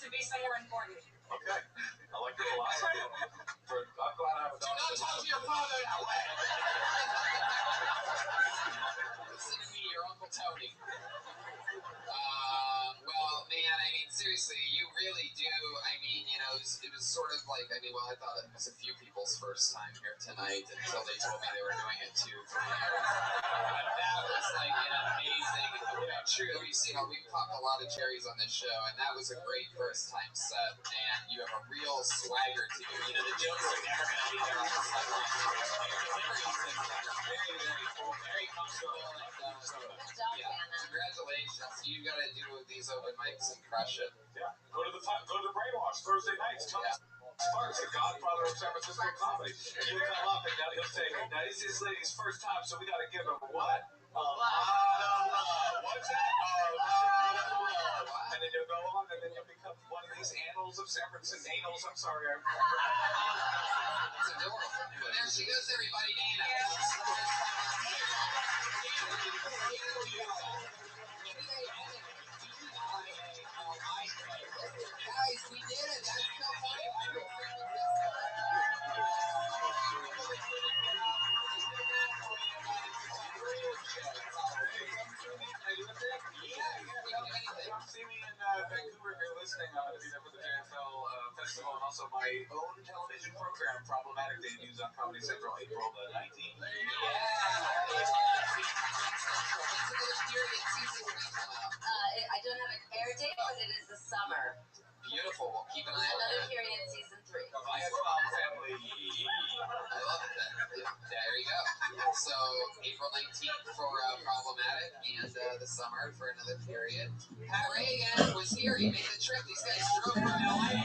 to be somewhere important. Okay, I like the philosophy. I'm glad I have a daughter. Do not talk to your father that way. Listen to me, your Uncle Tony. Well, man, I mean, seriously, you really do. I mean, you know, it was sort of like, I mean, well, I thought it was a few people's first time here tonight until they told me they were doing it 2-3 years. But that was like an amazing, true. You know, we've popped a lot of cherries on this show, and that was a great first time set. And you have a real swagger to you. You know, the jokes are never going to be there on the sideline. Your delivery system is very, very cool, very comfortable. And, Good job, yeah, Anna. congratulations. You got to do these open mics and crush it. Yeah, go to the Brainwash Thursday nights. Come Sparks, the godfather of San Francisco comedy. You come up and he'll say, now this is this lady's first time, so we got to give her what? A lot of love. What's that? A lot of love. And then you'll go on, and then you'll become one of these annals of San Francisco. Annals, I'm sorry. It's adorable. But there she goes, everybody. Nina. Guys, we did it. That's so funny. Come see me in Vancouver if you're listening. I'm going to be there for the JFL Festival and also my own television program, Problematic, debuts on Comedy Central April the 19th. I don't have an air date, but it is the summer. Beautiful. We'll keep an eye on Another that. period, season 3. Viacom family. I love it. There you go. So April 19th for Problematic, and the summer for another period. Pat Reagan was here. He made the trip. These guys drove from LA.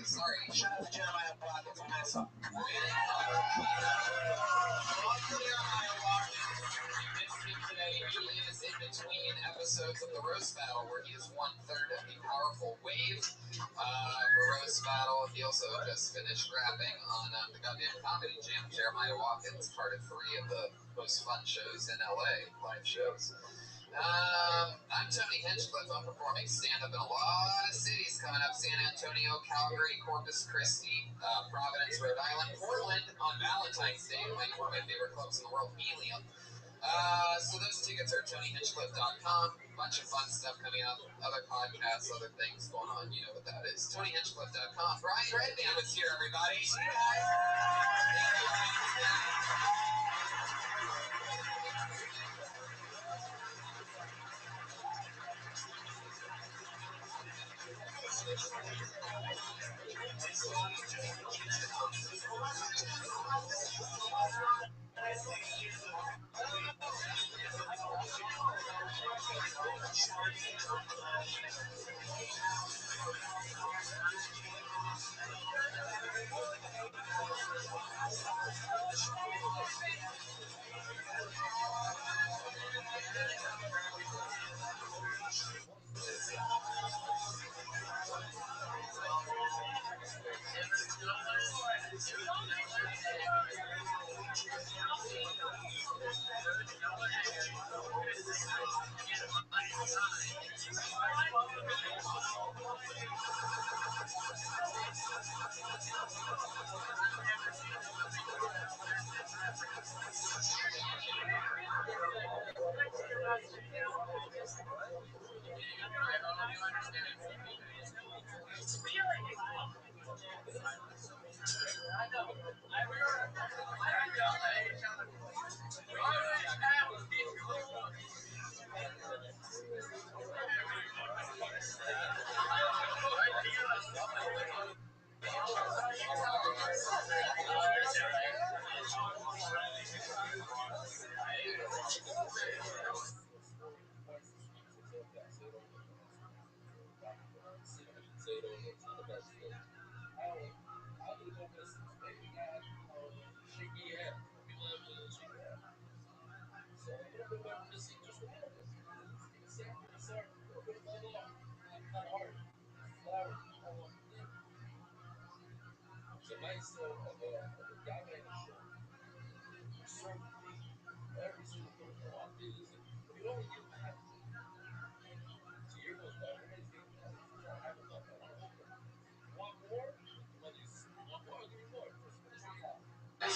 Sorry. Shout out to Jeremiah Watkins on that song. Today, he is in between episodes of the Roast Battle, where he is 1/3 of the powerful wave the Roast Battle. He also just finished rapping on the goddamn Comedy Jam. Jeremiah Watkins, part of 3 of the most fun shows in LA, live shows. I'm Tony Hinchcliffe. I'm performing stand-up in a lot of cities coming up: San Antonio, Calgary, Corpus Christi, Providence, Rhode Island, Portland on Valentine's Day, one of my favorite clubs in the world, Helium. So those tickets are TonyHinchcliffe.com. Bunch of fun stuff coming up, other podcasts, other things going on. You know what that is. TonyHinchcliffe.com. Brian Redband was here, everybody. See you guys.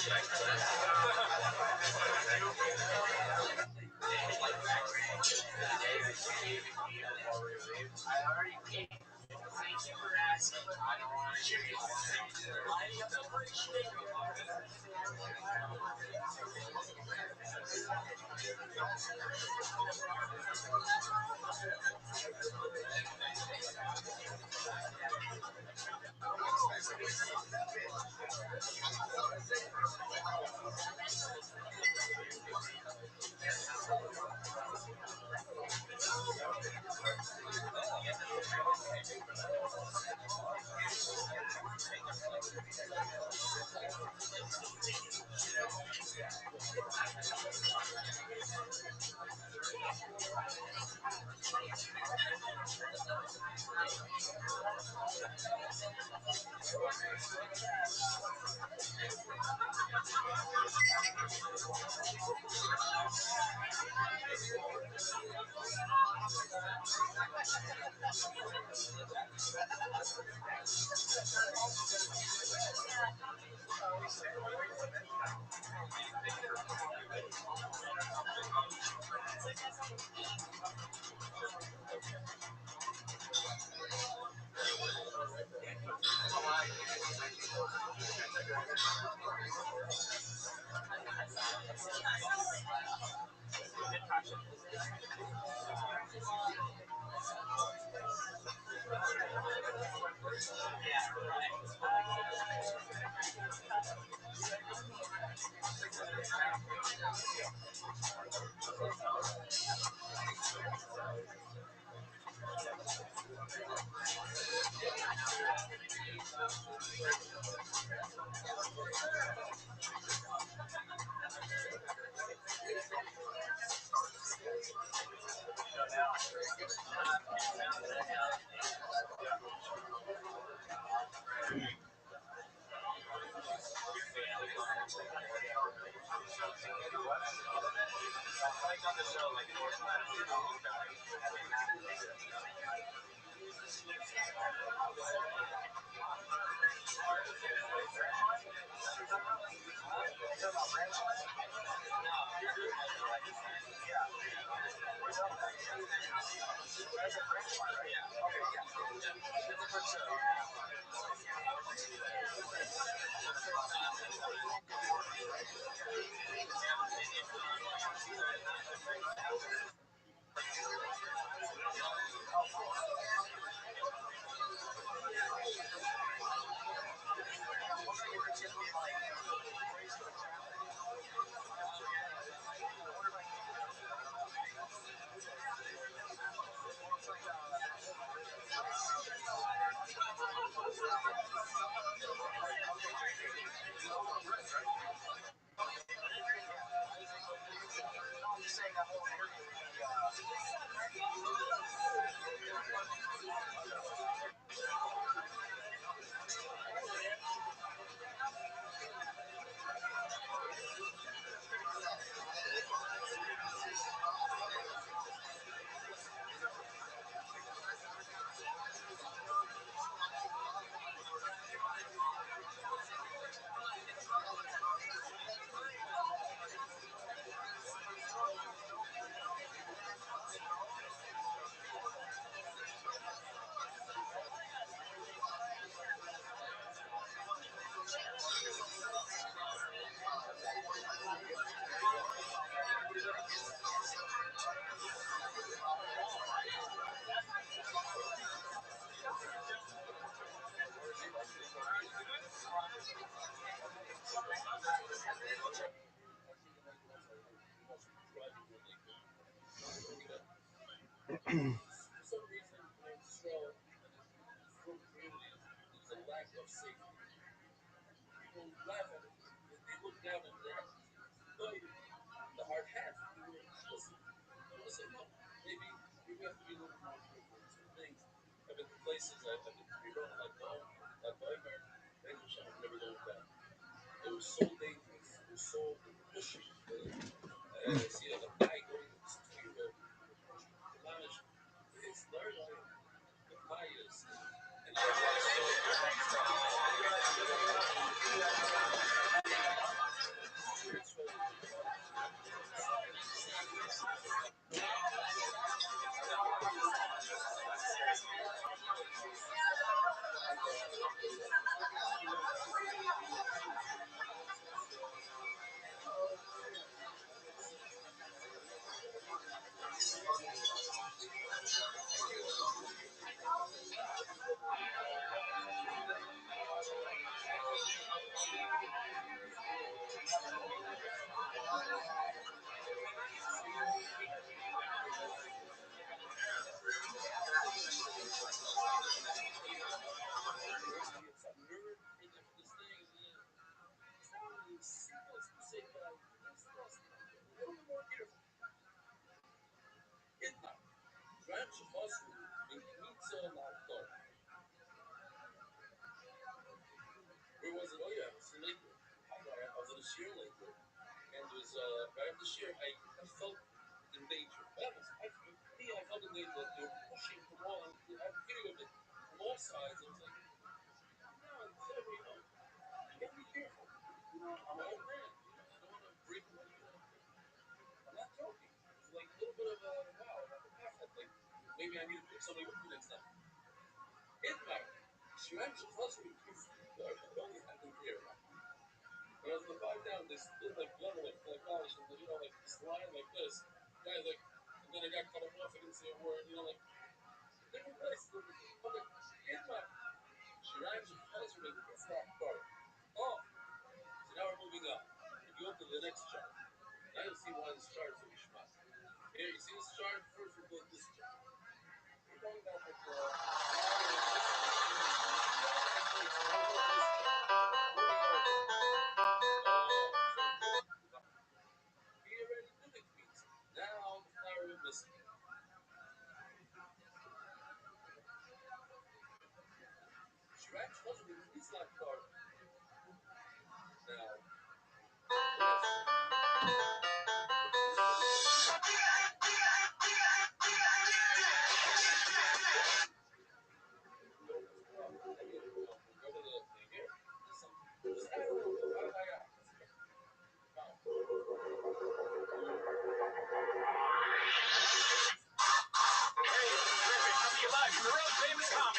already paid. Thank you for asking. I don't want to hear you. I appreciate it.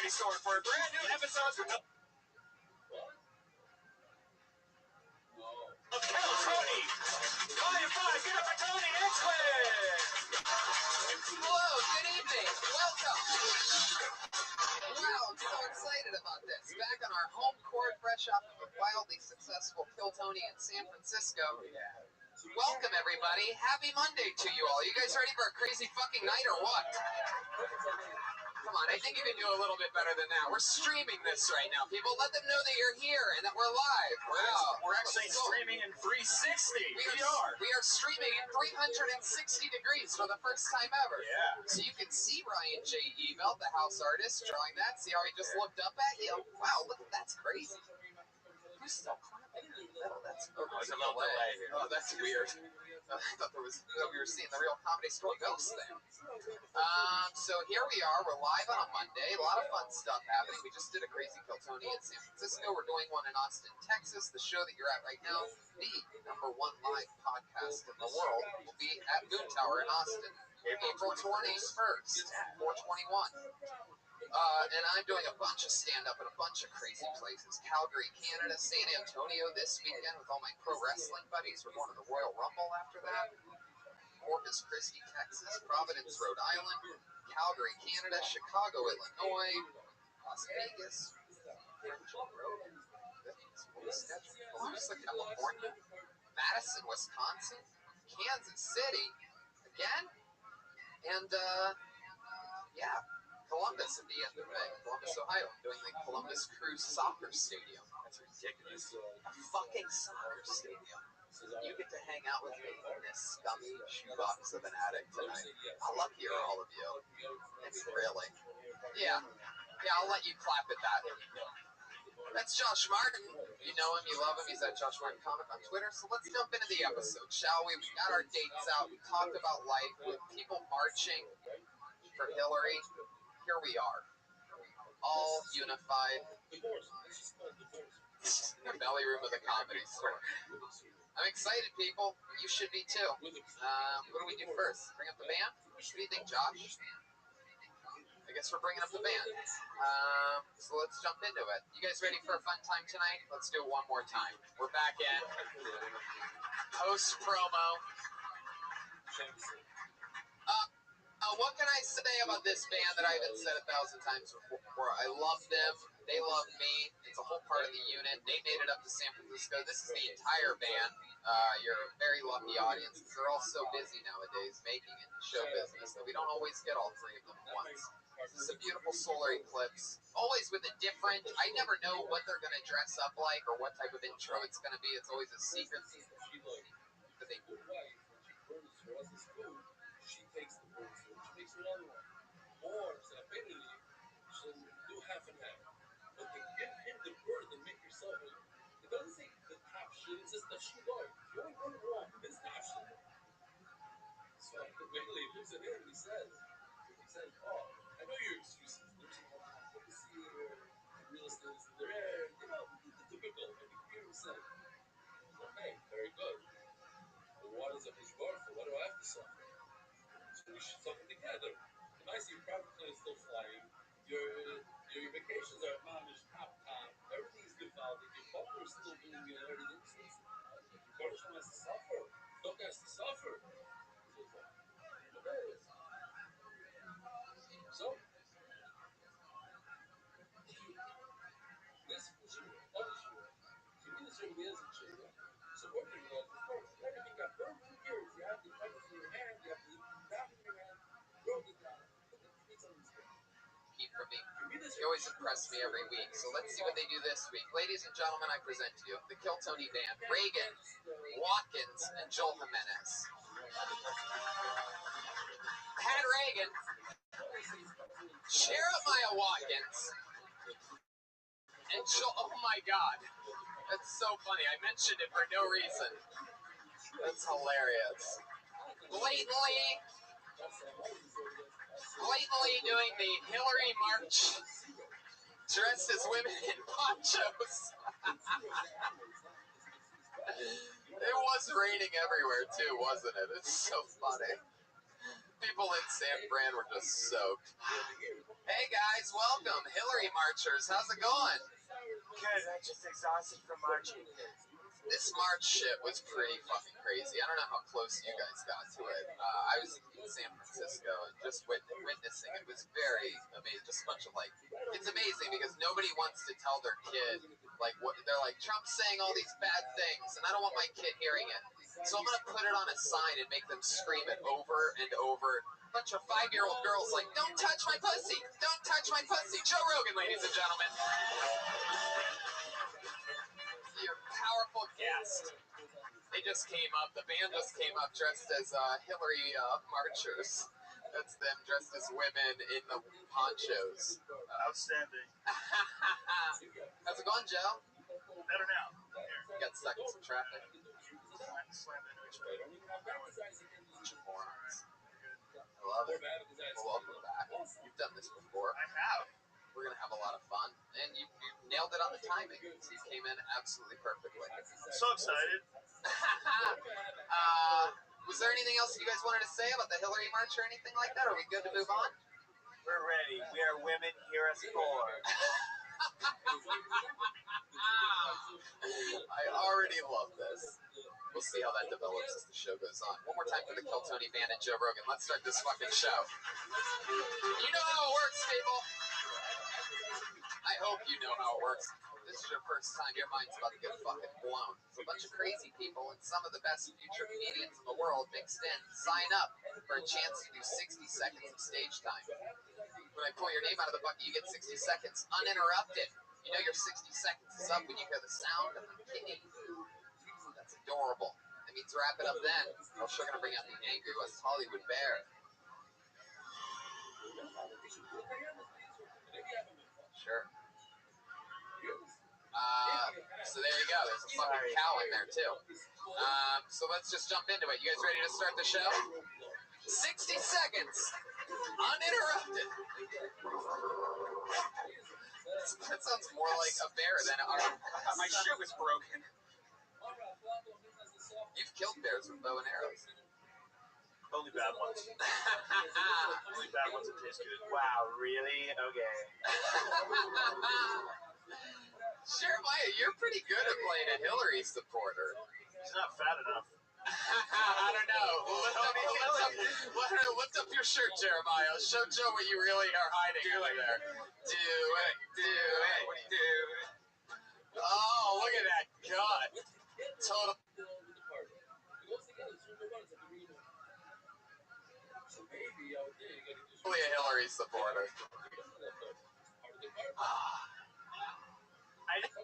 Store for brand new episodes of Kill Tony. Five, get up for Tony and Squid. Hello, good evening, welcome. Wow, I'm so excited about this. Back on our home court, fresh off of a wildly successful Kill Tony in San Francisco. Welcome, everybody. Happy Monday to you all. You guys ready for a crazy fucking night or what? Come on, I think you can do a little bit better than that. We're streaming this right now, people. Let them know that you're here and that we're live. Wow. We're actually streaming in 360. We are streaming in 360 degrees for the first time ever. Yeah. So you can see Ryan J. Evelt, the house artist, drawing that. See how he just looked up at you? Wow, look, that's crazy. Who's still clapping? Oh, that's There's a little delay here. Oh, that's weird. I thought we were seeing the real Comedy Store ghost there. So here we are. We're live on a Monday. A lot of fun stuff happening. We just did a crazy Kill Tony in San Francisco. We're doing one in Austin, Texas. The show that you're at right now, the #1 live podcast in the world, will be at Moon Tower in Austin, April 21st, 421. And I'm doing a bunch of stand-up in a bunch of crazy places. Calgary, Canada, San Antonio this weekend with all my pro wrestling buddies. We're going to the Royal Rumble after that. Corpus Christi, Texas, Providence, Rhode Island, Calgary, Canada, Chicago, Illinois, Las Vegas, Tulsa, California, Madison, Wisconsin, Kansas City, again, and yeah, Columbus at the end of May, Columbus, Ohio. I'm doing the Columbus Crew Soccer Stadium. That's ridiculous. A fucking soccer stadium. You get to hang out with me in this scummy shoebox of an addict tonight. How lucky are all of you? I mean, really. Yeah, I'll let you clap at that. That's Josh Martin. You know him, you love him. He's at Josh Martin Comic on Twitter. So let's jump into the episode, shall we? We got our dates out. We talked about life with people marching for Hillary. Here we are, all unified in the belly room of the Comedy Store. I'm excited, people. You should be too. What do we do first? Bring up the band? What do you think, Josh? I guess we're bringing up the band. So let's jump into it. You guys ready for a fun time tonight? Let's do it one more time. We're back in. Post promo. What can I say about this band that I haven't said 1,000 times before? I love them. They love me. It's a whole part of the unit. They made it up to San Francisco. This is the entire band. You're a very lucky audience because they're all so busy nowadays making it in show business that we don't always get all three of them at once. This is a beautiful solar eclipse. Always with a different, I never know what they're going to dress up like or what type of intro it's going to be. It's always a secret. But they or se la pay so do half and half. But to give him the burden and make yourself, it doesn't say the top shit, it says the shuloi. If you ain't going wrong, it's top shit. So mainly he looks at him and he says, oh, I know your excuses. There's no policy or real estate is there. You know, the typical. And you hear him say, okay, very good. But what is a mishbar for? What do I have to suffer? So we should suffer together. And I see your private plane is still flying. Your vacations are at mamish top. Everything's developing. Your partner is still doing everything. So it's Kodesh has to suffer. Dog has to suffer. So, this was your punishment. Community is a chair. So what do you want? Everything got burned 2 years. You have the cover in your hand, you have the dot in your hand, broke it down. Put the kids on the screen. Keep from me. You always impress me every week. So let's see what they do this week. Ladies and gentlemen, I present to you the Kill Tony Band, Reagan, Watkins, and Joel Jimenez. Pat Reagan, Jeremiah Watkins, and Joel. Oh my God. That's so funny. I mentioned it for no reason. That's hilarious. Blatantly doing the Hillary March dressed as women in ponchos. It was raining everywhere too, wasn't it? It's so funny. People in San Fran were just soaked. Hey guys, welcome. Hillary Marchers, how's it going? Good, I'm just exhausted from marching. This March shit was pretty fucking crazy. I don't know how close you guys got to it. I was in San Francisco and just witnessing it was very amazing. Just a bunch of it's amazing because nobody wants to tell their kid what they're like. Trump's saying all these bad things, and I don't want my kid hearing it. So I'm gonna put it on a sign and make them scream it over and over. A bunch of 5-year-old girls like, "Don't touch my pussy! Don't touch my pussy!" Joe Rogan, ladies and gentlemen. Your powerful guest. They just came up. The band just came up dressed as Hillary Marchers. That's them dressed as women in the ponchos. Outstanding. How's it going, Joe? Better now. You got stuck in some traffic. Slammed into each other. Bunch of morons. I love it. Well, welcome back. You've done this before. I have. We're going to have a lot of fun. And you nailed it on the timing. So you came in absolutely perfectly. I'm so excited. Was there anything else you guys wanted to say about the Hillary March or anything like that? Are we good to move on? We're ready. We are women here as four. I already love this. We'll see how that develops as the show goes on. One more time for the Kill Tony Band and Joe Rogan. Let's start this fucking show. You know how it works, people. I hope you know how it works. This is your first time. Your mind's about to get fucking blown. It's a bunch of crazy people and some of the best future comedians in the world mixed in. Sign up for a chance to do 60 seconds of stage time. When I pull your name out of the bucket, you get 60 seconds uninterrupted. You know your 60 seconds is up when you hear the sound of the kitty. That's adorable. That means wrap it up then. Or else you're going to bring out the angry West Hollywood bear. Sure. So there you go. There's a fucking cow in there too. So let's just jump into it. You guys ready to start the show? 60 seconds. Uninterrupted. That sounds more like a bear than a... My shoe is broken. You've killed bears with bow and arrows. Only bad ones. Only bad ones that taste good. Wow, really? Okay. Jeremiah, you're pretty good at playing a Hillary supporter. He's not fat enough. I don't know. Lift up your shirt, Jeremiah. Show Joe what you really are hiding over there. Do it. Oh, look at that gut. Total. Totally a Hillary supporter. I just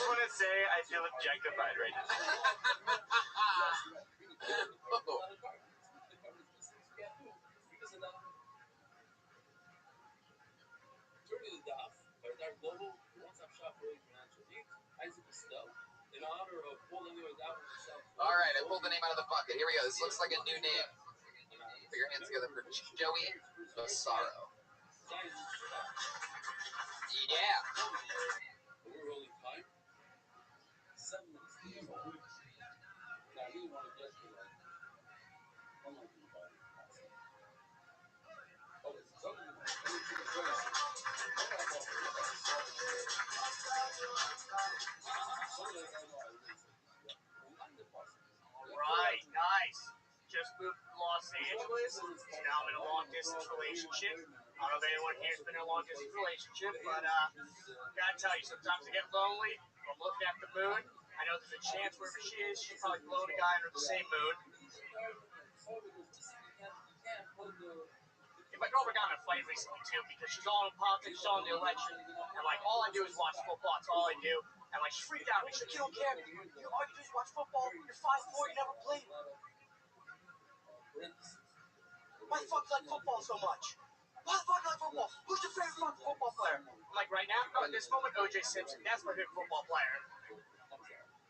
want to say I feel objectified right now. All right, I pulled the name out of the bucket. Here we go. This looks like a new name. Put your hands together for Joey Massaro. Yeah. Right, nice. Just moved to Los Angeles. Now I'm in a long distance relationship. I don't know if anyone here's been in a long distance relationship, but gotta tell you, sometimes I get lonely. I'm looking at the moon. I know there's a chance wherever she is, she's probably blowing a guy under the same moon. And my girlfriend got in a fight recently too because she's all in politics, she's all in the election, and like all I do is watch football. That's all I do. And like she freaked out. She's like, you don't care. All you do is watch football. You're 5'4", you never played. Why the fuck you like football so much? Why the fuck you like football? Who's your favorite fucking football player? I'm like, right now, at this moment, O.J. Simpson. That's my favorite football player.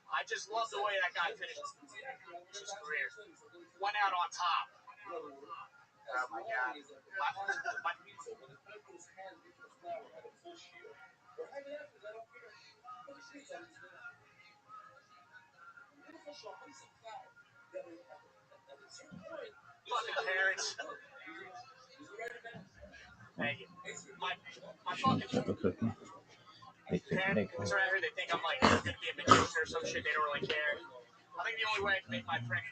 I just love the way that guy finished his career. Went out on top. Oh my god. Fucking parents. Thank you. My fucking parents around here, they think I'm like gonna be a magician or some shit. They don't really care. I think the only way I can make my friend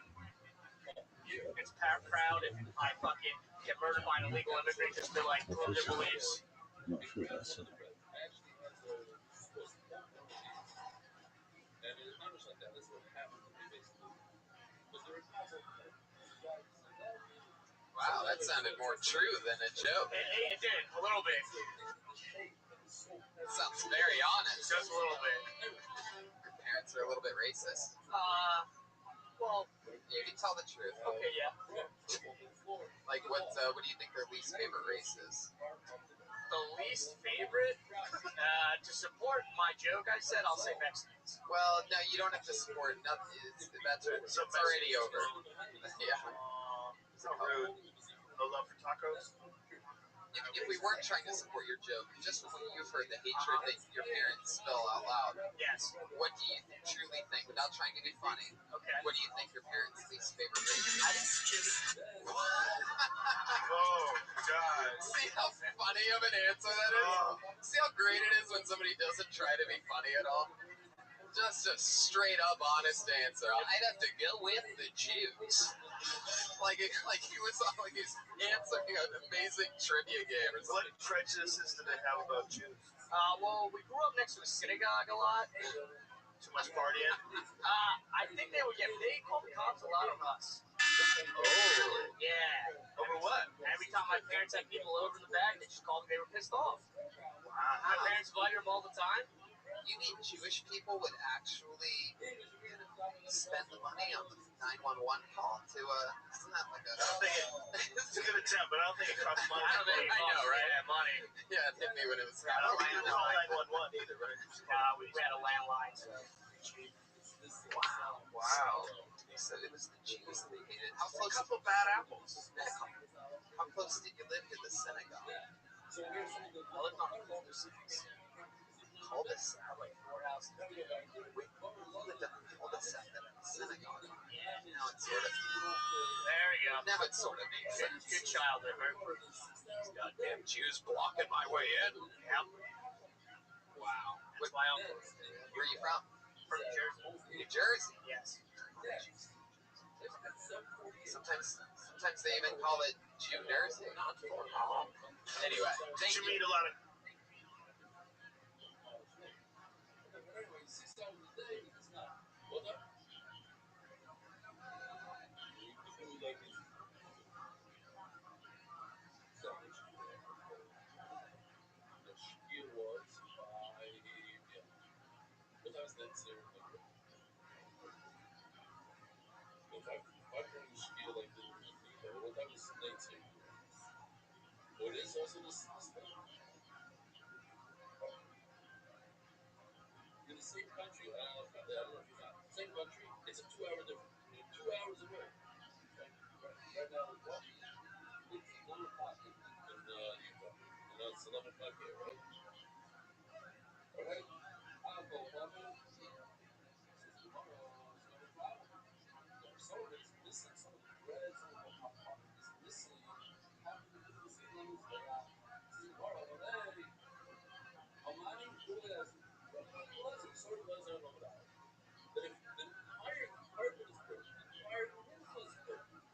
gets proud if I fucking get murdered by an illegal immigrant just to like prove their beliefs. Wow, that sounded more true than a joke. It did, a little bit. It sounds very honest. Just a little bit. Your parents are a little bit racist. Well, You can tell the truth. okay, yeah. Like, what do you think their least favorite race is? The least favorite? To support my joke, I said I'll say Mexicans. Well, no, you don't have to support nothing. It's already over. Yeah. So rude. No love for tacos? If we weren't trying to support your joke, just from what you've heard, the hatred that your parents spell out loud, Yes. what do you truly think, without trying to be funny, Okay. what do you think your parents' least favorite race is? Oh, God. See how funny of an answer that is? See how great it is when somebody doesn't try to be funny at all? Just a straight up honest answer. I'd have to go with the Jews. Like he was answering an amazing trivia game. What prejudices do they have about Jews? Well, we grew up next to a synagogue a lot. Too much partying? I think they called the cops a lot on us. Oh. Yeah. Over what? Every time my parents had people over in the back, they just called me, they were pissed off. Wow. My parents invited them all the time. You mean Jewish people would actually spend the money on the 911 call to isn't that like a... I don't think it's a good attempt, but I don't think it costs money. I know, right? Yeah, money. Yeah, it hit me when it was... I don't think it was call 911 either, right? We had a landline, so... Wow. You said it was the Jews that they hated. How A close... couple bad apples. How close did you live to the synagogue? I lived on a cul-de-sac. Cul-de-sac? Like 4 houses. Wait, you lived on a cul-de-sac at a synagogue. Now it's sort of... There we go. Now it sort of makes sense. Good childhood, right? These goddamn Jews blocking my way in. Yep. Wow. That's my uncle. Where are you from? From New Jersey. New Jersey? Yes. Sometimes they even call it Jew Jersey. Anyway, Did you meet a lot of... same country. I don't know if you know. Same country. It's a 2 hour difference. You're 2 hours away. Right now, what? It's 9 o'clock in Utah. You know, it's 11 o'clock here, right? All right. I'll go, Papa. Says tomorrow, it's no problem. Some of it's missing. Some of the bread, some of the hot pot is missing. Half of the seasonings, says tomorrow, hey, Almani, who is? Sort of was on over that. But if the entire carpet is broken, the entire roof is broken,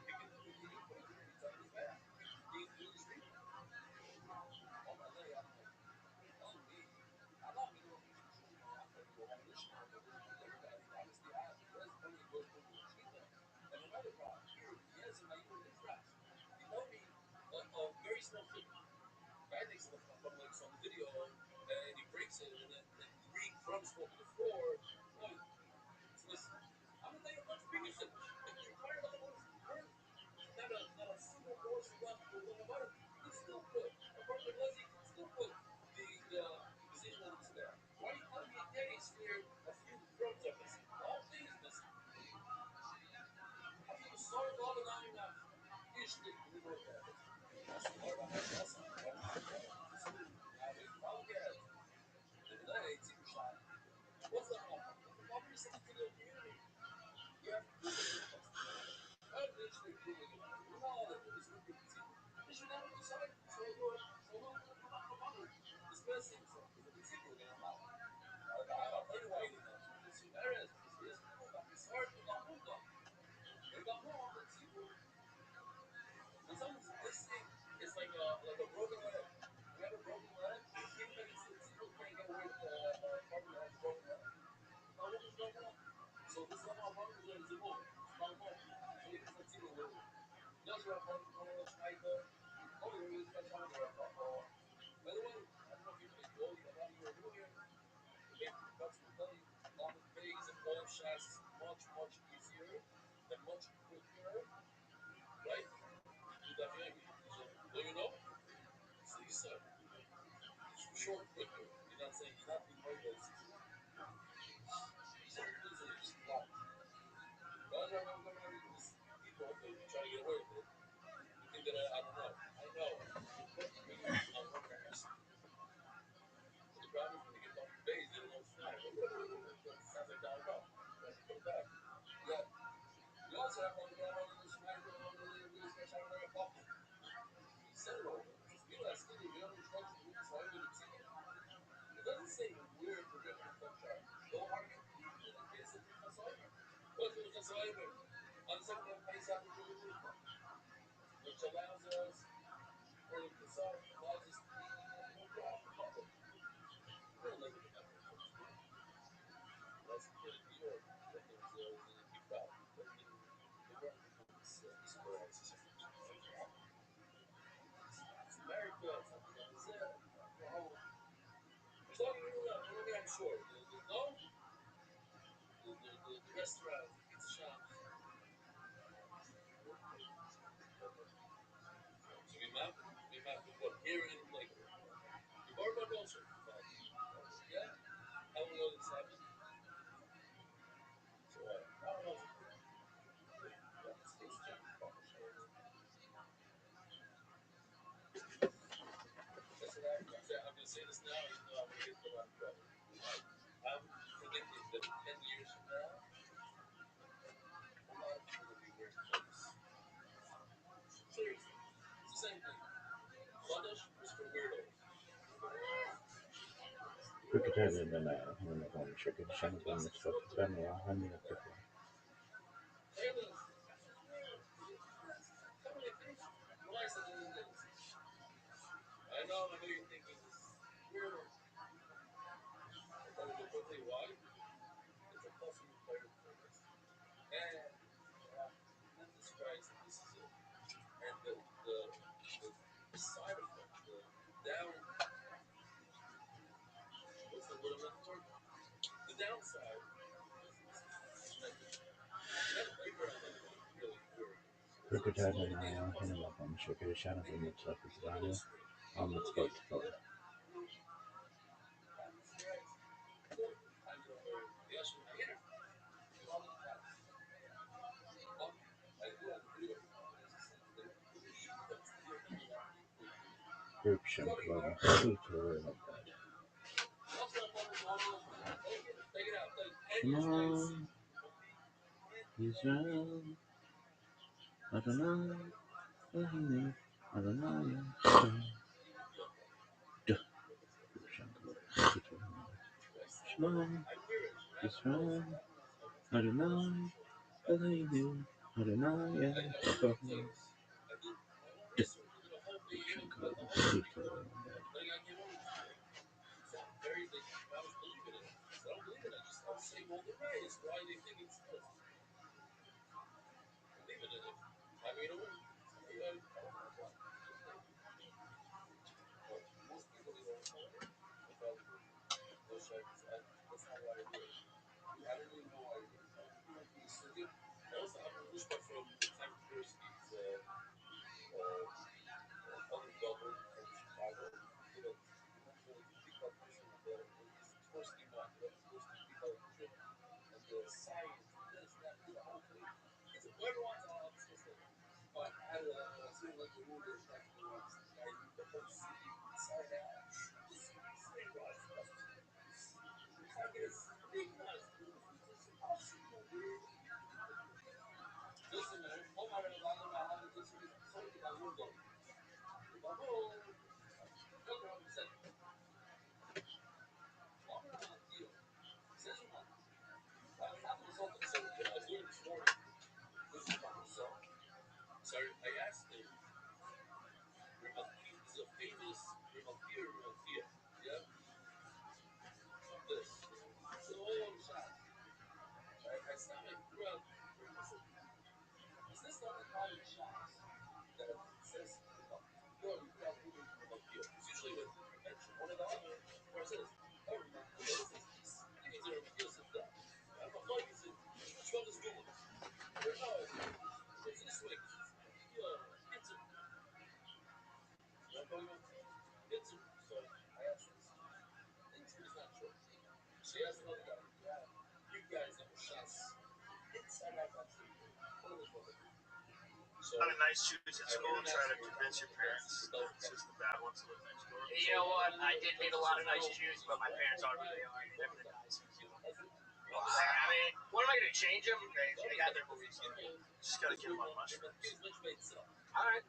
we can put it in. It's already bad. These really street. Oh my leg, I'm like, telling me, I'm not going to be I'm going to go home this year, but everybody, obviously, there's plenty of those people who treat them. And another problem, here, yes, and I even Israel. You know me, a very small thing. Guy takes a look at my legs on the video, and he breaks it, and then 3 crumbs fall to the floor. Like, listen, I'm gonna tell you much bigger thing. If your entire level is burnt, not a single morsel left will go about it. You can still put a part of Leslie, you can still put the seasonings there. Why are you telling me a case where a few crumbs are missing? The whole thing is missing. After the salt, all the now you have fish stick, you know what that is. That's the part behind that side. Now we forget. The day, it's even shot. What's the problem? The problem is something to the community. You have to do it. This messing so the people are gonna know. I'll tell you why you didn't answer. Because Perez is sorry for the mundo. They got more than people. When someone's missing, it's like a broken leg. You have a broken leg, anybody can see the people can't get away with the partner that has a broken leg. What was going on? So this is how one is a move. It's not a move. So you can see the little. Does you have one Schneider? Oh, you're really special on there. By the way, I don't know if you know, a lot of you are new here. The bacon cuts will tell you, lamb pigs and all shots is much, much easier and much quicker, right? Do that maybe. So, do you know? So you said, short, quicker. You're not saying, you're not being worried about this. These are the things that are just flat. Guys are not going to these people, they try to get away with it. You think that I don't know. I know. But me, I'm one person. So the problem is when they get off the base, they don't know it's flying. Sounds like Donald Trump. Put it back. Yeah. You also have one guy on the sniper on the really special on the pop. He said it all. You know, that's still the instruction to so I'm going to see it. It doesn't say where the river and touch are. Go hard in case of the Kasoimer. What's the Kasoimer? On the second place out of the river, which allows us, for the Kasar, allows us to be more profitable. We don't live in the network. That's the New York. That means in Kibbutz. That means the work becomes square. It's America. It's not Brazil. There's only I'm sure. No? The restaurant, the pizza shops. So we map what here in Lakewood. The Barbara also. Yeah? How long ago did this happen? So how long ago? Space Jam. I'm going to say this now, even though I'm going to get a lot of trouble. I'm predicting that 10 years from now, a lot of people will be wearing clothes. Seriously. It's the same thing. Lundish is for weirdos. Taylor, tell me a thing. Why is it in this? I know you're thinking this weirdo. But I'll tell you why. It's a customer player service. And tremendous price, and this is it. And the side effect, the down, what's the word I'm looking for? The downside is tremendous. You have to pay for it, really, Group Shankar. Come on, Israel. Adonai, Elohim, Adonai. Shalom, Israel, Adonai, Elohim, Adonai. Have a nice shoes at school and try to convince your parents it's just the bad ones that live next door. You know what? I did meet a lot of nice shoes, but my parents aren't who they are. They're the nice. I mean, what am I going to change them? They got their beliefs. Just gotta get them on mushrooms. All right.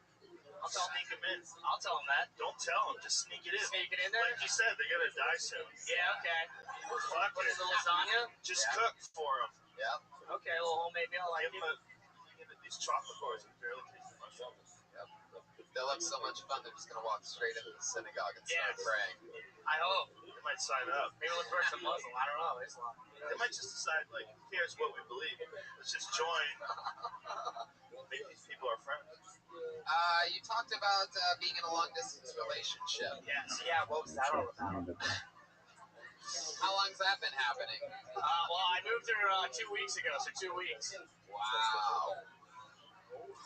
I'll tell Sneak them in. I'll tell them that. Don't tell them. Just sneak it in. Sneak it in there? Like you said, they gotta die soon. Yeah, okay. Fuck What it. is the lasagna? Just cook for them. Yeah. Okay, a little homemade meal like Give them these chocolate bars and barely taste the mushrooms. Yep. They look so much fun. They're just gonna walk straight into the synagogue and start praying. I hope. They might sign up. Maybe we'll convert to Muslim. I don't know. Islam. They might just decide, like, who cares what we believe? Let's just join. Make these people our friends. You talked about being in a long distance relationship. Yes. Yeah. What was that all about? How long's that been happening? Well, I moved here 2 weeks ago, so 2 weeks. Wow.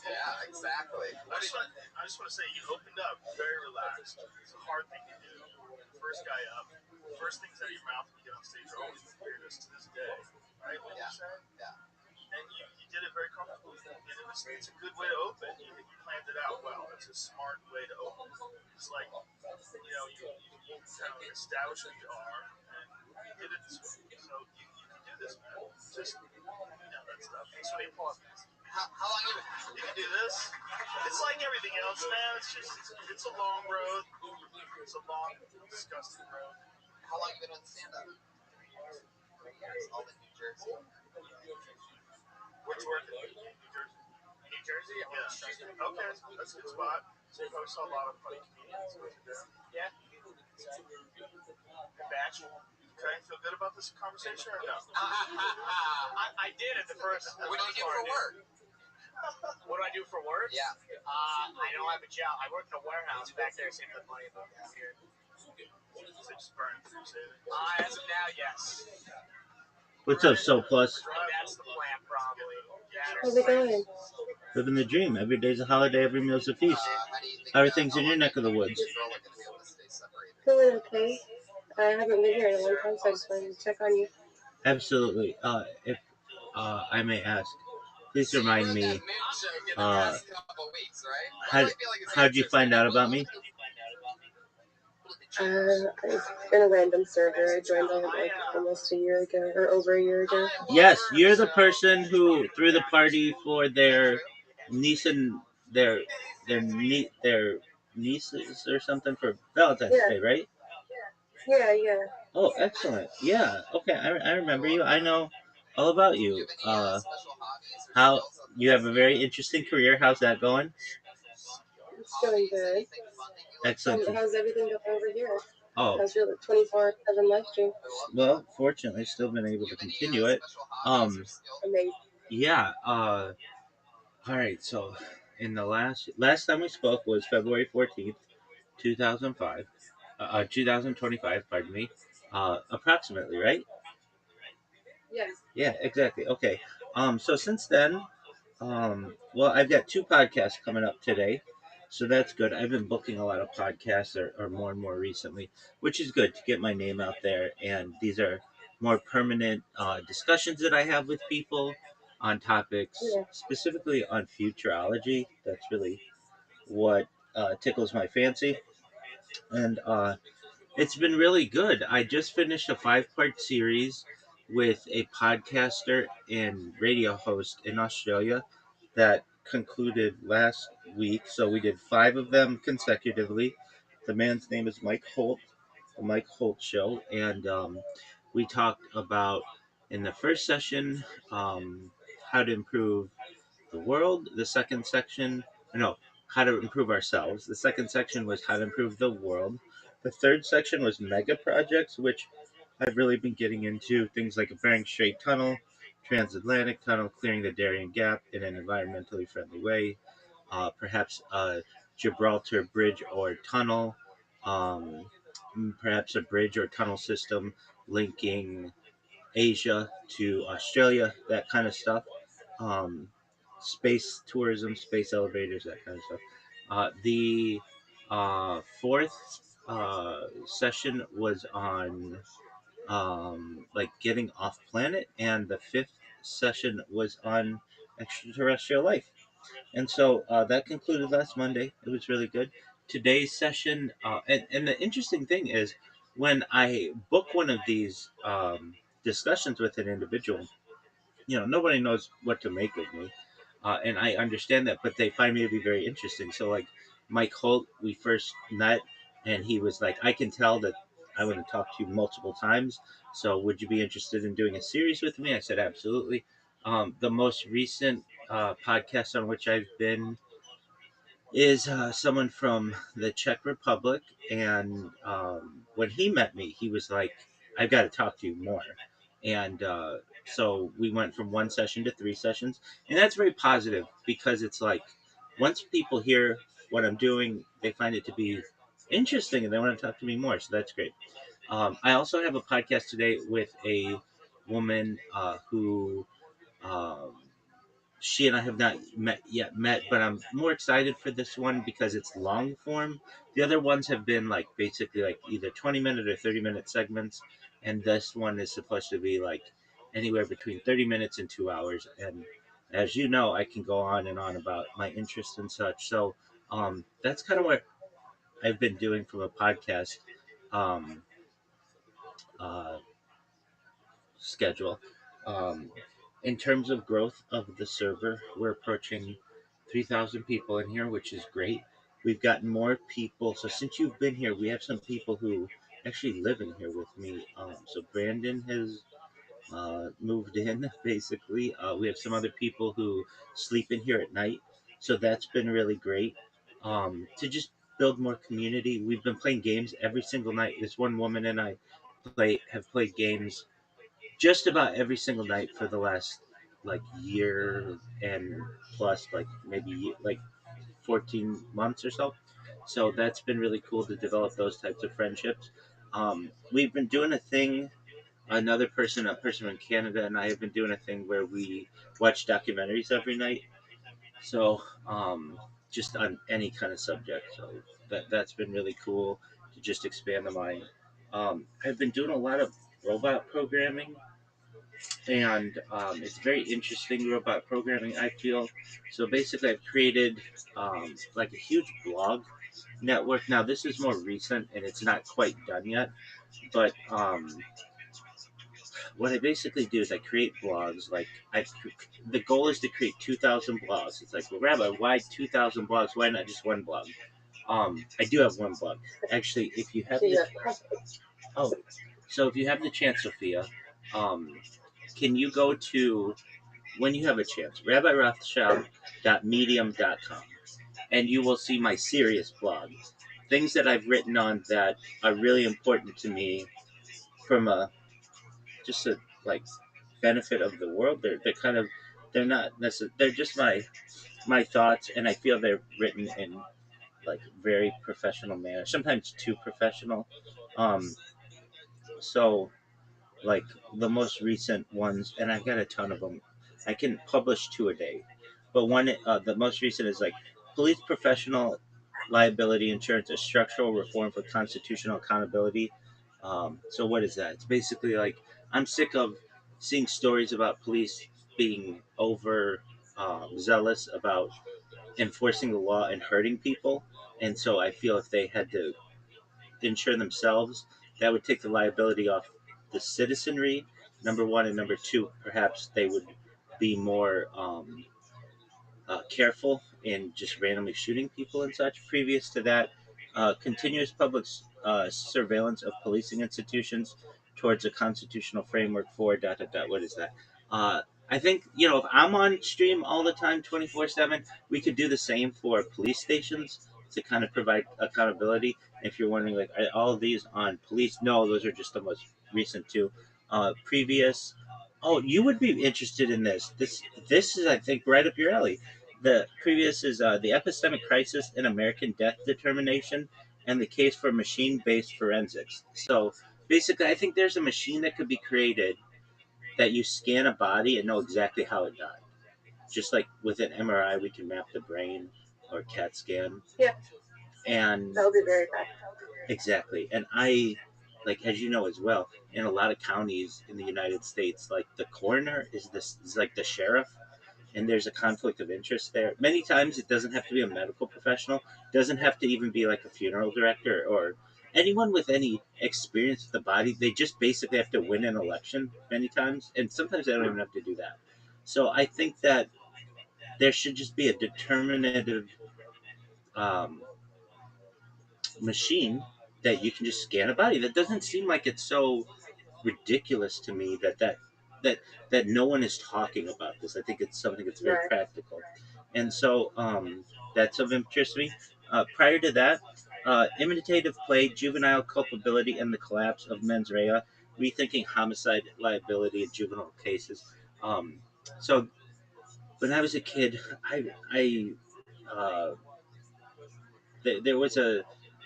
Yeah, exactly. I just want to say, you opened up very relaxed. It's a hard thing to do. First guy up. First things out of your mouth when you get on stage are always the weirdest to this day. Right? What you say? Yeah. And you did it very comfortably. And it's a good way to open. You planned it out well. It's a smart way to open. It's like, you kind of establish who you are, and you did it this way. So you can do this, man. Just, that stuff. Thanks for the applause. How long you been? You can do this. It's like everything else, man. It's a long road. It's a long, disgusting road. How long you been on stand-up? 3 years. All in New Jersey. Where'd you work in? New Jersey? Yeah. Okay, that's a good spot. So you probably saw a lot of funny comedians over there. Yeah. Good batch. Okay, feel good about this conversation or no? I did at the first. What do you do for work? What do I do for work? Yeah. I don't have a job. I work in a warehouse back there, saving the money about down here. So just burning through savings. As of now, yes. What's up, Soul Plus? That's the plan, probably. How's it going? Living the dream. Every day's a holiday, every meal's a feast. How are things in your neck of the woods? Feeling okay. I haven't been here in a long time, so I just wanted to check on you. Absolutely. If I may ask, please remind me, how'd you find out about me? It's been a random server. I joined on like almost a year ago, or over a year ago. Yes, you're the person who threw the party for their niece and their their nieces or something for Valentine's Yeah. Day, right? Yeah. Oh, excellent. Yeah. Okay, I remember you. I know all about you. How you have a very interesting career. How's that going? It's going good. Excellent. How's everything going over here? Oh, How's your 24/7 live stream? well, fortunately, still been able to continue it. Amazing. Yeah. All right. So, in the last time we spoke was February 14th, 2005. 2025. Pardon me. Approximately, right? Yeah. Yeah. Exactly. Okay. So since then, well, I've got two podcasts coming up today, so that's good. I've been booking a lot of podcasts, or more and more recently, which is good to get my name out there. And these are more permanent discussions that I have with people on topics, Yeah. specifically on futurology. That's really what tickles my fancy. And it's been really good. I just finished a 5-part series with a podcaster and radio host in Australia that concluded last week. So we did 5 of them consecutively. The man's name is Mike Holt, the Mike Holt Show. And we talked about, in the first session, how to improve the world. The second section, no, how to improve ourselves. The second section was how to improve the world. The third section was mega projects, which I've really been getting into, things like a Bering Strait Tunnel, transatlantic tunnel, clearing the Darien Gap in an environmentally friendly way, perhaps a Gibraltar bridge or tunnel, um, perhaps a bridge or tunnel system linking Asia to Australia, that kind of stuff. Um, Space tourism, space elevators, that kind of stuff. The fourth session was on like getting off planet, and the fifth session was on extraterrestrial life. And so that concluded last Monday. It was really good. Today's session, and the interesting thing is, when I book one of these discussions with an individual, nobody knows what to make of me, and I understand that, but they find me to be very interesting. So, like Mike Holt, we first met, and he was like, "I can tell that I want to talk to you multiple times. So, would you be interested in doing a series with me?" I said, "Absolutely." The most recent podcast on which I've been is someone from the Czech Republic, and when he met me, he was like, "I've got to talk to you more," and so we went from one session to 3 sessions, and that's very positive because it's like once people hear what I'm doing, they find it to be interesting and they want to talk to me more. So that's great. I also have a podcast today with a woman who. Um, she and I have not met, but I'm more excited for this one because it's long form. The other ones have been like basically like either 20-minute or 30-minute segments, and this one is supposed to be like anywhere between 30 minutes and 2 hours. And as you know, I can go on and on about my interests and such. So that's kind of what I've been doing from a podcast um, uh, schedule. Um, in terms of growth of the server, we're approaching 3,000 people in here, which is great. We've gotten more people. So since you've been here, we have some people who actually live in here with me. So Brandon has moved in, basically. We have some other people who sleep in here at night. So that's been really great to just build more community. We've been playing games every single night. This one woman and I have played games just about every single night for the last like year and plus, like maybe like 14 months or so. So that's been really cool to develop those types of friendships. We've been doing a thing. A person in Canada, and I have been doing a thing where we watch documentaries every night. So just on any kind of subject. So that's been really cool to just expand the mind. I've been doing a lot of robot programming, and it's very interesting robot programming, I feel. So basically I've created like a huge blog network. Now this is more recent and it's not quite done yet, but what I basically do is I create blogs. Like the goal is to create 2,000 blogs. It's like, well, Rabbi, why 2,000 blogs? Why not just one blog? I do have one blog. Actually, if you have oh, so if you have the chance, Sophia, can you go to, when you have a chance, rabbirothschild.medium.com, and you will see my serious blog, things that I've written on that are really important to me from a just a like benefit of the world. They're kind of, they're not necessarily, they're just my thoughts, and I feel they're written in like very professional manner, sometimes too professional. Um, so like the most recent ones, and I've got a ton of them. I can publish two a day, but the most recent is like police professional liability insurance, a structural reform for constitutional accountability. So what is that? It's basically like I'm sick of seeing stories about police being over zealous about enforcing the law and hurting people, and so I feel if they had to insure themselves, that would take the liability off the citizenry. Number one, and number two, perhaps they would be more careful in just randomly shooting people and such. Previous to that, continuous public surveillance of policing institutions towards a constitutional framework for dot dot dot. What is that? Uh, I think if I'm on stream all the time, 24/7, we could do the same for police stations to kind of provide accountability. If you're wondering, like, are all of these on police? No, those are just the most recent two. Previous. Oh, you would be interested in this. This is, I think, right up your alley. The previous is the epistemic crisis in American death determination and the case for machine-based forensics. So basically, I think there's a machine that could be created that you scan a body and know exactly how it died. Just like with an MRI, we can map the brain or CAT scan. Yeah. And that would be very bad. exactly. And I, like, as you know as well, in a lot of counties in the United States, like the coroner is like the sheriff, and there's a conflict of interest there. Many times it doesn't have to be a medical professional, it doesn't have to even be like a funeral director or anyone with any experience with the body. They just basically have to win an election many times, and sometimes they don't even have to do that. So I think that there should just be a determinative um, machine that you can just scan a body. That doesn't seem like it's so ridiculous to me that that no one is talking about this. I think it's something that's very Right. practical, and so that's of interest to me. Prior to that, imitative play, juvenile culpability, and the collapse of mens rea, rethinking homicide liability in juvenile cases. Um, so when I was a kid, I uh, there was uh,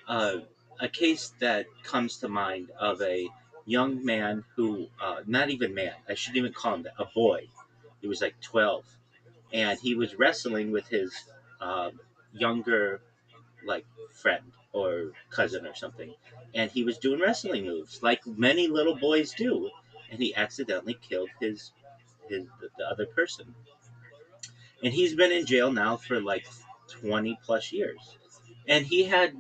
a case that comes to mind of a young man who, not even man, I shouldn't even call him that, a boy. He was like 12, and he was wrestling with his younger, like, friend or cousin or something, and he was doing wrestling moves like many little boys do, and he accidentally killed the other person, and he's been in jail now for like 20 plus years, and he had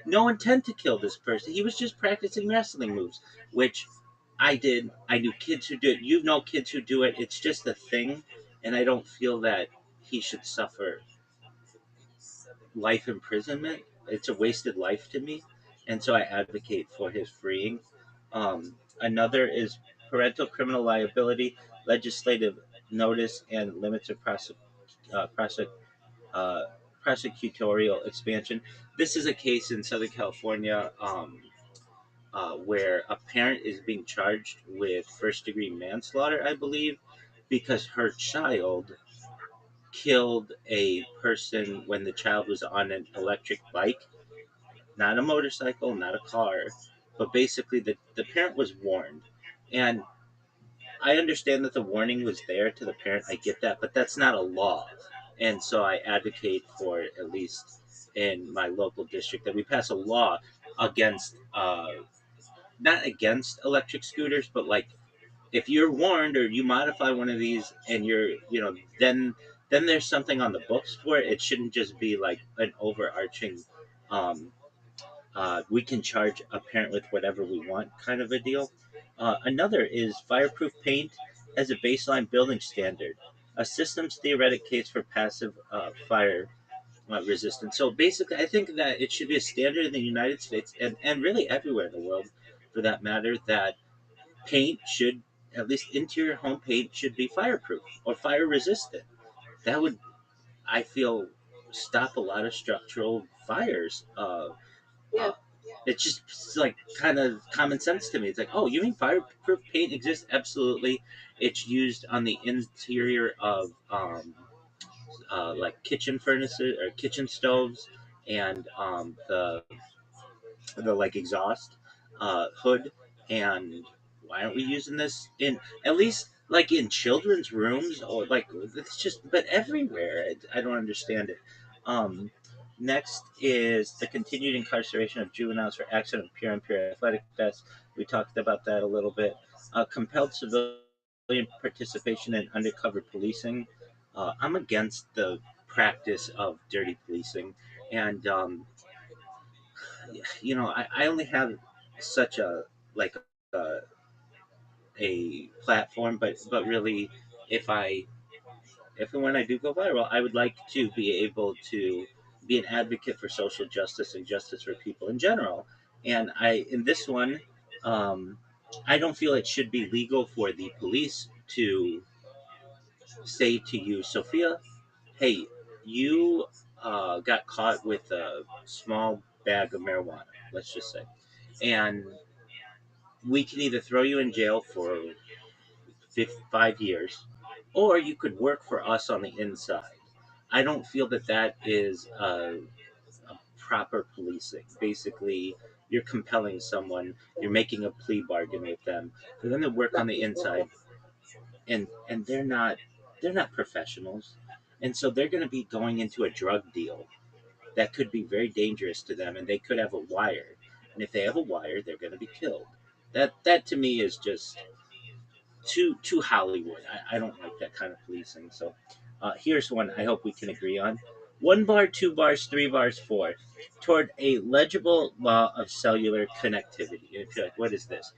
no intent to kill this person. He was just practicing wrestling moves, which I did. I knew kids who do it. You know kids who do it. It's just a thing, and I don't feel that he should suffer life imprisonment. It's a wasted life to me, and so I advocate for his freeing. Another is parental criminal liability, legislative notice, and limits of prosec- uh, prosecutorial expansion. This is a case in Southern California where a parent is being charged with first degree manslaughter, I believe, because her child killed a person when the child was on an electric bike, not a motorcycle, not a car, but basically the parent was warned. And I understand that the warning was there to the parent. I get that, but that's not a law. And so I advocate for, at least in my local district, that we pass a law against, not against electric scooters, but like if you're warned or you modify one of these and then there's something on the books for it. It shouldn't just be like an overarching Um, we can charge a parent with whatever we want, kind of a deal. Another is fireproof paint as a baseline building standard, a systems theoretic case for passive fire resistance. So basically, I think that it should be a standard in the United States and really everywhere in the world, for that matter, that paint should, at least interior home paint, should be fireproof or fire resistant. That would, I feel, stop a lot of structural fires. Yeah. Uh, it's just it's like kind of common sense to me. It's like, oh, you mean fireproof paint exists? Absolutely. It's used on the interior of like kitchen furnaces or kitchen stoves and the like exhaust hood. And why aren't we using this in at least like in children's rooms, or like it's just but everywhere? I don't understand it. um Next is the continued incarceration of juveniles for accident pure and pure athletic vests. We talked about that a little bit. Compelled civilian participation in undercover policing. I'm against the practice of dirty policing. And I only have such a like a platform, but really, if I if and when I do go viral, I would like to be able to be an advocate for social justice and justice for people in general. And in this one, um, I don't feel it should be legal for the police to say to you, Sophia, hey, you got caught with a small bag of marijuana, let's just say, and we can either throw you in jail for 5 years, or you could work for us on the inside. I don't feel that that is a proper policing. Basically, you're compelling someone, you're making a plea bargain with them for them to work on the inside, and they're not professionals, and so they're going to be going into a drug deal that could be very dangerous to them, and they could have a wire, and if they have a wire, they're going to be killed. That to me is just too Hollywood. I don't like that kind of policing. So here's one I hope we can agree on: 1 bar, 2 bars, 3 bars, four, toward a legible law of cellular connectivity. And if you're like, what is this?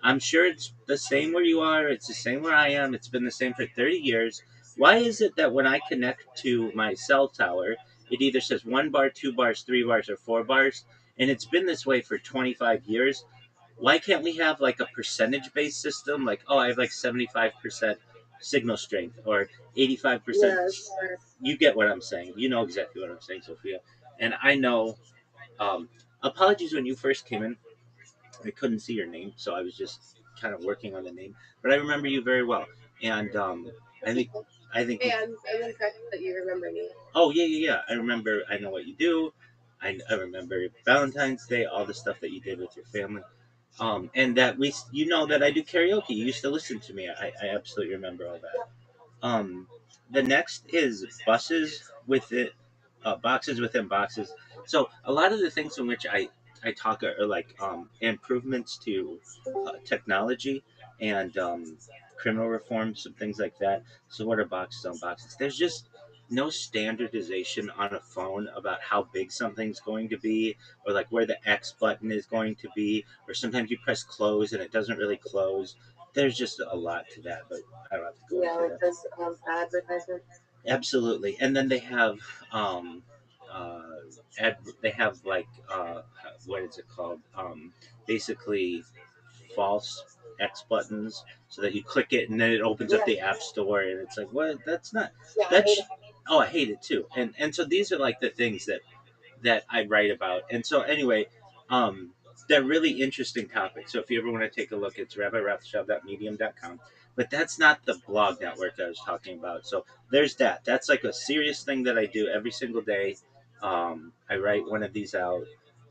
I'm sure it's the same where you are. It's the same where I am. It's been the same for 30 years. Why is it that when I connect to my cell tower, it either says 1 bar, 2 bars, 3 bars, or 4 bars? And it's been this way for 25 years. Why can't we have like a percentage based system? Like, oh, I have like 75% signal strength or 85%. Yeah, sure. You get what I'm saying. You know exactly what I'm saying, Sophia. And I know, um, apologies when you first came in. I couldn't see your name, so I was just kind of working on the name. But I remember you very well. And I think, I think, Hey, I'm impressed that you remember me. oh, yeah, yeah, yeah. I remember, I know what you do. I remember Valentine's Day, all the stuff that you did with your family. And that that I do karaoke. You used to listen to me. I absolutely remember all that. The next is buses with it, boxes within boxes. So a lot of the things in which I talk are like improvements to technology and criminal reforms and things like that. So what are boxes on boxes? There's just no standardization on a phone about how big something's going to be, or like where the X button is going to be, or sometimes you press close and it doesn't really close. There's just a lot to that, but I don't have to go Yeah, into like that. those advertisements. Absolutely, and then they have uh, they have like what is it called? Basically, false X buttons, so that you click it and then it opens up Yeah, the App Store, and it's like, what? That's not. yeah, I That's hate it. oh, I hate it too. And so these are like the things that I write about. And so anyway, um, they're really interesting topics. So if you ever want to take a look, it's rabbirothschild.medium.com. But that's not the blog network I was talking about. So there's that. That's like a serious thing that I do every single day. I write one of these out,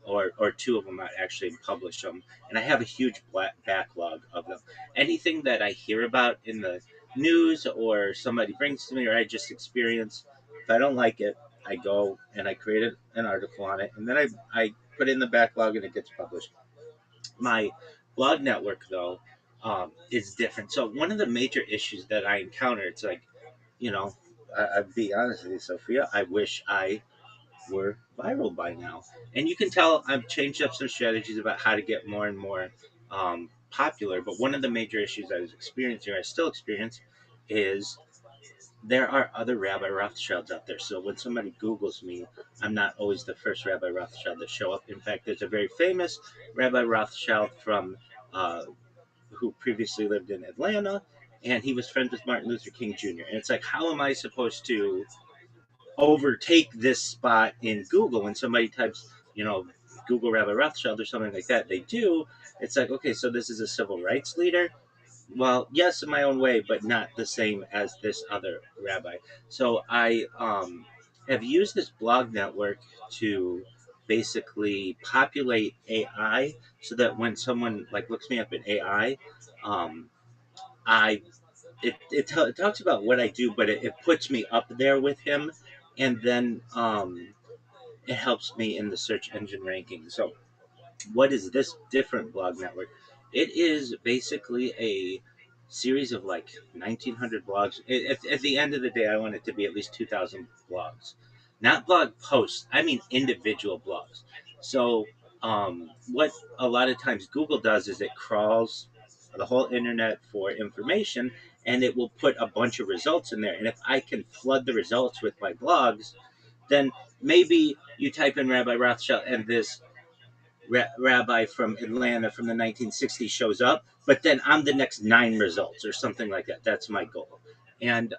or two of them I actually publish them. And I have a huge backlog of them. Anything that I hear about in the news or somebody brings to me or I just experience, if I don't like it, I go and I create an article on it, and then I put it in the backlog and it gets published. My blog network, though, is different. So one of the major issues that I encounter, it's like, you know, I'd be honest with you, Sophia. I wish I were viral by now. And you can tell I've changed up some strategies about how to get more and more popular. But one of the major issues I was experiencing, or I still experience, is there are other Rabbi Rothschilds out there. So when somebody Googles me, I'm not always the first Rabbi Rothschild to show up. In fact, there's a very famous Rabbi Rothschild from who previously lived in Atlanta, and he was friends with Martin Luther King Jr. And it's like, how am I supposed to overtake this spot in Google when somebody types, Google Rabbi Rothschild or something like that? They do. It's like, okay, so this is a civil rights leader. Well, yes, in my own way, but not the same as this other rabbi. So I have used this blog network to basically populate AI, so that when someone like looks me up in AI, um, I it talks about what I do, but it puts me up there with him, and then it helps me in the search engine ranking. So what is this different blog network? It is basically a series of like 1,900 blogs. At the end of the day, I want it to be at least 2,000 blogs, not blog posts. I mean individual blogs. So what a lot of times Google does is it crawls the whole internet for information, and it will put a bunch of results in there. And if I can flood the results with my blogs, then maybe you type in Rabbi Rothschild and this rabbi from Atlanta from the 1960s shows up, but then I'm the next 9 results or something like that. That's my goal. And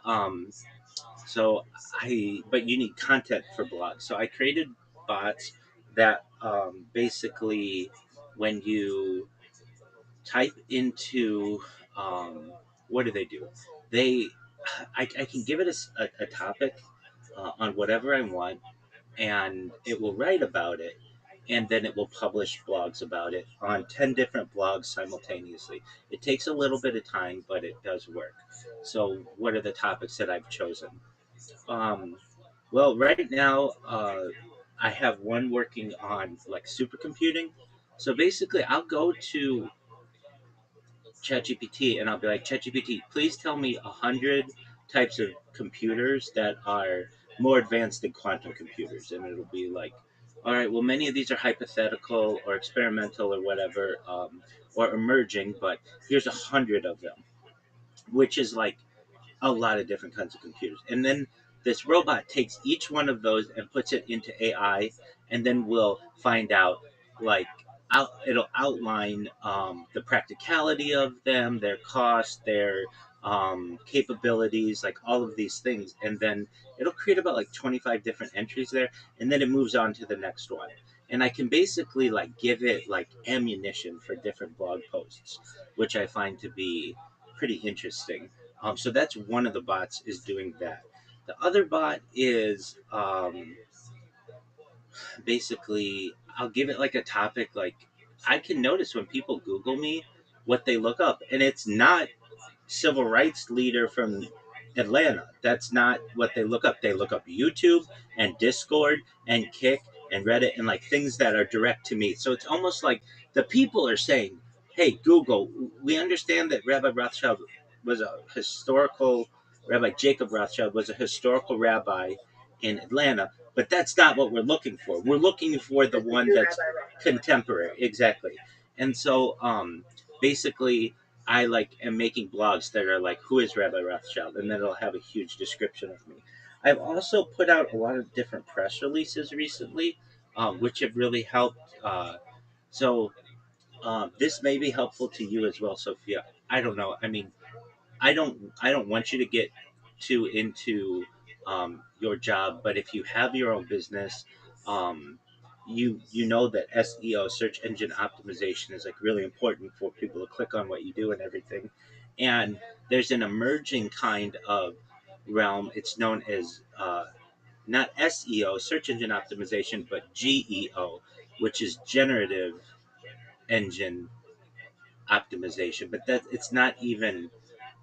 but you need content for blogs. So I created bots that basically, when you type into, what do they do? They, I can give it a topic on whatever I want, and it will write about it, and then it will publish blogs about it on 10 different blogs simultaneously. It takes a little bit of time, but it does work. So what are the topics that I've chosen? um, well, right now, I have one working on like supercomputing. So basically, I'll go to ChatGPT and I'll be like, ChatGPT, please tell me 100 types of computers that are more advanced than quantum computers, and it'll be like, all right, well, many of these are hypothetical or experimental or whatever, or emerging, but here's 100 of them, which is like a lot of different kinds of computers. And then this robot takes each one of those and puts it into AI, and then we'll find out, like, it'll outline the practicality of them, their cost, their capabilities, like all of these things. And then it'll create about like 25 different entries there, and then it moves on to the next one. And I can basically like give it like ammunition for different blog posts, which I find to be pretty interesting. So that's one of the bots is doing that. The other bot is basically, I'll give it like a topic. Like, I can notice when people Google me what they look up, and it's not civil rights leader from Atlanta. That's not what they look up. They look up YouTube and Discord and Kick and Reddit and like things that are direct to me. So it's almost like the people are saying, "Hey Google, we understand that Rabbi Jacob Rothschild was a historical rabbi in Atlanta, but that's not what we're looking for. We're looking for the one that's contemporary." Exactly. And so basically, I like am making blogs that are like, "Who is Rabbi Rothschild?" and then it'll have a huge description of me. I've also put out a lot of different press releases recently, which have really helped. So this may be helpful to you as well, Sophia. I don't know. I mean, I don't want you to get too into your job, but if you have your own business, um, you know that SEO, search engine optimization, is like really important for people to click on what you do and everything. And there's an emerging kind of realm. It's known as not SEO, search engine optimization, but GEO, which is generative engine optimization. But that it's not even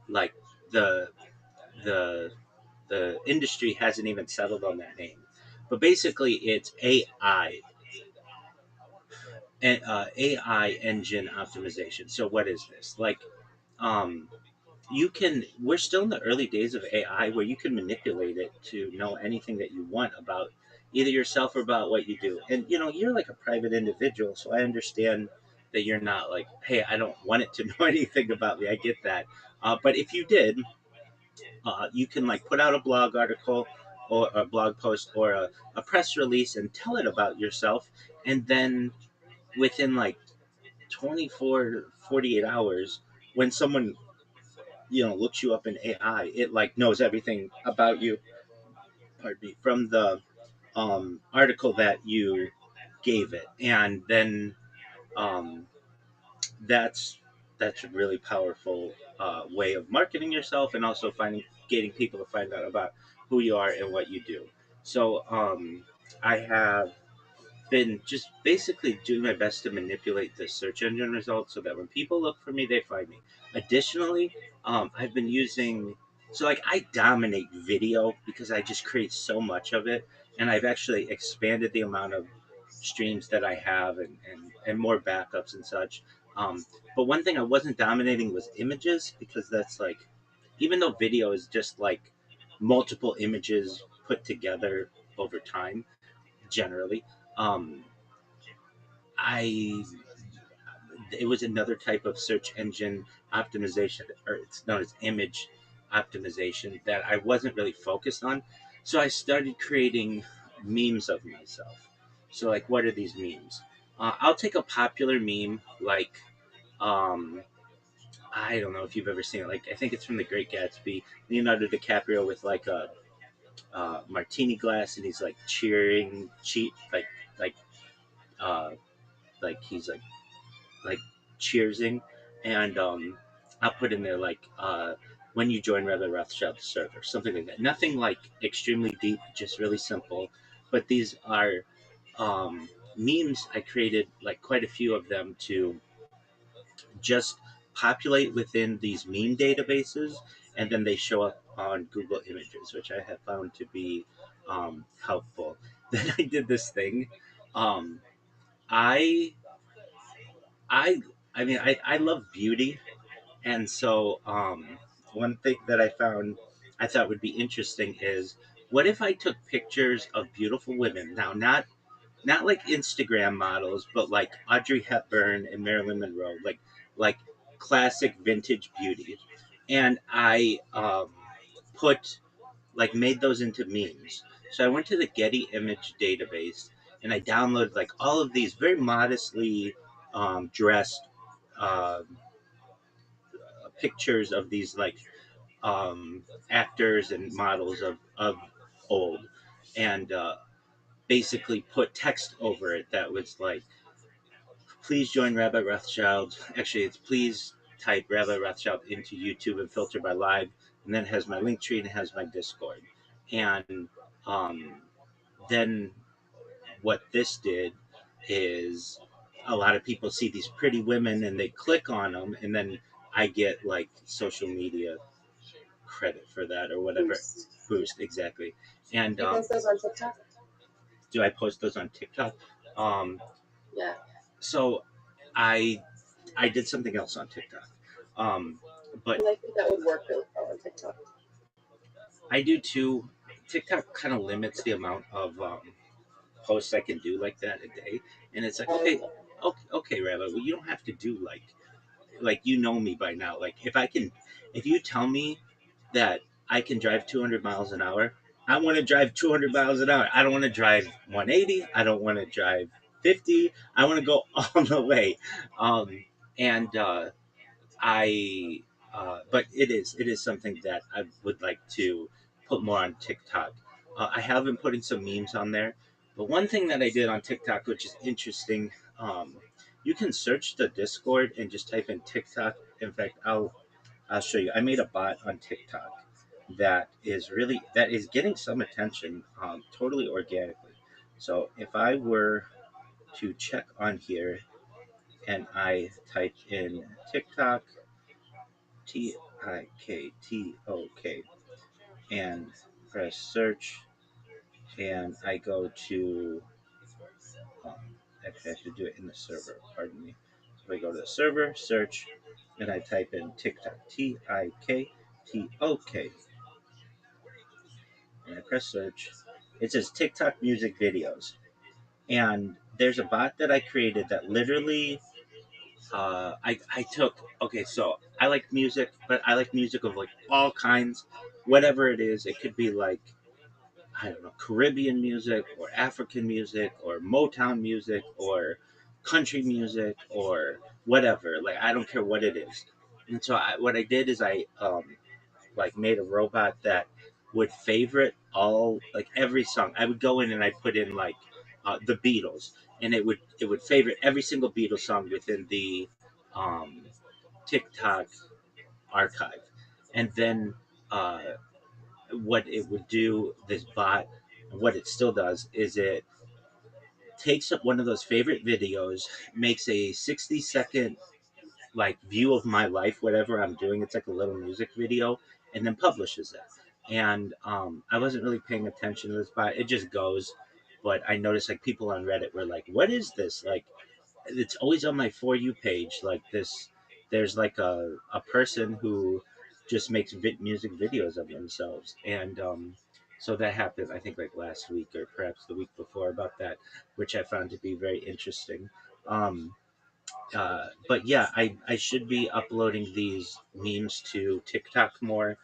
like the the the industry hasn't even settled on that name. But basically, it's AI engine optimization. So what is this? Like, um, you can. We're still in the early days of AI, where you can manipulate it to know anything that you want about either yourself or about what you do. And you're like a private individual, so I understand that you're not like, hey, I don't want it to know anything about me. I get that. But if you did, you can like put out a blog article or a blog post or a press release and tell it about yourself, and then within like 24 to 48 hours, when someone looks you up in AI, it like knows everything about you, pardon me, from the article that you gave it. And then um, that's that's a really powerful way of marketing yourself, and also getting people to find out about who you are and what you do. So I have been just basically doing my best to manipulate the search engine results so that when people look for me, they find me. Additionally, I've been using, so like I dominate video because I just create so much of it, and I've actually expanded the amount of streams that I have, and more backups and such. But one thing I wasn't dominating was images, because that's like, even though video is just like multiple images put together over time, generally. Um, I it was another type of search engine optimization, or it's known as image optimization, that I wasn't really focused on. So I started creating memes of myself. So like, what are these memes? I'll take a popular meme like, um, I don't know if you've ever seen it. Like, I think it's from The Great Gatsby. Leonardo DiCaprio with like a martini glass, and he's like cheering, like uh, like he's like cheersing, and I'll put in there like, when you join Rabbi Rothschild server, something like that. Nothing like extremely deep, just really simple. But these are memes. I created like quite a few of them to just populate within these meme databases, and then they show up on Google Images, which I have found to be helpful. Then I did this thing. Um, I I I mean, I love beauty, and so one thing that I thought would be interesting is, what if I took pictures of beautiful women, now not like Instagram models, but like Audrey Hepburn and Marilyn Monroe, like classic vintage beauty, and I put like made those into memes. So I went to the Getty Image database, and I downloaded like all of these very modestly dressed uh, pictures of these like actors and models of old, and basically put text over it that was like, please join Rabbi Rothschild. Actually, it's please type Rabbi Rothschild into YouTube and filter by live, and then it has my link tree and it has my Discord. And um, then what this did is, a lot of people see these pretty women and they click on them, and then I get like social media credit for that or whatever. Boost, exactly. And You post those on TikTok? do I post those on TikTok? Um, Yeah. so I I did something else on TikTok. But And I think that would work really well on TikTok. I do too. TikTok kind of limits the amount of posts I can do like that a day, and it's like, okay, Rabbi, well, you don't have to do like you know me by now. Like, if you tell me that I can drive 200 miles an hour, I want to drive 200 miles an hour. I don't want to drive 180. I don't want to drive 50. I want to go all the way. And I, but it is something that I would like to put more on TikTok. I have been putting some memes on there, but one thing that I did on TikTok, which is interesting, you can search the Discord and just type in TikTok. In fact, I'll show you. I made a bot on TikTok that is getting some attention, totally organically. So if I were to check on here and I type in TikTok, TikTok, and press search, and I go to, um, actually, I should do it in the server, pardon me. So I go to the server, search, and I type in TikTok, TikTok, and I press search. It says TikTok music videos, and there's a bot that I created that literally I took. Okay, so I like music, but I like music of like all kinds, whatever it is. It could be like, I don't know, Caribbean music or African music or Motown music or country music or whatever. Like, I don't care what it is. And so what I did is I like made a robot that would favorite all, like, every song. I would go in and I put in like the Beatles, and it would favorite every single Beatles song within the um, TikTok archive, and then uh, what it would do, this bot, what it still does, is it takes up one of those favorite videos, makes a 60-second like view of my life, whatever I'm doing. It's like a little music video, and then publishes it. And I wasn't really paying attention to this bot. It just goes. But I noticed like people on Reddit were like, "What is this?" Like, it's always on my For You page. Like this, there's like a person who just makes music videos of themselves, and so that happened. I think like last week or perhaps the week before about that, which I found to be very interesting. Um, but yeah, I should be uploading these memes to TikTok more.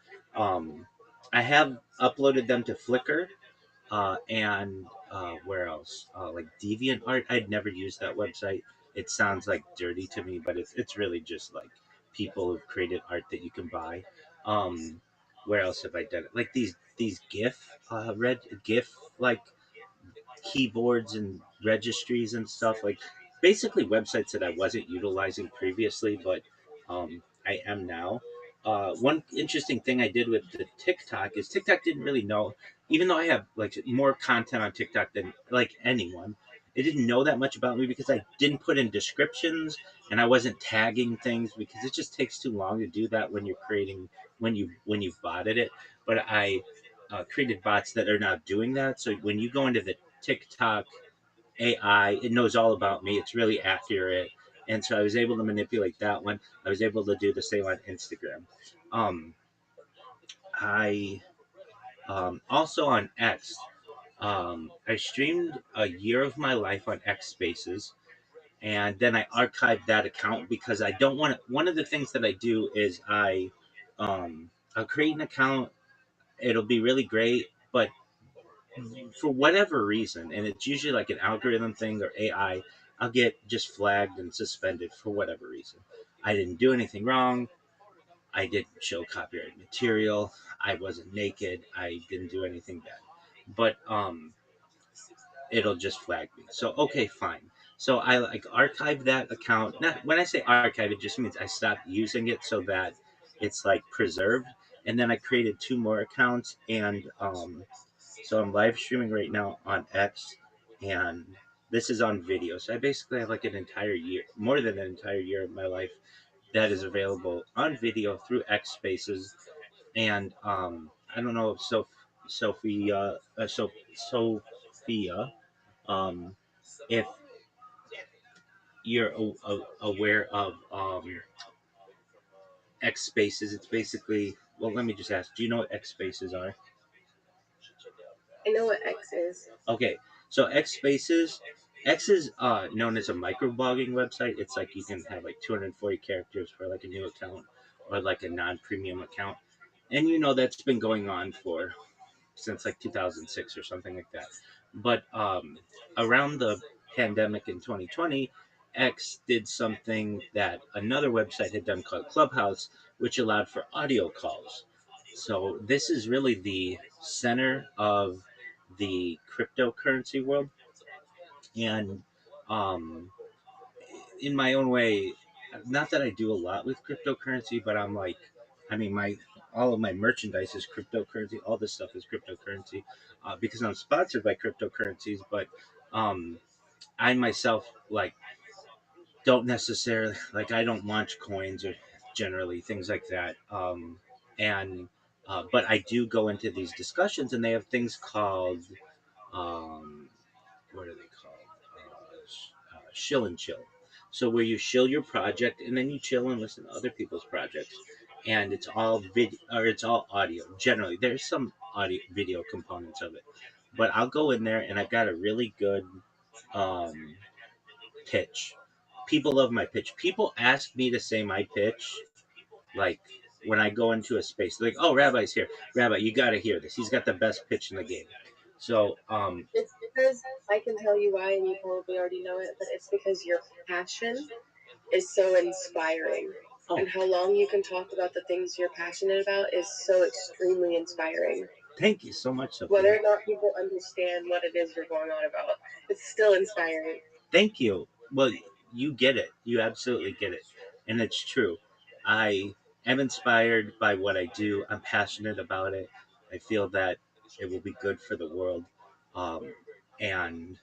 I have uploaded them to Flickr, and where else? Like DeviantArt. I'd never used that website. It sounds like dirty to me, but it's really just like people who've created art that you can buy. Um, where else have I done it? Like these GIF like keyboards and registries and stuff, like basically websites that I wasn't utilizing previously, but I am now. One interesting thing I did with the TikTok is TikTok didn't really know, even though I have like more content on TikTok than like anyone, it didn't know that much about me because I didn't put in descriptions and I wasn't tagging things because it just takes too long to do that when you're creating, when you've botted it. But I created bots that are now doing that. So when you go into the TikTok AI, it knows all about me. It's really accurate. And so I was able to manipulate that one. I was able to do the same on Instagram. Um, I also on X, I streamed a year of my life on X Spaces, and then I archived that account because I don't want to. One of the things that I do is I'll create an account. It'll be really great, but for whatever reason, and it's usually like an algorithm thing or AI, I'll get just flagged and suspended for whatever reason. I didn't do anything wrong. I didn't show copyrighted material. I wasn't naked. I didn't do anything bad. But it'll just flag me. So okay, fine. So I like archive that account. Not when I say archive, it just means I stopped using it so that it's like preserved. And then I created two more accounts, and so I'm live streaming right now on X, and this is on video. So I basically have like an entire year, more than an entire year of my life that is available on video through X Spaces. And I don't know if Sophia, um, if you're aware of X Spaces. It's basically, well, let me just ask, do you know what X Spaces are? I know what X is. Okay, so X Spaces, X is known as a microblogging website. It's like you can have like 240 characters for like a new account or like a non-premium account, and that's been going on for since like 2006 or something like that. But around the pandemic in 2020, X did something that another website had done called Clubhouse, which allowed for audio calls. So this is really the center of the cryptocurrency world, and um, in my own way, not that I do a lot with cryptocurrency, but I'm like, I mean, my all of my merchandise is cryptocurrency. All this stuff is cryptocurrency because I'm sponsored by cryptocurrencies. But um, I myself like don't necessarily like I don't launch coins or generally things like that. And but I do go into these discussions, and they have things called um, what are they called? Shill and chill. So where you shill your project and then you chill and listen to other people's projects, and it's all video or it's all audio. Generally, there's some audio video components of it, but I'll go in there and I've got a really good pitch. People love my pitch. People ask me to say my pitch, like when I go into a space. They're like, "Oh, Rabbi's here. Rabbi, you got to hear this. He's got the best pitch in the game." So, It's because I can tell you why, and you probably already know it, but it's because your passion is so inspiring. oh, And how long you can talk about the things you're passionate about is so extremely inspiring. thank you so much, Sophia. Whether or not people understand what it is you're going on about, it's still inspiring. Thank you. Well, you get it. You absolutely get it. And it's true. I am inspired by what I do. I'm passionate about it. I feel that it will be good for the world. And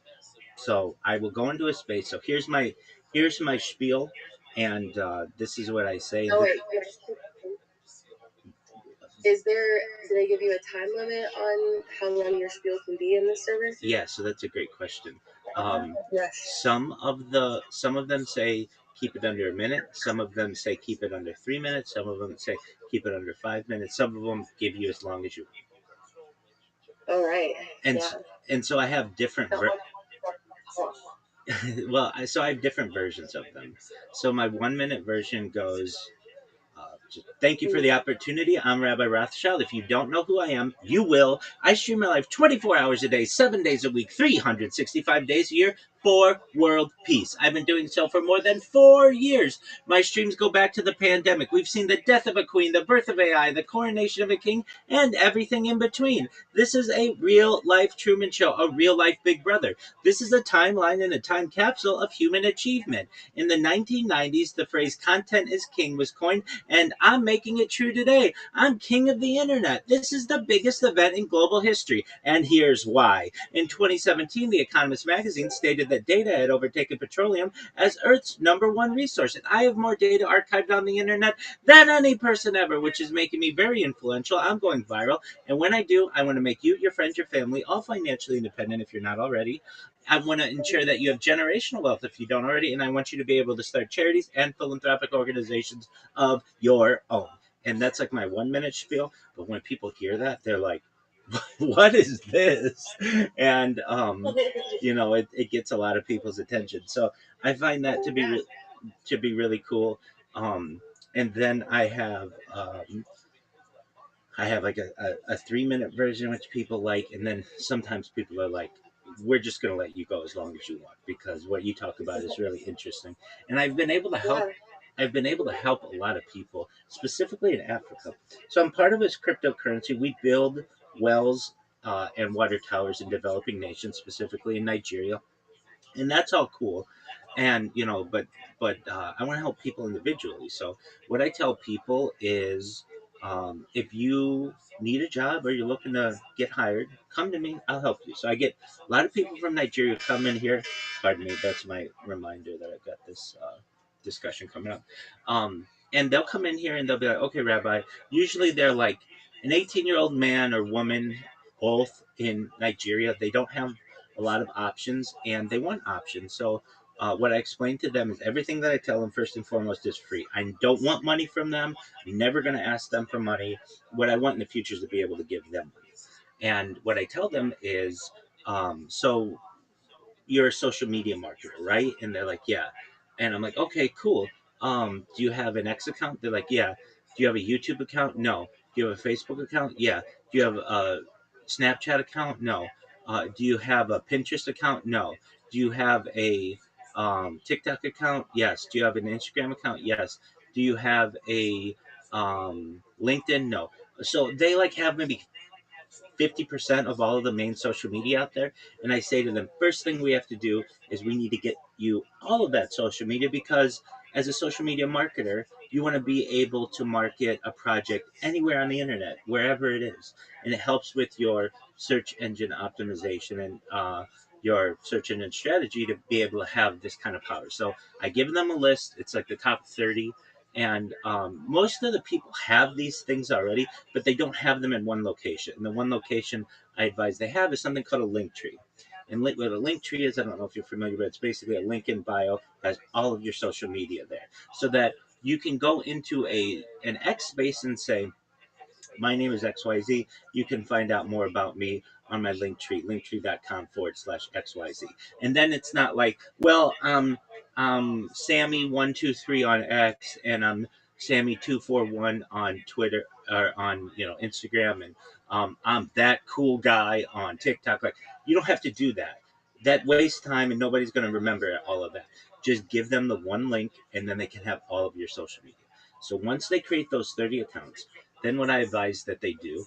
so I will go into a space. So here's my spiel, and this is what I say. Oh, wait. Is there, do they give you a time limit on how long your spiel can be in this server? Yeah, so that's a great question. Yes. Some of them say keep it under a minute. Some of them say keep it under 3 minutes. Some of them say keep it under 5 minutes. Some of them give you as long as you want. All right. And Yeah. and so I have different. Well, so I have different versions of them. So my 1 minute version goes. Thank you for the opportunity. I'm Rabbi Rothschild. If you don't know who I am, you will. I stream my life 24 hours a day, 7 days a week, 365 days a year for world peace. I've been doing so for more than 4 years. My streams go back to the pandemic. We've seen the death of a queen, the birth of AI, the coronation of a king, and everything in between. This is a real life Truman Show, a real life Big Brother. This is a timeline and a time capsule of human achievement. In the 1990s, the phrase content is king was coined, and I'm making it true today. I'm king of the internet. This is the biggest event in global history, and here's why. In 2017, The Economist magazine stated that data had overtaken petroleum as Earth's #1 resource, and I have more data archived on the internet than any person ever, which is making me very influential. I'm going viral, and when I do, I want to make you, your friends, your family all financially independent if you're not already. I want to ensure that you have generational wealth if you don't already, and I want you to be able to start charities and philanthropic organizations of your own. And that's like my 1 minute spiel. But when people hear that, they're like, what is this? And, it gets a lot of people's attention. So I find that to be really cool. And then I have like a 3 minute version which people like, and then sometimes people are like, we're just going to let you go as long as you want because what you talk about is really interesting. And I've been able to help. I've been able to help a lot of people, specifically in Africa. So I'm part of this cryptocurrency. We build wells and water towers in developing nations, specifically in Nigeria, and that's all cool. And but I want to help people individually. So what I tell people is, if you need a job or you're looking to get hired, come to me. I'll help you. So I get a lot of people from Nigeria come in here. Pardon me. That's my reminder that I've got this discussion coming up. And they'll come in here and they'll be like, okay, Rabbi. Usually they're like an 18-year-old man or woman, both in Nigeria. They don't have a lot of options and they want options. So what I explain to them is everything that I tell them first and foremost is free. I don't want money from them. I'm never going to ask them for money. What I want in the future is to be able to give them money. And what I tell them is, so you're a social media marketer, right? And they're like, yeah. And I'm like, okay, cool. Do you have an X account? They're like, yeah. Do you have a YouTube account? No. Do you have a Facebook account? Yeah. Do you have a Snapchat account? No. Do you have a Pinterest account? No. Do you have a TikTok account? Yes. Do you have an Instagram account? Yes. Do you have a LinkedIn? No. So they like have maybe 50% of all of the main social media out there. And I say to them, first thing we have to do is we need to get you all of that social media because as a social media marketer, you want to be able to market a project anywhere on the internet, wherever it is. And it helps with your search engine optimization and your search engine strategy to be able to have this kind of power. So I give them a list. It's like the top 30. And most of the people have these things already, but they don't have them in one location. And the one location I advise they have is something called a link tree. And what a link tree is, I don't know if you're familiar, but it's basically a link in bio that has all of your social media there, so that you can go into an X space and say, my name is XYZ. You can find out more about me on my Linktree, linktree.com/XYZ. And then it's not like, well, Sammy123 on X, and I'm Sammy241 on Twitter, or on, Instagram, and I'm that cool guy on TikTok. Like, you don't have to do that. That wastes time, and nobody's going to remember all of that. Just give them the one link, and then they can have all of your social media. So once they create those 30 accounts, then what I advise that they do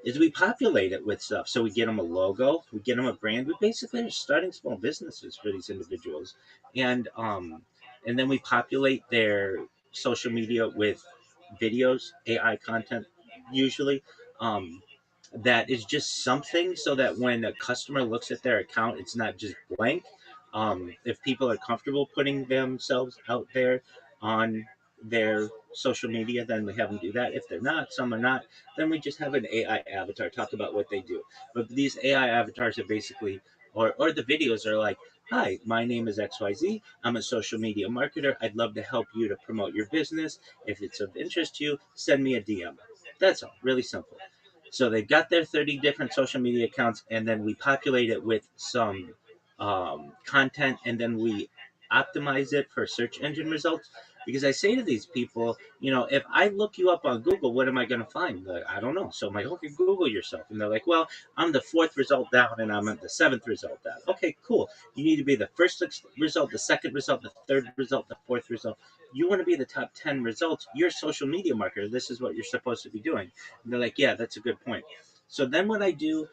is we populate it with stuff. So we get them a logo, we get them a brand. We basically are starting small businesses for these individuals, and then we populate their social media with videos, AI content, usually. Um, that is just something, so that when a customer looks at their account, it's not just blank. If people are comfortable putting themselves out there on their social media, then we have them do that. If they're not, some are not, then we just have an AI avatar talk about what they do. But these AI avatars are basically, or the videos are like, hi, my name is XYZ. I'm a social media marketer. I'd love to help you to promote your business. If it's of interest to you, send me a DM. That's all, really simple. So they've got their 30 different social media accounts, and then we populate it with some content, and then we optimize it for search engine results. Because I say to these people, if I look you up on Google, what am I going to find? Like, I don't know. So I'm like, okay, Google yourself. And they're like, well, I'm the fourth result down, and I'm at the seventh result down. Okay, cool. You need to be the first result, the second result, the third result, the fourth result. You want to be the top 10 results. You're a social media marketer. This is what you're supposed to be doing. And they're like, yeah, that's a good point. So then what I do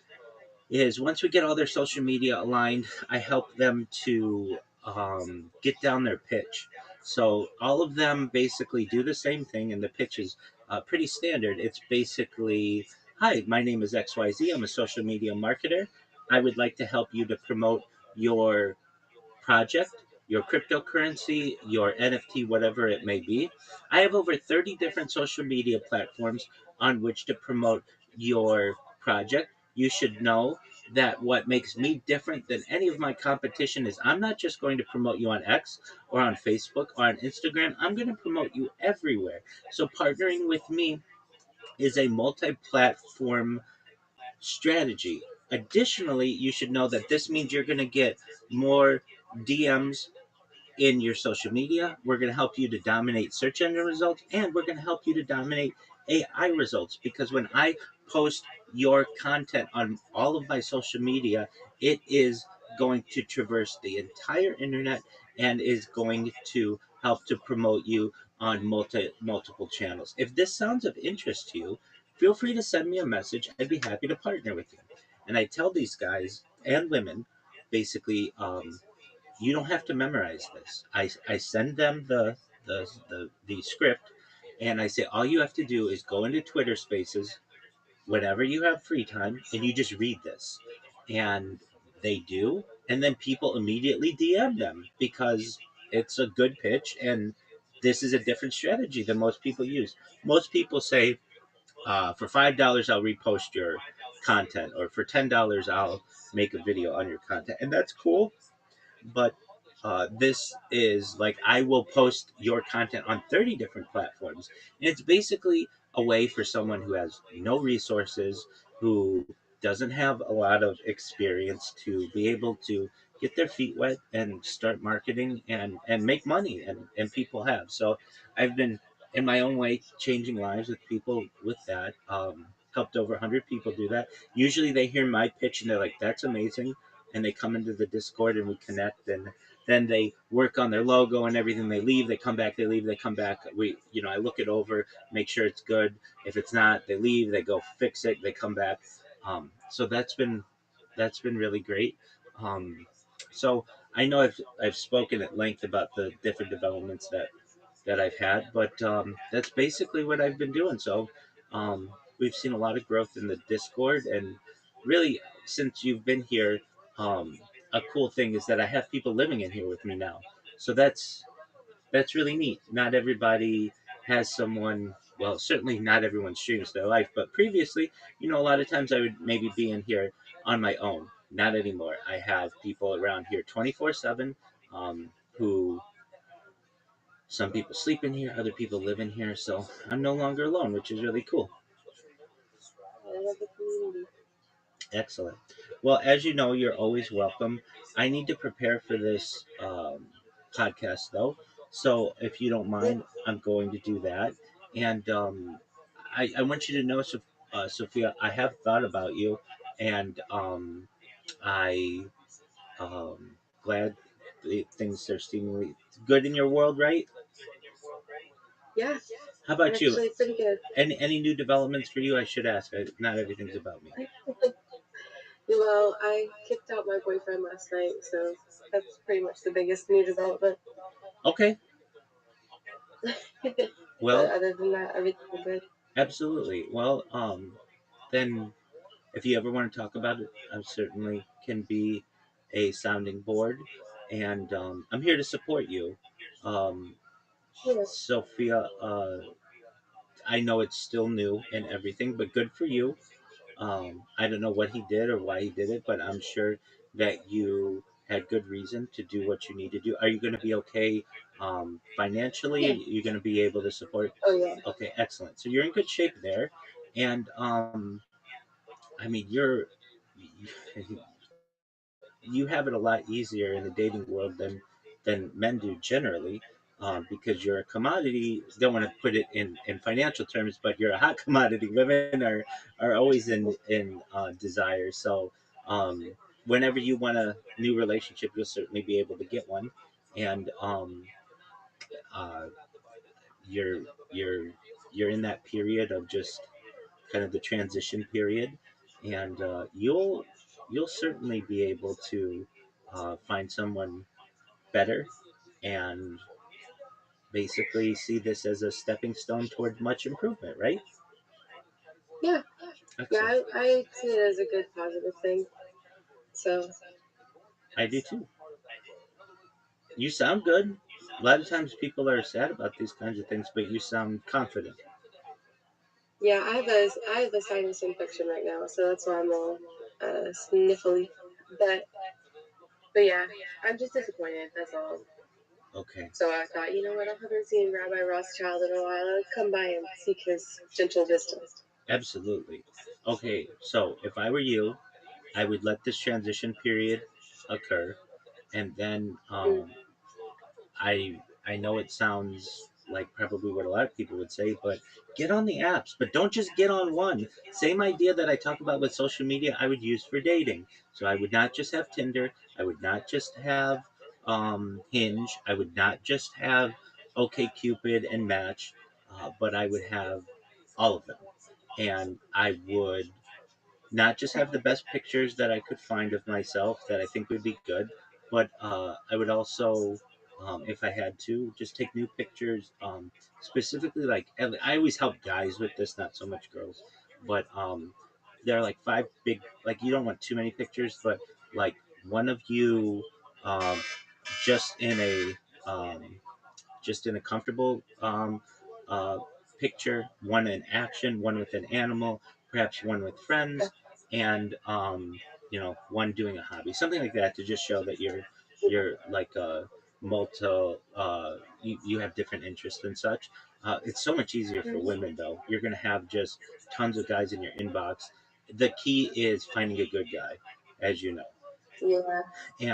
is, once we get all their social media aligned, I help them to get down their pitch. So all of them basically do the same thing, and the pitch is pretty standard. It's basically, hi, my name is XYZ. I'm a social media marketer. I would like to help you to promote your project, your cryptocurrency, your NFT, whatever it may be. I have over 30 different social media platforms on which to promote your project. You should know that what makes me different than any of my competition is, I'm not just going to promote you on X or on Facebook or on Instagram. I'm going to promote you everywhere. So partnering with me is a multi-platform strategy. Additionally, you should know that this means you're going to get more DMs in your social media. We're going to help you to dominate search engine results, and we're going to help you to dominate AI results, because when I post your content on all of my social media, it is going to traverse the entire internet and is going to help to promote you on multiple channels. If this sounds of interest to you, feel free to send me a message. I'd be happy to partner with you. And I tell these guys and women, basically, you don't have to memorize this. I send them the script, and I say, all you have to do is go into Twitter Spaces whenever you have free time, and you just read this. And they do, and then people immediately DM them, because it's a good pitch, and this is a different strategy than most people use. Most people say, for $5 I'll repost your content, or for $10 I'll make a video on your content, and that's cool. But this is like, I will post your content on 30 different platforms. And it's basically a way for someone who has no resources, who doesn't have a lot of experience, to be able to get their feet wet and start marketing and make money. And people have. So I've been, in my own way, changing lives with people with that. Helped over 100 people do that. Usually they hear my pitch and they're like, that's amazing, and they come into the Discord and we connect, and then they work on their logo and everything. They leave, they come back, they leave, they come back. I look it over, make sure it's good. If it's not, they leave, they go fix it, they come back. So that's been really great. Um, so I know I've spoken at length about the different developments that I've had, but that's basically what I've been doing. So um, we've seen a lot of growth in the Discord, and really, since you've been here, a cool thing is that I have people living in here with me now. So that's really neat. Not everybody has someone. Well, certainly not everyone streams their life, but previously, a lot of times I would maybe be in here on my own. Not anymore. I have people around here 24/7, who, some people sleep in here, other people live in here, so I'm no longer alone, which is really cool. part of the community. Excellent. Well, as you know, you're always welcome. I need to prepare for this podcast, though. So if you don't Yeah, mind, I'm going to do that. And I want you to know, Sophia, I have thought about you, and I glad things are seemingly good in your world, right? yeah, How about you? actually pretty good. Any new developments for you? I should ask. Not everything's about me. Well, I kicked out my boyfriend last night, so that's pretty much the biggest new development. Okay. But Well, other than that, everything's good. absolutely. Well, then if you ever want to talk about it, I certainly can be a sounding board, and I'm here to support you. Um, Yeah, Sophia, I know it's still new and everything, but good for you. I don't know what he did or why he did it, but I'm sure that you had good reason to do what you need to do. Are you going to be okay financially? yeah. You're going to be able to support? Oh yeah, Okay, excellent. So you're in good shape there, and I mean you have it a lot easier in the dating world than men do generally. Because you're a commodity, don't want to put it in financial terms, but you're a hot commodity. Women are always in desire. So um, whenever you want a new relationship, you'll certainly be able to get one. And uh, you're you're you're in that period of just kind of the transition period, and you'll certainly be able to find someone better and basically see this as a stepping stone towards much improvement, right? yeah, yeah. Excellent. I see it as a good positive thing. So I do too. You sound good. A lot of times people are sad about these kinds of things, but you sound confident. yeah, I have a sinus infection right now, so that's why I'm all sniffly. But but yeah, I'm just disappointed. That's all. Okay, So I thought, you know what? I haven't seen Rabbi Rothschild in a while. I'll come by and seek his gentle wisdom. absolutely. Okay, so if I were you, I would let this transition period occur, and then Mm, I know it sounds like probably what a lot of people would say, but get on the apps, but don't just get on one. Same idea that I talk about with social media, I would use for dating. So I would not just have Tinder, I would not just have Hinge, I would not just have OkCupid and Match, but I would have all of them, and I would not just have the best pictures that I could find of myself that I think would be good, but I would also, if I had to, just take new pictures. Specifically, like I always help guys with this, not so much girls, but there are like five big. Like you don't want too many pictures, but like one of you, um, just in a um, just in a comfortable uh, picture, one in action, one with an animal, perhaps one with friends, and one doing a hobby, something like that, to just show that you're like a multi, you have different interests and such. It's so much easier for mm, women though. You're gonna have just tons of guys in your inbox. The key is finding a good guy, as you know, yeah,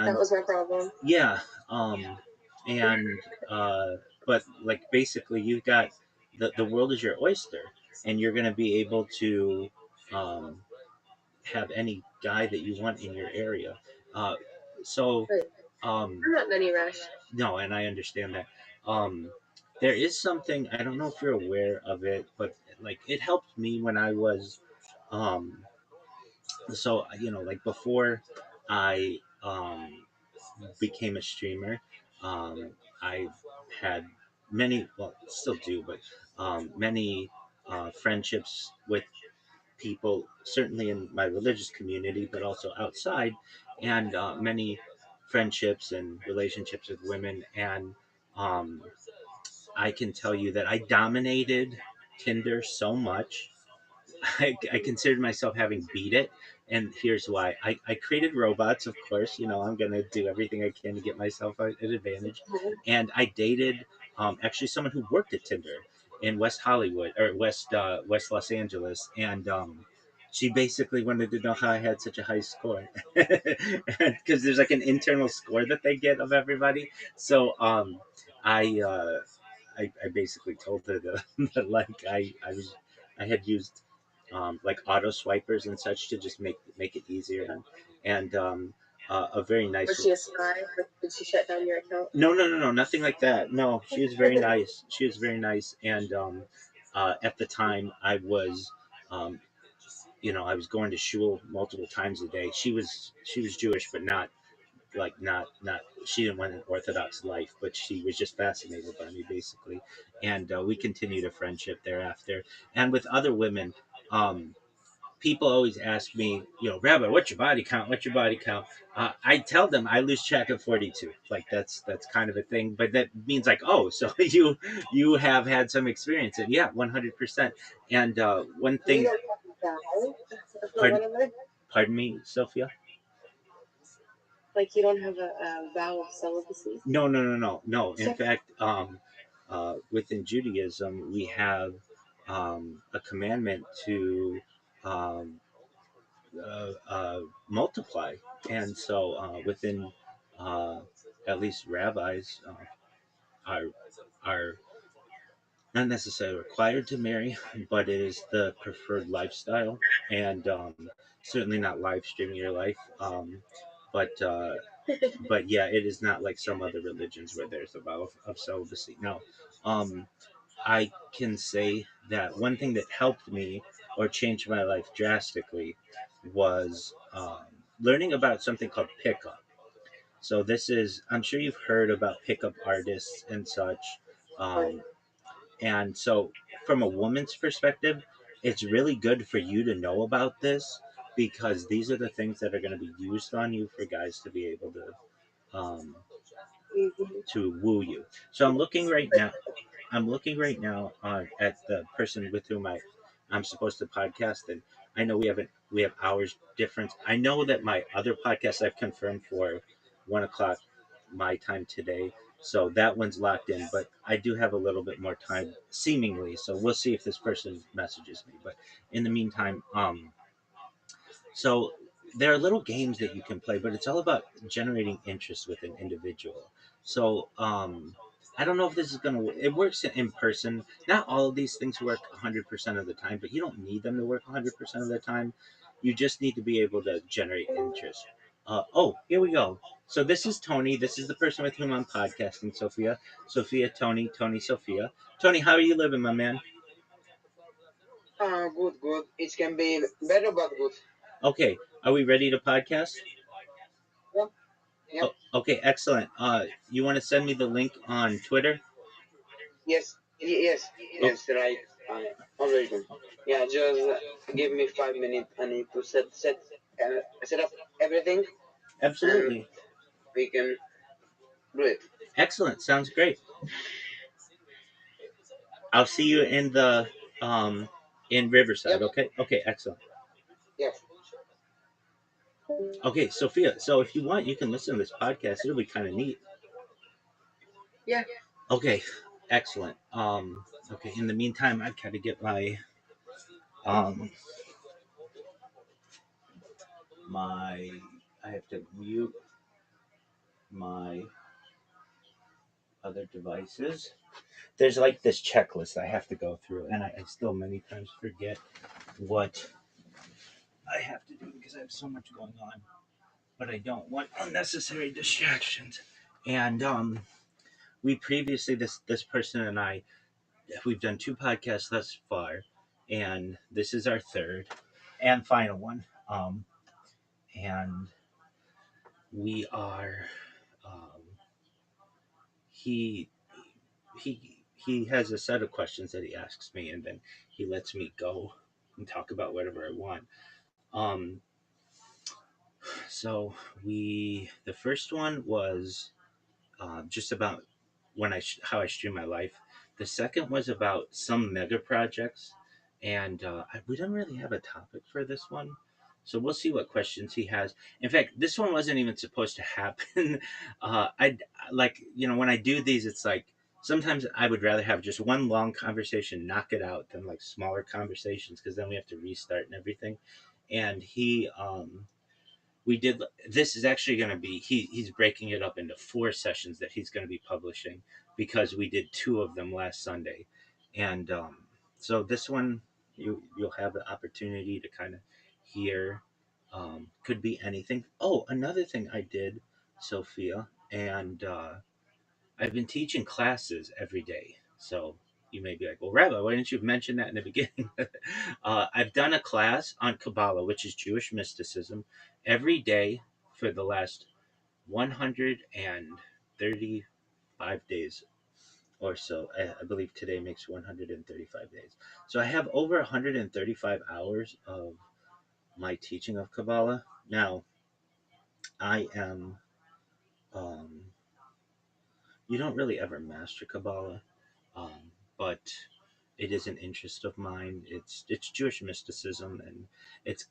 that and was my problem. yeah, um, and but like basically, you've got the world is your oyster, and you're gonna be able to um, have any guy that you want in your area. Uh, so But um, I'm not in any rush. no, and I understand that. Um, there is something I don't know if you're aware of it, but like it helped me when I was um, like before I became a streamer. Um, I've had many, well, still do, but many friendships with people, certainly in my religious community, but also outside, and many friendships and relationships with women. And um, I can tell you that I dominated Tinder so much. I considered myself having beat it. And here's why. I created robots, of course. I'm going to do everything I can to get myself an advantage. And I dated actually someone who worked at Tinder in West Hollywood or West Los Angeles. And She basically wanted to know how I had such a high score, because there's like an internal score that they get of everybody. So I I basically told her that, that like I had used like auto swipers and such to just make it easier, and a very nice. Was she a spy? Like, did she shut down your account? No, nothing like that. No, she was very nice. She was very nice, and at the time I was, um, I was going to shul multiple times a day. She was Jewish, but not like not. She didn't want an Orthodox life, but she was just fascinated by me basically, and we continued a friendship thereafter. And with other women, um, people always ask me, Rabbi, what's your body count? What's your body count? I tell them I lose track of 42. Like that's kind of a thing, but that means like, oh, so you have had some experience, and yeah, 100%. And one You thing, don't have a vow for pardon, one of them? pardon me, Sophia. Like, you don't have a vow of celibacy? No. In So, fact, within Judaism, we have a commandment to um, multiply, and so within uh, at least rabbis are are not necessarily required to marry, but it is the preferred lifestyle, and certainly not live streaming your life. But but yeah, it is not like some other religions where there's a vow of celibacy. No, um, I can say that one thing that helped me or changed my life drastically was learning about something called pickup. So this is, I'm sure you've heard about pickup artists and such. right. Um, and so, from a woman's perspective, it's really good for you to know about this because these are the things that are going to be used on you for guys to be able um, Mm-hmm. to woo you. So I'm looking right now. I'm looking right now at the person with whom I'm supposed to podcast, and I know we have hours difference. I know that my other podcast I've confirmed for 1 o'clock my time today, so that one's locked in. But I do have a little bit more time, seemingly. So we'll see if this person messages me. But in the meantime, so there are little games that you can play, but it's all about generating interest with an individual. So I don't know if this is gonna. It works in person. Not all of these things work 100% of the time, but you don't need them to work 100% of the time. You just need to be able to generate interest. Oh, here we go. So this is Tony. This is the person with whom I'm podcasting. Sophia, Sophia, Tony, Tony, Sophia. Tony, how are you living, my man? Good, good. It can be better, but good. Okay, are we ready to podcast? Yep. Yep. Oh, okay, excellent. You want to send me the link on Twitter? Yes. Yes. Oh, Yes. Right. Already done. Yeah. Just give me 5 minutes. I need to set up everything, and absolutely. we can do it. Excellent. Sounds great. I'll see you um in Riverside. Yep. Okay. Okay. Excellent. Yep. Okay, Sophia. So if you want, you can listen to this podcast. It'll be kind of neat. Yeah. Okay. Excellent. Okay. In the meantime, I've got to get um my I have to mute my other devices. There's like this checklist I have to go through, and I still many times forget what I have to do because I have so much going on. But I don't want unnecessary distractions. And we previously this person and I we've done 2 podcasts thus far, and this is our third and final one. And we are um, he he has a set of questions that he asks me, and then he lets me go and talk about whatever I want. Um, so the first one was just about how I stream my life. The second was about some mega projects, and we don't really have a topic for this one, so we'll see what questions he has. In fact, this one wasn't even supposed to happen. I like when I do these, it's like sometimes I would rather have just one long conversation, knock it out, than like smaller conversations because then we have to restart and everything. And we did. This is actually going to be he's breaking it up into 4 sessions that he's going to be publishing because we did 2 of them last Sunday, and so this one you'll have the opportunity to kind of hear. Could be anything. Oh, another thing I did, Sophia, and I've been teaching classes every day. So you may be like, well, Rabbi, why didn't you mention that in the beginning? I've done a class on Kabbalah, which is Jewish mysticism, every day for the last 135 days or so. I believe today makes 135 days. So I have over 135 hours of my teaching of Kabbalah. Now, I am, um, you don't really ever master Kabbalah, but it is an interest of mine. It's Jewish mysticism, and it's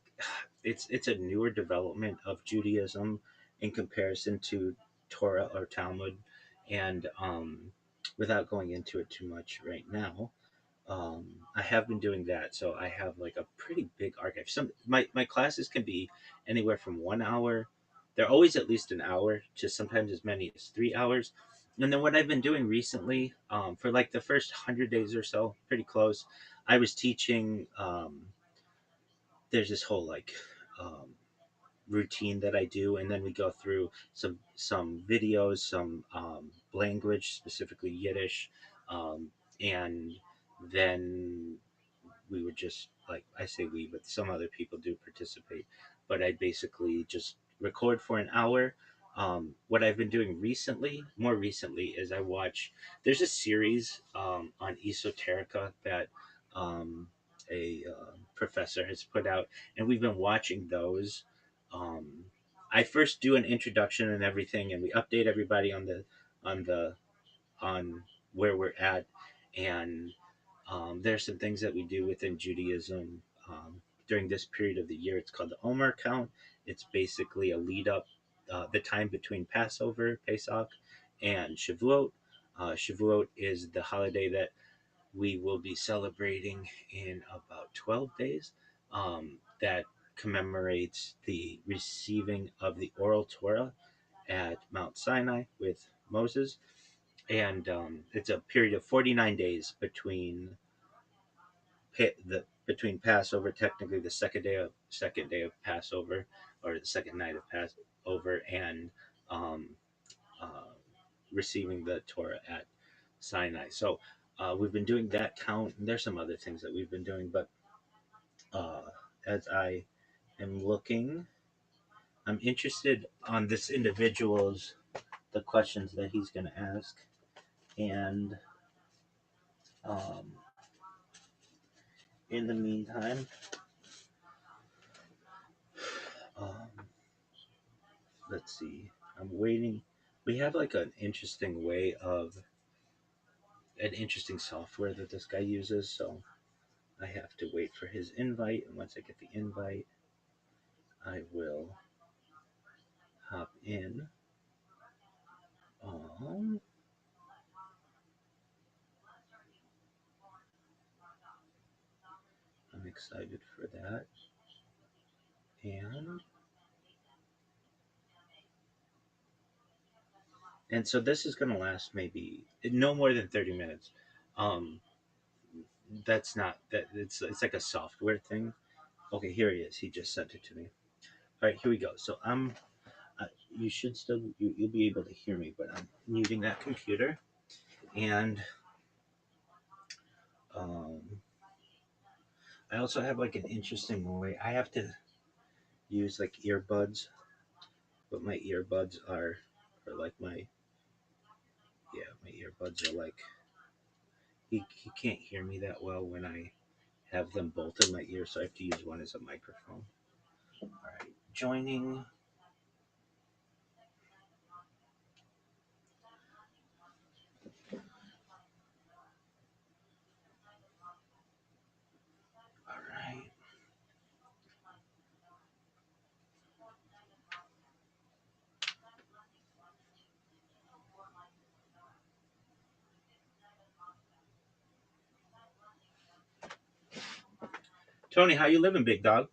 it's a newer development of Judaism in comparison to Torah or Talmud, and without going into it too much right now, I have been doing that, so I have like a pretty big archive. My classes can be anywhere from 1 hour. They're always at least an hour to sometimes as many as 3 hours. And then what I've been doing recently, for like the first 100 days or so, pretty close, I was teaching. There's this whole like um, routine that I do, and then we go through some videos, some language, specifically Yiddish, and then we would just like I say we, but some other people do participate. But I basically just record for an hour. What I've been doing recently, more recently, is I watch. There's a series on esoterica that a professor has put out, and we've been watching those. Um, I first do an introduction and everything, and we update everybody on the on where we're at, and there's some things that we do within Judaism during this period of the year. It's called the Omer count. It's basically a lead up, the time between Passover, Pesach, and Shavuot. Shavuot is the holiday that we will be celebrating in about 12 days. That commemorates the receiving of the oral Torah at Mount Sinai with Moses. And it's a period of 49 days between Passover, technically the second day of Passover, or the second night of Passover, and um, uh, receiving the Torah at Sinai. So we've been doing that count, and there's some other things that we've been doing. But uh, as I am looking, I'm interested on this individual's the questions that he's going to ask, and um, in the meantime, um, let's see. I'm waiting. We have like an interesting software that this guy uses, so I have to wait for his invite. And once I get the invite, I will hop in. Um, I'm excited for that. And so this is going to last maybe no more than 30 minutes. Um, that's not that it's like a software thing. Okay, here he is. He just sent it to me. All right, here we go. So you should still you'll be able to hear me, but I'm muting that computer, and um, I also have like an interesting way. I have to use like earbuds, but my earbuds are like my earbuds are like he can't hear me that well when I have them both in my ear, so I have to use one as a microphone. All right, joining. All right. Tony, how you living, big dog?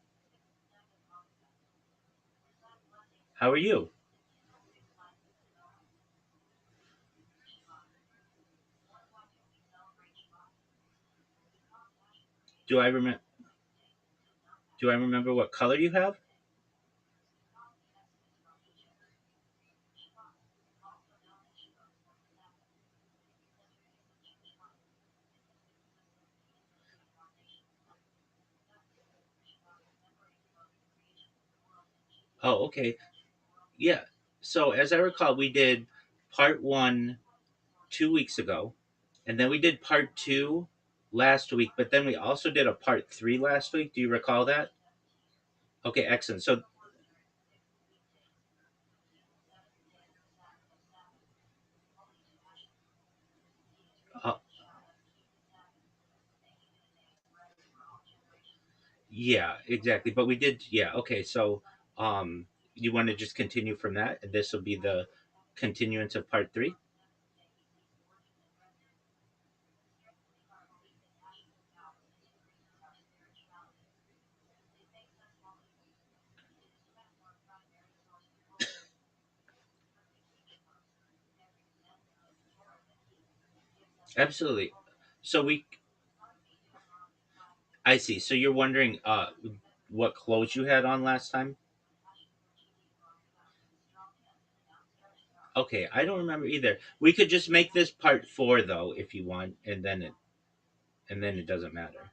How are you? Do I remember? Do I remember what color you have? Oh, okay. Yeah. So as I recall, we did part one 2 weeks ago, and then we did part two last week. But then we also did a part three last week. Do you recall that? Okay, excellent. So, uh, yeah, exactly. But we did. Yeah. Okay. So, you want to just continue from that? This will be the continuance of part three. Absolutely. So we I see. So you're wondering what clothes you had on last time? Okay, I don't remember either. We could just make this part 4 though if you want, and then it doesn't matter.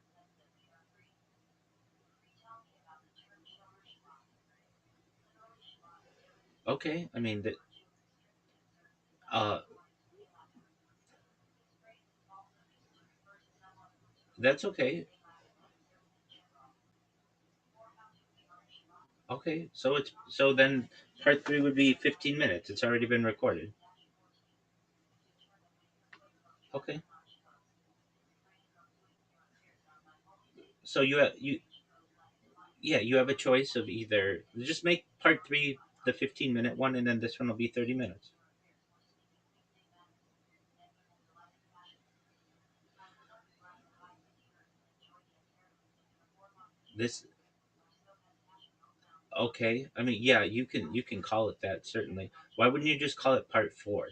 Okay, I mean uh that's okay. Okay, so then part 3 would be 15 minutes. It's already been recorded. Okay. So you yeah, you have a choice of either just make part 3 the 15-minute one, and then this one will be 30 minutes. This Okay. I mean, yeah, you can call it that certainly. Why wouldn't you just call it part 4?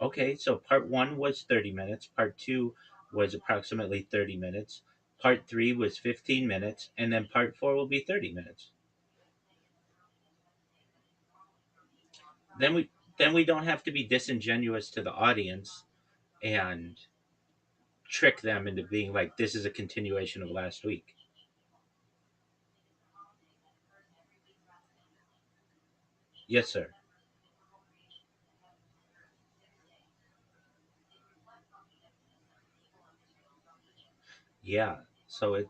Okay, so part 1 was 30 minutes, part 2 was approximately 30 minutes, part 3 was 15 minutes, and then part 4 will be 30 minutes. Then we don't have to be disingenuous to the audience and trick them into being like this is a continuation of last week. Yes, sir. Yeah. So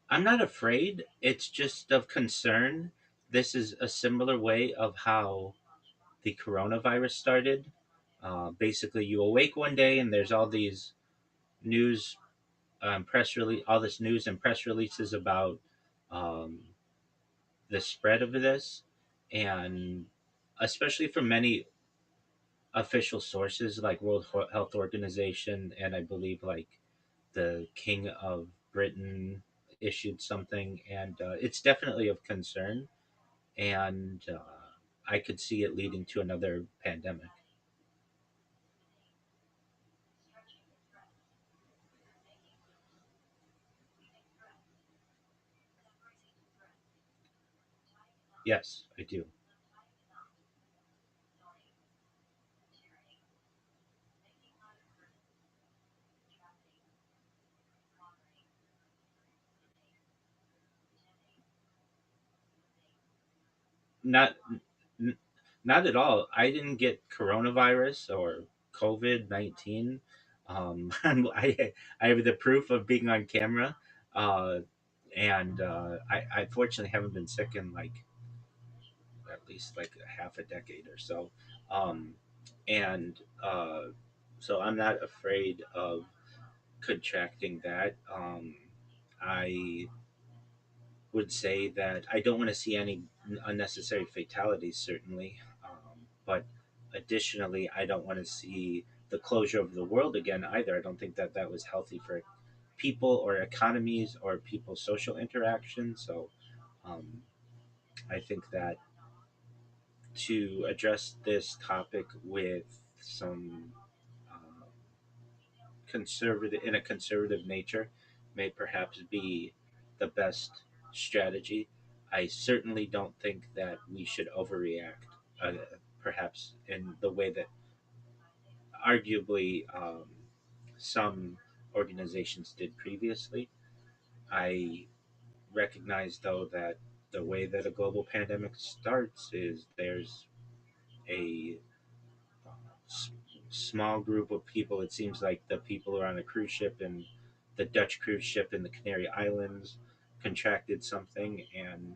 I'm not afraid. It's just of concern. This is a similar way of how the coronavirus started. Basically, you awake one day and there's all these news, press release, all this news and press releases about um, the spread of this, and especially from many official sources like World Health Organization, and I believe like the King of Britain issued something, and it's definitely of concern, and I could see it leading to another pandemic. Yes, I do. Not n- Not at all. I didn't get coronavirus or COVID-19. I have the proof of being on camera, uh, and I fortunately haven't been sick in like at least like a half a decade or so, um, and so I'm not afraid of contracting that. I would say that I don't want to see any unnecessary fatalities, certainly, but Additionally, I don't want to see the closure of the world again either. I don't think that that was healthy for people or economies or people's social interaction. So um, I think that to address this topic with some uh, conservative in a conservative nature may perhaps be the best strategy. I certainly don't think that we should overreact, uh, perhaps in the way that arguably some organizations did previously. I recognize, though, that the way that a global pandemic starts is there's a uh, s- small group of people. It seems like the people who are on a cruise ship and the Dutch cruise ship in the Canary Islands contracted something, and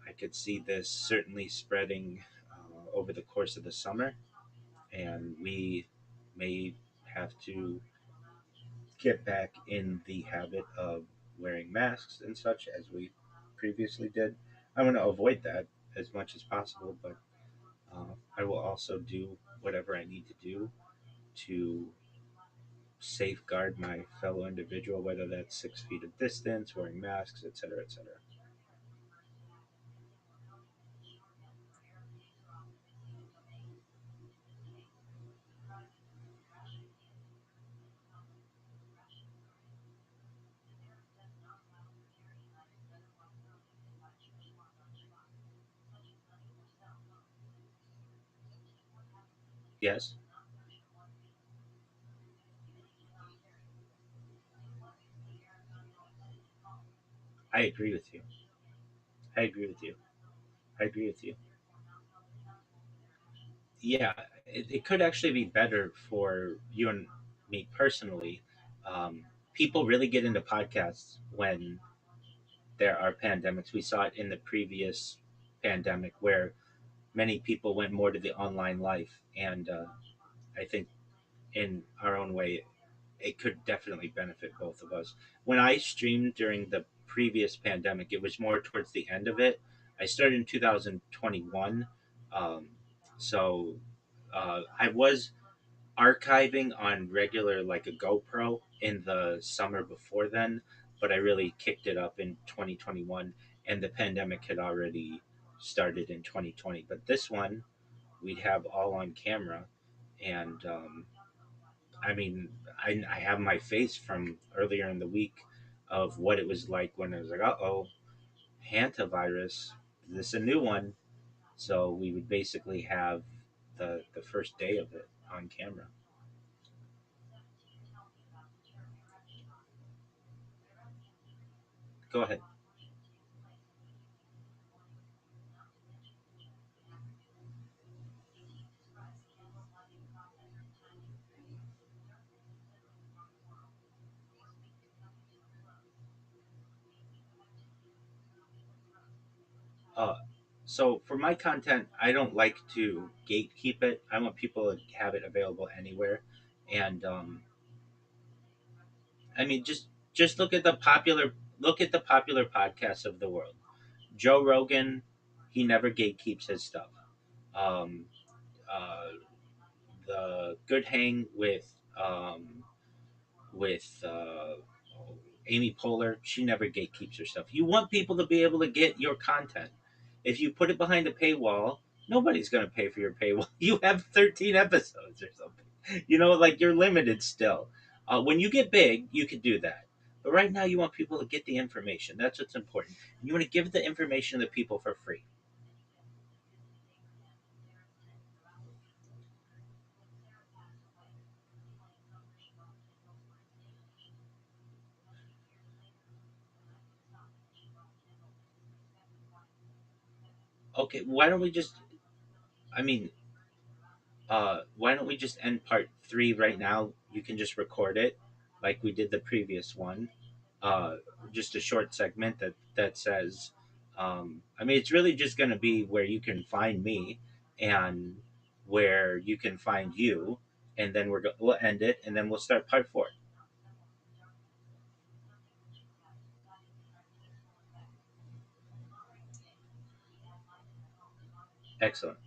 I could see this certainly spreading over the course of the summer, and we may have to get back in the habit of wearing masks and such as we previously did. I want to avoid that as much as possible, but I will also do whatever I need to do to safeguard my fellow individual, whether that's 6 feet of distance, wearing masks, etc., etc. Yes, I agree with you. I agree with you. I agree with you. Yeah, it could actually be better for you and me personally. People really get into podcasts when there are pandemics. We saw it in the previous pandemic where many people went more to the online life, and I think in our own way, it could definitely benefit both of us. When I streamed during the previous pandemic, it was more towards the end of it. I started in 2021, um, so I was archiving on regular like a GoPro in the summer before then, but I really kicked it up in 2021, and the pandemic had already started in 2020. But this one, we'd have all on camera, and I mean, I have my face from earlier in the week of what it was like when I was like, uh oh, hantavirus, this is a new one. So we would basically have the first day of it on camera. Go ahead. Uh, so for my content, I don't like to gatekeep it. I want people to have it available anywhere, and I mean, just look at the popular podcasts of the world. Joe Rogan, he never gatekeeps his stuff. Um, uh, the Good Hang with Amy Poehler, she never gatekeeps her stuff. You want people to be able to get your content. If you put it behind a paywall, nobody's going to pay for your paywall. You have 13 episodes or something. You know, like you're limited still. When you get big, you could do that. But right now, you want people to get the information. That's what's important. You want to give the information to people for free. Okay, why don't we just? I mean, why don't we just end part three right now? You can just record it, like we did the previous one. Uh, just a short segment that says, I mean, it's really just going to be where you can find me and where you can find you, and then we'll end it, and then we'll start part four. Excellent.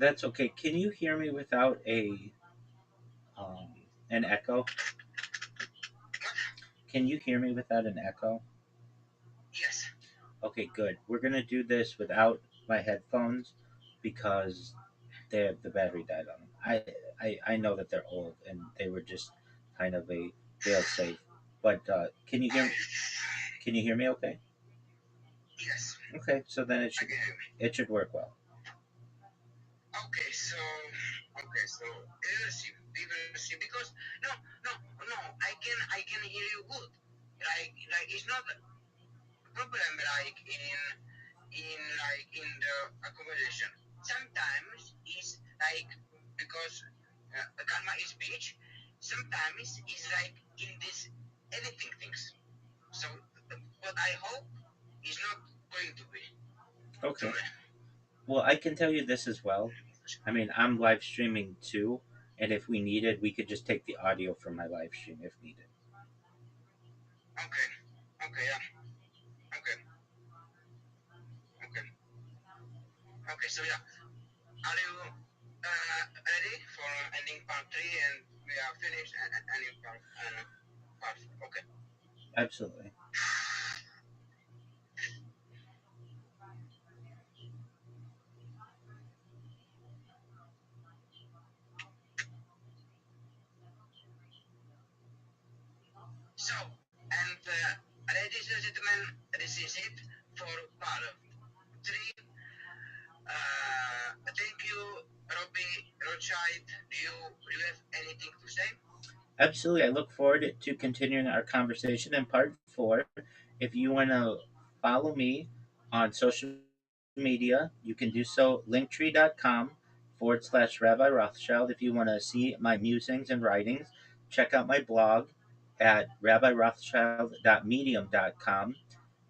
That's okay. Can you hear me without um, an echo? Can you hear me without an echo? Yes. Okay, good. We're gonna do this without my headphones because the battery died on them. I know that they're old and they were just kind of a fail safe. But can you hear me okay? Yes. Okay, so then it should work well. Okay, so we will see because no, I can hear you good. Like it's not a problem like in the accommodation. Sometimes it's like because karma is speech. Sometimes it's like in this editing things. So what I hope is not going to be. Okay. Sorry. Well, I can tell you this as well. I mean, I'm live streaming too, and if we needed, we could just take the audio from my live stream if needed. Okay. Okay. Yeah. Okay. Okay. Okay. So yeah. Are you ready for ending part 3 and we are finished ending part 4? Okay. Absolutely. So, and ladies and gentlemen, this is it for part 3. Thank you, Robbie, Rothschild. Do you have anything to say? Absolutely. I look forward to continuing our conversation in part 4. If you want to follow me on social media, you can do so linktree.com/Rabbi Rothschild. If you want to see my musings and writings, check out my blog at rabbirothschild.medium.com.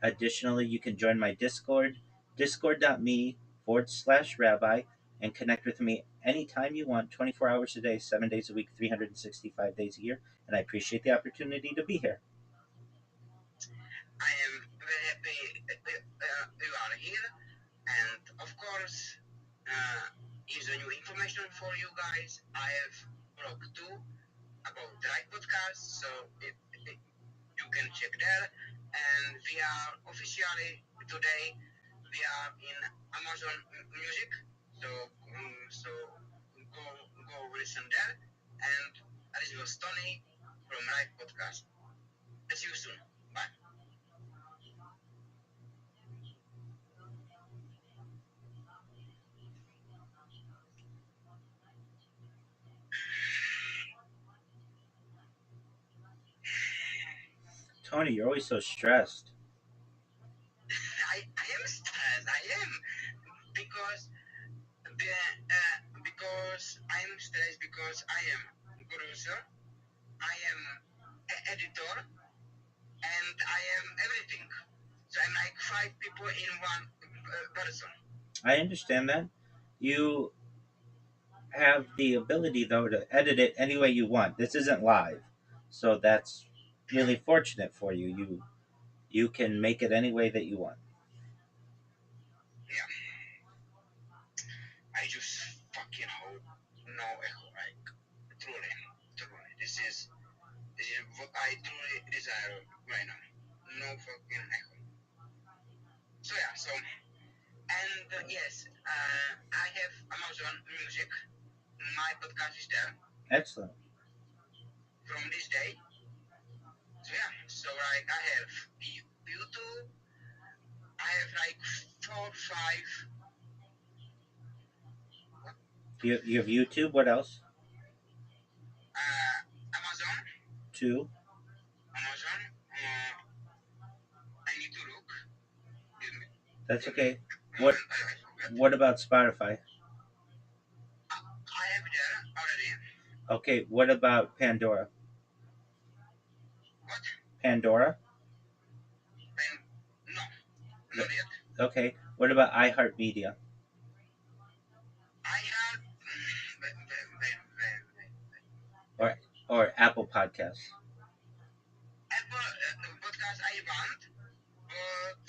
Additionally, you can join my Discord, discord.me/rabbi, and connect with me anytime you want, 24 hours a day, 7 days a week, 365 days a year. And I appreciate the opportunity to be here. I am very happy you are here, and of course, is a new information for you guys. I have blog too about Drag Podcast, so you can check there. And we are officially today we are in Amazon Music, so go listen there. And this was Tony from Drag Podcast. See you soon. Bye. Tony, you're always so stressed. I am stressed. I am because I'm stressed because I am producer, I am editor, and I am everything. So I'm like 5 people in one person. I understand that. You have the ability, though, to edit it any way you want. This isn't live. So that's really fortunate for you. You can make it any way that you want. Yeah. I just fucking hope no echo. Like truly. This is what I truly desire right now. No fucking echo. So yeah. So and yes, I have Amazon Music. My podcast is there. Excellent. From this day. So yeah. So like I have YouTube. I have like 4, 5. You have YouTube. What else? Amazon. 2. Amazon. I need to look. That's okay. What about Spotify? I have there already. Okay, what about Pandora? What? Pandora? No, not yet. Okay, what about iHeartMedia? I have. Or Apple Podcasts? Apple podcast I want, but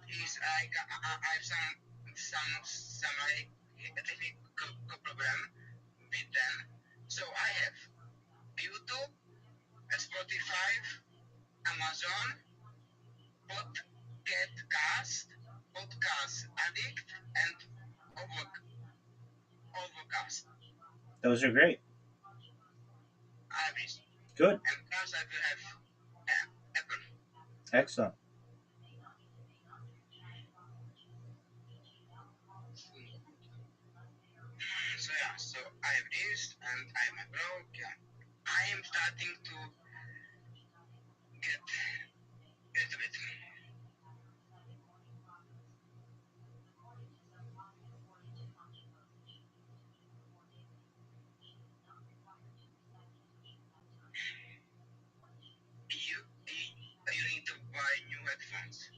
is like I have some some like technical problem with them. So I have YouTube, Spotify, Amazon, Podcast Addict, and Overcast. Those are great. I have this. Good. And plus I will have Apple. Excellent. So yeah, so I have this and I have my blog. Yeah. I am starting to get a little bit. You need to buy new headphones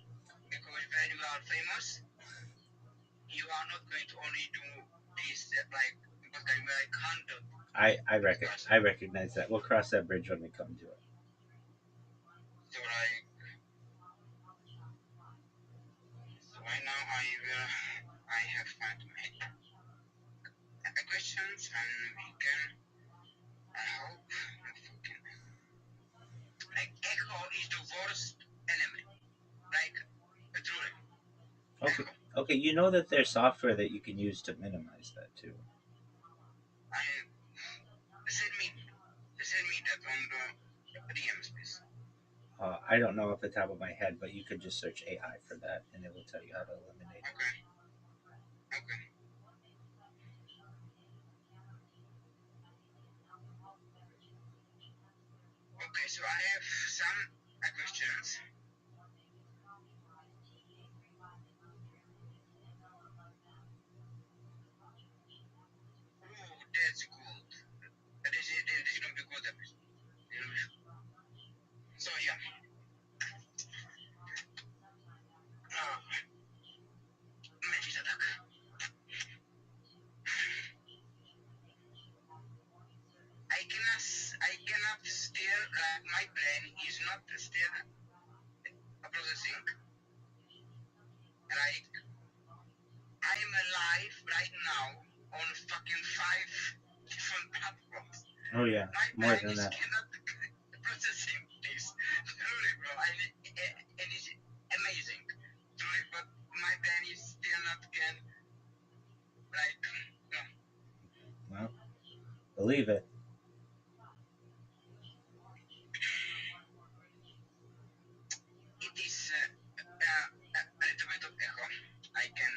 because when you are famous, you are not going to only do this like because I'm like 100. I recognize that. We'll cross that bridge when we come to it. So like, so right now I have found my questions and we can. I hope fucking like echo is the worst enemy. Like truly. Okay. Echo. Okay, you know that there's software that you can use to minimize that too. Send me that on the DMs, please. I don't know off the top of my head, but you could just search AI for that, and it will tell you how to eliminate it. Okay. Okay. Okay, so I have some questions. Oh, that's good. This is gonna be good episode. So yeah. Magic attack. I cannot still my brain is not still processing. Like I am alive right now on fucking 5 different platforms. Oh yeah, My more brain than is that. cannot processing this. Truly, bro. It is amazing. Truly, but my brain is still not can like no. Well, believe it. It is a little bit of echo. I can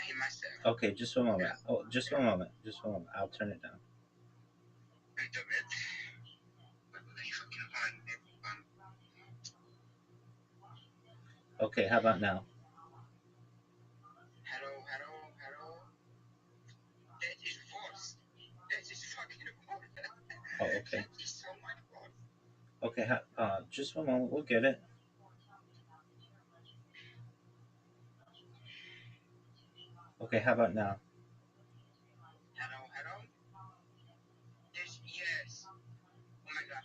hear myself. Okay, just one moment. Oh, just one moment. Just one moment. I'll turn it down. A little bit. But very fucking hard. Okay, how about now? Hello. That is worse. That is fucking worse. Oh, okay. That is so much worse. Okay, just one moment. We'll get it. Okay, how about now? Hello. Yes. Oh my god.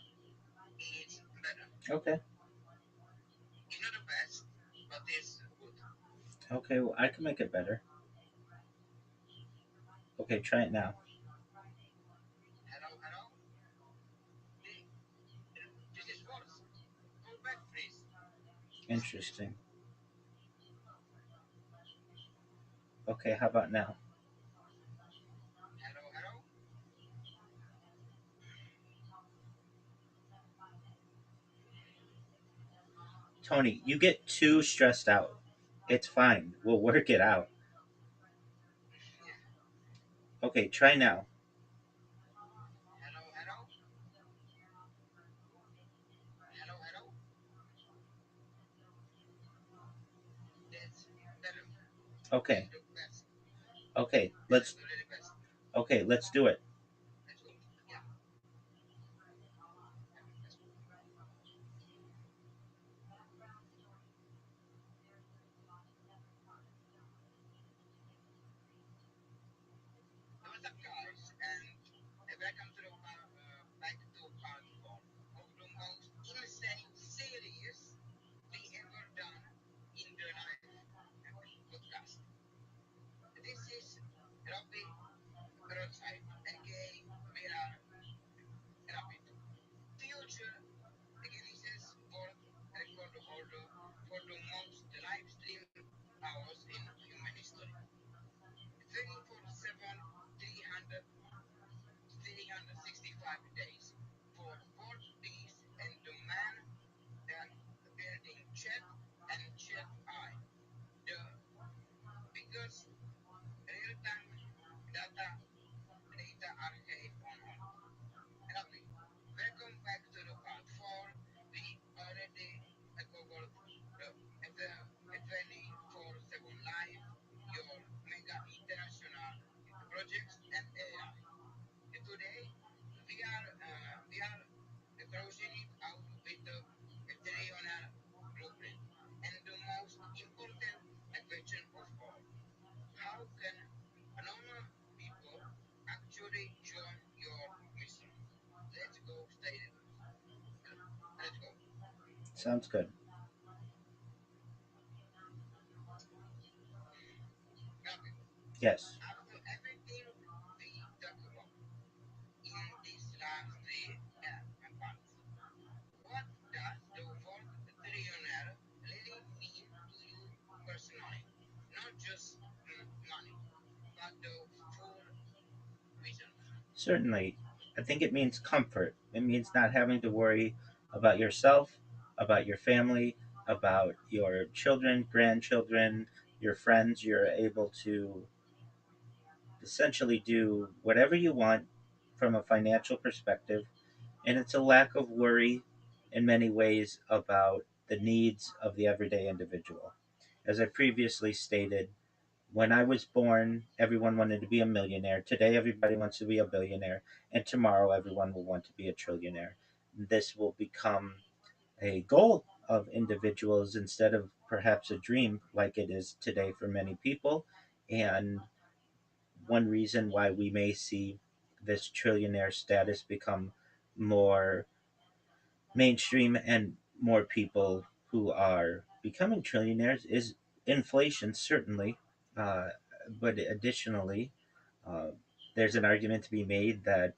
It's better. Okay. It's not the best, but it's good. Okay, well, I can make it better. Okay, try it now. Hello. This is worse. Go back, please. Interesting. Okay, how about now? Hello. Tony, you get too stressed out. It's fine. We'll work it out. Okay, try now. Hello. That's better. Okay. That's the best. Okay, That's really the best. let's do it. Let's go. Yeah. What's up, guys? And welcome to the back to part 4 of the most insane series we ever done in the live podcast. Sounds good. Rabbi, Yes. after everything we talked about in these last 3 months, what does the word trillionaire really mean to you personally? Not just money, but the full vision. Certainly. I think it means comfort. It means not having to worry about yourself, about your family, about your children, grandchildren, your friends. You're able to essentially do whatever you want from a financial perspective. And it's a lack of worry in many ways about the needs of the everyday individual. As I previously stated, when I was born, everyone wanted to be a millionaire. Today, everybody wants to be a billionaire. And tomorrow, everyone will want to be a trillionaire. This will become a goal of individuals instead of perhaps a dream like it is today for many people. And one reason why we may see this trillionaire status become more mainstream and more people who are becoming trillionaires is inflation, certainly. Uh, but additionally, uh, there's an argument to be made that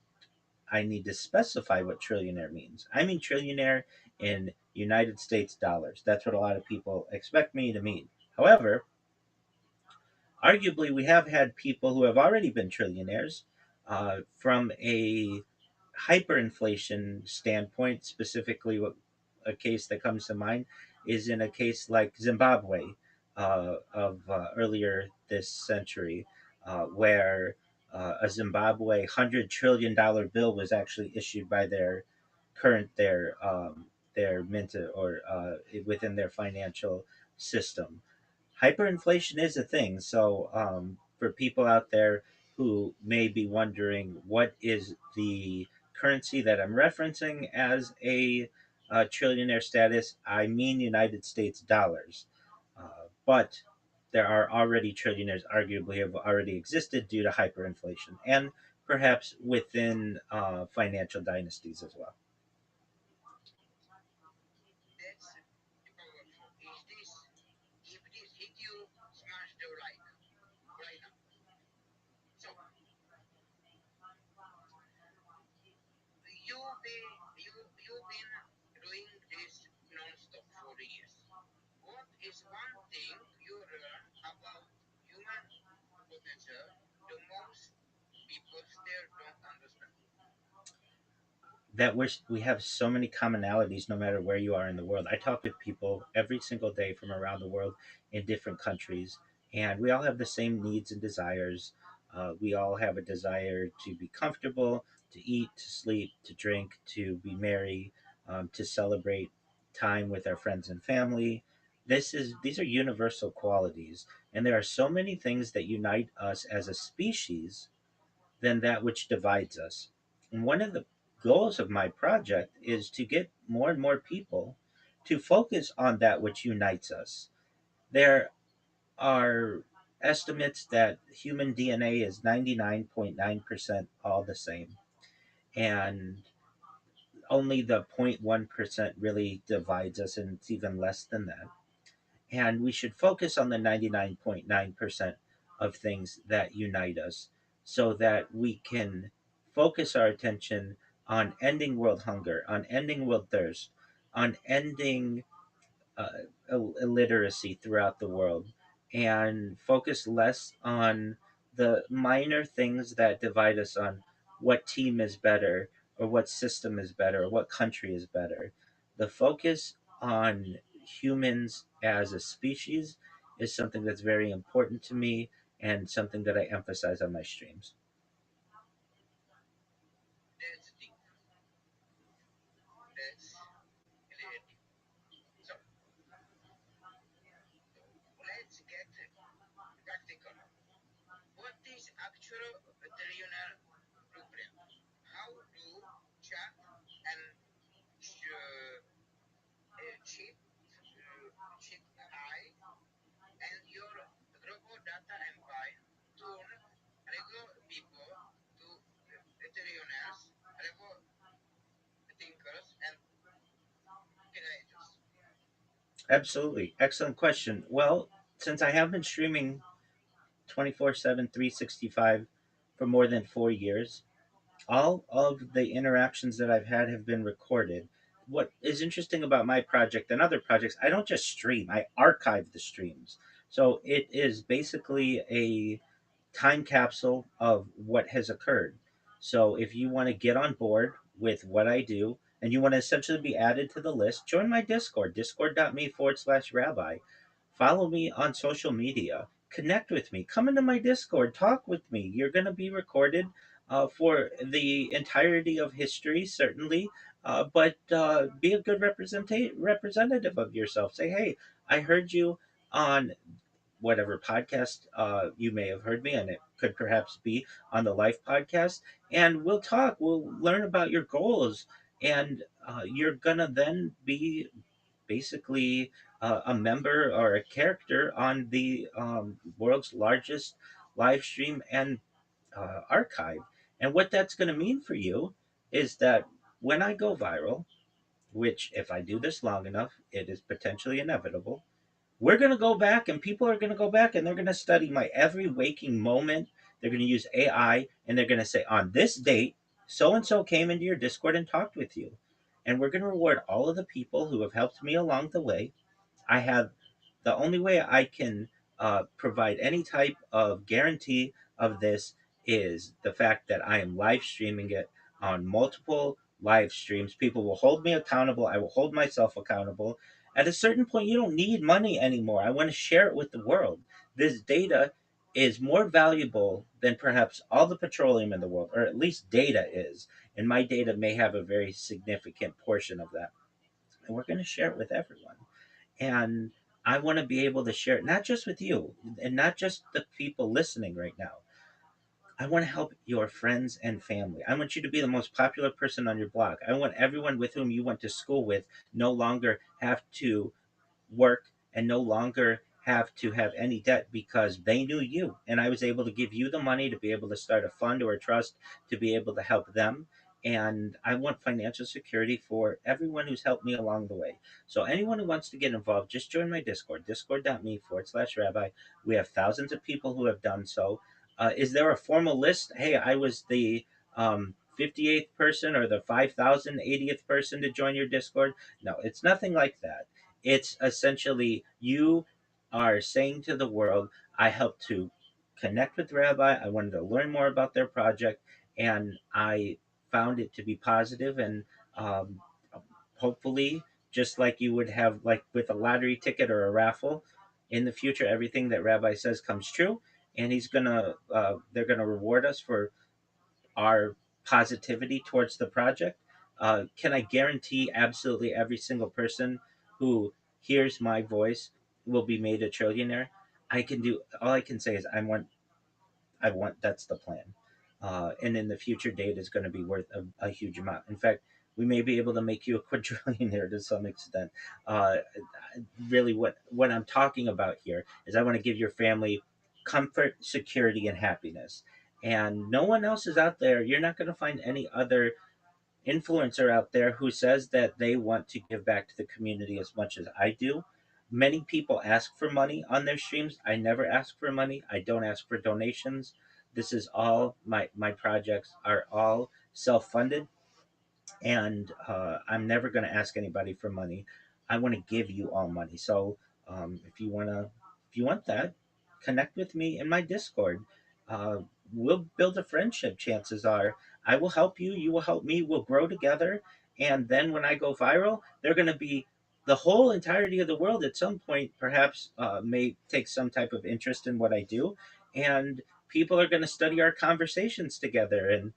I need to specify what trillionaire means. I mean trillionaire in United States dollars. That's what a lot of people expect me to mean. However, arguably, we have had people who have already been trillionaires from a hyperinflation standpoint. Specifically, what a case that comes to mind is in a case like Zimbabwe of earlier this century, where a Zimbabwe $100 trillion bill was actually issued by their mint or within their financial system. Hyperinflation is a thing. So, for people out there who may be wondering what is the currency that I'm referencing as a trillionaire status, I mean United States dollars. But there are already trillionaires, arguably, have already existed due to hyperinflation and perhaps within financial dynasties as well. That's powerful. If this hit you, smash the like right now. So you've been doing this non-stop for years. What is one thing you learn about human potential the most people still don't understand? That we have so many commonalities no matter where you are in the world. I talk with people every single day from around the world in different countries, and we all have the same needs and desires. We all have a desire to be comfortable, to eat, to sleep, to drink, to be merry, to celebrate time with our friends and family. These are universal qualities, and there are so many things that unite us as a species than that which divides us. And one of the goals of my project is to get more and more people to focus on that which unites us. There are estimates that human DNA is 99.9% all the same, and only the 0.1% really divides us, and it's even less than that. And we should focus on the 99.9% of things that unite us so that we can focus our attention on ending world hunger, on ending world thirst, on ending uh, illiteracy throughout the world, and focus less on the minor things that divide us on what team is better or what system is better or what country is better. The focus on humans as a species is something that's very important to me and something that I emphasize on my streams. That's deep. That's really deep. So let's get practical. What is actual trillionaire blueprint? How do chat and chip chip AI and your global data empire turn regular people to trillionaires, regular thinkers and creators? Absolutely. Excellent question. Well, since I have been streaming 24/7, 365 for more than 4 years, all of the interactions that I've had have been recorded. What is interesting about my project and other projects, I don't just stream, I archive the streams. So it is basically a time capsule of what has occurred. So if you want to get on board with what I do and you want to essentially be added to the list, join my Discord, discord.me/rabbi. Follow me on social media. Connect with me. Come into my Discord. Talk with me. You're going to be recorded for the entirety of history, certainly. But be a good representative of yourself. Say, hey, I heard you on whatever podcast you may have heard me, and it could perhaps be on the Life podcast. And we'll talk. We'll learn about your goals, and you're gonna then be basically a member or a character on the world's largest live stream and archive. And what that's going to mean for you is that when I go viral, which if I do this long enough, it is potentially inevitable, we're going to go back and people are going to go back and they're going to study my every waking moment. They're going to use AI and they're going to say, on this date, so and so came into your Discord and talked with you. And we're going to reward all of the people who have helped me along the way. I have the only way I can provide any type of guarantee of this is the fact that I am live streaming it on multiple live streams. People will hold me accountable. I will hold myself accountable. At a certain point, you don't need money anymore. I want to share it with the world. This data is more valuable than perhaps all the petroleum in the world, or at least data is. And my data may have a very significant portion of that. And we're going to share it with everyone. And I want to be able to share it not just with you and not just the people listening right now. I want to help your friends and family. I want you to be the most popular person on your block. I want everyone with whom you went to school with no longer have to work and no longer have to have any debt because they knew you and I was able to give you the money to be able to start a fund or a trust to be able to help them. And I want financial security for everyone who's helped me along the way. So anyone who wants to get involved, just join my Discord, discord.me/rabbi. We have thousands of people who have done so. Is there a formal list? Hey, I was the 58th person or the 5,080th person to join your Discord. No, it's nothing like that. It's essentially you are saying to the world, I helped to connect with Rabbi. I wanted to learn more about their project, and I found it to be positive and um, hopefully, just like you would have, like with a lottery ticket or a raffle, in the future, everything that Rabbi says comes true, and they're gonna reward us for our positivity towards the project. Can I guarantee absolutely every single person who hears my voice will be made a trillionaire? I can do all I can say is I want that's the plan. And in the future, data is going to be worth a huge amount. In fact, we may be able to make you a quadrillionaire to some extent. Uh, really, what I'm talking about here is I want to give your family comfort, security, and happiness. And no one else is out there. You're not going to find any other influencer out there who says that they want to give back to the community as much as I do. Many people ask for money on their streams. I never ask for money. I don't ask for donations. This is all my projects are all self-funded, and I'm never going to ask anybody for money. I want to give you all money. So if you want that, connect with me in my Discord. Uh, we'll build a friendship. Chances are, I will help you. You will help me. We'll grow together. And then when I go viral, they're going to be the whole entirety of the world at some point. Perhaps may take some type of interest in what I do, and people are going to study our conversations together and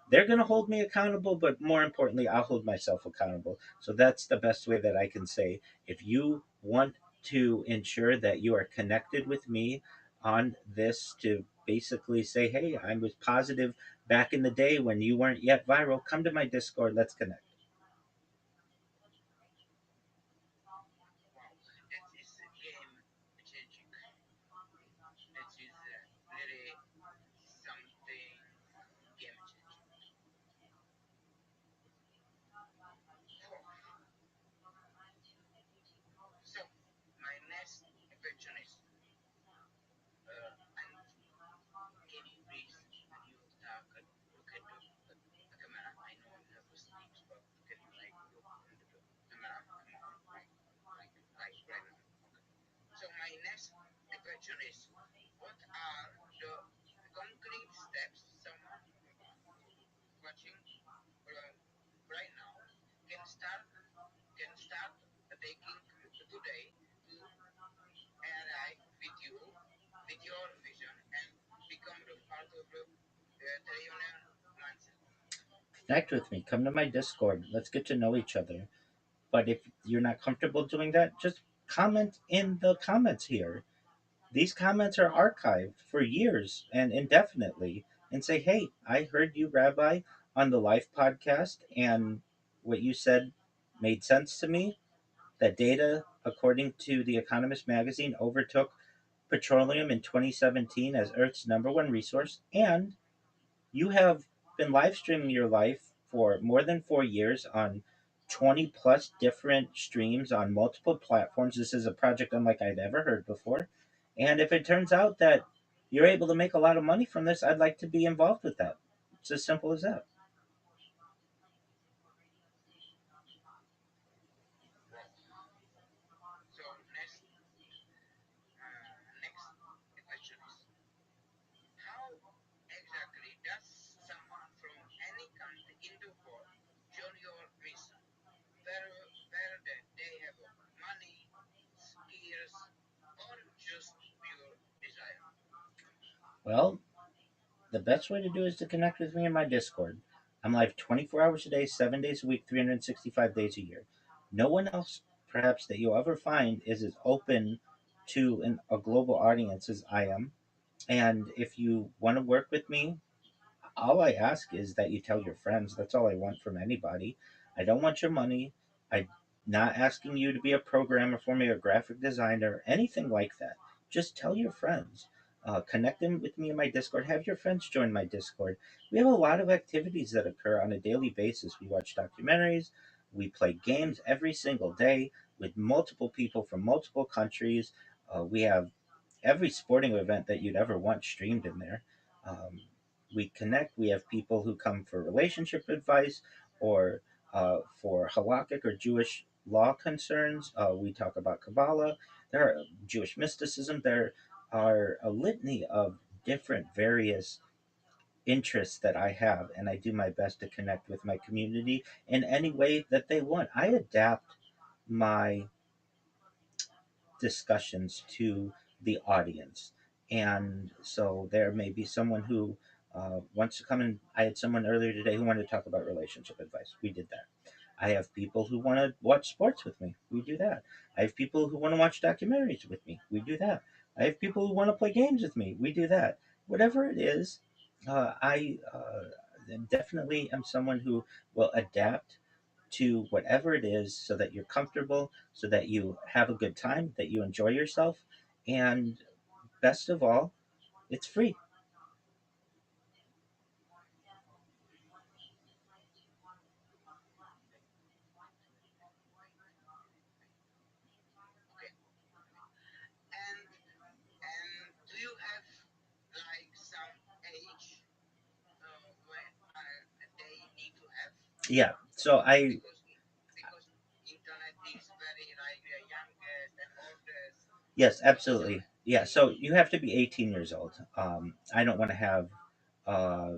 they're going to hold me accountable, but more importantly, I'll hold myself accountable. So that's the best way that I can say. If you want to ensure that you are connected with me on this to basically say, hey, I was positive back in the day when you weren't yet viral, come to my Discord. Let's connect. Wow, that is game changing. That is really something game changing. So my next question is, what are the concrete steps someone watching right now can start taking today to ally with you, with your vision, and become the part of the trillionaire mindset? Connect with me. Come to my Discord. Let's get to know each other. But if you're not comfortable doing that, just comment in the comments here. These comments are archived for years and indefinitely, and say, hey, I heard you, Rabbi, on the Life podcast, and what you said made sense to me. That data, according to The Economist magazine, overtook petroleum in 2017 as Earth's number one resource, and you have been live streaming your life for more than 4 years on 20 plus different streams on multiple platforms. This is a project unlike I'd ever heard before. And if it turns out that you're able to make a lot of money from this, I'd like to be involved with that. It's as simple as that. Wow. So next question is, how exactly does someone from any country in the world join your mission? They have money, skills, or just pure desire? Well, the best way to do is to connect with me in my Discord. I'm live 24 hours a day, 7 days a week, 365 days a year. No one else, perhaps, that you'll ever find is as open to a global audience as I am. And if you want to work with me, all I ask is that you tell your friends. That's all I want from anybody. I don't want your money. I'm not asking you to be a programmer for me or graphic designer, anything like that. Just tell your friends. Connect them with me in my Discord. Have your friends join my Discord. We have a lot of activities that occur on a daily basis. We watch documentaries. We play games every single day with multiple people from multiple countries. We have every sporting event that you'd ever want streamed in there. Um, we connect. We have people who come for relationship advice or for halakhic or Jewish law concerns. We talk about Kabbalah. There are Jewish mysticism. There are a litany of different various interests that I have, and I do my best to connect with my community in any way that they want. I adapt my discussions to the audience. And so there may be someone who wants to come in. I had someone earlier today who wanted to talk about relationship advice. We did that. I have people who want to watch sports with me. We do that. I have people who want to watch documentaries with me. We do that. I have people who want to play games with me. We do that. Whatever it is, I definitely am someone who will adapt to whatever it is so that you're comfortable, so that you have a good time, that you enjoy yourself, and best of all, it's free. Okay. And do you have like some age when they need to have? Yeah. So I Because internet is very like youngest and oldest. yes, So absolutely. Yeah. So you have to be 18 years old. I don't want to have uh,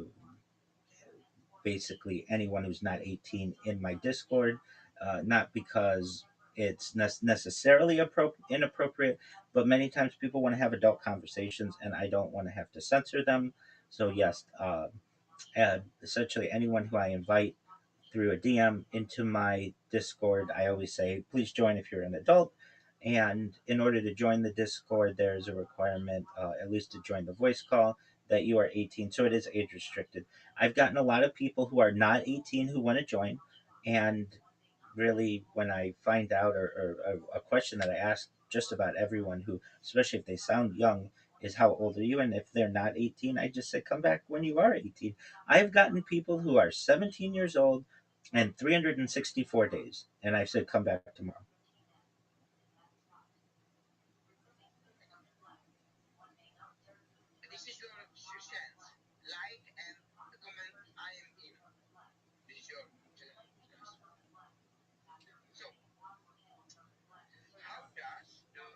basically anyone who's not 18 in my Discord, not because it's necessarily inappropriate, but many times people want to have adult conversations, and I don't want to have to censor them. So yes, essentially anyone who I invite through a DM into my Discord, I always say, please join if you're an adult. And in order to join the Discord, there's a requirement, at least to join the voice call, that you are 18. So it is age restricted. I've gotten a lot of people who are not 18 who want to join. And really, when I find out, or a question that I ask just about everyone who, especially if they sound young, is how old are you? And if they're not 18, I just say, come back when you are 18. I've gotten people who are 17 years old and 364 days, and I said, come back tomorrow. this is your chance. Like and comment. I am in. This is your chance, guys. So, how does the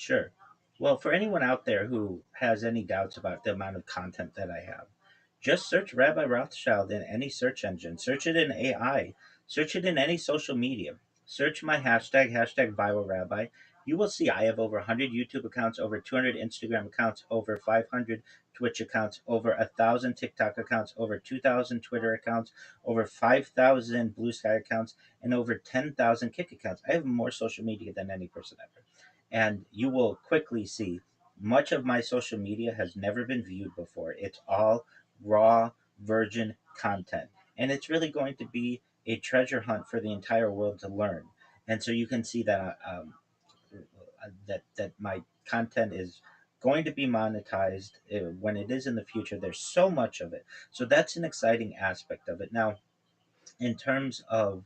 Sure. Well, for anyone out there who has any doubts about the amount of content that I have, just search Rabbi Rothschild in any search engine. Search it in AI. Search it in any social media. Search my hashtag, hashtag viral rabbi. You will see I have over 100 YouTube accounts, over 200 Instagram accounts, over 500 Twitch accounts, over 1,000 TikTok accounts, over 2,000 Twitter accounts, over 5,000 Blue Sky accounts, and over 10,000 Kick accounts. I have more social media than any person ever. And you will quickly see much of my social media has never been viewed before. It's all raw, virgin content. And it's really going to be a treasure hunt for the entire world to learn. And so you can see that that my content is going to be monetized when it is in the future. There's so much of it. So that's an exciting aspect of it. Now, in terms of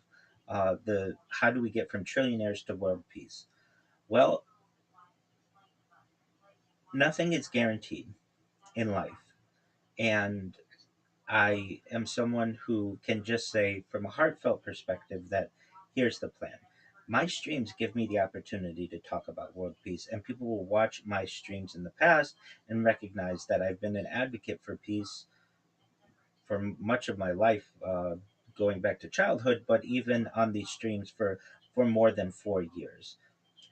the how do we get from trillionaires to world peace? Well, nothing is guaranteed in life. And I am someone who can just say, from a heartfelt perspective, that here's the plan. My streams give me the opportunity to talk about world peace, and people will watch my streams in the past and recognize that I've been an advocate for peace for much of my life, going back to childhood, but even on these streams for more than 4 years.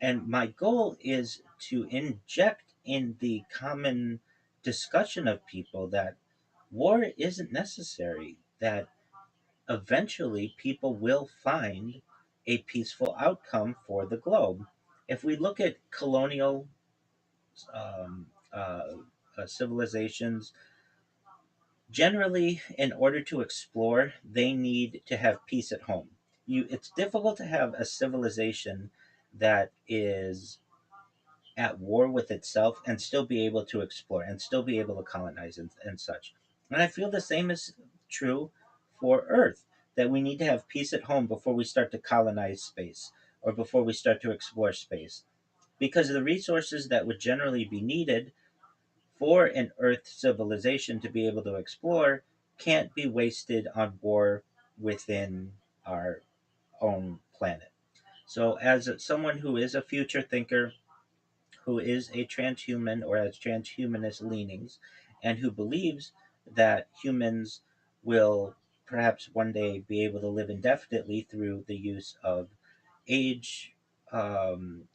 And my goal is to inject in the common discussion of people that war isn't necessary, that eventually people will find a peaceful outcome for the globe. If we look at colonial um, uh, civilizations, generally, in order to explore, they need to have peace at home. It's difficult to have a civilization that is at war with itself and still be able to explore and still be able to colonize and such. And I feel the same is true for Earth, that we need to have peace at home before we start to colonize space or before we start to explore space. Because the resources that would generally be needed for an Earth civilization to be able to explore can't be wasted on war within our own planet. So, as someone who is a future thinker, who is a transhuman or has transhumanist leanings, and who believes that humans will perhaps one day be able to live indefinitely through the use of age, through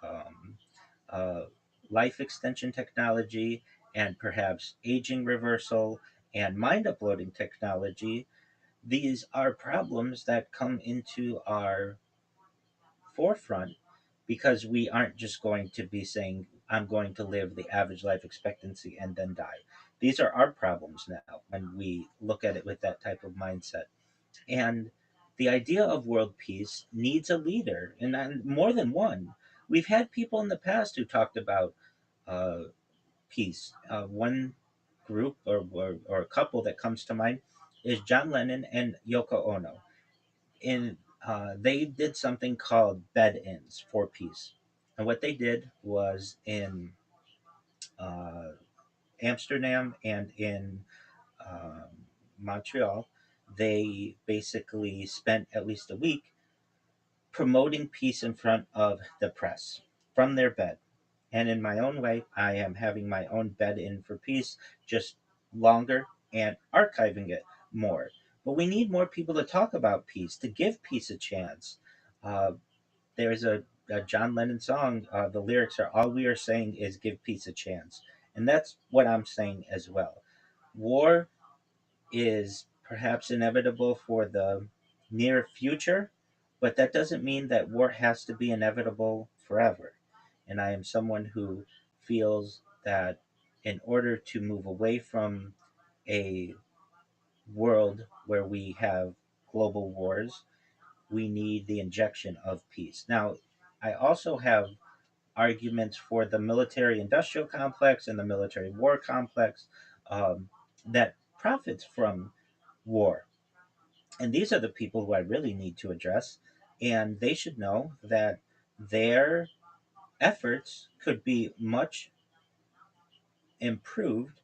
um, uh, life extension technology, and perhaps aging reversal and mind uploading technology. These are problems that come into our forefront because we aren't just going to be saying, I'm going to live the average life expectancy and then die. These are our problems now when we look at it with that type of mindset. And the idea of world peace needs a leader, and more than one. We've had people in the past who talked about uh, peace. One group or a couple that comes to mind is John Lennon and Yoko Ono. They did something called bed-ins for peace, and what they did was in uh, Amsterdam and in Montreal, they basically spent at least a week promoting peace in front of the press from their bed. And in my own way, I am having my own bed in for peace, just longer and archiving it more. But we need more people to talk about peace, to give peace a chance. Uh, there's a John Lennon song. The lyrics are, "All we are saying is give peace a chance." And that's what I'm saying as well. War is perhaps inevitable for the near future, but that doesn't mean that war has to be inevitable forever. And I am someone who feels that in order to move away from a world where we have global wars, we need the injection of peace. Now, I also have arguments for the military industrial complex and the military war complex, that profits from war. And these are the people who I really need to address. And they should know that their efforts could be much improved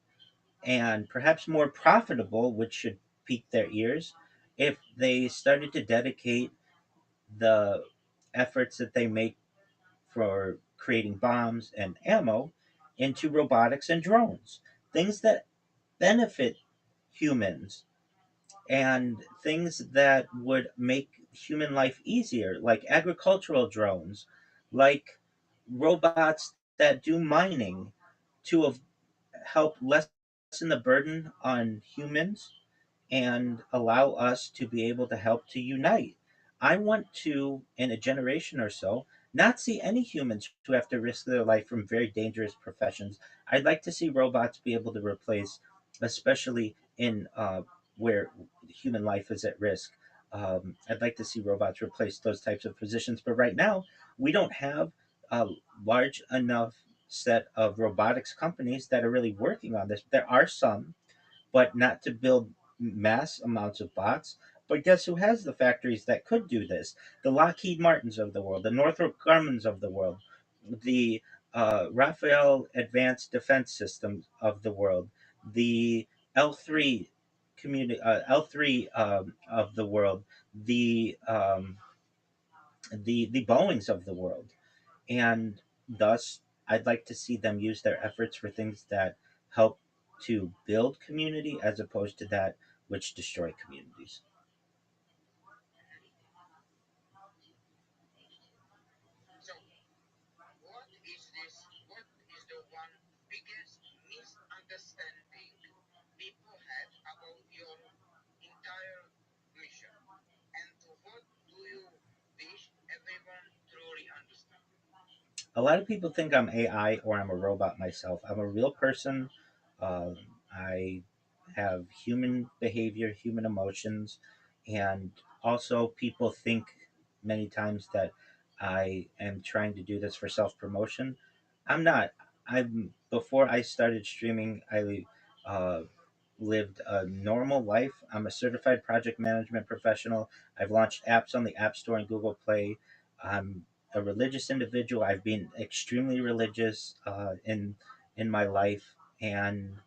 and perhaps more profitable, which should pique their ears, if they started to dedicate the efforts that they make for creating bombs and ammo into robotics and drones, things that benefit humans and things that would make human life easier, like agricultural drones, like robots that do mining to help lessen the burden on humans and allow us to be able to help to unite. I want to, in a generation or so, not see any humans who have to risk their life from very dangerous professions. I'd like to see robots be able to replace, especially in where human life is at risk. I'd like to see robots replace those types of positions, but right now we don't have a large enough set of robotics companies that are really working on this. There are some, but not to build mass amounts of bots. But guess who has the factories that could do this? The Lockheed Martins of the world, the Northrop Grumman's of the world, the Raphael Advanced Defense Systems of the world, the L3 L3 of the world, the the Boeing's of the world, and thus I'd like to see them use their efforts for things that help to build community as opposed to that which destroy communities. So, what is the one biggest misunderstanding people have about your entire mission? And what do you wish everyone truly understand? A lot of people think I'm AI or I'm a robot myself. I'm a real person. Um, I have human behavior, human emotions, and also people think many times that I am trying to do this for self promotion. I'm not. I'm before I started streaming, I lived a normal life. I'm a certified project management professional. I've launched apps on the App Store and Google Play. I'm a religious individual. I've been extremely religious in my life, and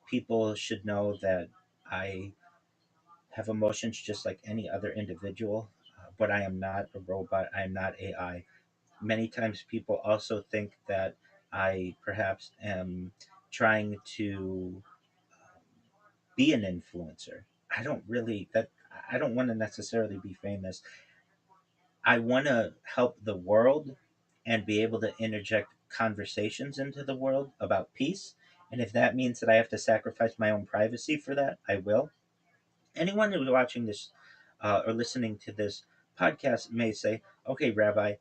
people should know that I have emotions just like any other individual. But I am not a robot. I am not AI. Many times, people also think that I perhaps am trying to be an influencer. I don't really that I don't want to necessarily be famous. I want to help the world and be able to interject conversations into the world about peace. And if that means that I have to sacrifice my own privacy for that, I will. Anyone who's watching this or listening to this podcast may say, okay, Rabbi,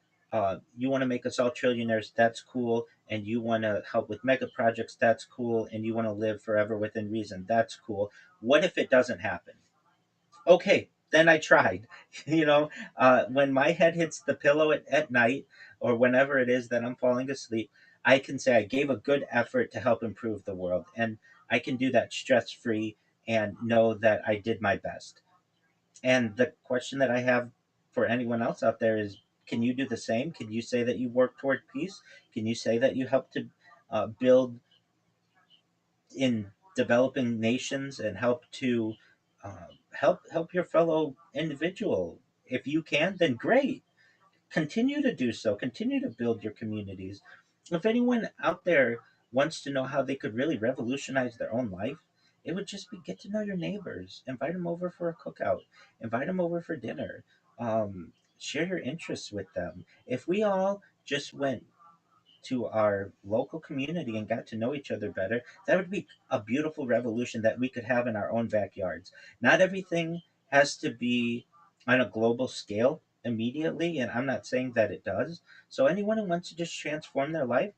you want to make us all trillionaires, that's cool. And you want to help with mega projects, that's cool. And you want to live forever within reason, that's cool. What if it doesn't happen? Okay, then I tried. When my head hits the pillow at night or whenever it is that I'm falling asleep, I can say I gave a good effort to help improve the world. And I can do that stress free and know that I did my best. And the question that I have for anyone else out there is, can you do the same? Can you say that you work toward peace? Can you say that you help to build in developing nations and help to help your fellow individual? If you can, then great. Continue to do so. Continue to build your communities. If anyone out there wants to know how they could really revolutionize their own life, it would just be get to know your neighbors, invite them over for a cookout, invite them over for dinner, share your interests with them. If we all just went to our local community and got to know each other better, that would be a beautiful revolution that we could have in our own backyards. Not everything has to be on a global scale immediately, and I'm not saying that it does. So, anyone who wants to just transform their life,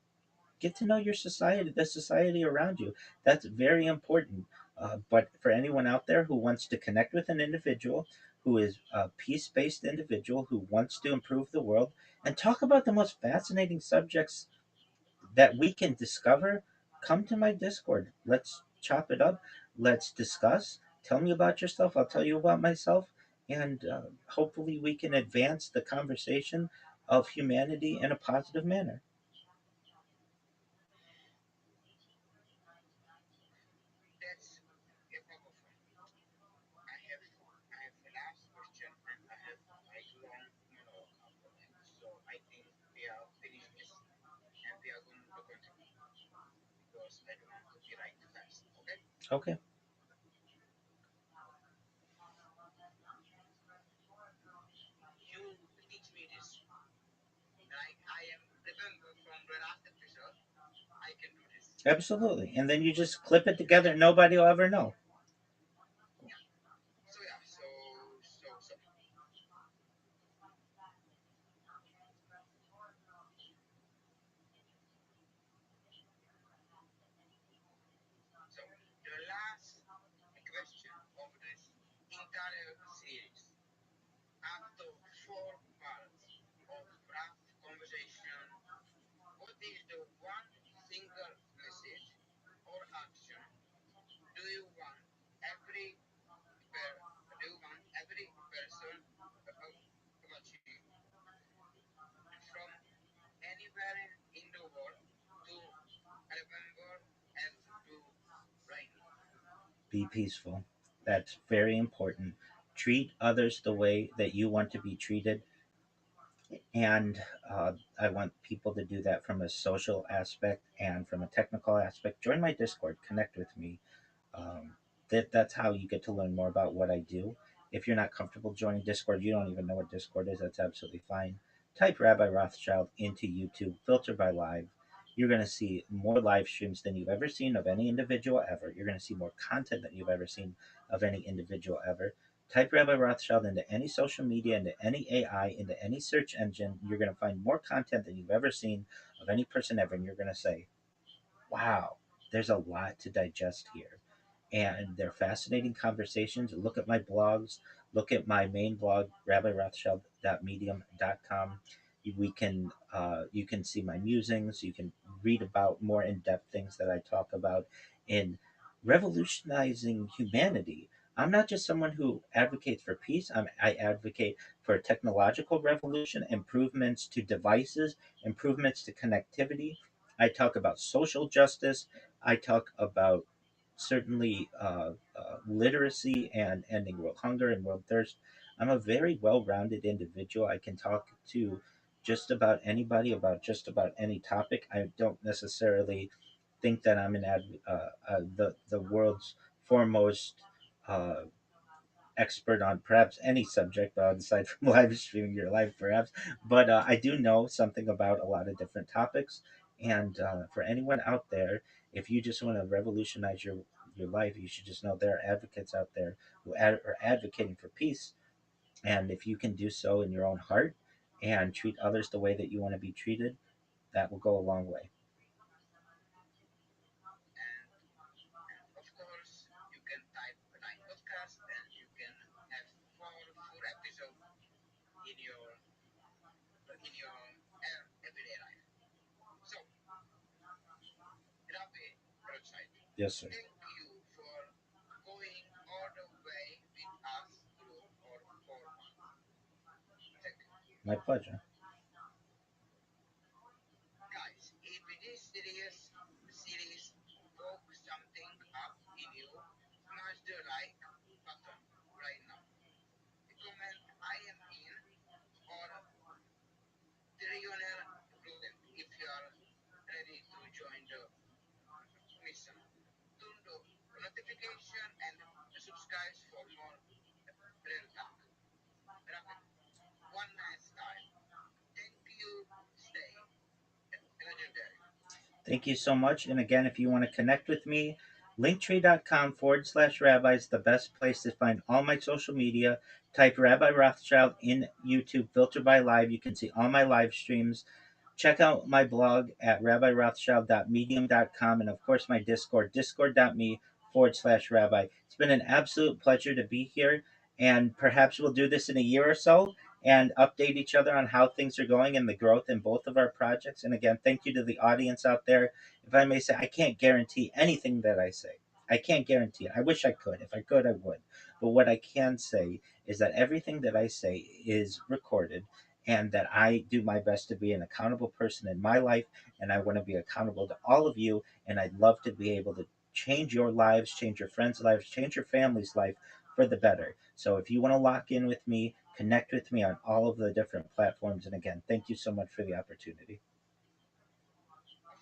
get to know your society, the society around you. That's very important. But for anyone out there who wants to connect with an individual who is a peace based individual who wants to improve the world and talk about the most fascinating subjects that we can discover, come to my Discord. Let's chop it up. Let's discuss. Tell me about yourself. I'll tell you about myself. And hopefully, we can advance the conversation of humanity in a positive manner. That's a powerful. I have a last question and I have like long monologue after that. So I think we are finished this I don't want to be right first. Okay? Okay. You teach me this. I am remember from the last episode. I can do this. Absolutely. And then you just clip it together. Nobody will ever know. Yeah. So yeah. So so the last question of this entire series. After 4 parts of rough conversation, what is the one single message or action do you want every per, do you want every person to achieve from anywhere in the world to remember and do right now? Be peaceful. That's very important. Treat others the way that you want to be treated. And I want people to do that from a social aspect and from a technical aspect. Join my Discord, connect with me. Um, that's how you get to learn more about what I do. If you're not comfortable joining Discord, you don't even know what Discord is, that's absolutely fine. Type Rabbi Rothschild into YouTube, filter by live. You're going to see more live streams than you've ever seen of any individual ever. You're going to see more content than you've ever seen of any individual ever. Type Rabbi Rothschild into any social media, into any AI, into any search engine. You're going to find more content than you've ever seen of any person ever. And you're going to say, wow, there's a lot to digest here. And they're fascinating conversations. Look at my blogs. Look at my main blog, rabbirothschild.medium.com. You can see my musings. You can read about more in-depth things that I talk about in revolutionizing humanity. I'm not just someone who advocates for peace. I advocate for a technological revolution, improvements to devices, improvements to connectivity. I talk about social justice. I talk about certainly literacy and ending world hunger and world thirst. I'm a very well rounded individual. I can talk to just about anybody about just about any topic. I don't necessarily think that I'm the world's foremost uh, expert on perhaps any subject aside from live streaming your life, perhaps. But I do know something about a lot of different topics. And for anyone out there, if you just want to revolutionize your life, you should just know there are advocates out there who are advocating for peace. And if you can do so in your own heart and treat others the way that you want to be treated, that will go a long way. And of course, you can type 9 podcast and you can have 4 full episodes in your everyday life. So, Rabbi Rothschild, Yes, sir. thank you for going all the way with us through our 4 months. Thank you. My pleasure. Guys, if this series woke something up in you, smash the like button right now. Comment I am in or trillionaire prudent if you are ready to join the mission. Turn the notification and subscribe for more real talk. Rabbi, one last time. Thank you. Stay legendary. Thank you so much. And again, if you want to connect with me, linktree.com/rabbi is the best place to find all my social media. Type Rabbi Rothschild in YouTube, filter by live. You can see all my live streams. Check out my blog at rabbirothschild.medium.com and, of course, my Discord, discord.me/rabbi. It's been an absolute pleasure to be here. And perhaps we'll do this in a year or so and update each other on how things are going and the growth in both of our projects. And again, thank you to the audience out there. If I may say, I can't guarantee anything that I say. I can't guarantee it. I wish I could. If I could, I would. But what I can say is that everything that I say is recorded and that I do my best to be an accountable person in my life. And I want to be accountable to all of you. And I'd love to be able to change your lives, change your friends' lives, change your family's life for the better. So if you want to lock in with me, connect with me on all of the different platforms. And again, thank you so much for the opportunity. Of course. And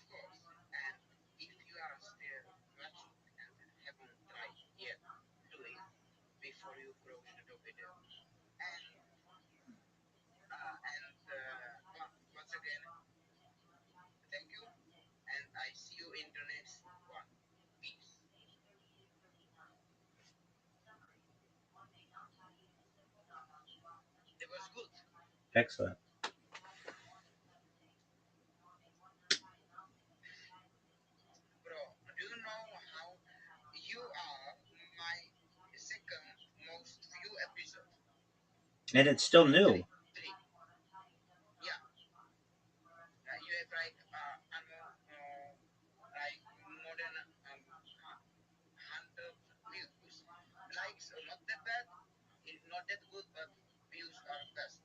if you are Excellent. Bro, do you know how you are my second most view episode? And it's still new. Three. Yeah. You have like like more than 100 views. Likes are not that bad, not that good, but views are best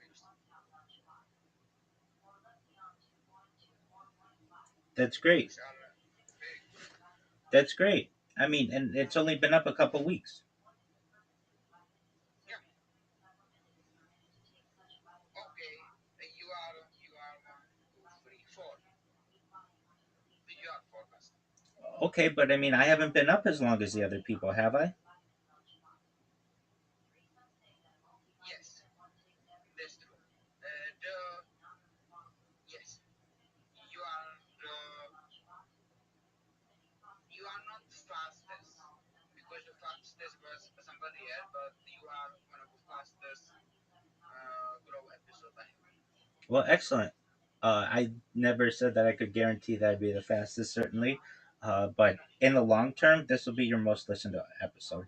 views. That's great. Views are very good. That's great. I mean, and it's only been up a couple weeks. Yeah. Okay. You are one, two, three, four. You are forecast. Okay, but I mean, I haven't been up as long as the other people, have I? Yes, that's true. The yes, you are the you are not fastest because the fastest was somebody else, but you are one of the fastest grow episode I have. Well, excellent. I never said that I could guarantee that I'd be the fastest, certainly. But in the long term, this will be your most listened to episode.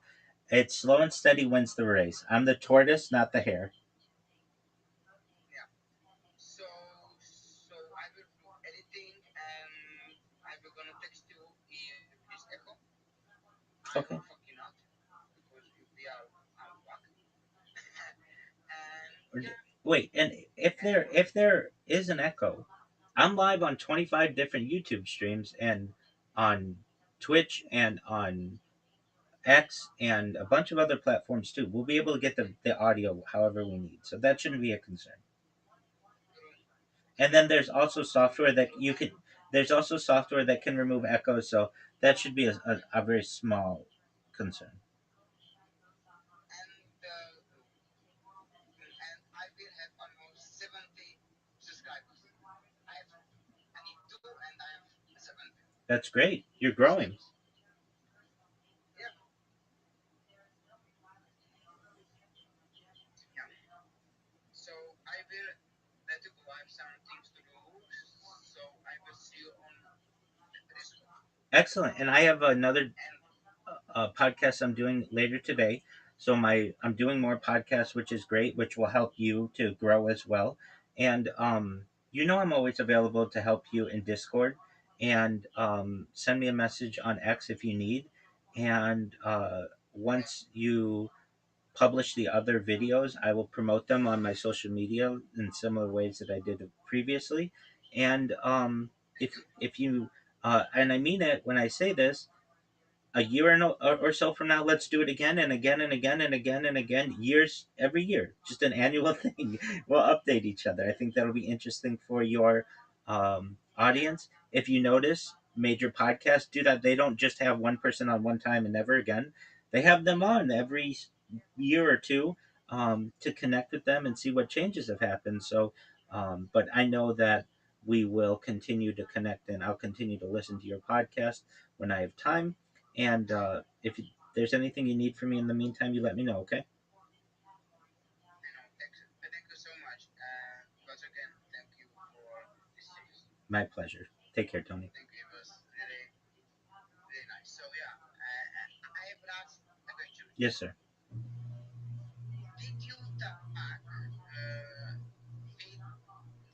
It's slow and steady wins the race. I'm the tortoise, not the hare. Yeah. So I will do anything and I will gonna text you if this echo. I Okay. will fuck you not because we are out of luck. And yeah, Wait, and if there is an echo, I'm live on 25 different YouTube streams and on Twitch and on X and a bunch of other platforms too. We'll be able to get the audio however we need. So that shouldn't be a concern. And then there's also software that can remove echoes, so that should be a very small concern. and I will have almost 70 subscribers. I have I need two and I have 70 That's great. You're growing. subscribers. Yeah, yeah. So I will let you go. I have some things to do. So I will see you on Discord. Excellent. And I have another And podcast I'm doing later today. So I'm doing more podcasts, which is great, which will help you to grow as well. And I'm always available to help you in Discord. And send me a message on X if you need. And yeah, once you publish the other videos, I will promote them on my social media in similar ways that I did previously. And thank you. if you and I mean it when I say this, a year or so from now, let's do it again and again and again and again and again, years every year, just an annual thing. We'll update each other. I think that'll be interesting for your Yeah, audience. If you notice, major podcasts do that. They don't just have one person on one time and never again. They have them on every year or two, to connect with them and see what changes have happened. So, but I know that we will continue to connect, and I'll continue to listen to your podcast when I have time. And if there's anything you need from me in the meantime, you let me know, okay? I know. Thank you so much. Once again, thank you for this series. My pleasure. Take care, Tony. Thank you. It was really, really nice. So yeah, I have last a question. Yes, sir. Did you talk with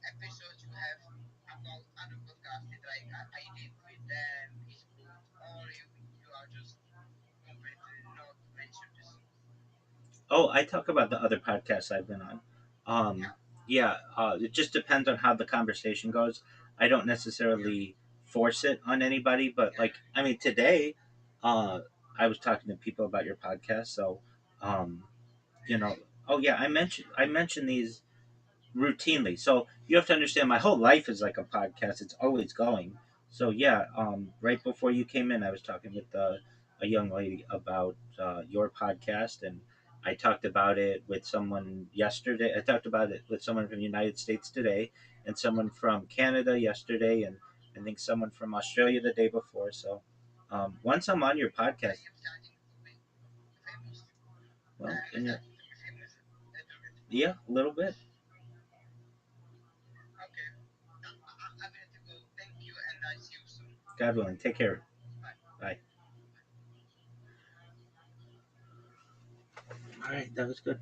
episodes you have about other podcasts that like I did with them is good, or you are just completely not mention this? Oh, I talk about the other podcasts I've been on. Um, Yeah, yeah, it just depends on how the conversation goes. I don't yeah, necessarily force it on anybody, but yeah, like, I mean, today, uh, I was talking to people about your podcast, so, um, you know, really? oh yeah, I mentioned these routinely. So you have to understand my whole life is like a podcast. It's always going. So yeah, right before you came in, I was talking with a young lady about your podcast, and I talked about it with someone yesterday. I talked about it with someone from the United States today, and someone from Canada yesterday, and I think someone from Australia the day before. So once I'm on your Yeah, podcast, you're starting to be famous. well, I'm and starting to be famous a little bit. yeah, a little bit. guys. See you soon. God willing. Take care. Bye. All right, that was good.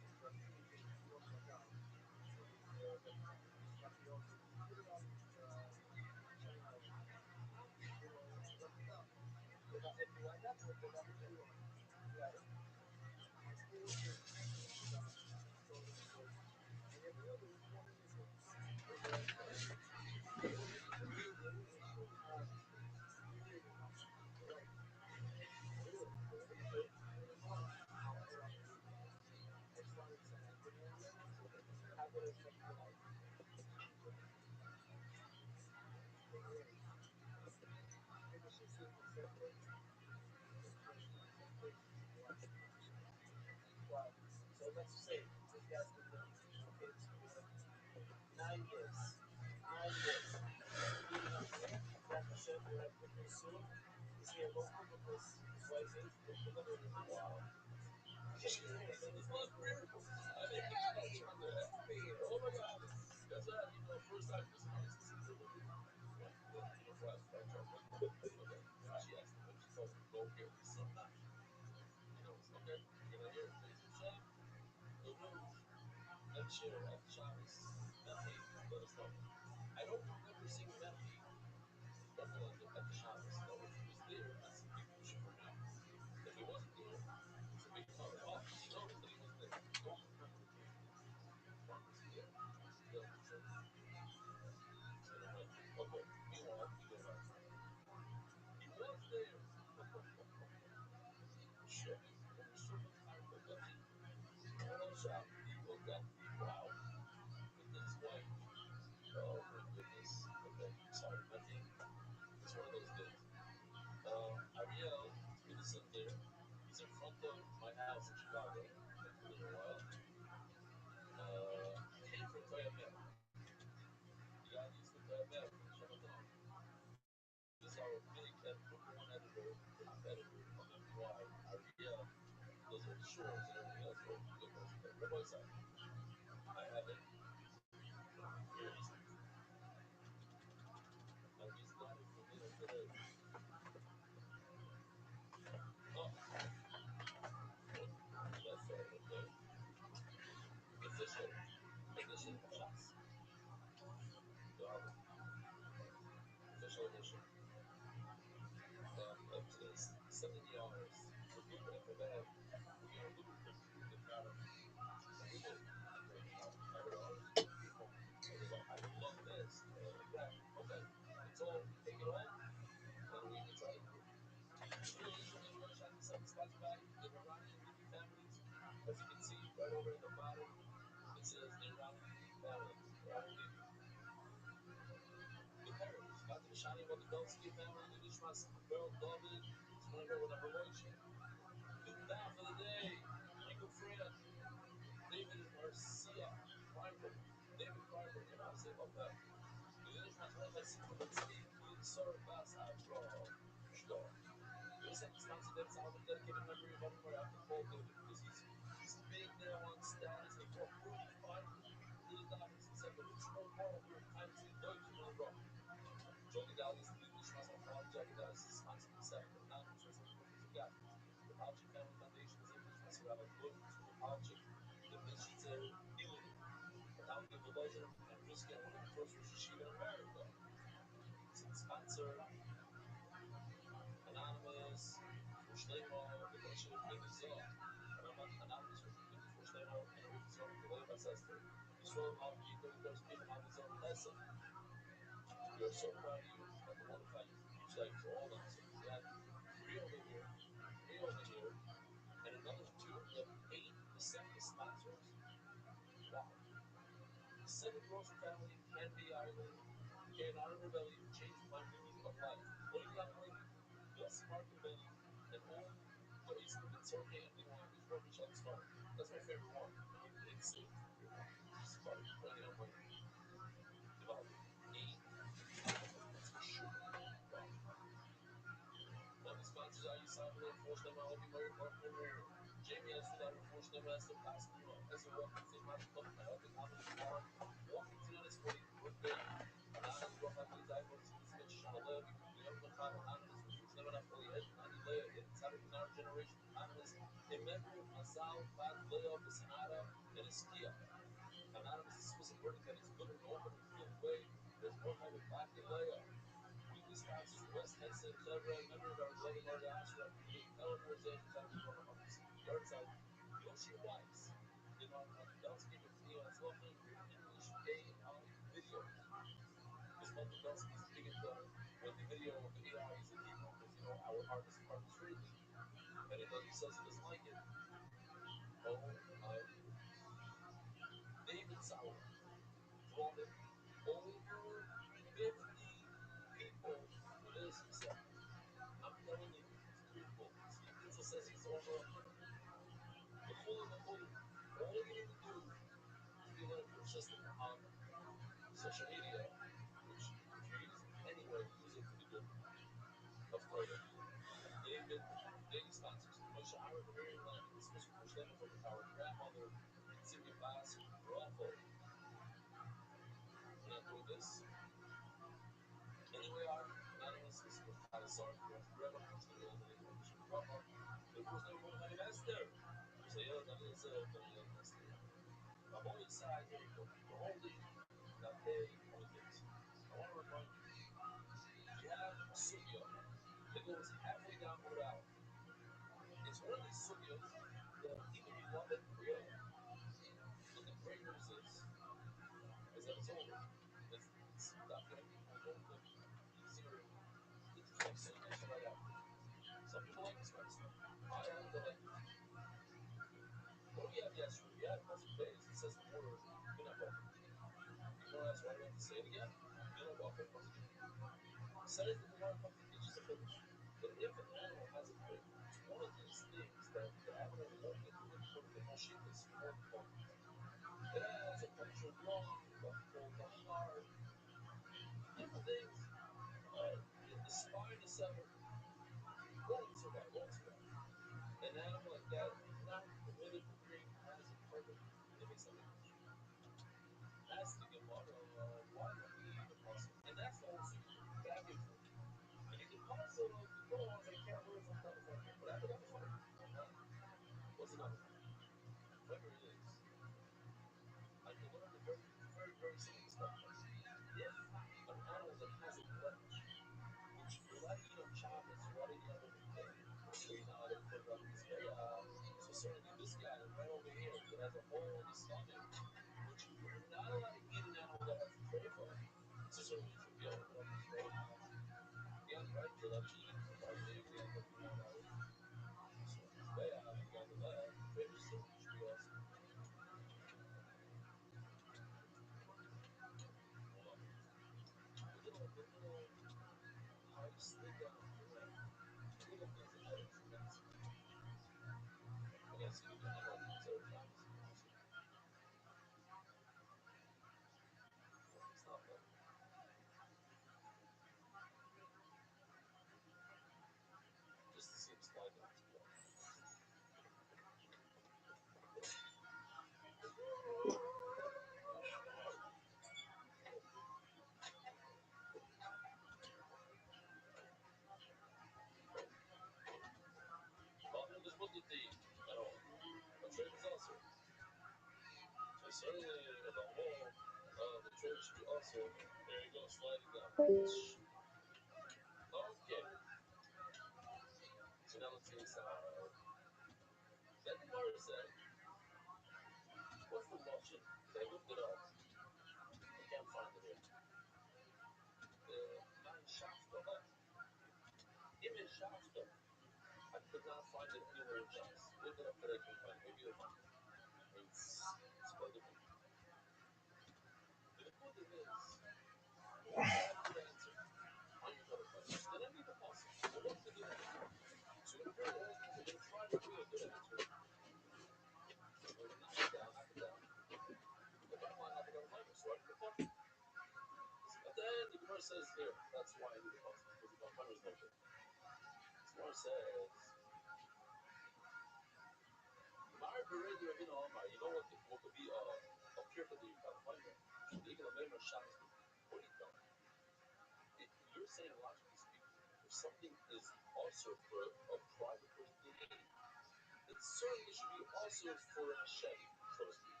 it certainly should be also for a chef, so to speak.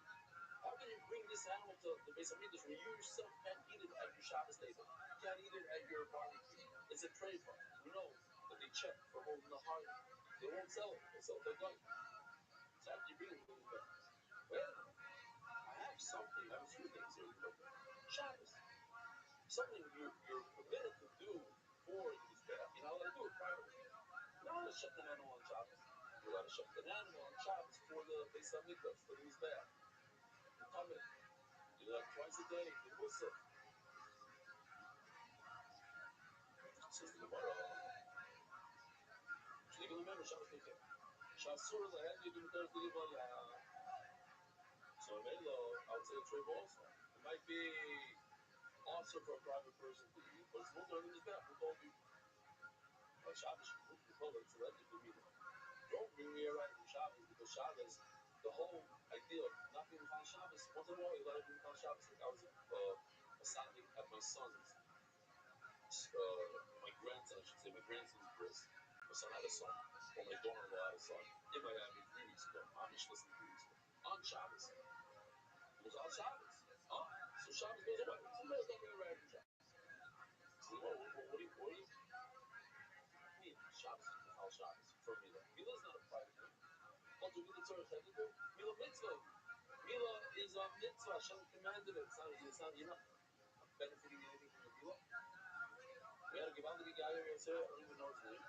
How can you bring this animal to the base of English when you yourself can't eat it at your Shabbos table? You can't eat it at your barbecue. It's a trademark. We know that they check for holding the heart. They won't sell it. They sell it to the gun. So after you bring it, really bad. Well, I have something. I have a few things here. Shabbos. Something you're permitted to do for the Mizbeach. You're not allowed to do it privately. You're not allowed to shut the animal on Shabbos. You're allowed to shut the animal on Shabbos for the Beis Hamikdash, for the Mizbeach. You come in. You do that twice a day. The Musa. Says the Gemara. Shnigal Memo Shabbos Nikah. Shasur Lahed Yidim Thursday Livaya. So Melo, I would say a trip also. It might be also for a private person to eat, but it's not on the Mizbeach. Who told you? Shabbos, you told them to let you do it. Don't bring me around from Shabbos because Shabbos, the whole idea of not being on Shabbos, once in a while you let it be on Shabbos. Like I was a Sunday at my son's, my grandson, I should say, my grandson's bris. My son had a son, or my daughter-in-law had a son in Miami 3 weeks ago. Amish listened 3 weeks ago. On Shabbos. It was on Shabbos. Oh, so Shabbos goes away. Somebody don't bring around from Shabbos. So, what do you mean? Shabbos is Michal Shabbos for Mila. Mila's not a private thing. What do Mila Torah have to do? Mila mitzvah. Mila is a mitzvah. Hashem commanded it. You're not benefiting anything from the Mila. We had a Givaldi guy here yesterday. I don't even know his name.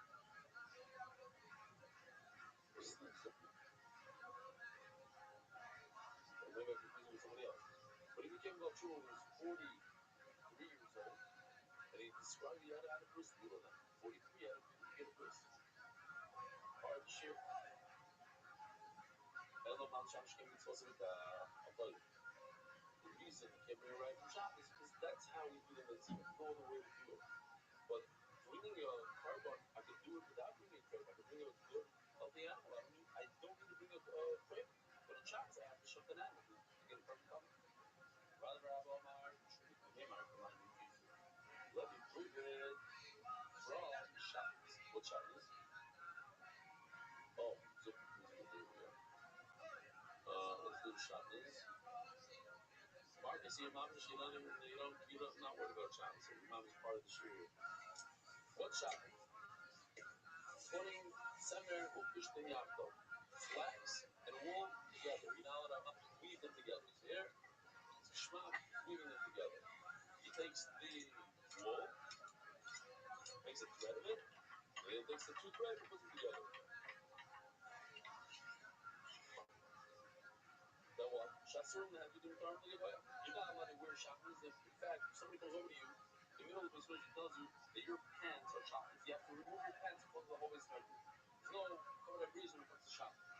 Or maybe I confused him with somebody else. But he became about true when he was 43 years old. And he described he had a bris Mila then. 43, he had to get a bris. Hard to share. Hello, man. Shabbos came to us with a buddy. The reason he can't bring a ride from Shabbos is because that's how we do the mitzvah. No other way to do it. But bringing a carbon, I could do it without bringing a crate. I could bring a good, healthy animal. I don't need to bring a crate. But in Shabbos, I have to shut an animal to get a perfect cover. Rather have all my art and treat it. Name art for my new piece. Let me prove it from Shabbos. What Shabbos? Oh, so let's do Shabbos. Marcus, your mom, you're not worried about Shabbos. So your mom is part of the shul. What Shabbos? Putting seminary Ukishtin Yaakov, flax and wool together. You're not allowed to weave them together. So here, it's Shema weaving them together. He takes the wool, makes a thread of it, and he takes the two threads and puts them together. Then what? Shasurim have you doing currently? You're not allowed to wear shackles. In fact, if somebody comes over to you, the middle of the persuasion tells you that your pants are shackles. You have to remove your pants in front of the whole base member. There's no common reason when it comes to shackles.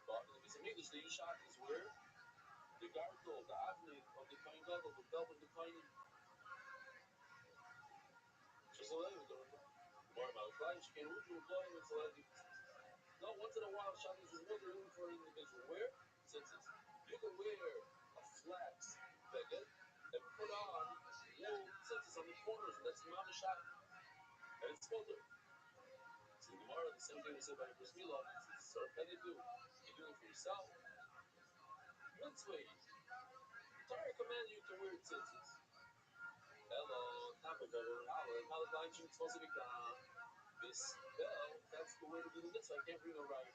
But in the piece of English, they use shackles where the gargle, the avne of the kind gadol, the belt of the kind. Just a little bit. More about clients, you can usually employ them to let you. No, once in a while, shackles is more room for an individual. Where? Since you can wear a flat beggar and put on wool cinches on the corners, and that's mama shackle. And it's smothered. So the Gemara, the same thing we said about the Bris Milah, it's sort of you do. You're doing it for yourself. Mitzvah. Torah command you to wear tzitzis. Hello, Taco Bell, Malachi, it's supposed to be gone. This bell, that's the way to do the mitzvah. I can't bring a ride.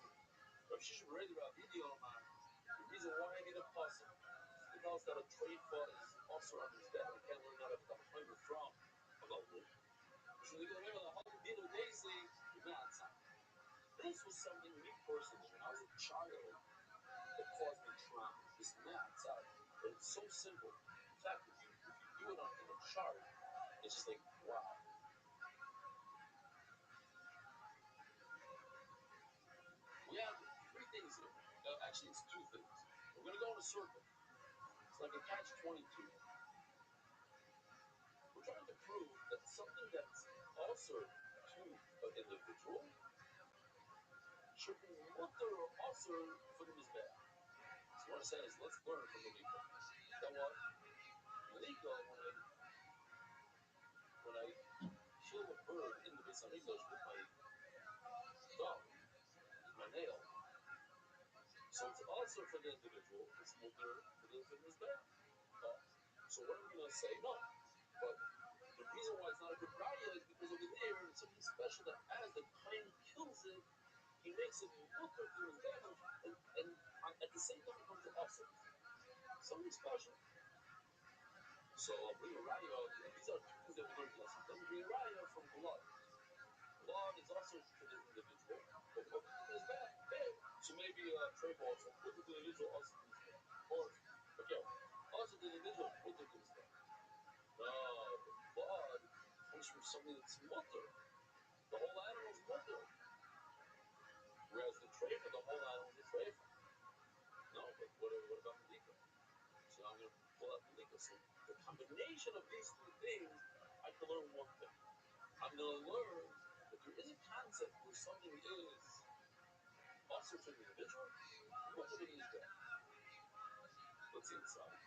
Rav Shishim read about video on the reason why I need a puzzle. It tells that a trade for is also on his death. I can't learn how to become a flavor from a gold. So you can remember the whole deal of Daisy, this was something me personally, when I was a child, that caused me trauma. This math out. But it's so simple. In fact, if you do it on in a chart, it's just like, wow. We have three things here. Actually, it's two things. We're going to go in a circle. It's like a catch-22. We're trying to prove that something that's also to an individual should be mutter or also for the mizbeach. So what I'm saying is, let's learn from the Mika. That what? Mika, when I kill a bird in the Beis Hamikdash with my dog, my male. So it's also for the individual, it's mutter for the mizbeach. So what are we going to say? No. But the reason why it's not a good raya is because over there it's something special that as the kohen kills it, he makes it mutter to his damage, and at the same time it comes to us. Something special. So I'll bring a raya. These are two things that we learned lessons. Then we bring a raya from blood. Blood is also for the individual, but mutter to his bad. So maybe a tray ball from mutter to the individual, also to his bad. Or okay, also to the individual, mutter to his bad. No, the blood comes from something that's mutter. The whole animal is mutter. Whereas the treifa, the whole animal is a treifa. No, but what about malika? So I'm going to pull out malika. So the combination of these three things, I can learn one thing. I'm going to learn that there is a concept where something is also to the individual, mutter to the bad. Let's see inside.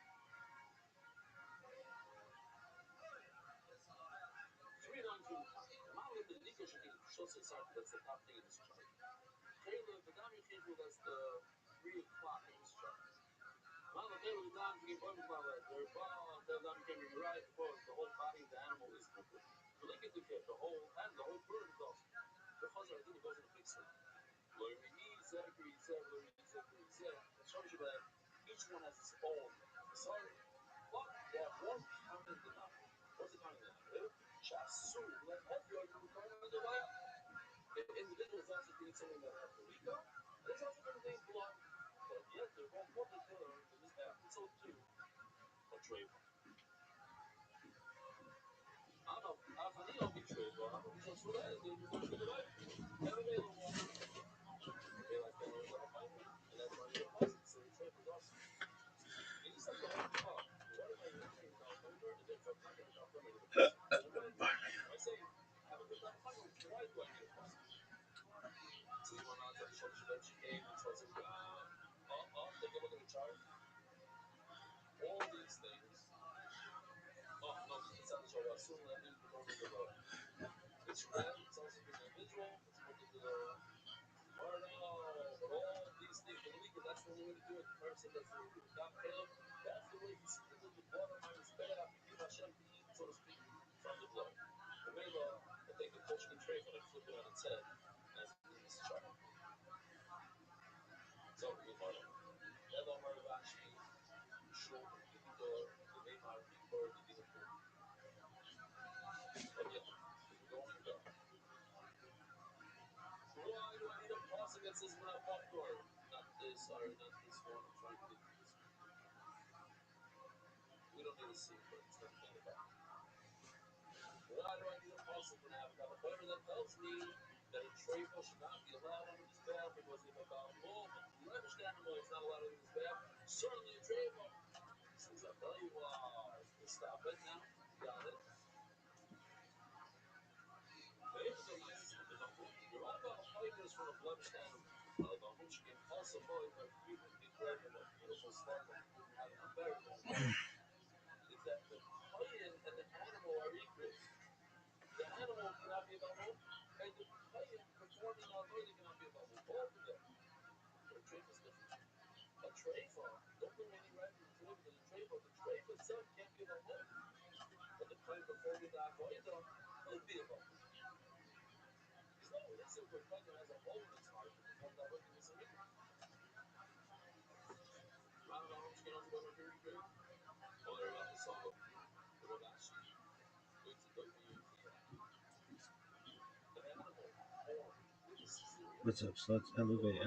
Three non food. Mala malika should be shows inside. That's the top thing in this chart. Caleb, the Dami Chifu, that's the 3 o'clock in this chart. Mala Caleb, the Dami came over the ball, the Dami came right because the whole body of the animal is moving. Look at the kid, the whole and the whole bird is also. The Chazar, I think it goes in a big circle. Each one has its own. Sorry, but they have one common denominator. What's the common denominator? Shasu, let every argument come in the way. Individuals also doing something that has malika, and it's also going to take blood. But yet they're both multicolor in this app. So too, a trade. I'll be trade, but I'm going to show that they do something the way. Never made a one. They like that little fight, and that's why you're opposite. So the trade was awesome. You just like the whole talk. What am I learning now? I'm learning that I'm not going to talk about it. I say, have a good time. Why do I need a puzzle? So you want to show that she came and tells him, take a look at the chart. All these things. Oh, no, it's not the show. Soon that means we're going to the it's red, it's also the individual, it's more to the but all these things, because that's the only way to do it. The person that's the way to do it. Not Caleb, that's the way he's stealing the blood of my Mizbeach, because Hashem to eat, so to speak, from the blood. The Mela, I take the Koshkin tray and I flip it on its head, and that's this chart. So, we got it. Elo Maravashi, Shul, Kitor, the Neymar, Kitor, the Dinapur. But yet, going down. Why do I need a pulse against this when I popcorn? Not this, sorry, not this one. I'm trying to get to this one. We don't need to see it, but it's not in the back. Why do I need a pulse when I have got a flavor that tells me that a treifa should not be allowed on this bath because if a Baal but the blemished animal is not allowed on this bath, certainly a treifa. Since I tell you, stop it now. Got it. You're on about flavors from a blemished animal. Which can also avoid by frequent declared of a beautiful star that you didn't have enough better than is that the kohen and the animal are equal. The animal cannot be about both, and the kohen performing our ability cannot be about both. Both of them. But a treifa is different. A treifa, don't bring any right to the treifa because the treifa itself can't be about both. But the kohen performing the avodah could be about both. There's no reason for a kohen has a hole in its heart to perform the avodah in the What's up, sluts? Elevate.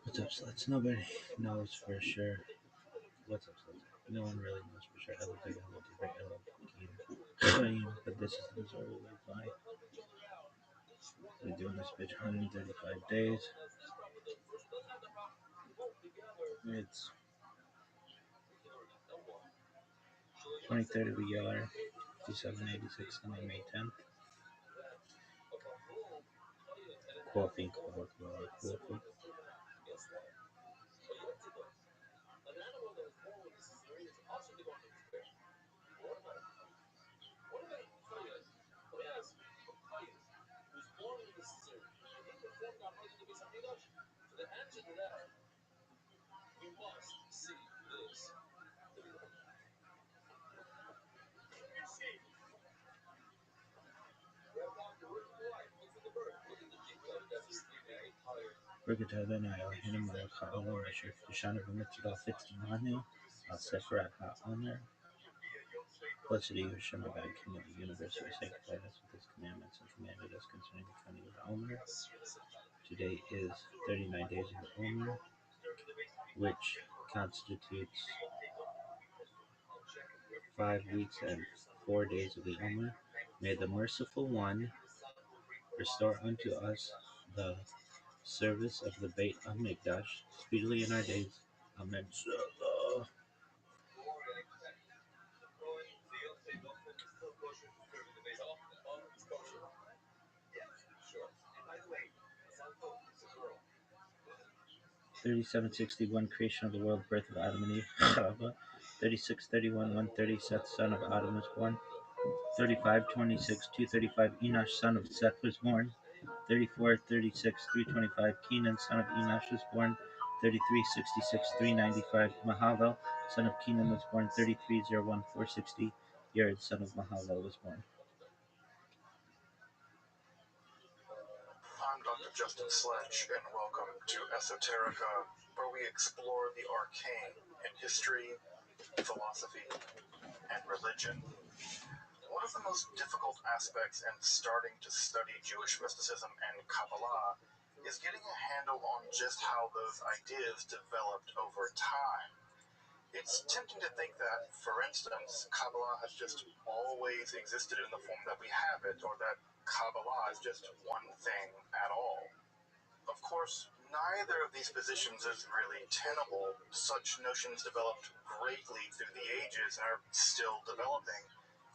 What's up, sluts? Nobody knows for sure. What's up, sluts? No one really knows for sure. Elevate. But this is the Missouri Live. Been doing this bitch 135 days. It's 23rd of ER, 5786 on May 10th. Coffee. Brigadada na Elohim Malach HaOlam Asher K'dashanu B'mitzvah Fitzimanu Al Sefer HaOmer. Blessed are you, Hashem, our God, King of the universe, who has sanctified us with his commandments and commanded us concerning the coming of the Omer. Today is 39 days of the Omer, which constitutes 5 weeks and 4 days of the Omer. May the merciful one restore unto us the service of the Beit HaMikdash speedily in our days. Amen. 3761 creation of the world, birth of Adam and Eve. 3631 130 Seth, son of Adam, was born. 3526 235 Enosh, son of Seth, was born. 3436 325 Kenan, son of Enosh, was born. 3366 395 Mahavel, son of Kenan, was born. 3301 460 Yared, son of Mahavel, was born. I'm Dr. Justin Sledge, and welcome to Esoterica, where we explore the arcane in history, philosophy, and religion. One of the most difficult aspects in starting to study Jewish mysticism and Kabbalah is getting a handle on just how those ideas developed over time. It's tempting to think that, for instance, Kabbalah has just always existed in the form that we have it, or that Kabbalah is just one thing at all. Of course, neither of these positions is really tenable. Such notions developed greatly through the ages and are still developing.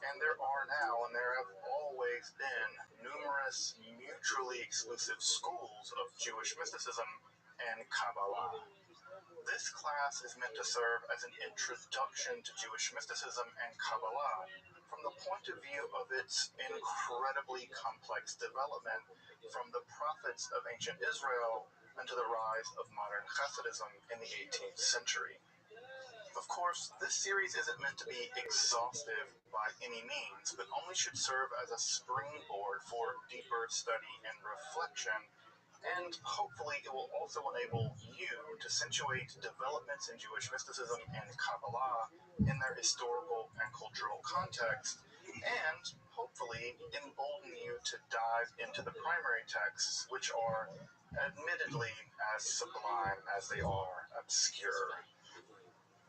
And there are now, and there have always been, numerous mutually exclusive schools of Jewish mysticism and Kabbalah. This class is meant to serve as an introduction to Jewish mysticism and Kabbalah from the point of view of its incredibly complex development from the prophets of ancient Israel unto the rise of modern Hasidism in the 18th century. Of course, this series isn't meant to be exhaustive by any means, but only should serve as a springboard for deeper study and reflection, and hopefully it will also enable you to situate developments in Jewish mysticism and Kabbalah in their historical and cultural context, and hopefully embolden you to dive into the primary texts, which are admittedly as sublime as they are obscure.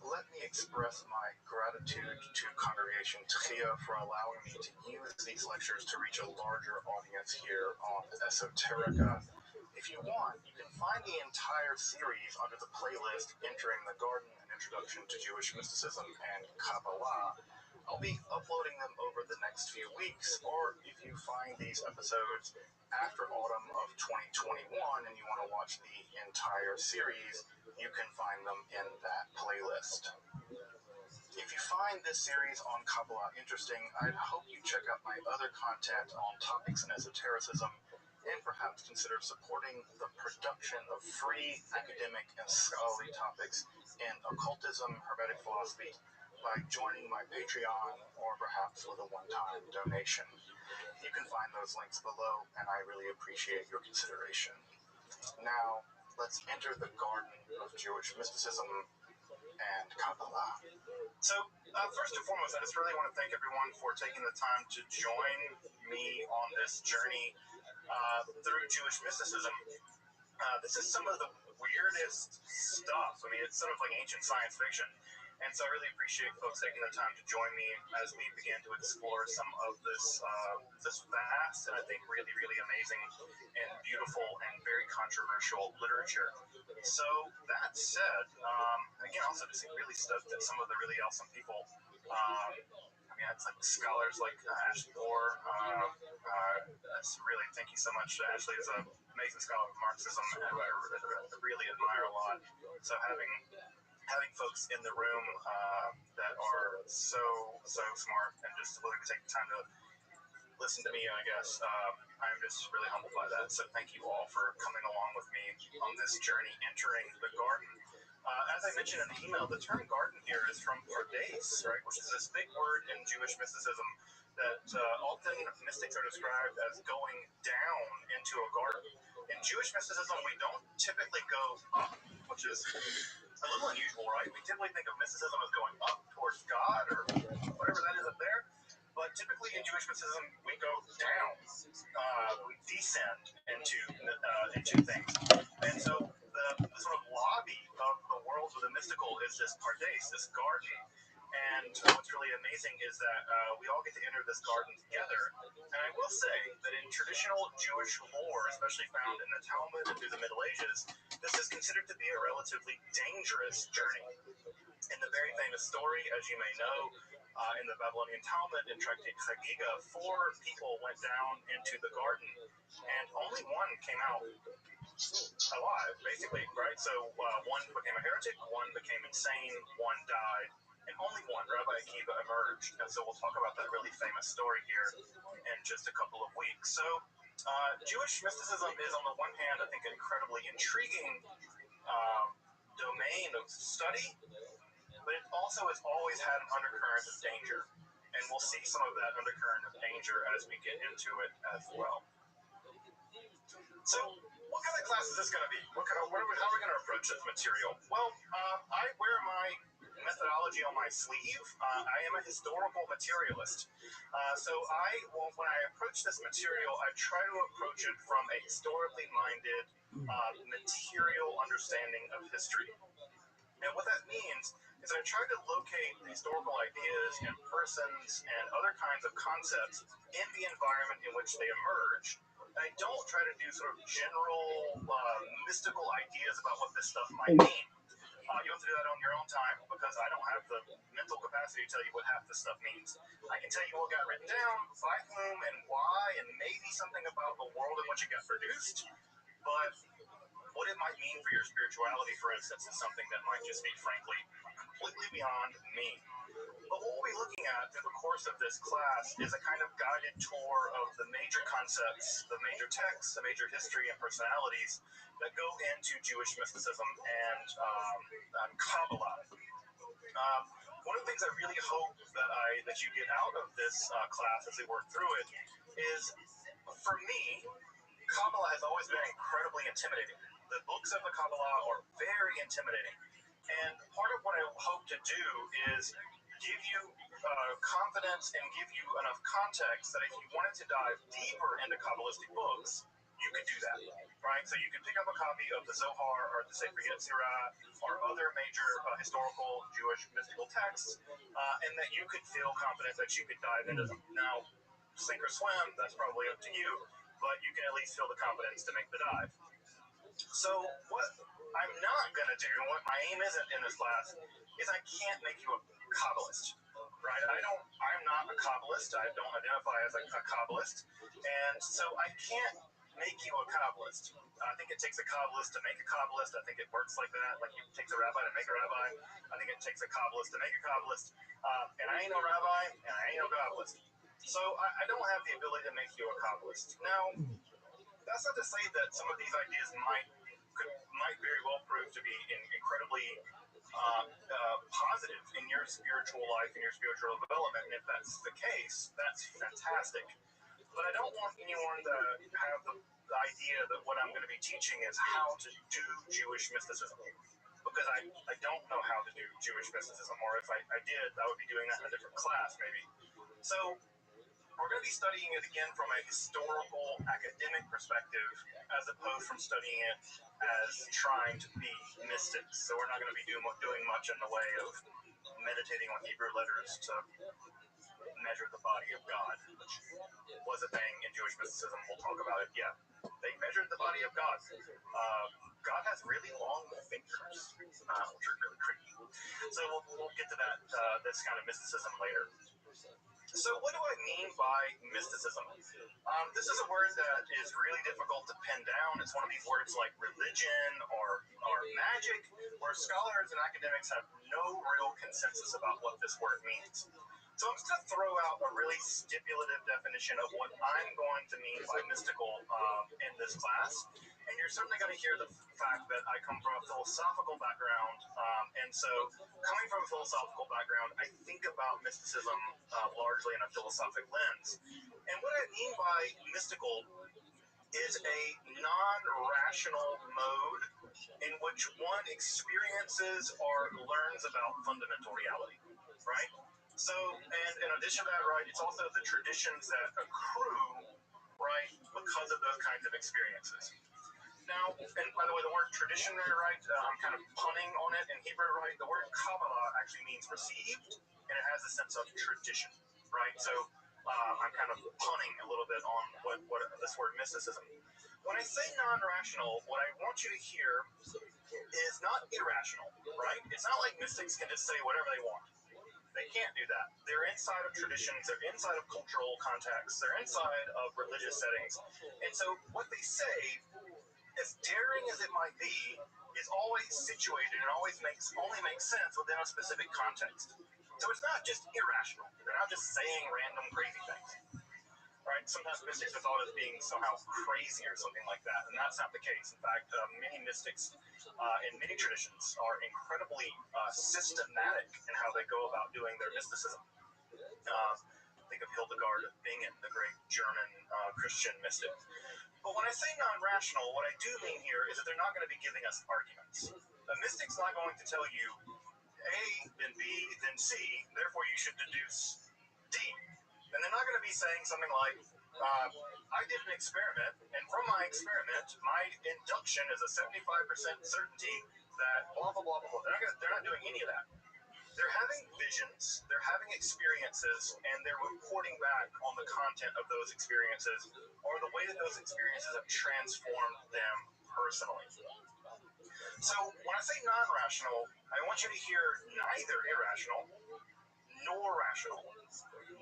Let me express my gratitude to Congregation Tchia for allowing me to use these lectures to reach a larger audience here on Esoterica. If you want, you can find the entire series under the playlist Entering the Garden, an Introduction to Jewish Mysticism and Kabbalah. I'll be uploading them over the next few weeks, or if you find these episodes after autumn of 2021 and you want to watch the entire series, you can find them in that playlist. If you find this series on Kabbalah interesting, I'd hope you check out my other content on topics in esotericism, and perhaps consider supporting the production of free academic and scholarly topics in occultism, hermetic philosophy, by joining my Patreon, or perhaps with a one-time donation. You can find those links below, and I really appreciate your consideration. Now, let's enter the garden of Jewish mysticism and Kabbalah. So, first and foremost, I just really want to thank everyone for taking the time to join me on this journey through Jewish mysticism. This is some of the weirdest stuff. I mean, it's sort of like ancient science fiction. And so I really appreciate folks taking the time to join me as we begin to explore some of this vast and I think really, really amazing and beautiful and very controversial literature. So that said, again, also just really stoked at some of the really awesome people. I mean, it's like scholars like Ashley Moore. That's really, thank you so much. Ashley is an amazing scholar of Marxism who I really admire a lot. So having folks in the room that are so smart and just willing to take the time to listen to me, I guess. I'm just really humbled by that. So thank you all for coming along with me on this journey entering the garden. As I mentioned in the email, the term garden here is from pardes, right, which is this big word in Jewish mysticism that often mystics are described as going down into a garden. In Jewish mysticism, we don't typically go up, which is a little unusual, right? We typically think of mysticism as going up towards God or whatever that is up there. But typically in Jewish mysticism, we go down, we descend into things. And so the sort of lobby of the world of the mystical is this pardes, this garden. And what's really amazing is that we all get to enter this garden together. And I will say that in traditional Jewish lore, especially found in the Talmud and through the Middle Ages, this is considered to be a relatively dangerous journey. In the very famous story, as you may know, in the Babylonian Talmud, in Tractate Chagiga, 4 people went down into the garden, and only one came out alive, basically, right? So one became a heretic, one became insane, one died, and only one, Rabbi Akiva, emerged. And so we'll talk about that really famous story here in just a couple of weeks. So Jewish mysticism is, on the one hand, I think, an incredibly intriguing domain of study, but it also has always had an undercurrent of danger. And we'll see some of that undercurrent of danger as we get into it as well. So, what kind of class is this going to be? How are we going to approach this material? Well, I wear my methodology on my sleeve. I am a historical materialist. When I approach this material, I try to approach it from a historically minded, material understanding of history. And what that means is I try to locate historical ideas and persons and other kinds of concepts in the environment in which they emerge. And I don't try to do sort of general mystical ideas about what this stuff might mean. You have to do that on your own time because I don't have the mental capacity to tell you what half this stuff means. I can tell you what got written down, by whom and why, and maybe something about the world in which it got produced. But what it might mean for your spirituality, for instance, is something that might just be, frankly, completely beyond me. But what we'll be looking at through the course of this class is a kind of guided tour of the major concepts, the major texts, the major history and personalities that go into Jewish mysticism and Kabbalah. One of the things I really hope that you get out of this class as we work through it is, for me, Kabbalah has always been incredibly intimidating. The books of the Kabbalah are very intimidating. And part of what I hope to do is give you confidence and give you enough context that if you wanted to dive deeper into Kabbalistic books, you could do that, right? So you could pick up a copy of the Zohar or the Sefer Yetzirah or other major historical Jewish mystical texts, and that you could feel confident that you could dive into them. Now, sink or swim, that's probably up to you, but you can at least feel the confidence to make the dive. So what I'm not going to do, what my aim isn't in this class, is I can't make you a Kabbalist, right? I'm not a Kabbalist. I don't identify as a Kabbalist. And so I can't make you a Kabbalist. I think it takes a Kabbalist to make a Kabbalist. I think it works like that. Like it takes a rabbi to make a rabbi. I think it takes a Kabbalist to make a Kabbalist. And I ain't no rabbi, and I ain't no Kabbalist. So I don't have the ability to make you a Kabbalist. Now, that's not to say that some of these ideas might very well prove to be incredibly positive in your spiritual life and your spiritual development. And if that's the case, that's fantastic. But I don't want anyone to have the idea that what I'm going to be teaching is how to do Jewish mysticism. Because I don't know how to do Jewish mysticism, or if I did, I would be doing that in a different class, maybe. So we're going to be studying it again from a historical, academic perspective, as opposed from studying it as trying to be mystics. So we're not going to be doing much in the way of meditating on Hebrew letters to measure the body of God, which was a thing in Jewish mysticism. We'll talk about it. Yeah, they measured the body of God. God has really long fingers, which are really creepy. So we'll get to that this kind of mysticism later. So what do I mean by mysticism? This is a word that is really difficult to pin down. It's one of these words like religion or magic, where scholars and academics have no real consensus about what this word means. So I'm just going to throw out a really stipulative definition of what I'm going to mean by mystical in this class. And you're certainly going to hear the fact that I come from a philosophical background. And so coming from a philosophical background, I think about mysticism largely in a philosophic lens. And what I mean by mystical is a non-rational mode in which one experiences or learns about fundamental reality, right? So, and in addition to that, right, it's also the traditions that accrue, right, because of those kinds of experiences. Now, and by the way, the word tradition there, right, I'm kind of punning on it in Hebrew, right? The word Kabbalah actually means received, and it has a sense of tradition, right? So I'm kind of punning a little bit on what this word mysticism. When I say non-rational, what I want you to hear is not irrational, right? It's not like mystics can just say whatever they want. They can't do that. They're inside of traditions, they're inside of cultural contexts, they're inside of religious settings. And so what they say, as daring as it might be, is always situated and only makes sense within a specific context. So it's not just irrational. They're not just saying random crazy things. Right? Sometimes mystics are thought as being somehow crazy or something like that, and that's not the case. In fact, many mystics in many traditions are incredibly systematic in how they go about doing their mysticism. Think of Hildegard of Bingen, the great German Christian mystic. But when I say non-rational, what I do mean here is that they're not going to be giving us arguments. A mystic's not going to tell you A, then B, then C, therefore you should deduce D. And they're not going to be saying something like, I did an experiment, and from my experiment, my induction is a 75% certainty that blah, blah, blah, blah, blah. They're not doing any of that. They're having visions, they're having experiences, and they're reporting back on the content of those experiences or the way that those experiences have transformed them personally. So when I say non-rational, I want you to hear neither irrational nor rational,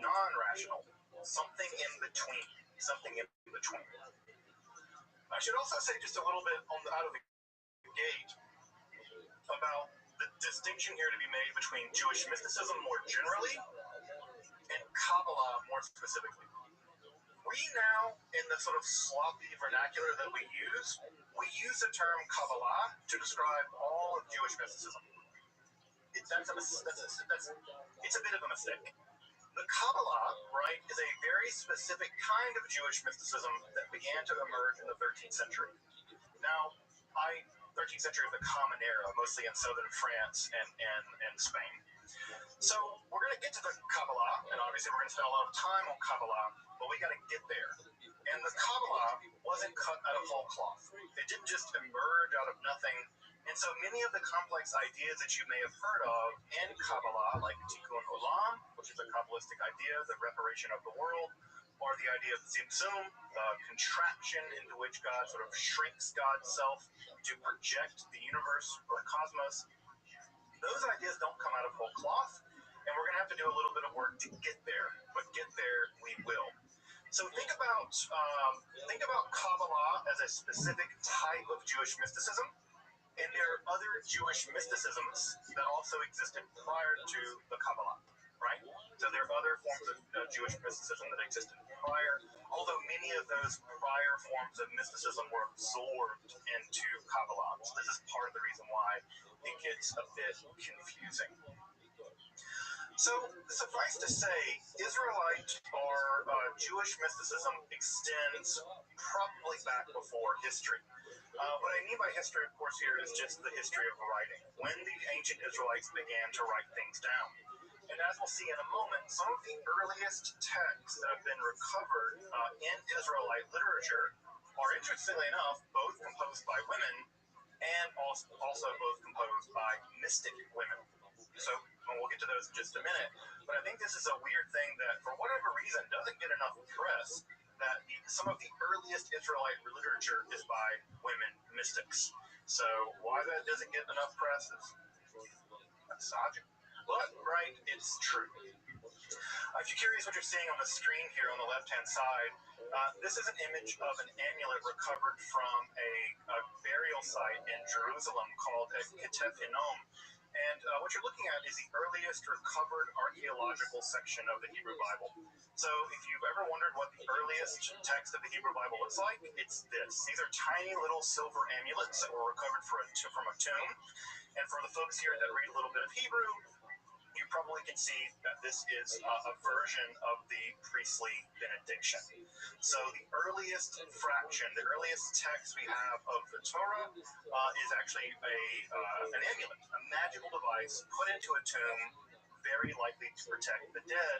non-rational, something in between, something in between. I should also say just a little bit out of the gate about the distinction here to be made between Jewish mysticism more generally and Kabbalah more specifically. We now, in the sort of sloppy vernacular that we use the term Kabbalah to describe all of Jewish mysticism. It's a bit of a mistake. The Kabbalah, right, is a very specific kind of Jewish mysticism that began to emerge in the 13th century. Now, 13th century is the Common Era, mostly in southern France and Spain. So we're going to get to the Kabbalah, and obviously we're going to spend a lot of time on Kabbalah, but we got to get there. And the Kabbalah wasn't cut out of whole cloth. It didn't just emerge out of nothing. And so many of the complex ideas that you may have heard of in Kabbalah, like Tikkun Olam, which is a Kabbalistic idea, the reparation of the world, or the idea of Tzimtzum, the contraction into which God sort of shrinks God's self to project the universe or the cosmos, those ideas don't come out of whole cloth, and we're going to have to do a little bit of work to get there, but get there we will. So think about Kabbalah as a specific type of Jewish mysticism, and there are other Jewish mysticisms that also existed prior to the Kabbalah, right? So there are other forms of Jewish mysticism that existed prior, although many of those prior forms of mysticism were absorbed into Kabbalah. So this is part of the reason why it gets a bit confusing. So, suffice to say, Israelite or Jewish mysticism extends probably back before history. What I mean by history, of course, here is just the history of writing, when the ancient Israelites began to write things down. And as we'll see in a moment, some of the earliest texts that have been recovered in Israelite literature are, interestingly enough, both composed by women and also both composed by mystic women. So we'll get to those in just a minute. But I think this is a weird thing that, for whatever reason, doesn't get enough press, that some of the earliest Israelite literature is by women mystics. So why that doesn't get enough press is misogyny. But, right, it's true. If you're curious what you're seeing on the screen here on the left-hand side, this is an image of an amulet recovered from a burial site in Jerusalem called a Ketef Hinnom. And what you're looking at is the earliest recovered archaeological section of the Hebrew Bible. So if you've ever wondered what the earliest text of the Hebrew Bible looks like, it's this. These are tiny little silver amulets that were recovered from a tomb. And for the folks here that read a little bit of Hebrew, you probably can see that this is a version of the priestly benediction. So the earliest fraction, the earliest text we have of the Torah is actually an amulet, a magical device put into a tomb, very likely to protect the dead,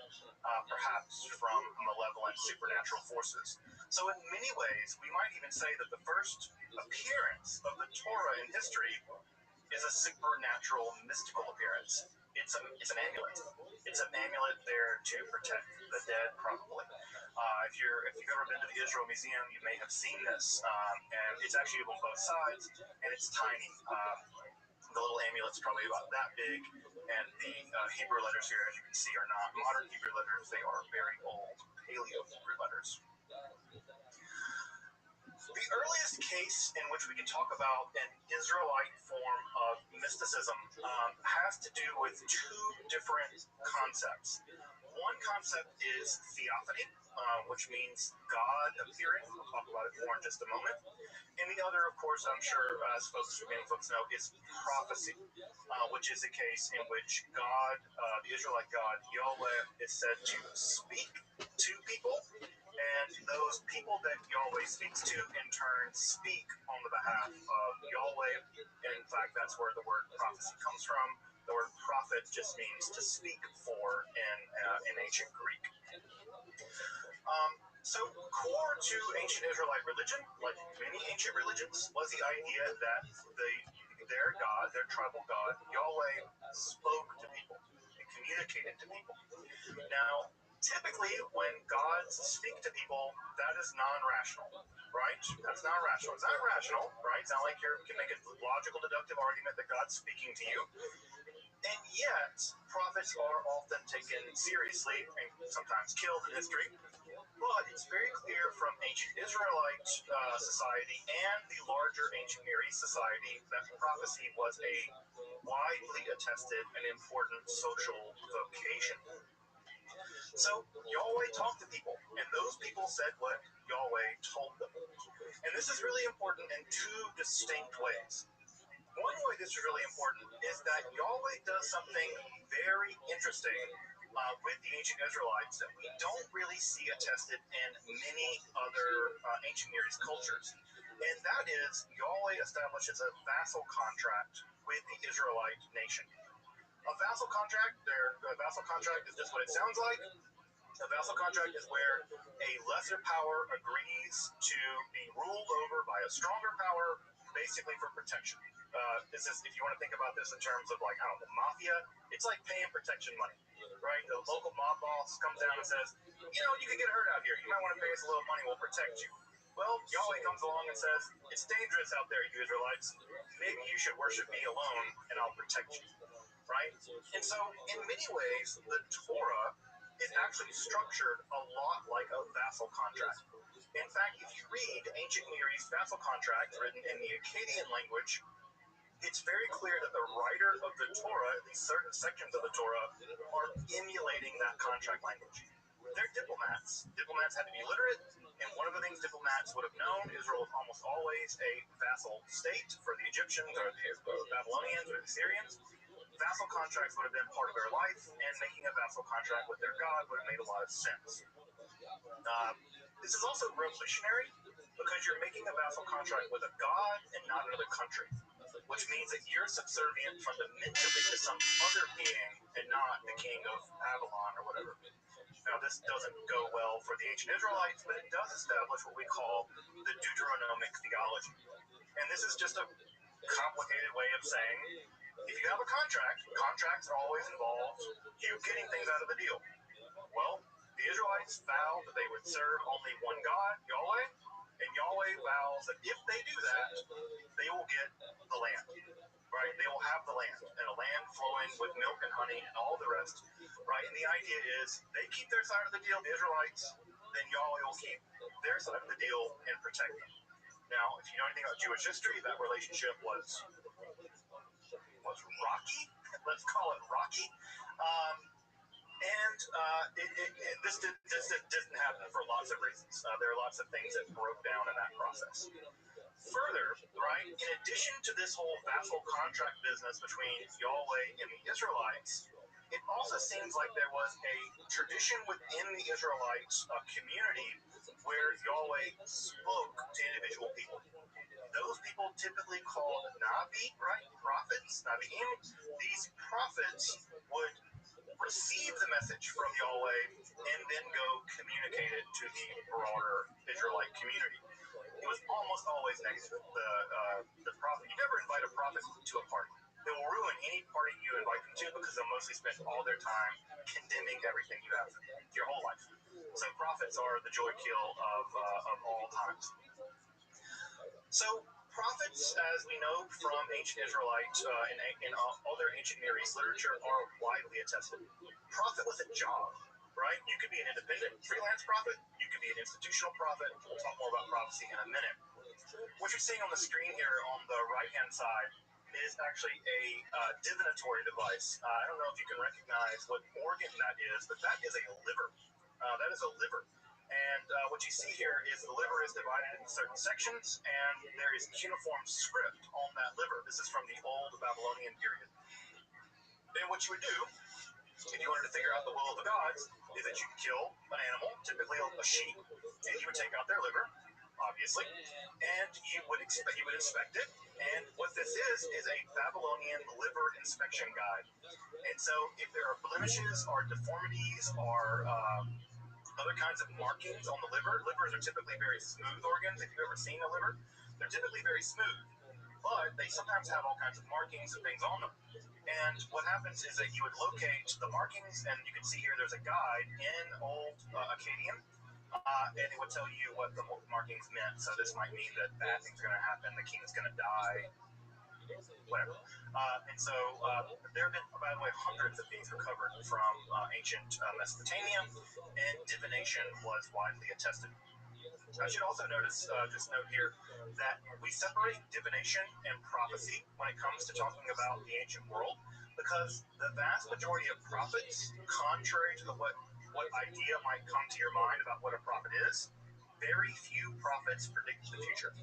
perhaps from malevolent supernatural forces. So in many ways, we might even say that the first appearance of the Torah in history is a supernatural, mystical appearance. It's an amulet. It's an amulet there to protect the dead, probably. If you've ever been to the Israel Museum, you may have seen this, and it's actually on both sides, and it's tiny. The little amulet's probably about that big, and the Hebrew letters here, as you can see, are not modern Hebrew letters. They are very old Paleo-Hebrew letters. The earliest case in which we can talk about an Israelite form of mysticism has to do with two different concepts. One concept is theophany, which means God appearing. We'll talk about it more in just a moment. And the other, of course, I'm sure many folks know, is prophecy, which is a case in which God, the Israelite God, Yahweh, is said to speak to people, and those people that Yahweh speaks to, in turn, speak on the behalf of Yahweh. And in fact, that's where the word prophecy comes from. The word prophet just means to speak for in ancient Greek. So core to ancient Israelite religion, like many ancient religions, was the idea that their God, their tribal God, Yahweh, spoke to people and communicated to people. Now, typically, when gods speak to people, that is non-rational, right? That's not rational. It's not rational, right? It's not like you can make a logical, deductive argument that God's speaking to you. And yet, prophets are often taken seriously and sometimes killed in history. But it's very clear from ancient Israelite society and the larger ancient Near East society that prophecy was a widely attested and important social vocation. So Yahweh talked to people, and those people said what Yahweh told them. And this is really important in two distinct ways. One way this is really important is that Yahweh does something very interesting with the ancient Israelites that we don't really see attested in many other ancient Near East cultures. And that is, Yahweh establishes a vassal contract with the Israelite nation. A vassal contract is just what it sounds like. A vassal contract is where a lesser power agrees to be ruled over by a stronger power, basically for protection. This is, if you want to think about this in terms of like, I don't know, the mafia, it's like paying protection money, right? The local mob boss comes down and says, you could get hurt out here. You might want to pay us a little money, we'll protect you. Well, Yahweh comes along and says, it's dangerous out there, you Israelites. Maybe you should worship me alone, and I'll protect you, right? And so, in many ways, the Torah is actually structured a lot like a vassal contract. In fact, if you read ancient Near East vassal contracts written in the Akkadian language, it's very clear that the writer of the Torah, at least certain sections of the Torah, are emulating that contract language. They're diplomats. Diplomats had to be literate, and one of the things diplomats would have known, Israel was almost always a vassal state for the Egyptians or the Babylonians or the Syrians. Vassal contracts would have been part of their life, and making a vassal contract with their God would have made a lot of sense. This is also revolutionary because you're making a vassal contract with a God and not another country, which means that you're subservient fundamentally to some other being and not the king of Babylon or whatever. Now, this doesn't go well for the ancient Israelites, but it does establish what we call the Deuteronomic theology. And this is just a complicated way of saying, if you have a contract, contracts are always involved you getting things out of the deal. Well, the Israelites vowed that they would serve only one God, Yahweh, and Yahweh vows that if they do that, they will get the land, right? They will have the land, and a land flowing with milk and honey and all the rest, right? And the idea is they keep their side of the deal, the Israelites, then Yahweh will keep their side of the deal and protect them. Now, if you know anything about Jewish history, that relationship was rocky. let's call it rocky. And this didn't happen for lots of reasons. There are lots of things that broke down in that process. Further, right, in addition to this whole vassal contract business between Yahweh and the Israelites, it also seems like there was a tradition within the Israelite community where Yahweh spoke to individual people. Those people typically called Navi, right, prophets, Navi'im. These prophets would receive the message from Yahweh and then go communicate it to the broader Israelite community. It was almost always negative. The prophet, you never invite a prophet to a party. They will ruin any party you invite them to because they'll mostly spend all their time condemning everything you have your whole life. So prophets are the joy kill of all times. So prophets, as we know from ancient Israelite and other ancient Near East literature, are widely attested. Prophet was a job, right? You could be an independent freelance prophet. You could be an institutional prophet. We'll talk more about prophecy in a minute. What you're seeing on the screen here on the right-hand side is actually a divinatory device. I don't know if you can recognize what organ that is, but that is a liver. That is a liver. And what you see here is the liver is divided into certain sections, and there is cuneiform script on that liver. This is from the old Babylonian period. And what you would do, if you wanted to figure out the will of the gods, is that you kill an animal, typically a sheep, and you would take out their liver, obviously, and you would inspect it. And what this is a Babylonian liver inspection guide. And so if there are blemishes or deformities or other kinds of markings on the liver, livers are typically very smooth organs. If you've ever seen a liver, they're typically very smooth, but they sometimes have all kinds of markings and things on them. And what happens is that you would locate the markings, and you can see here there's a guide in Old Akkadian, and it would tell you what the markings meant. So this might mean that bad things are going to happen, the king's going to die, whatever. And so there have been, by the way, hundreds of these recovered from ancient Mesopotamia, and divination was widely attested. I should also just note here, that we separate divination and prophecy when it comes to talking about the ancient world, because the vast majority of prophets, contrary to what idea might come to your mind about what a prophet is, very few prophets predicted the future.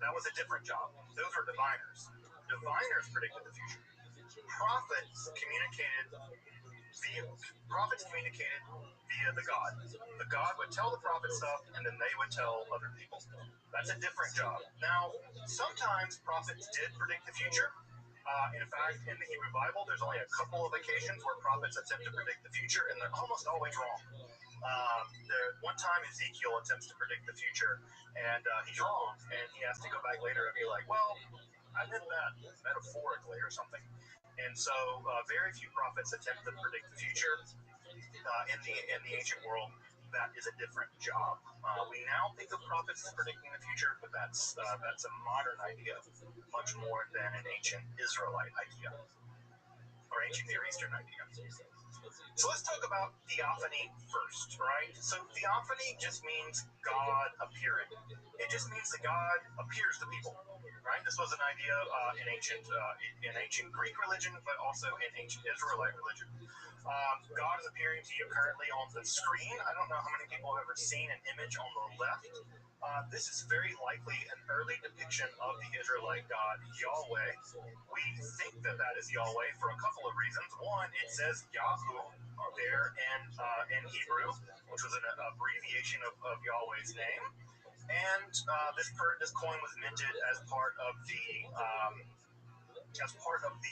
That was a different job. Those were diviners. Diviners predicted the future. Prophets communicated via the God. The God would tell the prophet stuff, and then they would tell other people. That's a different job. Now, sometimes prophets did predict the future. In fact, in the Hebrew Bible, there's only a couple of occasions where prophets attempt to predict the future, and they're almost always wrong. One time Ezekiel attempts to predict the future, and he's wrong, and he has to go back later and be like, well, I meant that metaphorically or something. And so very few prophets attempt to predict the future. In the ancient world, that is a different job. We now think of prophets as predicting the future, but that's a modern idea, much more than an ancient Israelite idea or ancient Near Eastern idea. So let's talk about theophany first, right? So theophany just means God appearing. It just means that God appears to people, right? This was an idea in ancient Greek religion, but also in ancient Israelite religion. God is appearing to you currently on the screen. I don't know how many people have ever seen an image on the left. This is very likely an early depiction of the Israelite God, Yahweh. We think that is Yahweh for a couple of reasons. One, it says Yahoo there in Hebrew, which was an abbreviation of Yahweh's name. And this coin was minted as part of the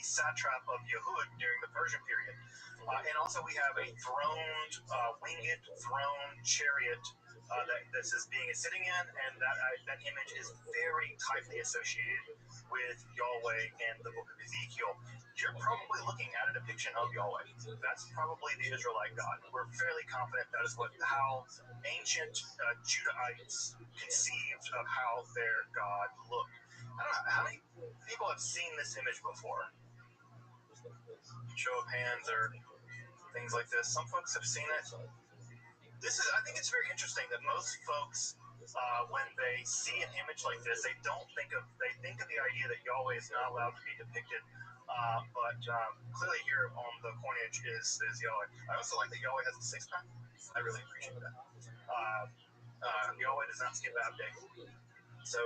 satrap of Yehud during the Persian period. And also we have a winged throne chariot that this is sitting in, and that image is very tightly associated with Yahweh and the book of Ezekiel. You're probably looking at a depiction of Yahweh. That's probably the Israelite God. We're fairly confident that is how ancient Judahites conceived of how their God looked. I don't know, how many people have seen this image before? Show of hands or things like this. Some folks have seen it. I think it's very interesting that most folks, when they see an image like this, they think of the idea that Yahweh is not allowed to be depicted But clearly here on the coinage is Yahweh. I also like that Yahweh has a six-pack. I really appreciate that. Yahweh does not skip ab day. So,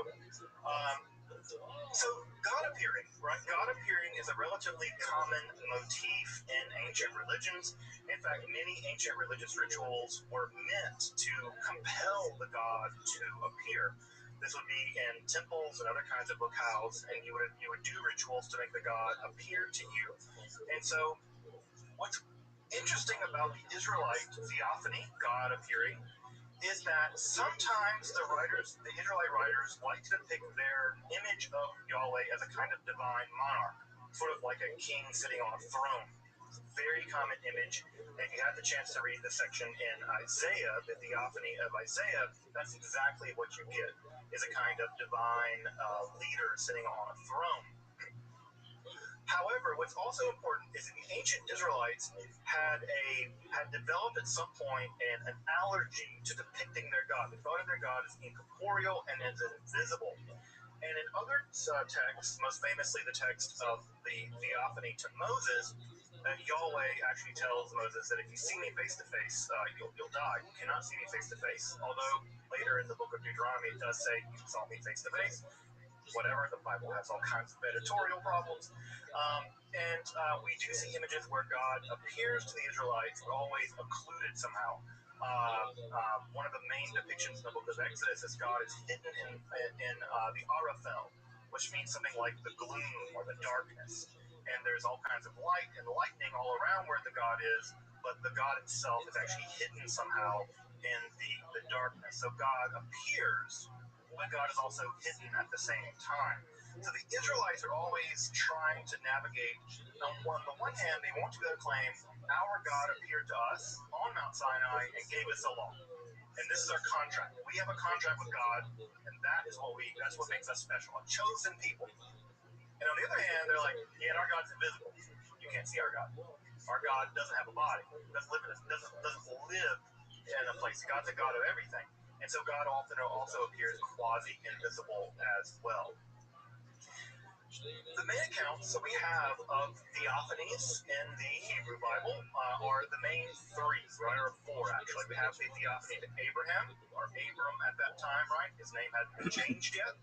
so God appearing, right? God appearing is a relatively common motif in ancient religions. In fact, many ancient religious rituals were meant to compel the god to appear. This would be in temples and other kinds of locales, and you would do rituals to make the god appear to you. And so, what's interesting about the Israelite theophany, God appearing, is that sometimes the Israelite writers, like to depict their image of Yahweh as a kind of divine monarch, sort of like a king sitting on a throne. Very common image. And if you had the chance to read the section in Isaiah, the theophany of Isaiah, that's exactly what you get, is a kind of divine leader sitting on a throne. However, what's also important is that the ancient Israelites had developed at some point an allergy to depicting their God. They thought of their God as incorporeal and as invisible. And in other texts, most famously the text of the theophany to Moses, Yahweh actually tells Moses that if you see me face to face, you'll die. You cannot see me face to face. Although later in the book of Deuteronomy it does say you saw me face to face. Whatever, the Bible has all kinds of editorial problems. We do see images where God appears to the Israelites, but always occluded somehow. One of the main depictions in the book of Exodus is God is hidden in the Arafel, which means something like the gloom or the darkness. And there's all kinds of light and lightning all around where the God is, but the God himself is actually hidden somehow in the darkness. So God appears, but God is also hidden at the same time. So the Israelites are always trying to navigate. On the one hand, they want to be able to claim, our God appeared to us on Mount Sinai and gave us a law. And this is our contract. We have a contract with God, and that's what makes us special, a chosen people. And on the other hand, they're like, yeah, and our God's invisible. You can't see our God. Our God doesn't have a body. Doesn't live in a place. God's a God of everything. And so God often also appears quasi-invisible as well. The main accounts that we have of theophanies in the Hebrew Bible are the main three, right, or four actually. We have the theophany to Abraham, or Abram at that time, right? His name hadn't been changed yet.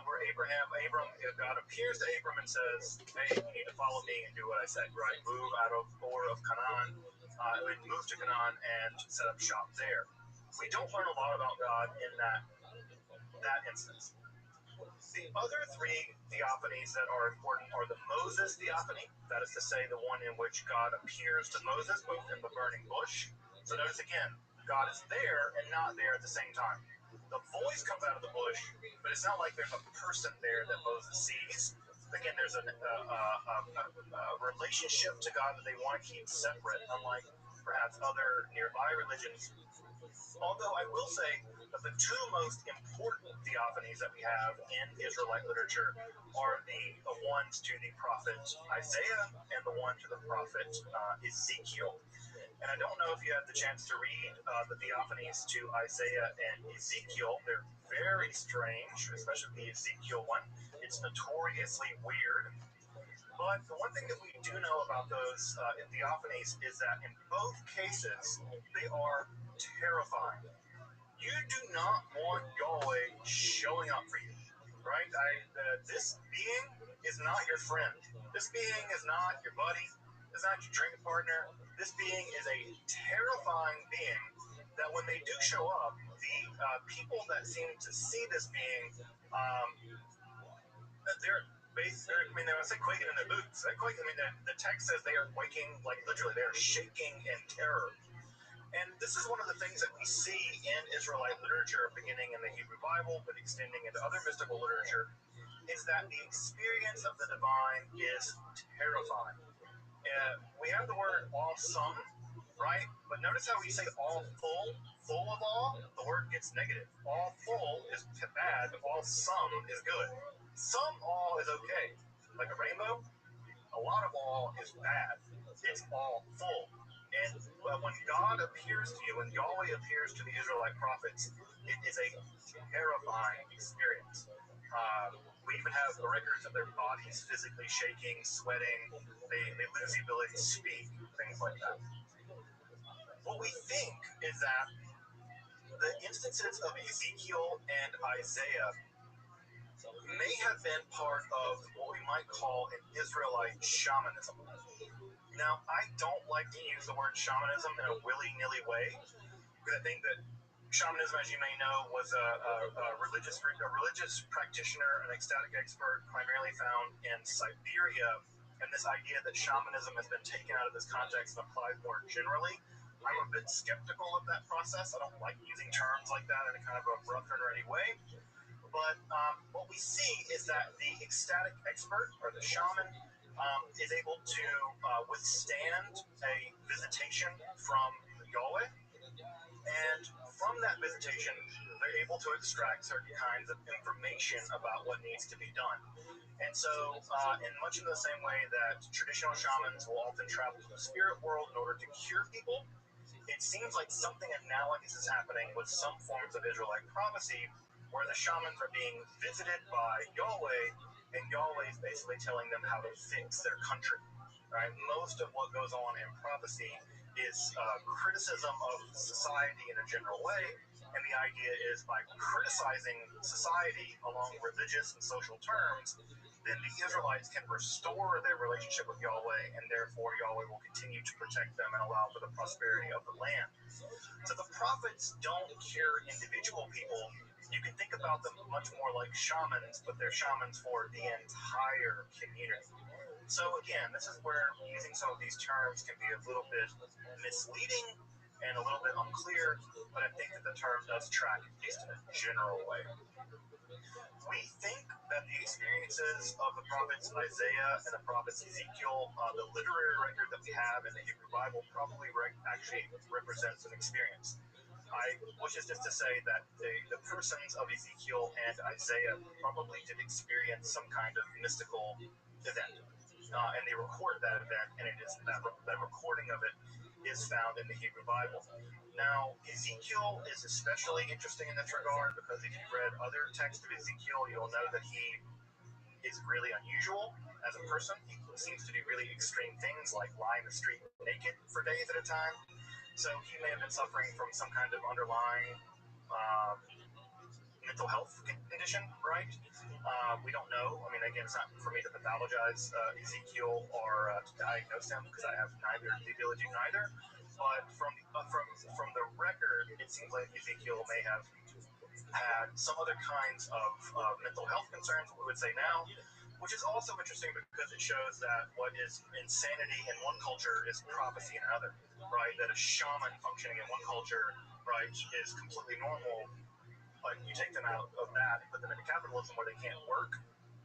Where God appears to Abram and says, hey, you need to follow me and do what I said, right? Move out of Ur of Canaan, move to Canaan and set up shop there. We don't learn a lot about God in that instance. The other three theophanies that are important are the Moses theophany, that is to say, the one in which God appears to Moses, both in the burning bush. So notice again, God is there and not there at the same time. The voice comes out of the bush, but it's not like there's a person there that Moses sees. Again, there's a relationship to God that they want to keep separate, unlike perhaps other nearby religions. Although I will say that the two most important theophanies that we have in Israelite literature are the ones to the prophet Isaiah and the one to the prophet Ezekiel. And I don't know if you had the chance to read the theophanies to Isaiah and Ezekiel. They're very strange, especially the Ezekiel one. It's notoriously weird. But the one thing that we do know about those theophanies is that in both cases, they are terrifying. You do not want Yahweh showing up for you, right? This being is not your friend. This being is not your buddy. It's not your drinking partner. This being is a terrifying being that when they do show up, the people that seem to see this being, they must say quaking in their boots. The text says they are quaking, like literally, they are shaking in terror. And this is one of the things that we see in Israelite literature, beginning in the Hebrew Bible, but extending into other mystical literature, is that the experience of the divine is terrifying. We have the word awesome, right? But notice how we say all full of awe, the word gets negative. All full is bad, all some is good. Some awe is okay. Like a rainbow, a lot of awe is bad. It's all full. And when God appears to you, when Yahweh appears to the Israelite prophets, it is a terrifying experience. We even have the records of their bodies physically shaking, sweating. They lose the ability to speak, things like that. What we think is that the instances of Ezekiel and Isaiah may have been part of what we might call an Israelite shamanism. Now, I don't like to use the word shamanism in a willy-nilly way, because I think that shamanism, as you may know, was a religious practitioner, an ecstatic expert, primarily found in Siberia. And this idea that shamanism has been taken out of this context and applied more generally, I'm a bit skeptical of that process. I don't like using terms like that in a kind of a rough and ready way. But what we see is that the ecstatic expert, or the shaman, is able to withstand a visitation from Yahweh. And from that visitation, they're able to extract certain kinds of information about what needs to be done. And so, in much in the same way that traditional shamans will often travel to the spirit world in order to cure people, it seems like something analogous is happening with some forms of Israelite prophecy, where the shamans are being visited by Yahweh, and Yahweh is basically telling them how to fix their country. Right? Most of what goes on in prophecy is criticism of society in a general way, and the idea is by criticizing society along religious and social terms, then the Israelites can restore their relationship with Yahweh, and therefore Yahweh will continue to protect them and allow for the prosperity of the land. So the prophets don't cure individual people. You can think about them much more like shamans, but they're shamans for the entire community. So again, this is where using some of these terms can be a little bit misleading and a little bit unclear, but I think that the term does track, at least in a general way. We think that the experiences of the prophets Isaiah and the prophets Ezekiel, the literary record that we have in the Hebrew Bible, probably actually represents an experience. Which is just to say that the persons of Ezekiel and Isaiah probably did experience some kind of mystical event. And they record that event, and it is that recording of it is found in the Hebrew Bible. Now, Ezekiel is especially interesting in this regard because if you've read other texts of Ezekiel, you'll know that he is really unusual as a person. He seems to do really extreme things like lie in the street naked for days at a time. So he may have been suffering from some kind of underlying mental health condition, right? We don't know. I mean, again, it's not for me to pathologize Ezekiel or to diagnose him because I have neither the ability to neither. But from the record, it seems like Ezekiel may have had some other kinds of mental health concerns, we would say now, which is also interesting because it shows that what is insanity in one culture is prophecy in another, right? That a shaman functioning in one culture, right, is completely normal, but you take them out of that and put them into capitalism where they can't work,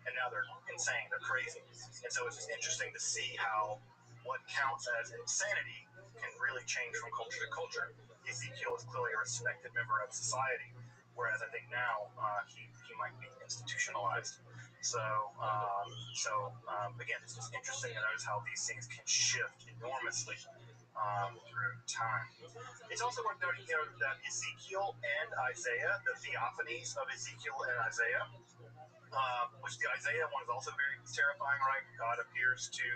and now they're insane, they're crazy. And so it's just interesting to see how what counts as insanity can really change from culture to culture. Ezekiel is clearly a respected member of society, whereas I think now he might be institutionalized. So again, it's just interesting to notice how these things can shift enormously through time. It's also worth noting here that Ezekiel and Isaiah, the theophanies of Ezekiel and Isaiah, which the Isaiah one is also very terrifying, right? God appears to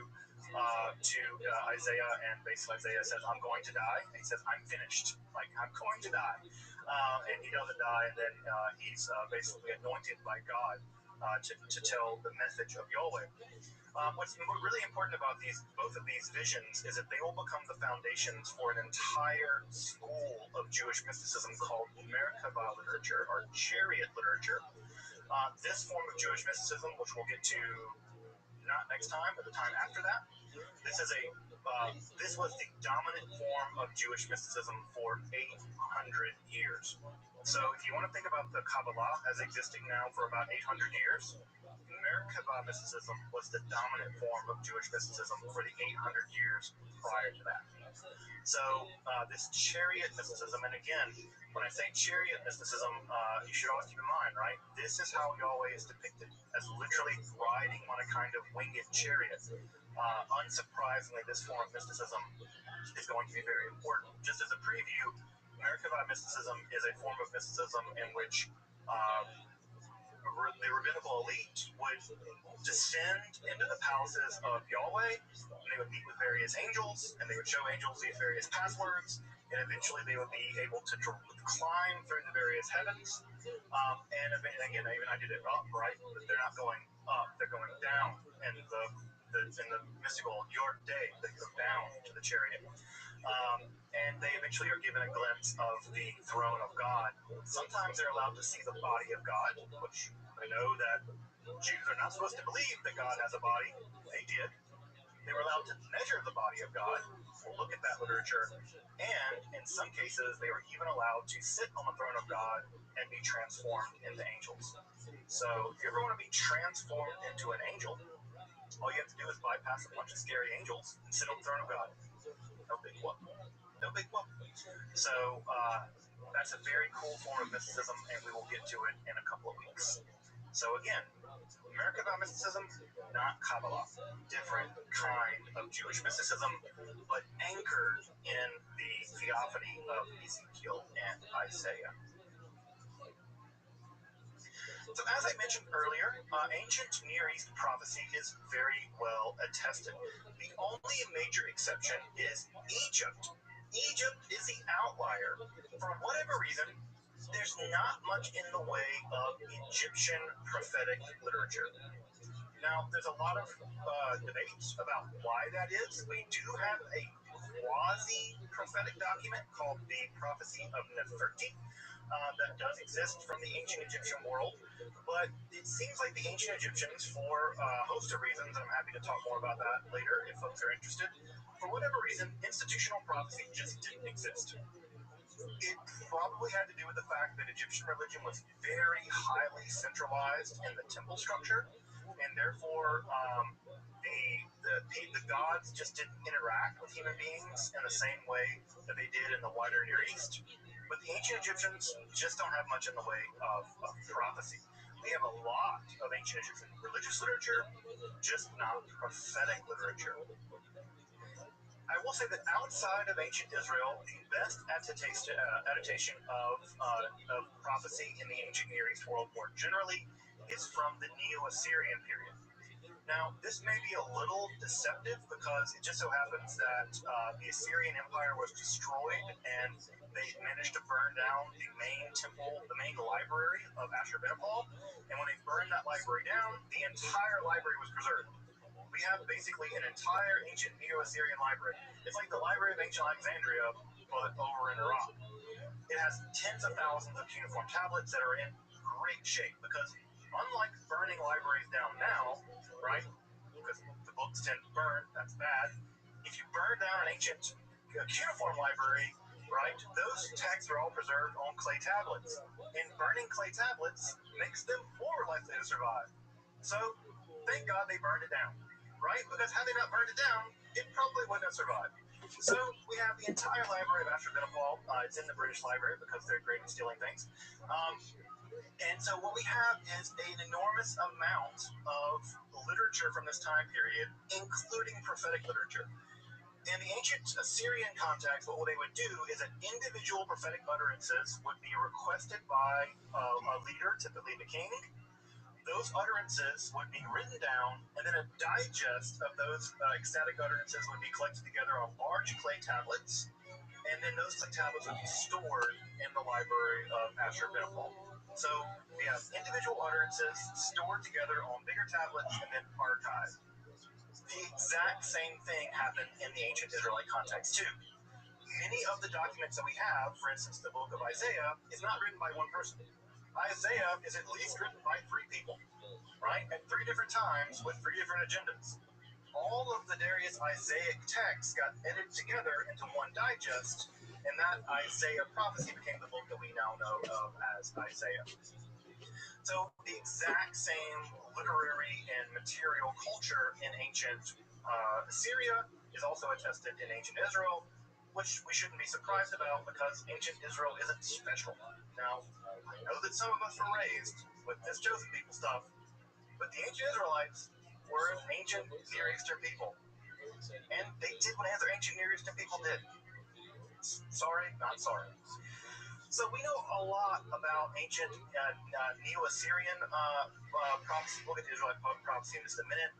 Isaiah, and basically Isaiah says, "I'm going to die." And he says, "I'm finished." Like, I'm going to die. And he doesn't die, and then he's basically anointed by God to tell the message of Yahweh. What's really important about both of these visions is that they will become the foundations for an entire school of Jewish mysticism called Merkabah literature, or chariot literature. This form of Jewish mysticism, which we'll get to not next time, but the time after that, this was the dominant form of Jewish mysticism for 800 years. So if you want to think about the Kabbalah as existing now for about 800 years, Merkabah mysticism was the dominant form of Jewish mysticism for the 800 years prior to that. So this chariot mysticism, and again, when I say chariot mysticism, you should always keep in mind, right? This is how Yahweh is depicted, as literally riding on a kind of winged chariot. Unsurprisingly, this form of mysticism is going to be very important. Just as a preview, Merkabah mysticism is a form of mysticism in which the rabbinical elite would descend into the palaces of Yahweh, and they would meet with various angels, and they would show angels these various passwords, and eventually they would be able to climb through the various heavens. And again, even I did it up, right? But they're not going up; they're going down in the mystical your day. They go down to the chariot. And they eventually are given a glimpse of the throne of God. Sometimes they're allowed to see the body of God, which I know that Jews are not supposed to believe that God has a body. They did. They were allowed to measure the body of God, look at that literature, and in some cases, they were even allowed to sit on the throne of God and be transformed into angels. So if you ever want to be transformed into an angel, all you have to do is bypass a bunch of scary angels and sit on the throne of God. No big whoop. No big whoop. So that's a very cool form of mysticism, and we will get to it in a couple of weeks. So again, American mysticism, not Kabbalah. Different kind of Jewish mysticism, but anchored in the theophany of Ezekiel and Isaiah. So as I mentioned earlier, ancient Near East prophecy is very well attested. The only major exception is Egypt. Egypt is the outlier. For whatever reason, there's not much in the way of Egyptian prophetic literature. Now, there's a lot of debates about why that is. We do have a quasi-prophetic document called the Prophecy of Nefertiti that does exist from the ancient Egyptian world, but it seems like the ancient Egyptians, for a host of reasons, and I'm happy to talk more about that later if folks are interested, for whatever reason, institutional prophecy just didn't exist. It probably had to do with the fact that Egyptian religion was very highly centralized in the temple structure, and therefore the gods just didn't interact with human beings in the same way that they did in the wider Near East. But the ancient Egyptians just don't have much in the way of prophecy. We have a lot of ancient Egyptian religious literature, just not prophetic literature. I will say that outside of ancient Israel, the best adaptation of prophecy in the ancient Near East world more generally is from the Neo-Assyrian period. Now, this may be a little deceptive because it just so happens that the Assyrian Empire was destroyed and they managed to burn down the main temple, the main library of Ashurbanipal. And when they burned that library down, the entire library was preserved. We have basically an entire ancient Neo-Assyrian library. It's like the Library of Ancient Alexandria, but over in Iraq. It has tens of thousands of cuneiform tablets that are in great shape because unlike burning libraries down now, right, because the books tend to burn, that's bad. If you burn down an ancient cuneiform library, right, those texts are all preserved on clay tablets. And burning clay tablets makes them more likely to survive. So, thank God they burned it down, right? Because had they not burned it down, it probably wouldn't have survived. So, we have the entire library of Ashurbanipal. It's in the British Library because they're great at stealing things. And so what we have is an enormous amount of literature from this time period, including prophetic literature. In the ancient Assyrian context, what they would do is that individual prophetic utterances would be requested by a leader, typically the king. Those utterances would be written down, and then a digest of those ecstatic utterances would be collected together on large clay tablets, and then those clay tablets would be stored in the library of Ashurbanipal. So we have individual utterances stored together on bigger tablets and then archived. The exact same thing happened in the ancient Israelite context too. Many of the documents that we have, for instance, the book of Isaiah, is not written by one person. Isaiah is at least written by three people, right? At three different times with three different agendas. All of the various Isaiah texts got edited together into one digest, and that Isaiah prophecy became the book that we now know of as Isaiah. So the exact same literary and material culture in ancient Assyria is also attested in ancient Israel, which we shouldn't be surprised about because ancient Israel isn't special. Now, I know that some of us were raised with this chosen people stuff, but the ancient Israelites were an ancient Near Eastern people. And they did what other ancient Near Eastern people did. Sorry, not sorry. So we know a lot about ancient Neo-Assyrian prophecy. We'll get to Israelite prophecy in just a minute.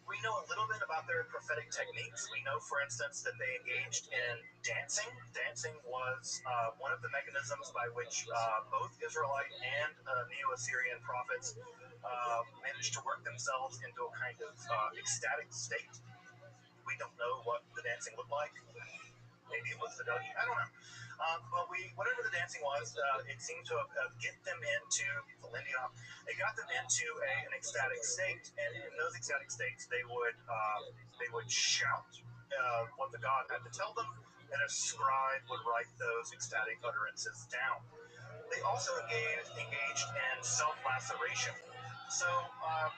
We know a little bit about their prophetic techniques. We know, for instance, that they engaged in dancing. Dancing was one of the mechanisms by which both Israelite and Neo-Assyrian prophets managed to work themselves into a kind of ecstatic state. We don't know what the dancing looked like. Maybe it was the Dougie. I don't know. But whatever the dancing was, it seemed to get them into it got them into an ecstatic state, and in those ecstatic states, they would shout what the god had to tell them, and a scribe would write those ecstatic utterances down. They also engaged in self-laceration. So,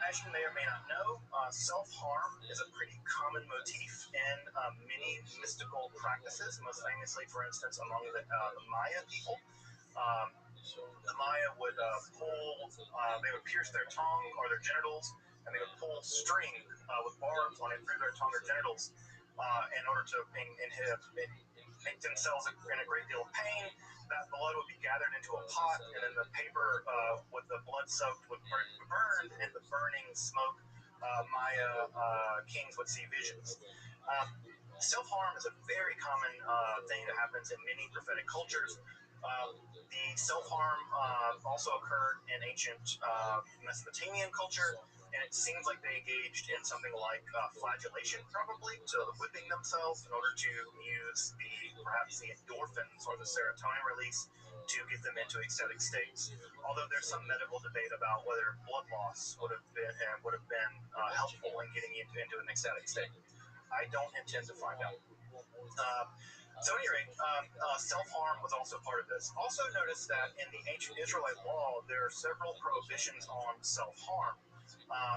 as you may or may not know, self-harm is a pretty common motif in many mystical practices, most famously, for instance, among the Maya people. The Maya would they would pierce their tongue or their genitals, and they would pull string with barbs on it through their tongue or genitals in order to make themselves in a great deal of pain. That blood would be gathered into a pot, and then the paper with the blood soaked would burn, and in the burning smoke, Maya kings would see visions. Self-harm is a very common thing that happens in many prophetic cultures. The self-harm also occurred in ancient Mesopotamian culture, and it seems like they engaged in something like flagellation, probably, so whipping themselves in order to use perhaps the endorphins or the serotonin release to get them into ecstatic states. Although there's some medical debate about whether blood loss would have been helpful in getting you into an ecstatic state. I don't intend to find out. So at any rate, self-harm was also part of this. Also notice that in the ancient Israelite law, there are several prohibitions on self-harm,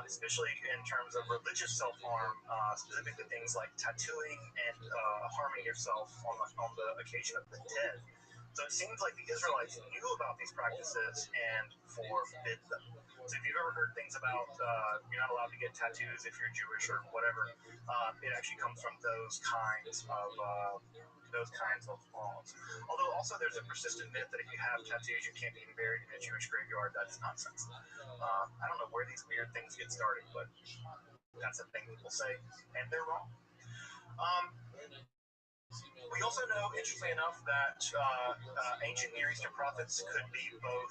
especially in terms of religious self-harm, specifically things like tattooing and harming yourself on the occasion of the dead. So it seems like the Israelites knew about these practices and forbid them. So if you've ever heard things about you're not allowed to get tattoos if you're Jewish or whatever, it actually comes from those kinds of laws. Although also there's a persistent myth that if you have tattoos, you can't be buried in a Jewish graveyard. That's nonsense. I don't know where these weird things get started, but that's a thing people say, and they're wrong. We also know, interestingly enough, that ancient Near Eastern prophets could be both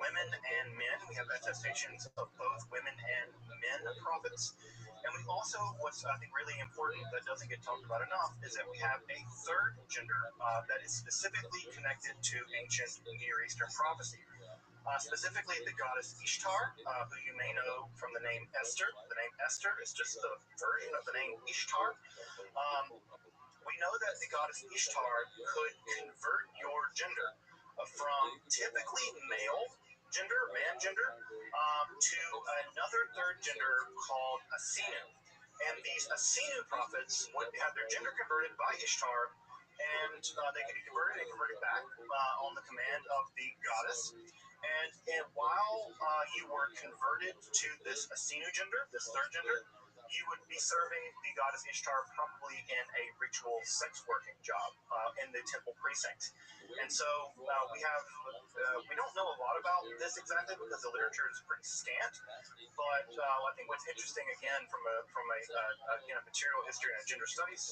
women and men. We have attestations of both women and men prophets. And we also, what's I think really important that doesn't get talked about enough, is that we have a third gender that is specifically connected to ancient Near Eastern prophecy. Specifically, the goddess Ishtar, who you may know from the name Esther. The name Esther is just the version of the name Ishtar. We know that the goddess Ishtar could convert your gender from typically male gender, man gender, to another third gender called Asinu. And these Asinu prophets would have their gender converted by Ishtar, and they could be converted and converted back on the command of the goddess. And while you were converted to this Asinu gender, this third gender, you would be serving the goddess Ishtar probably in a ritual sex working job in the temple precincts. And so we don't know a lot about this exactly because the literature is pretty scant. But I think what's interesting, again, from a material history and a gender studies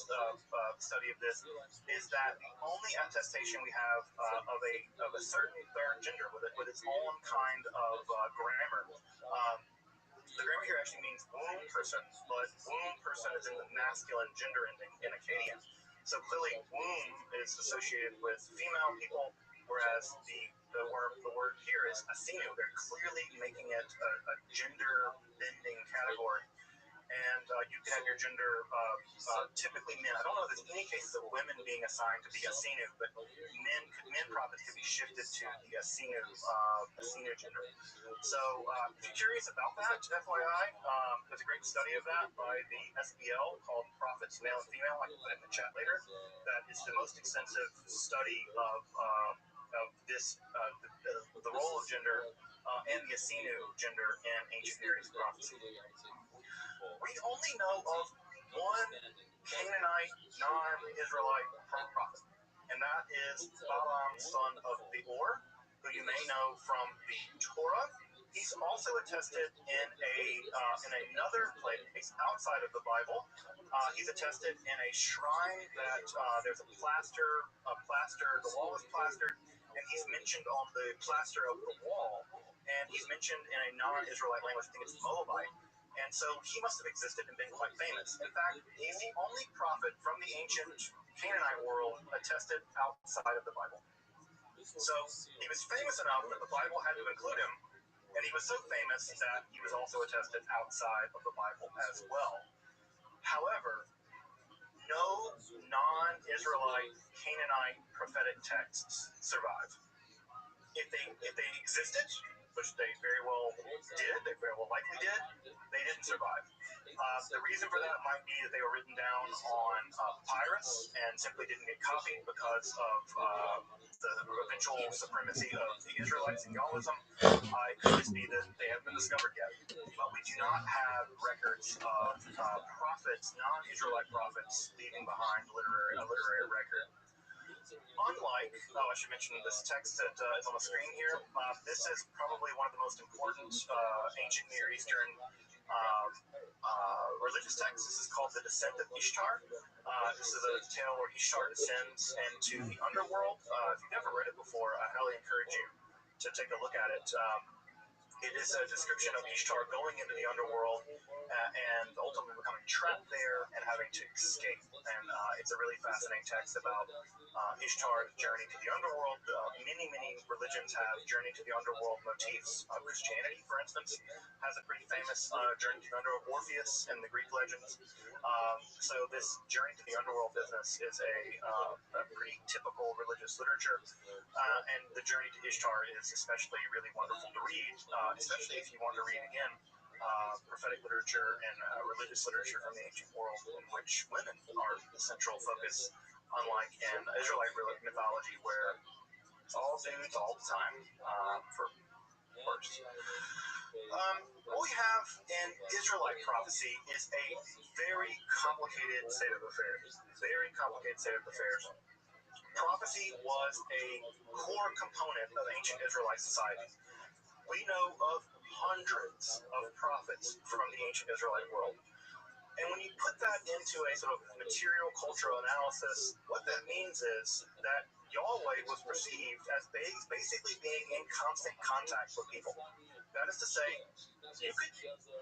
study of this, is that the only attestation we have of a certain third gender with its own kind of grammar. The grammar here actually means womb person, but womb person is in the masculine gender ending in Akkadian. So clearly, womb is associated with female people, whereas the word here is asinu. They're clearly making it a gender bending category. And you can have your gender typically men. I don't know if there's any cases of women being assigned to be Asinu, but men prophets could be shifted to the Asinu gender. So if you're curious about that, FYI, there's a great study of that by the SBL called Prophets Male and Female. I can put it in the chat later. That is the most extensive study of this the role of gender and the Asinu gender in ancient Near East prophecy. We only know of one Canaanite non-Israelite prophet, and that is Balaam, son of Beor, who you may know from the Torah. He's also attested in another place outside of the Bible. He's attested in a shrine that there's a plaster. The wall is plastered, and he's mentioned on the plaster of the wall. And he's mentioned in a non-Israelite language. I think it's Moabite. And so he must have existed and been quite famous. In fact, he's the only prophet from the ancient Canaanite world attested outside of the Bible. So he was famous enough that the Bible had to include him, and he was so famous that he was also attested outside of the Bible as well. However, no non-Israelite Canaanite prophetic texts survive. If they existed, which they very well did, they very well likely did, they didn't survive. The reason for that might be that they were written down on papyrus and simply didn't get copied because of the eventual supremacy of the Israelites and Yahuism. It could just be that they haven't been discovered yet. But we do not have records of prophets, non-Israelite prophets, leaving behind a literary record. Unlike, I should mention this text that is on the screen here. This is probably one of the most important ancient Near Eastern religious texts. This is called the Descent of Ishtar. This is a tale where Ishtar descends into the underworld. If you've never read it before, I highly encourage you to take a look at it. It is a description of Ishtar going into the underworld and ultimately becoming trapped there and having to escape. And it's a really fascinating text about Ishtar's journey to the underworld. Many religions have journey to the underworld motifs. Christianity, for instance, has a pretty famous journey to the underworld. Orpheus in the Greek legends. So this journey to the underworld business is a pretty typical religious literature. And the journey to Ishtar is especially really wonderful to read, especially if you want to read again prophetic literature and religious literature from the ancient world in which women are the central focus, unlike in Israelite mythology where it's all dudes all the time, for worse. What we have in Israelite prophecy is a very complicated state of affairs. Very complicated state of affairs. Prophecy was a core component of ancient Israelite society. We know of hundreds of prophets from the ancient Israelite world. And when you put that into a sort of material cultural analysis, what that means is that Yahweh was perceived as basically being in constant contact with people. That is to say, you could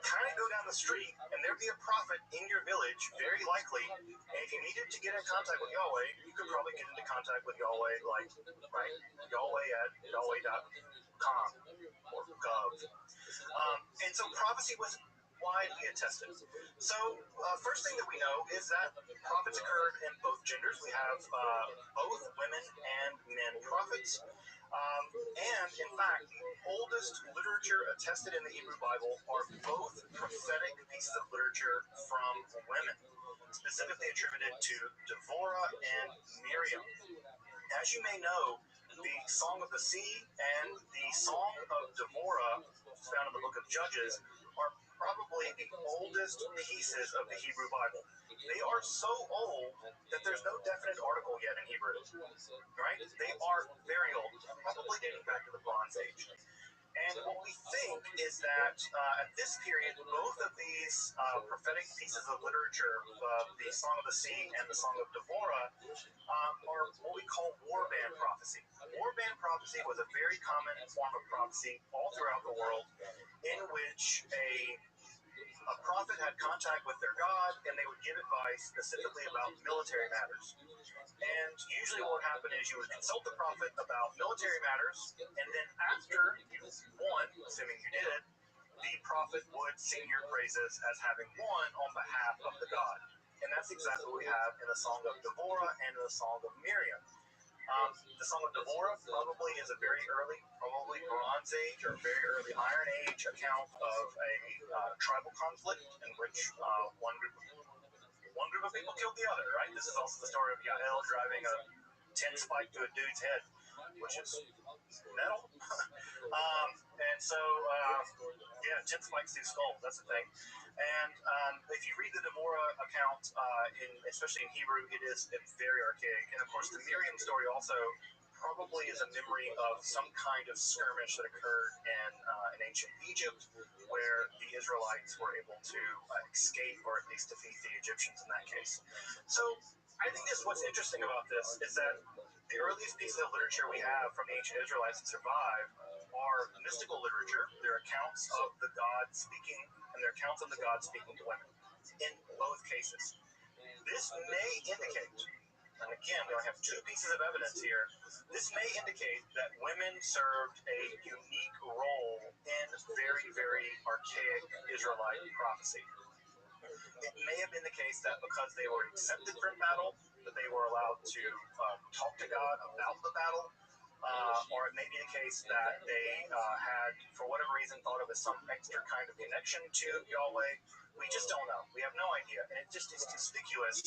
kind of go down the street and there'd be a prophet in your village, very likely, and if you needed to get in contact with Yahweh, you could probably get into contact with Yahweh, like, right, Yahweh at Yahweh.com or gov. And so prophecy was widely attested. So first thing that we know is that prophets occurred in both genders. We have both women and men prophets. And in fact, the oldest literature attested in the Hebrew Bible are both prophetic pieces of literature from women, specifically attributed to Devorah and Miriam. As you may know, the Song of the Sea and the Song of Devorah, found in the book of Judges, are probably the oldest pieces of the Hebrew Bible. They are so old that there's no definite article yet in Hebrew, right? They are very old, probably dating back to the Bronze Age. And what we think is that at this period, both of these prophetic pieces of literature, the Song of the Sea and the Song of Devorah, are what we call warband prophecy. Warband prophecy was a very common form of prophecy all throughout the world, in which a prophet had contact with their god, and they would give advice specifically about military matters. And usually what would happen is you would consult the prophet about military matters, and then after you won, assuming you did, the prophet would sing your praises as having won on behalf of the god. And that's exactly what we have in the Song of Devorah and in the Song of Miriam. The Song of Devorah probably is a very early, probably Bronze Age or very early Iron Age account of a tribal conflict in which one group of people killed the other, right? This is also the story of Yael driving a 10 spike to a dude's head, which is metal. And so, Yeah, 10 spikes through skulls. That's the thing. And if you read the Deborah account, especially in Hebrew, it's very archaic. And of course, the Miriam story also probably is a memory of some kind of skirmish that occurred in ancient Egypt, where the Israelites were able to escape or at least defeat the Egyptians in that case. So I think what's interesting about this is that the earliest pieces of literature we have from the ancient Israelites that survive are mystical literature. They're accounts of the God speaking, and they're accounts of the God speaking to women. In both cases, this may indicate, and again, we only have two pieces of evidence here. This may indicate that women served a unique role in very, very archaic Israelite prophecy. It may have been the case that because they were accepted from battle, that they were allowed to talk to God about the battle, or it may be the case that they had, for whatever reason, thought of as some extra kind of connection to Yahweh. We just don't know. We have no idea. And it just is conspicuous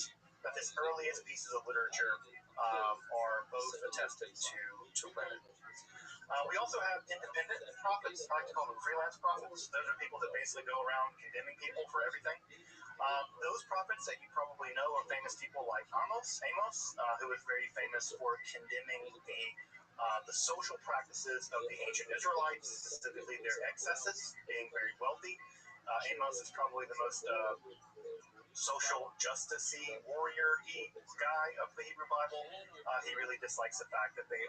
that this earliest pieces of literature are both attested to women. We also have independent prophets. I like to call them freelance prophets. Those are people that basically go around condemning people for everything. Those prophets that you probably know are famous people like Amos, who is very famous for condemning the social practices of the ancient Israelites, specifically their excesses, being very wealthy. Amos is probably the most social justice-y, warrior-y guy of the Hebrew Bible. He really dislikes the fact that the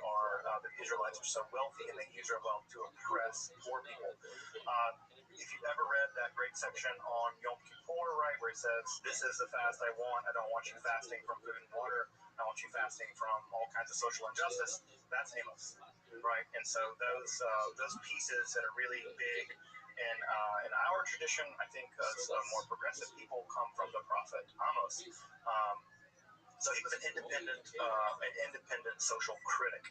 Israelites are so wealthy and they use their wealth to oppress poor people. If you've ever read that great section on Yom Kippur, right, where it says, "This is the fast I want. I don't want you fasting from food and water. I want you fasting from all kinds of social injustice." That's Amos, right? And so those pieces that are really big in our tradition, I think, as more progressive people, come from the prophet Amos. So he was an independent social critic.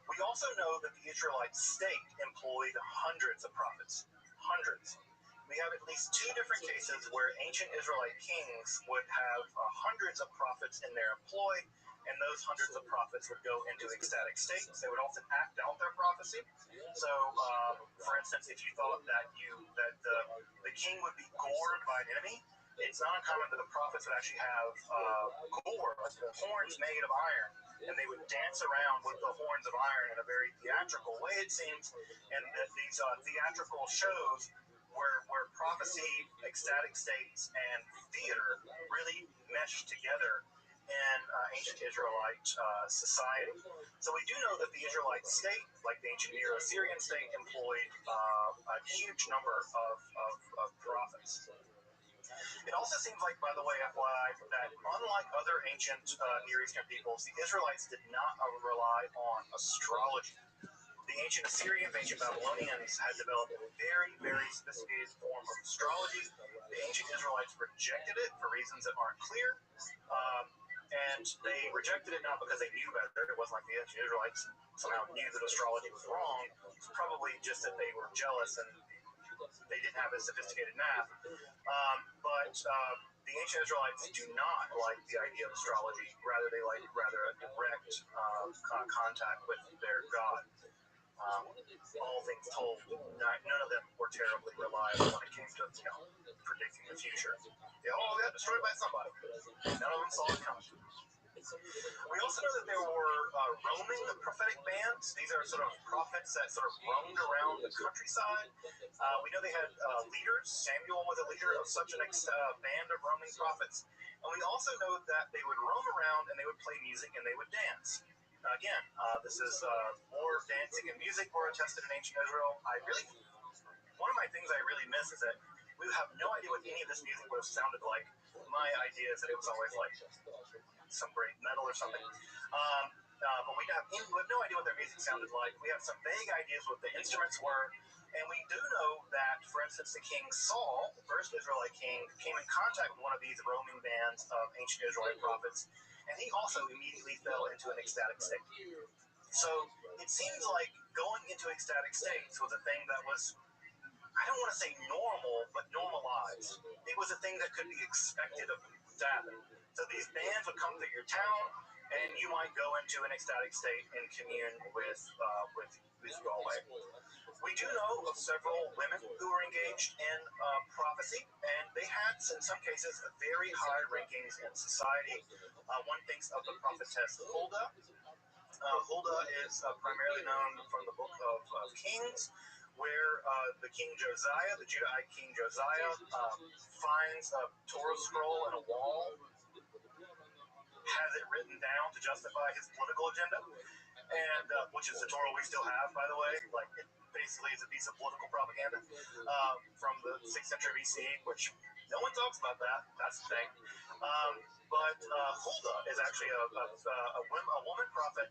We also know that the Israelite state employed hundreds of prophets. Hundreds. We have at least two different cases where ancient Israelite kings would have hundreds of prophets in their employ, and those hundreds of prophets would go into ecstatic states. They would often act out their prophecy. So, for instance, if you thought that the king would be gored by an enemy, it's not uncommon that the prophets would actually have gore, like horns made of iron, and they would dance around with the horns of iron in a very theatrical way, it seems. And that these theatrical shows where prophecy, ecstatic states, and theater really meshed together in ancient Israelite society. So we do know that the Israelite state, like the ancient Neo-Assyrian state, employed a huge number of prophets. It also seems like, by the way, FYI, that unlike other ancient Near Eastern peoples, the Israelites did not rely on astrology. The ancient Assyrians, ancient Babylonians had developed a very, very sophisticated form of astrology. The ancient Israelites rejected it for reasons that aren't clear. And they rejected it not because they knew better. It wasn't like the ancient Israelites somehow knew that astrology was wrong. It's probably just that they were jealous and they didn't have as sophisticated math. But the ancient Israelites do not like the idea of astrology. Rather, they like a direct contact with their God. All things told, none of them were terribly reliable when it came to predicting the future. They all got destroyed by somebody. None of them saw it coming. We also know that there were roaming prophetic bands. These are sort of prophets that sort of roamed around the countryside. We know they had leaders. Samuel was a leader of such a band of roaming prophets. And we also know that they would roam around and they would play music and they would dance. Again, this is more dancing and music were attested in ancient Israel. One of my things I really miss is that we have no idea what any of this music would have sounded like. My idea is that it was always like some great metal or something. But we have no idea what their music sounded like. We have some vague ideas what the instruments were. And we do know that, for instance, the king Saul, the first Israelite king, came in contact with one of these roaming bands of ancient Israelite prophets, and he also immediately fell into an ecstatic state. So it seems like going into ecstatic states was a thing that was, I don't want to say normal, but normalized. It was a thing that could be expected of them to happen. So these bands would come through your town, and you might go into an ecstatic state and commune with Yahweh. We do know of several women who were engaged in prophecy, and they had, in some cases, very high rankings in society. One thinks of the prophetess Huldah. Huldah is primarily known from the book of Kings, where the King Josiah, the Judahite King Josiah, finds a Torah scroll in a wall, has it written down to justify his political agenda, and which is the Torah we still have, by the way. Like, it basically is a piece of political propaganda from the 6th century BC, which no one talks about that. That's the thing. But Huldah is actually a woman prophet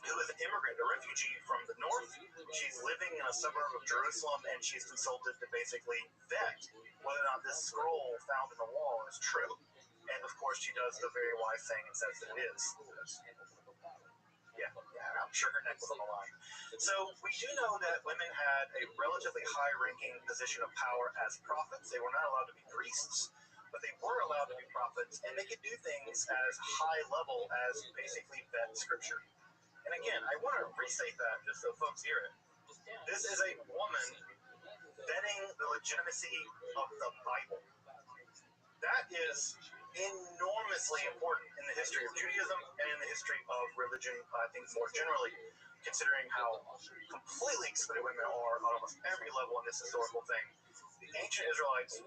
who is an immigrant, a refugee from the north. She's living in a suburb of Jerusalem, and she's consulted to basically vet whether or not this scroll found in the wall is true. And of course, she does the very wise thing and says that it is. Yeah, I'm sure her neck was on the line. So we do know that women had a relatively high-ranking position of power as prophets. They were not allowed to be priests, but they were allowed to be prophets, and they could do things as high level as basically vet scripture. And again, I want to restate that just so folks hear it. This is a woman vetting the legitimacy of the Bible. That is enormously important in the history of Judaism and in the history of religion, I think, more generally, considering how completely excluded women are on almost every level in this historical thing. The ancient Israelites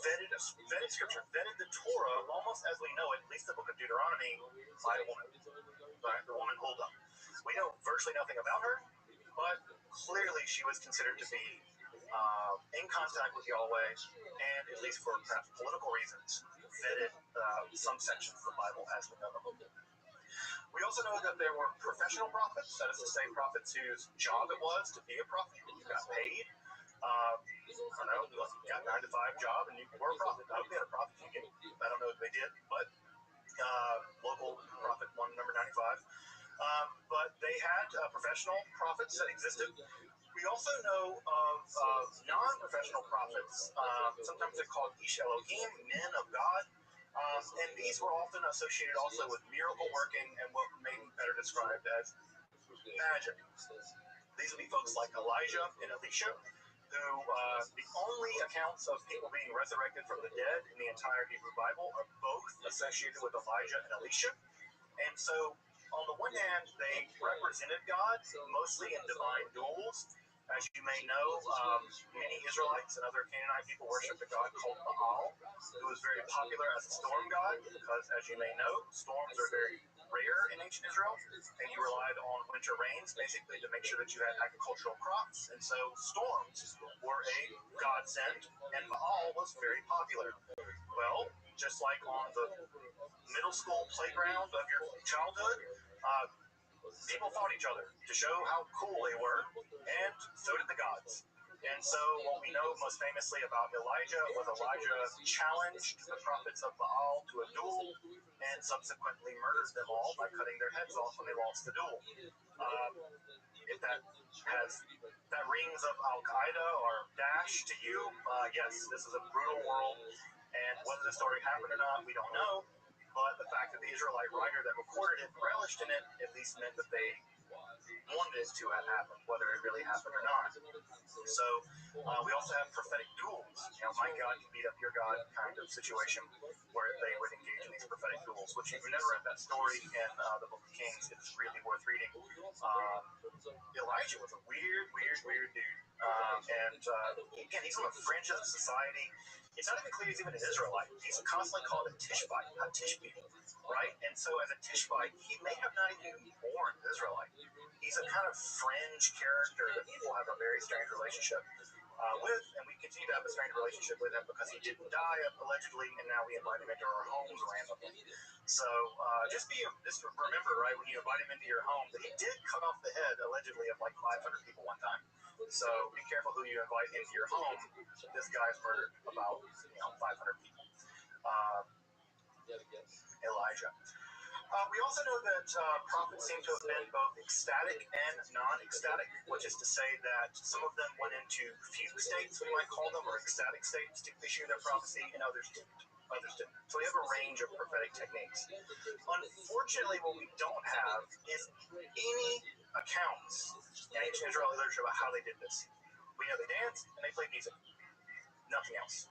vetted scripture, vetted the Torah almost as we know it, at least the book of Deuteronomy, by a woman. Right? The woman Huldah. We know virtually nothing about her, but clearly she was considered to be in contact with Yahweh, and at least for perhaps political reasons, vetted some sections of the Bible as we know them. We also know that there were professional prophets, that is to say, prophets whose job it was to be a prophet. You got paid. I don't know, you got a 9-to-5 job, and you were a prophet. I hope they had a prophet union. I don't know if they did, but local prophet one, number 95. But they had professional prophets that existed. We also know of non-professional prophets. Sometimes they're called Ish Elohim, men of God. And these were often associated also with miracle working and what may be better described as magic. These would be folks like Elijah and Elisha, who the only accounts of people being resurrected from the dead in the entire Hebrew Bible are both associated with Elijah and Elisha. And so, on the one hand, they represented God, mostly in divine duels. As you may know, many Israelites and other Canaanite people worshiped a god called Baal, who was very popular as a storm god, because, as you may know, storms are very rare in ancient Israel, and you relied on winter rains, basically, to make sure that you had agricultural crops. And so, storms were a godsend, and Baal was very popular. Well, just like on the middle school playground of your childhood, people fought each other to show how cool they were, and so did the gods. And so what we know most famously about Elijah was Elijah challenged the prophets of Baal to a duel and subsequently murdered them all by cutting their heads off when they lost the duel. If that rings of Al-Qaeda or Daesh to you, yes, this is a brutal world, and whether the story happened or not, we don't know. But the fact that the Israelite writer that recorded it relished in it at least meant that they wanted it to have happened, whether it really happened or not. So we also have prophetic duels. You know, my God can beat up your God kind of situation where they would engage in these prophetic duels, which if you've never read that story in the Book of Kings, it's really worth reading. Elijah was a weird dude. And again, he's on the fringes of society. It's not even clear he's even an Israelite. He's constantly called a Tishbite, a Tishbite, right? And so as a Tishbite, he may have not even been born Israelite. He's a kind of fringe character that people have a very strange relationship with, and we continue to have a strange relationship with him because he didn't die, allegedly, and now we invite him into our homes randomly. So just remember, right, when you invite him into your home, that he did cut off the head, allegedly, of like 500 people one time. So be careful who you invite into your home. This guy's murdered about 500 people. Elijah. We also know that prophets seem to have been both ecstatic and non-ecstatic, which is to say that some of them went into fugue states, we might call them, or ecstatic states to issue their prophecy, and others didn't. others didn't. So we have a range of prophetic techniques. Unfortunately, what we don't have is any accounts in ancient Israeli literature about how they did this. We know they danced and they played music. Nothing else.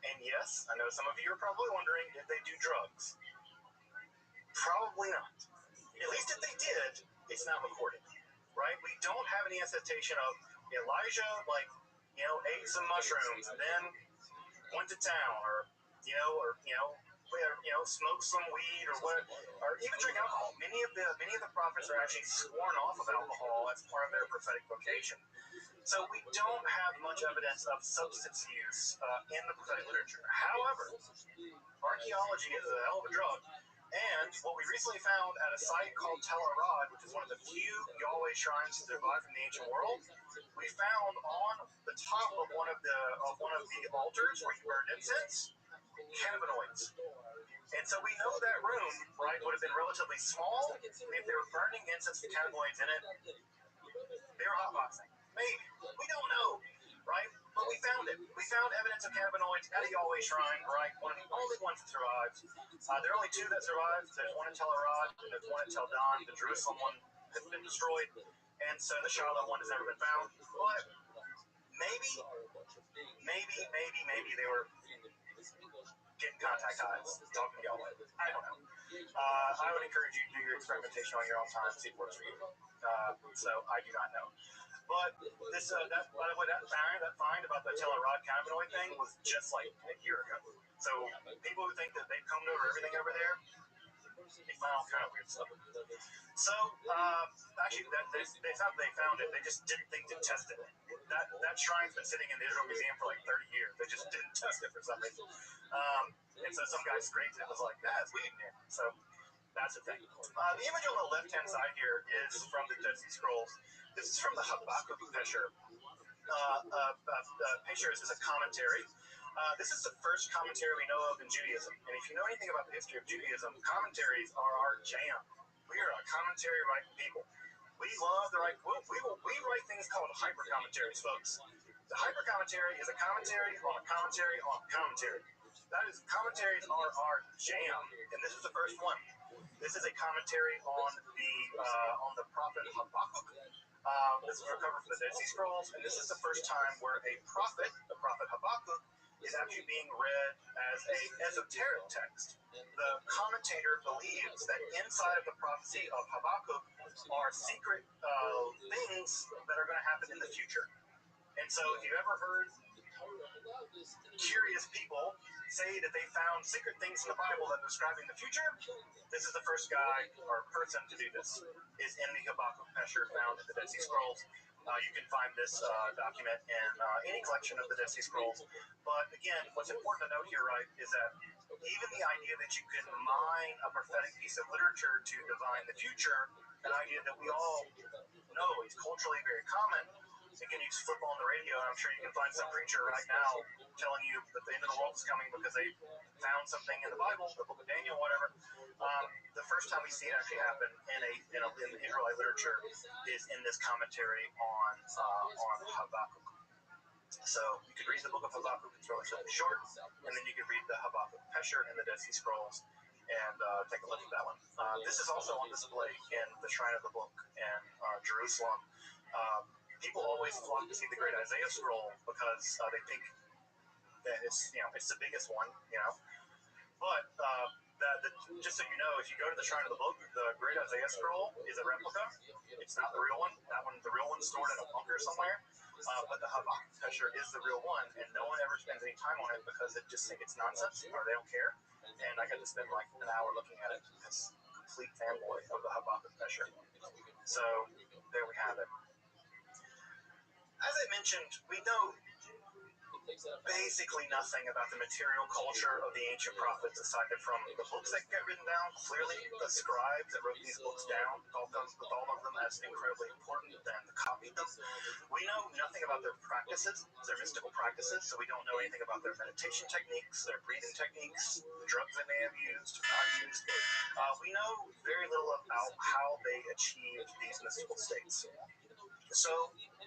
And yes, I know some of you are probably wondering, did they do drugs? Probably not. At least if they did, it's not recorded, right? We don't have any attestation of Elijah, ate some mushrooms and then went to town, or smoked some weed, or what, or even drink alcohol. Many of the prophets are actually sworn off of alcohol as part of their prophetic vocation. So we don't have much evidence of substance use in the prophetic literature. However, archaeology is a hell of a drug. And what we recently found at a site called Tel Arad, which is one of the few Yahweh shrines to survive from the ancient world, we found on the top of one of the altars where you burned incense, cannabinoids. And so we know that room, right, would have been relatively small. If they were burning incense with cannabinoids in it, they were hotboxing. Maybe. We don't know, right? But we found it. We found evidence of cannabinoids at a Yahweh shrine, right? One of the only ones that survived. There are only two that survived. There's one in Tel Arad and there's one in Tel Dan. The Jerusalem one has been destroyed. And so the Shiloh one has never been found. But maybe they were getting contact eyes, talking to Yahweh. I don't know. I would encourage you to do your experimentation on your own time, see if it works for you. So I do not know. But this, by the way, that find about the Tel Arad cannabinoid thing was just like a year ago. So people who think that they've combed over everything over there, they found all kind of weird stuff. So actually, it's not that they found it; they just didn't think to test it. That shrine's been sitting in the Israel Museum for like 30 years. They just didn't test it for some reason. And so some guy scraped it and was like, "That's weed in here." So that's the thing. The image on the left-hand side here is from the Dead Sea Scrolls. This is from the Habakkuk Pesher. Pesher is a commentary. This is the first commentary we know of in Judaism. And if you know anything about the history of Judaism, commentaries are our jam. We are a commentary writing people. We love to write. We write things called hyper commentaries, folks. The hyper commentary is a commentary on a commentary on a commentary. Commentaries are our jam, and this is the first one. This is a commentary on the prophet Habakkuk. This is recovered from the Dead Sea Scrolls, and this is the first time where the prophet Habakkuk, is actually being read as a esoteric text. The commentator believes that inside of the prophecy of Habakkuk are secret things that are going to happen in the future. And so if you've ever heard curious people say that they found secret things in the Bible that are describing the future, this is the first guy or person to do this. Is in the Habakkuk Pesher found in the Dead Sea Scrolls. You can find this document in any collection of the Dead Sea Scrolls. But again, what's important to note here, right, is that even the idea that you can mine a prophetic piece of literature to divine the future, an idea that we all know is culturally very common. Again, you just flip on the radio, and I'm sure you can find some preacher right now telling you that the end of the world is coming because they found something in the Bible, the book of Daniel, whatever. The first time we see it actually happen in the Israelite literature is in this commentary on Habakkuk. So you could read the book of Habakkuk; it's relatively short, and then you could read the Habakkuk Pesher in the Dead Sea Scrolls and take a look at that one. This is also on display in the Shrine of the Book in Jerusalem. People always flock to see the Great Isaiah Scroll because they think that it's the biggest one, But just so you know, if you go to the Shrine of the Book, the Great Isaiah Scroll is a replica. It's not the real one. The real one's stored in a bunker somewhere. But the Habakkuk Pesher is the real one, and no one ever spends any time on it because they just think it's nonsense or they don't care. And I got to spend like an hour looking at it. It's a complete fanboy of the Habakkuk Pesher. So there we have it. As I mentioned, we know basically nothing about the material culture of the ancient prophets aside from the books that get written down. Clearly, the scribes that wrote these books down thought of them as incredibly important and copied them. We know nothing about their practices, their mystical practices, so we don't know anything about their meditation techniques, their breathing techniques, the drugs they may have used or not used. We know very little about how they achieved these mystical states. So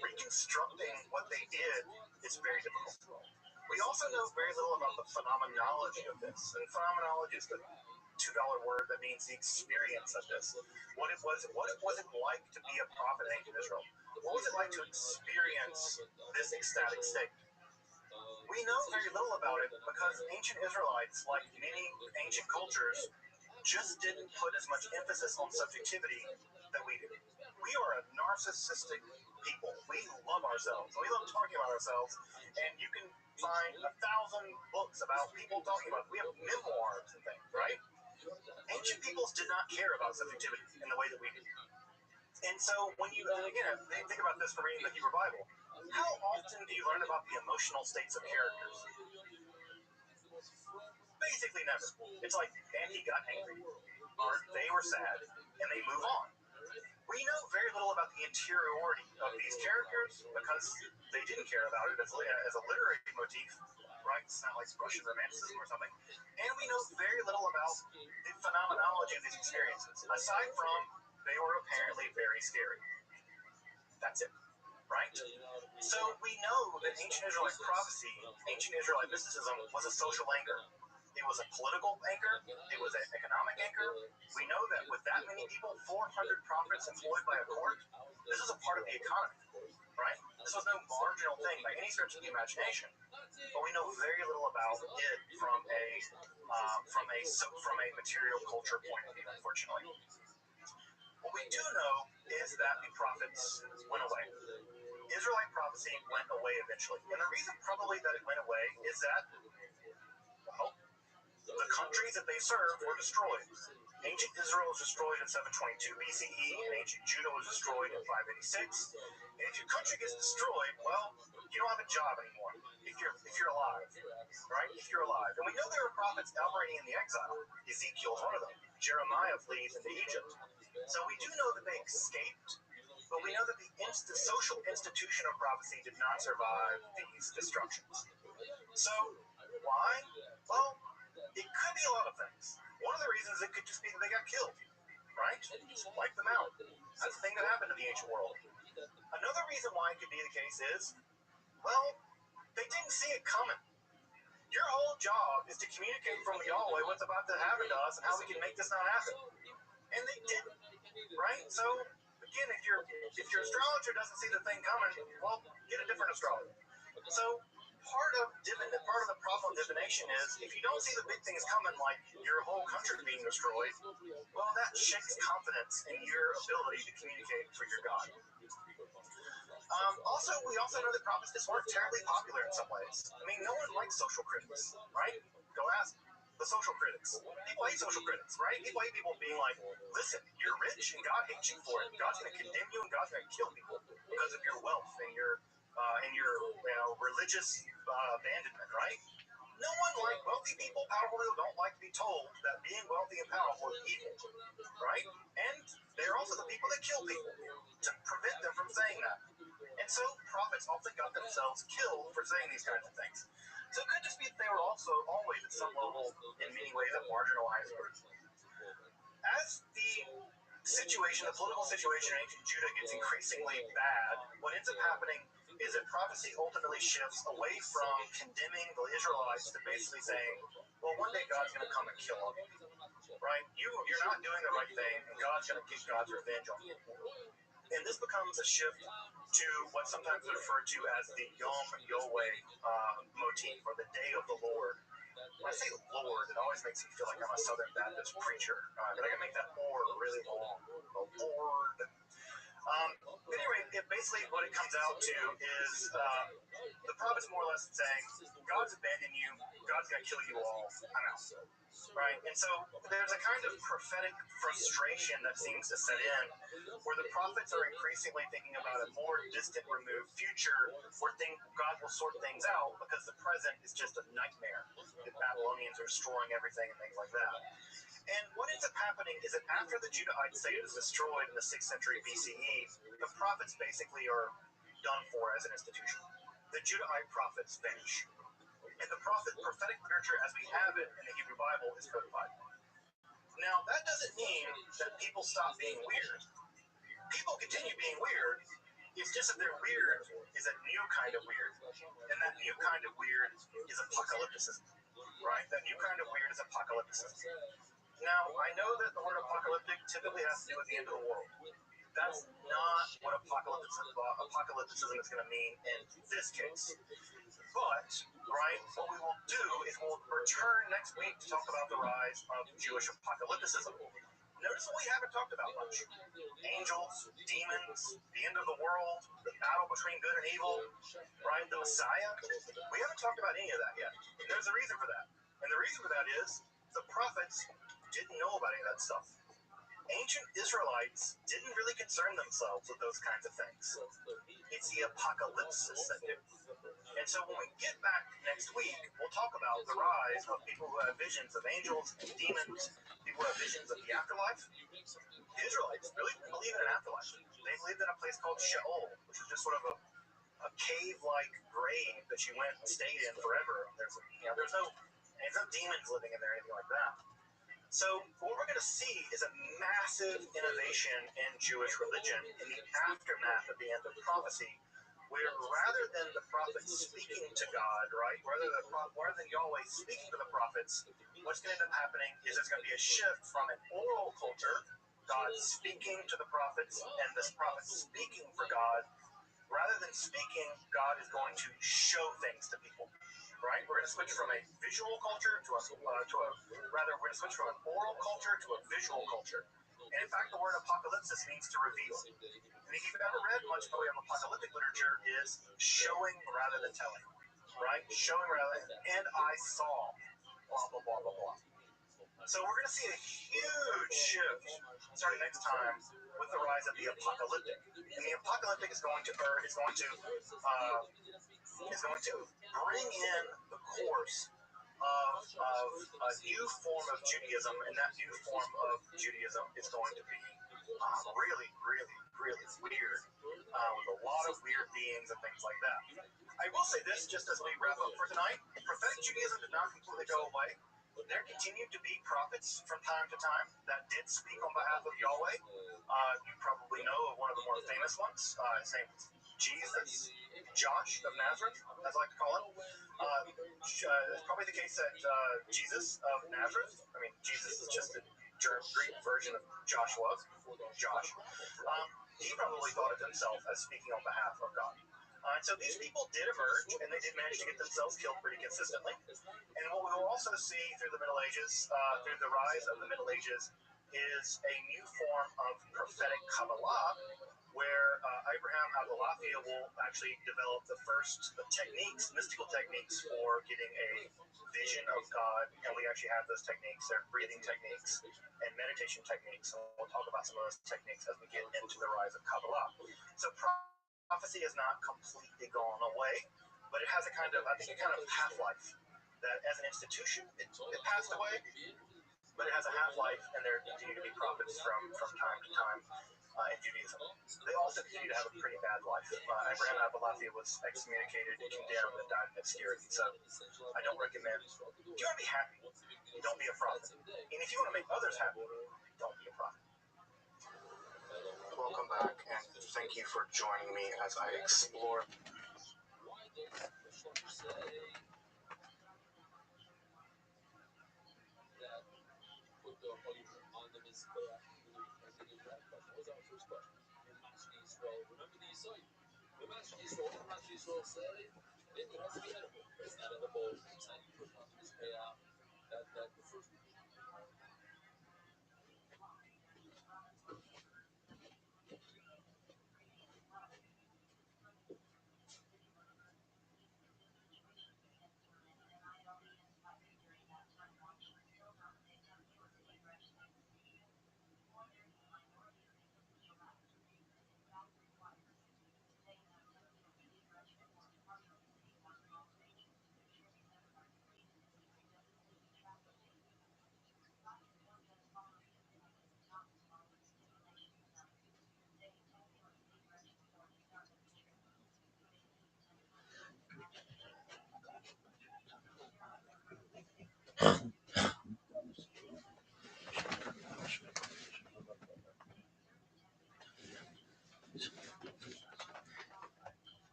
reconstructing what they did is very difficult. We also know very little about the phenomenology of this. And phenomenology is the $2 word that means the experience of this. What it was it like to be a prophet in ancient Israel? What was it like to experience this ecstatic state? We know very little about it because ancient Israelites, like many ancient cultures, just didn't put as much emphasis on subjectivity that we do. We are a narcissistic people. We love ourselves. We love talking about ourselves, and you can find 1,000 books about people talking about it. We have memoirs and things, right? Ancient peoples did not care about subjectivity in the way that we do. And so when you, again, think about this from reading the Hebrew Bible. How often do you learn about the emotional states of characters? Basically never. It's like, and he got angry, or they were sad, and they move on. We know very little about the interiority of these characters because they didn't care about it as a literary motif, right? It's not like Russian romanticism or something. And we know very little about the phenomenology of these experiences, aside from they were apparently very scary. That's it, right? So we know that ancient Israelite prophecy, ancient Israelite mysticism was a social anchor. It was a political anchor. It was an economic anchor. We know that with that many people, 400 prophets employed by a court, this is a part of the economy, right? This was no marginal thing by any stretch of the imagination. But we know very little about it from a material culture point of view, unfortunately. What we do know is that the prophets went away. Israelite prophecy went away eventually. And the reason probably that it went away is that, well, the countries that they served were destroyed. Ancient Israel was destroyed in 722 BCE, and ancient Judah was destroyed in 586. And if your country gets destroyed, well, you don't have a job anymore if you're alive, right? If you're alive. And we know there were prophets operating in the exile. Ezekiel's one of them. Jeremiah flees into Egypt. So we do know that they escaped, but we know that the social institution of prophecy did not survive these destructions. So, why? Well, it could be a lot of things. One of the reasons it could just be that they got killed, right? Just wipe them out. That's the thing that happened in the ancient world. Another reason why it could be the case is, well, they didn't see it coming. Your whole job is to communicate from Yahweh what's about to happen to us and how we can make this not happen. And they didn't, right? So, again, if your astrologer doesn't see the thing coming, well, get a different astrologer. So, part of the problem of divination is if you don't see the big things coming, like your whole country being destroyed, well, that shakes confidence in your ability to communicate for your God. We also know that prophets just weren't terribly popular in some ways. I mean, no one likes social critics, right? Go ask the social critics. People hate social critics, right? People hate people being like, listen, you're rich and God hates you for it. God's going to condemn you and God's going to kill people because of your wealth and your religious abandonment, right? No one like wealthy people, powerful people don't like to be told that being wealthy and powerful is evil, right? And they're also the people that kill people to prevent them from saying that. And so prophets often got themselves killed for saying these kinds of things. So it could just be that they were also always at some level, in many ways, a marginalized group. As the political situation in ancient Judah gets increasingly bad, what ends up happening is that prophecy ultimately shifts away from condemning the Israelites to basically saying, well, one day God's going to come and kill them, right? You're not doing the right thing, and God's going to get God's revenge on you. And this becomes a shift to what's sometimes referred to as the Yom Yahweh motif, or the Day of the Lord. When I say Lord, it always makes me feel like I'm a Southern Baptist preacher. But I can make that Lord really long. The Lord. Anyway, basically what it comes out to is the prophet's more or less saying, God's abandoned you, God's going to kill you all, I'm out. Right? And so there's a kind of prophetic frustration that seems to set in, where the prophets are increasingly thinking about a more distant, removed future where God will sort things out because the present is just a nightmare. The Babylonians are destroying everything and things like that. And what ends up happening is that after the Judahite state is destroyed in the 6th century BCE, the prophets basically are done for as an institution. The Judahite prophets vanish. And the prophetic literature as we have it in the Hebrew Bible is codified. Now, that doesn't mean that people stop being weird. People continue being weird, It's just that their weird is a new kind of weird. And that new kind of weird is apocalypticism, right? That new kind of weird is apocalypticism. Now, I know that the word apocalyptic typically has to do with the end of the world. That's not what apocalypticism is going to mean in this case. But, right, what we will do is we'll return next week to talk about the rise of Jewish apocalypticism. Notice what we haven't talked about much. Angels, demons, the end of the world, the battle between good and evil, right, the Messiah. We haven't talked about any of that yet. And there's a reason for that. And the reason for that is the prophets didn't know about any of that stuff. Ancient Israelites didn't really concern themselves with those kinds of things. It's the apocalypsis that do. And so when we get back next week, we'll talk about the rise of people who have visions of angels and demons, people who have visions of the afterlife. The Israelites really didn't believe in an afterlife. They believed in a place called Sheol, which is just sort of a cave-like grave that you went and stayed in forever. There's no demons living in there or anything like that. So what we're going to see is a massive innovation in Jewish religion in the aftermath of the end of prophecy, where rather than the prophets speaking to God, right, rather than Yahweh speaking to the prophets, what's going to end up happening is there's going to be a shift from an oral culture, God speaking to the prophets, and this prophet speaking for God. Rather than speaking, God is going to show things to people. Right? We're going to switch from a visual culture we're going to switch from an oral culture to a visual culture. And in fact, the word apocalypsis means to reveal. And if you've ever read much by way of apocalyptic literature, is showing rather than telling. Right? Showing rather than, and I saw, blah, blah, blah, blah, blah. So we're going to see a huge shift starting next time with the rise of the apocalyptic. And the apocalyptic is going to bring in the course of a new form of Judaism, and that new form of Judaism is going to be really, really, really weird, with a lot of weird beings and things like that. I will say this, just as we wrap up for tonight, prophetic Judaism did not completely go away. There continued to be prophets from time to time that did speak on behalf of Yahweh. You probably know of one of the more famous ones. His name was Jesus, Josh of Nazareth, as I like to call him. It's probably the case that Jesus of Nazareth, Jesus is just the Greek version of Joshua, Josh. He probably thought of himself as speaking on behalf of God. And so these people did emerge, and they did manage to get themselves killed pretty consistently. And what we will also see through the Middle Ages, through the rise of the Middle Ages, is a new form of prophetic Kabbalah, where Abraham Abulafia will actually develop the first mystical techniques for getting a vision of God. And we actually have those techniques. They're breathing techniques and meditation techniques. And we'll talk about some of those techniques as we get into the rise of Kabbalah. So prophecy has not completely gone away, but it has a kind of half-life. That as an institution, it passed away, but it has a half-life, and there continue to be prophets from time to time in Judaism. They also continue to have a pretty bad life. Abraham Abulafia was excommunicated, condemned, and died in obscurity. So I don't recommend. If you want to be happy, don't be a prophet. And if you want to make others happy, don't be a prophet. Welcome back, and thank you for joining me as I explore.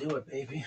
do it, baby.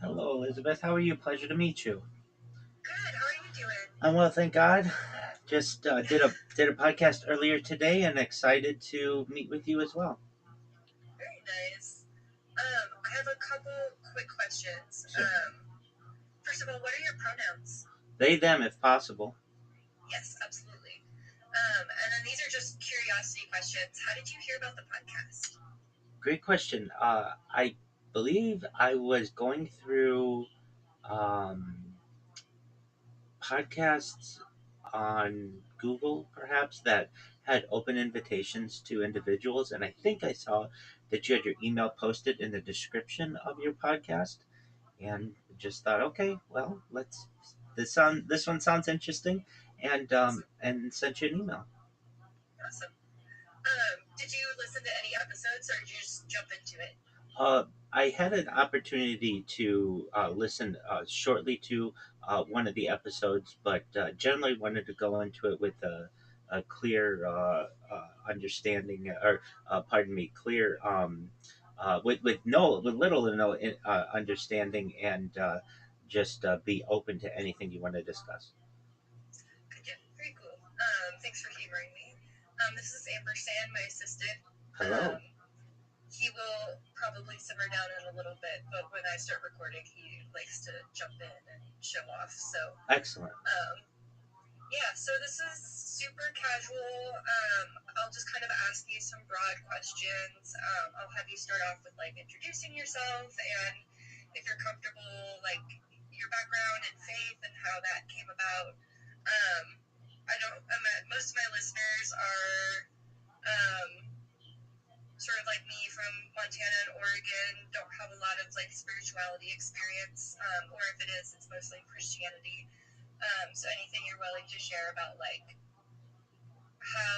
Hello, Elizabeth. How are you? Pleasure to meet you. Good. How are you doing? I'm well, thank God. Just did a podcast earlier today, and excited to meet with you as well. Very nice. I have a couple quick questions. Sure. First of all, what are your pronouns? They, them, if possible. Yes, absolutely. And then these are just curiosity questions. How did you hear about the podcast? Great question. I believe I was going through um, podcasts on Google, perhaps, that had open invitations to individuals, and I think I saw that you had your email posted in the description of your podcast, and just thought, okay, well, let's this one sounds interesting, and sent you an email. Awesome. Did you listen to any episodes or did you just jump into it? I had an opportunity to listen shortly to one of the episodes, but generally wanted to go into it with a clear understanding, or pardon me, clear with little to no understanding, and just be open to anything you want to discuss. Good, yeah, very cool. Thanks for humoring me. This is Ampersand, my assistant. Hello. He will probably simmer down in a little bit, but when I start recording, he likes to jump in and show off. So Excellent. yeah, so this is super casual. I'll just kind of ask you some broad questions. I'll have you start off with like introducing yourself and if you're comfortable, like your background and faith and how that came about. Most of my listeners are sort of like me from Montana and Oregon, don't have a lot of like spirituality experience, or if it is, it's mostly Christianity. So anything you're willing to share about like how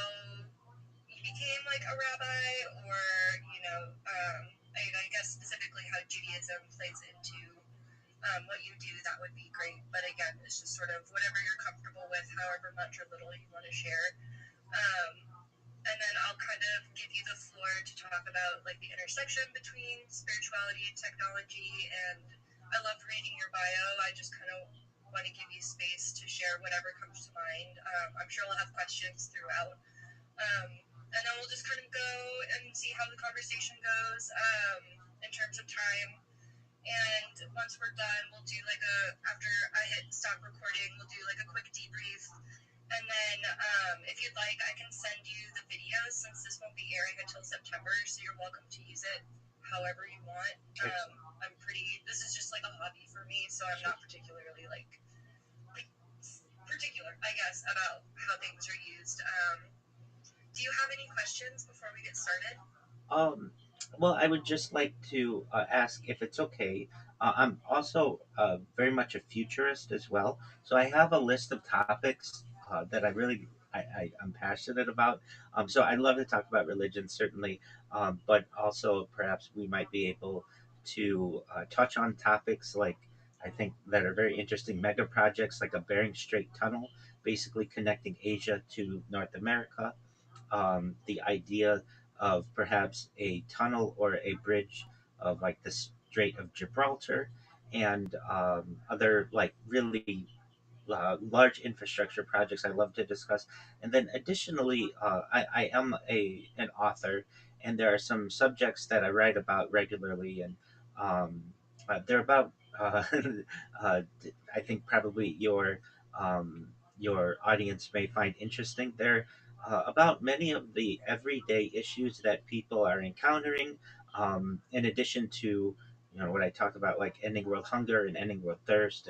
you became like a rabbi, or I guess specifically how Judaism plays into what you do, that would be great. But again, it's just sort of whatever you're comfortable with, however much or little you want to share. And then I'll kind of give you the floor to talk about like the intersection between spirituality and technology. And I love reading your bio. I just kind of want to give you space to share whatever comes to mind. I'm sure I'll have questions throughout. And then we'll just kind of go and see how the conversation goes in terms of time. And once we're done, we'll do like after I hit stop recording, we'll do like a quick debrief. And then if you'd like, I can send you the videos since this won't be airing until September, so you're welcome to use it however you want. This is just like a hobby for me, so I'm not particularly like particular, I guess, about how things are used. Do you have any questions before we get started? Well, I would just like to ask if it's okay. I'm also very much a futurist as well, so I have a list of topics that I'm passionate about. So I'd love to talk about religion, certainly, but also perhaps we might be able to touch on topics like, I think, that are very interesting mega projects like a Bering Strait tunnel, basically connecting Asia to North America. The idea of perhaps a tunnel or a bridge of like the Strait of Gibraltar, and other like really large infrastructure projects I love to discuss. And then additionally, I am an author, and there are some subjects that I write about regularly, and um, they're about I think probably your audience may find interesting. They're about many of the everyday issues that people are encountering, in addition to what I talk about, like ending world hunger and ending world thirst,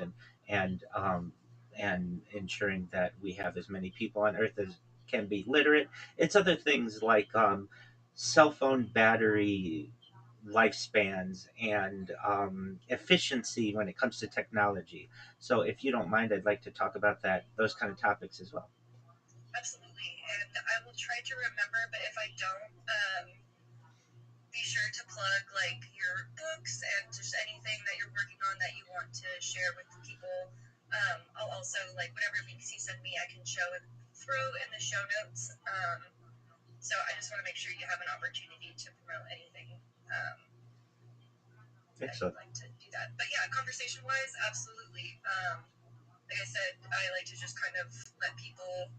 and um, and ensuring that we have as many people on Earth as can be literate. It's other things like cell phone battery lifespans, and efficiency when it comes to technology. So, if you don't mind, I'd like to talk about those kind of topics as well. Absolutely, and I will try to remember, but if I don't, be sure to plug like your books and just anything that you're working on that you want to share with people. I'll also like whatever links you send me, I can throw in the show notes. So I just want to make sure you have an opportunity to promote anything. Um, Excellent. I'd like to do that. But yeah, conversation-wise, absolutely. Like I said, I like to just kind of let people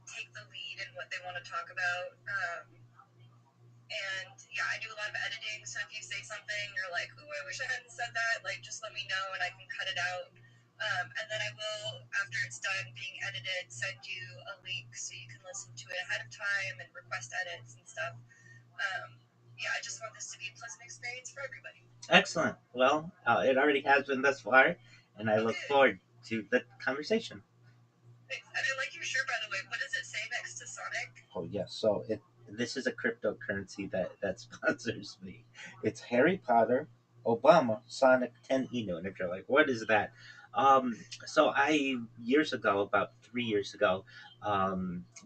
take the lead in what they want to talk about. And yeah, I do a lot of editing. So if you say something, you're like, "Ooh, I wish I hadn't said that." Like, just let me know, and I can cut it out. And then I will, after it's done being edited, send you a link so you can listen to it ahead of time and request edits and stuff. Yeah, I just want this to be a pleasant experience for everybody. Excellent. Well, it already has been thus far, and I look Okay. forward to the conversation. Thanks. And I like your shirt, by the way. What does it say next to Sonic? Oh yes, so this is a cryptocurrency that sponsors me. It's Harry Potter, Obama, Sonic 10 Inu. And if you're like, what is that? So I years ago, about 3 years ago,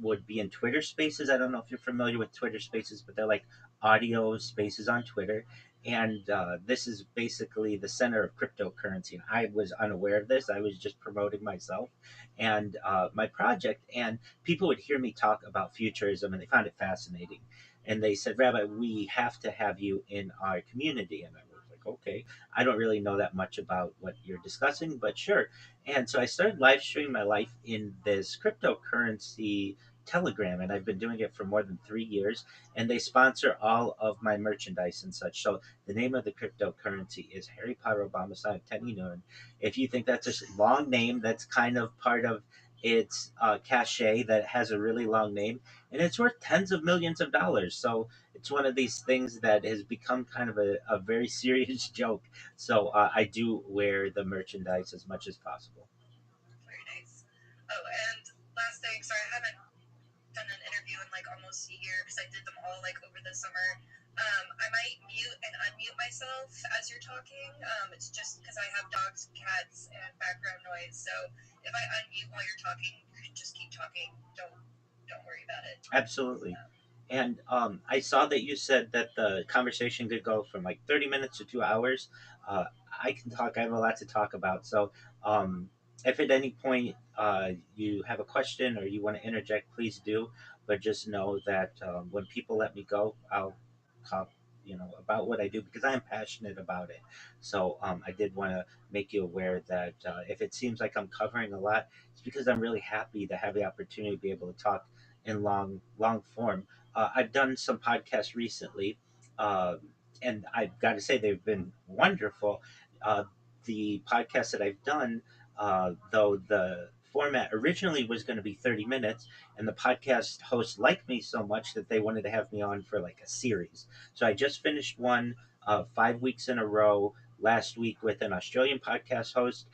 would be in Twitter Spaces. I don't know if you're familiar with Twitter Spaces, but they're like audio spaces on Twitter. And this is basically the center of cryptocurrency. And I was unaware of this. I was just promoting myself and my project. And people would hear me talk about futurism and they found it fascinating. And they said, Rabbi, we have to have you in our community. And I was like, okay, I don't really know that much about what you're discussing, but sure. And so I started live streaming my life in this cryptocurrency Telegram, and I've been doing it for more than 3 years. And they sponsor all of my merchandise and such. So the name of the cryptocurrency is Harry Potter Obama Sonic Tenino. And if you think that's a long name, that's kind of part of its cachet that has a really long name, and it's worth tens of millions of dollars. So it's one of these things that has become kind of a very serious joke. So I do wear the merchandise as much as possible. Very nice. Oh, and last thing, sorry, I haven't done an interview in like almost a year because I did them all like over the summer. I might mute and unmute myself as you're talking. It's just because I have dogs, cats, and background noise. So if I unmute while you're talking, you can just keep talking. Don't worry about it. Absolutely. And I saw that you said that the conversation could go from like 30 minutes to 2 hours. Uh, I can talk, I have a lot to talk about. So um, if at any point you have a question or you want to interject, please do. But just know that when people let me go, I'll talk, about what I do because I am passionate about it. So I did want to make you aware that if it seems like I'm covering a lot, it's because I'm really happy to have the opportunity to be able to talk in long form. I've done some podcasts recently, uh, and I've got to say they've been wonderful. Uh, the podcast that I've done, though the format originally was going to be 30 minutes, and the podcast host liked me so much that they wanted to have me on for like a series. So I just finished one 5 weeks in a row last week with an Australian podcast host,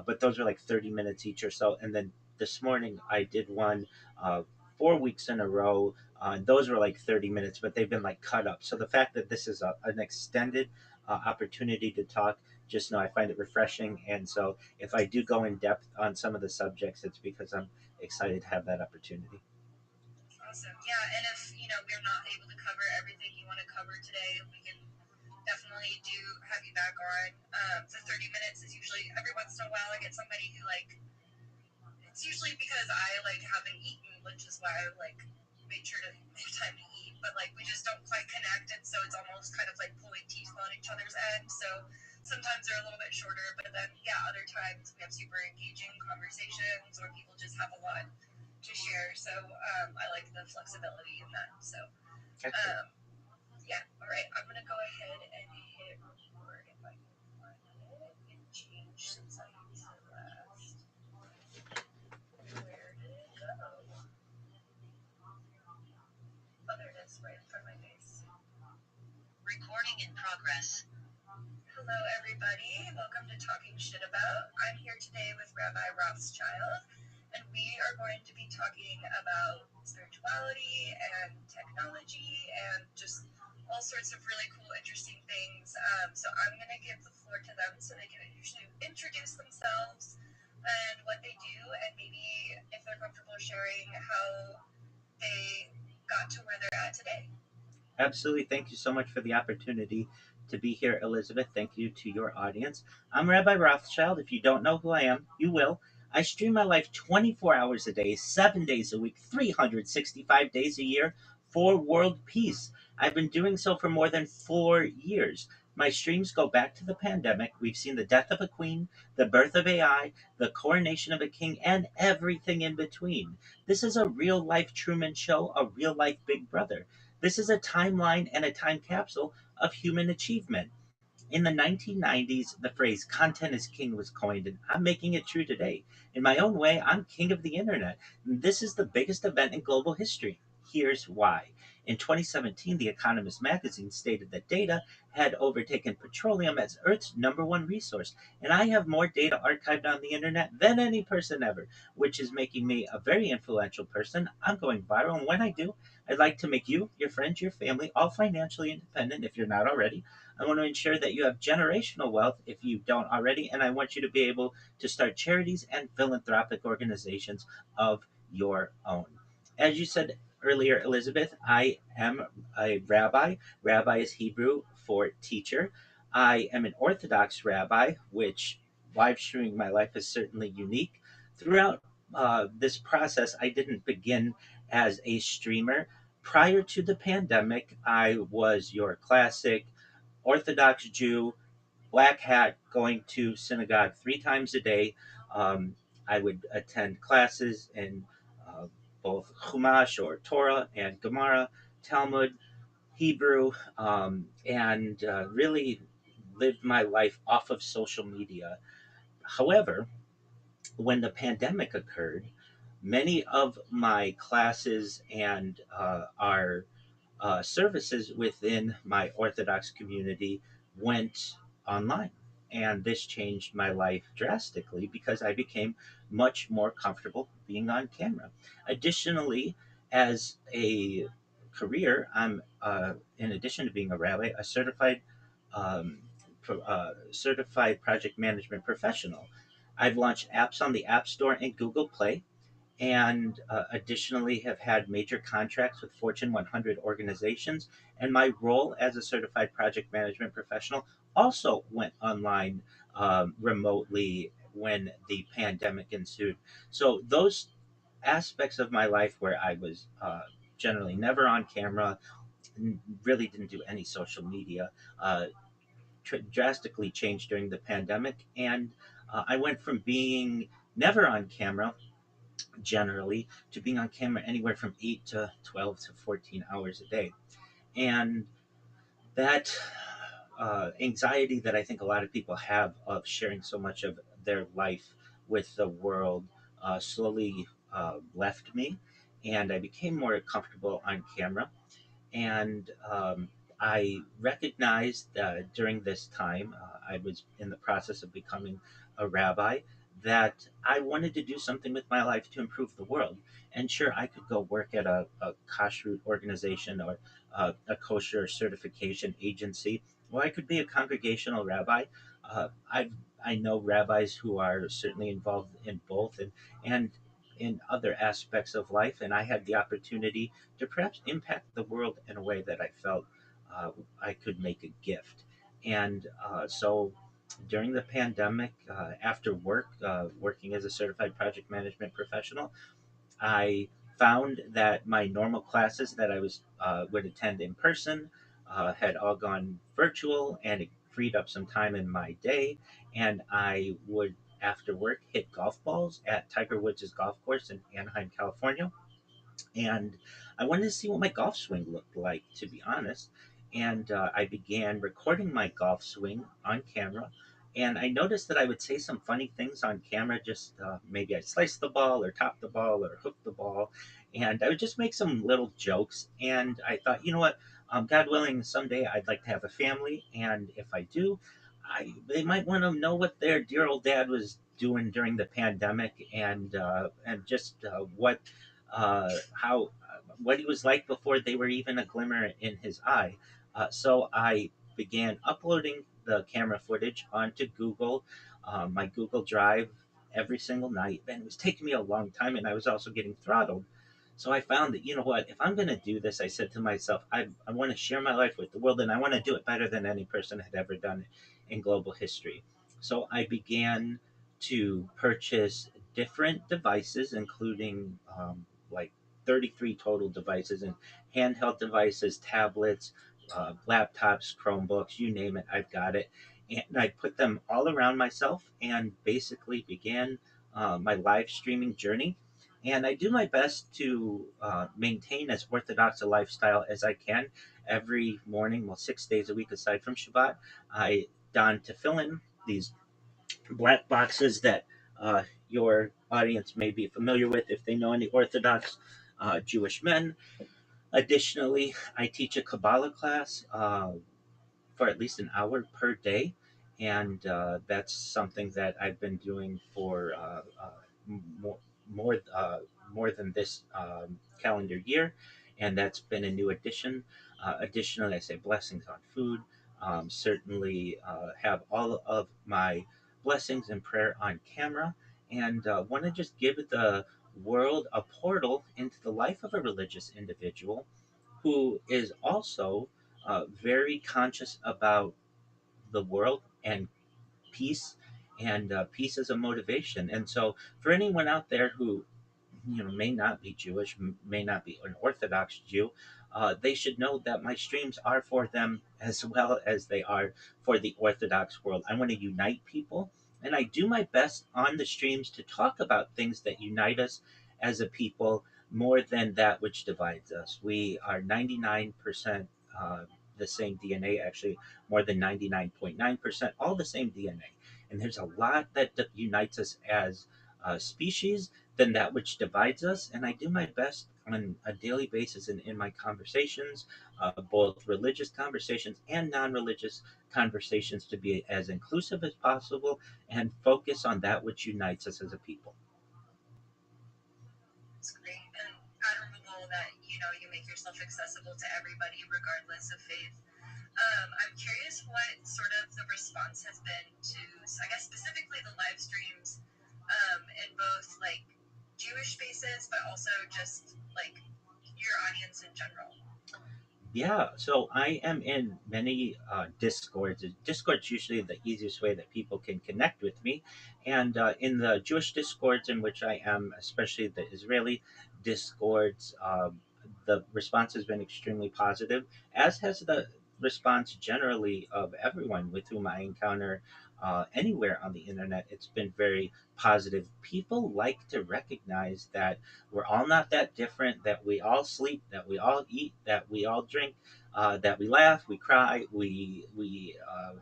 but those are like 30 minutes each or so. And then this morning I did one 4 weeks in a row. Those were like 30 minutes, but they've been like cut up. So the fact that this is an extended opportunity to talk, just know I find it refreshing. And so if I do go in depth on some of the subjects, it's because I'm excited to have that opportunity. Awesome. Yeah, and if we're not able to cover everything you want to cover today, we can definitely do have you back on. The 30 minutes is usually every once in a while I get somebody who it's usually because I haven't eaten, which is why I made sure to make time to eat. But we just don't quite connect, and so it's almost kind of like pulling teeth on each other's end. So sometimes they're a little bit shorter, but then other times we have super engaging conversations, or people just have a lot to share. So I like the flexibility in that. So all right, I'm gonna go ahead and hit record if I can find it and change since I used it last. Where did it go? Oh, there it is, right in front of my face. Recording in progress. Hello, everybody. Welcome to Talking Shit About. I'm here today with Rabbi Rothschild, and we are going to be talking about spirituality and technology and just all sorts of really cool, interesting things. So I'm going to give the floor to them so they can introduce themselves and what they do, and maybe if they're comfortable sharing how they got to where they're at today. Absolutely. Thank you so much for the opportunity to be here, Elizabeth. Thank you to your audience. I'm Rabbi Rothschild. If you don't know who I am, you will. I stream my life 24 hours a day, 7 days a week, 365 days a year for world peace. I've been doing so for more than 4 years. My streams go back to the pandemic. We've seen the death of a queen, the birth of AI, the coronation of a king, and everything in between. This is a real life Truman Show, a real life Big Brother. This is a timeline and a time capsule of human achievement. In the 1990s, the phrase content is king was coined, and I'm making it true today. In my own way, I'm king of the internet. This is the biggest event in global history. Here's why. In 2017, The Economist magazine stated that data had overtaken petroleum as Earth's number one resource, and I have more data archived on the internet than any person ever, which is making me a very influential person. I'm going viral, and when I do, I'd like to make you, your friends, your family all financially independent if you're not already. I want to ensure that you have generational wealth if you don't already, and I want you to be able to start charities and philanthropic organizations of your own. As you said earlier, Elizabeth, I am a rabbi. Rabbi is Hebrew for teacher. I am an Orthodox rabbi, which live streaming my life is certainly unique. Throughout this process, I didn't begin as a streamer. Prior to the pandemic, I was your classic Orthodox Jew, black hat, going to synagogue 3 times a day. Um, I would attend classes in uh, both Chumash or Torah and Gemara, Talmud, Hebrew, and really lived my life off of social media. However, when the pandemic occurred, many of my classes and our services within my Orthodox community went online. And this changed my life drastically because I became much more comfortable being on camera. Additionally, as a career, I'm, in addition to being a rabbi, a um, certified project management professional. I've launched apps on the App Store and Google Play, and additionally have had major contracts with Fortune 100 organizations. And my role as a certified project management professional also went online remotely when the pandemic ensued. So those aspects of my life where I was generally never on camera, really didn't do any social media, uh, drastically changed during the pandemic. And I went from being never on camera generally to being on camera anywhere from 8 to 12 to 14 hours a day. And that anxiety that I think a lot of people have of sharing so much of their life with the world slowly left me. And I became more comfortable on camera. And I recognized during this time, I was in the process of becoming a rabbi, that I wanted to do something with my life to improve the world. And sure, I could go work at a kashrut organization or a kosher certification agency, or I could be a congregational rabbi. I know rabbis who are certainly involved in both and in other aspects of life, and I had the opportunity to perhaps impact the world in a way that I felt uh, I could make a gift. And so during the pandemic, after work, working as a certified project management professional, I found that my normal classes that I was would attend in person had all gone virtual, and it freed up some time in my day. And I would, after work, hit golf balls at Tiger Woods' golf course in Anaheim, California, and I wanted to see what my golf swing looked like, to be honest. And I began recording my golf swing on camera. And I noticed that I would say some funny things on camera. Just maybe I'd slice the ball, or top the ball, or hook the ball, and I would just make some little jokes. And I thought, you know what? God willing, someday I'd like to have a family, and if I do, they might want to know what their dear old dad was doing during the pandemic, and just how what he was like before they were even a glimmer in his eye. So I began uploading the camera footage onto Google, my Google Drive, every single night. And it was taking me a long time, and I was also getting throttled. So I found that, you know what, if I'm going to do this, I said to myself, I want to share my life with the world, and I want to do it better than any person had ever done in global history. So I began to purchase different devices, including like 33 total devices, and handheld devices, tablets, laptops, Chromebooks, you name it, I've got it. And I put them all around myself and basically began my live streaming journey. And I do my best to maintain as orthodox a lifestyle as I can. Every morning, well, 6 days a week aside from Shabbat, I don tefillin, these black boxes that your audience may be familiar with if they know any Orthodox Jewish men. Additionally, I teach a Kabbalah class for at least an hour per day, and that's something that I've been doing for more more more than this calendar year, and that's been a new addition. Additionally, I say blessings on food. Certainly, have all of my blessings and prayer on camera, and want to just give the world a portal into the life of a religious individual who is also very conscious about the world and peace, and peace as a motivation. And so, for anyone out there who may not be Jewish, may not be an Orthodox Jew, they should know that my streams are for them as well as they are for the Orthodox world. I want to unite people, and I do my best on the streams to talk about things that unite us as a people more than that which divides us. We are 99% the same DNA, actually, more than 99.9%, all the same DNA. And there's a lot that unites us as a species than that which divides us. And I do my best on a daily basis in my conversations, both religious conversations and non religious conversations, to be as inclusive as possible and focus on that which unites us as a people. It's great and admirable that you make yourself accessible to everybody regardless of faith. I'm curious what sort of the response has been to, I guess specifically the live streams, in both like Jewish spaces, but also just like your audience in general. Yeah, so I am in many discords. Discord's usually the easiest way that people can connect with me. And in the Jewish discords in which I am, especially the Israeli discords, the response has been extremely positive, as has the response generally of everyone with whom I encounter anywhere on the internet. It's been very positive. People like to recognize that we're all not that different, that we all sleep, that we all eat, that we all drink, that we laugh, we cry, we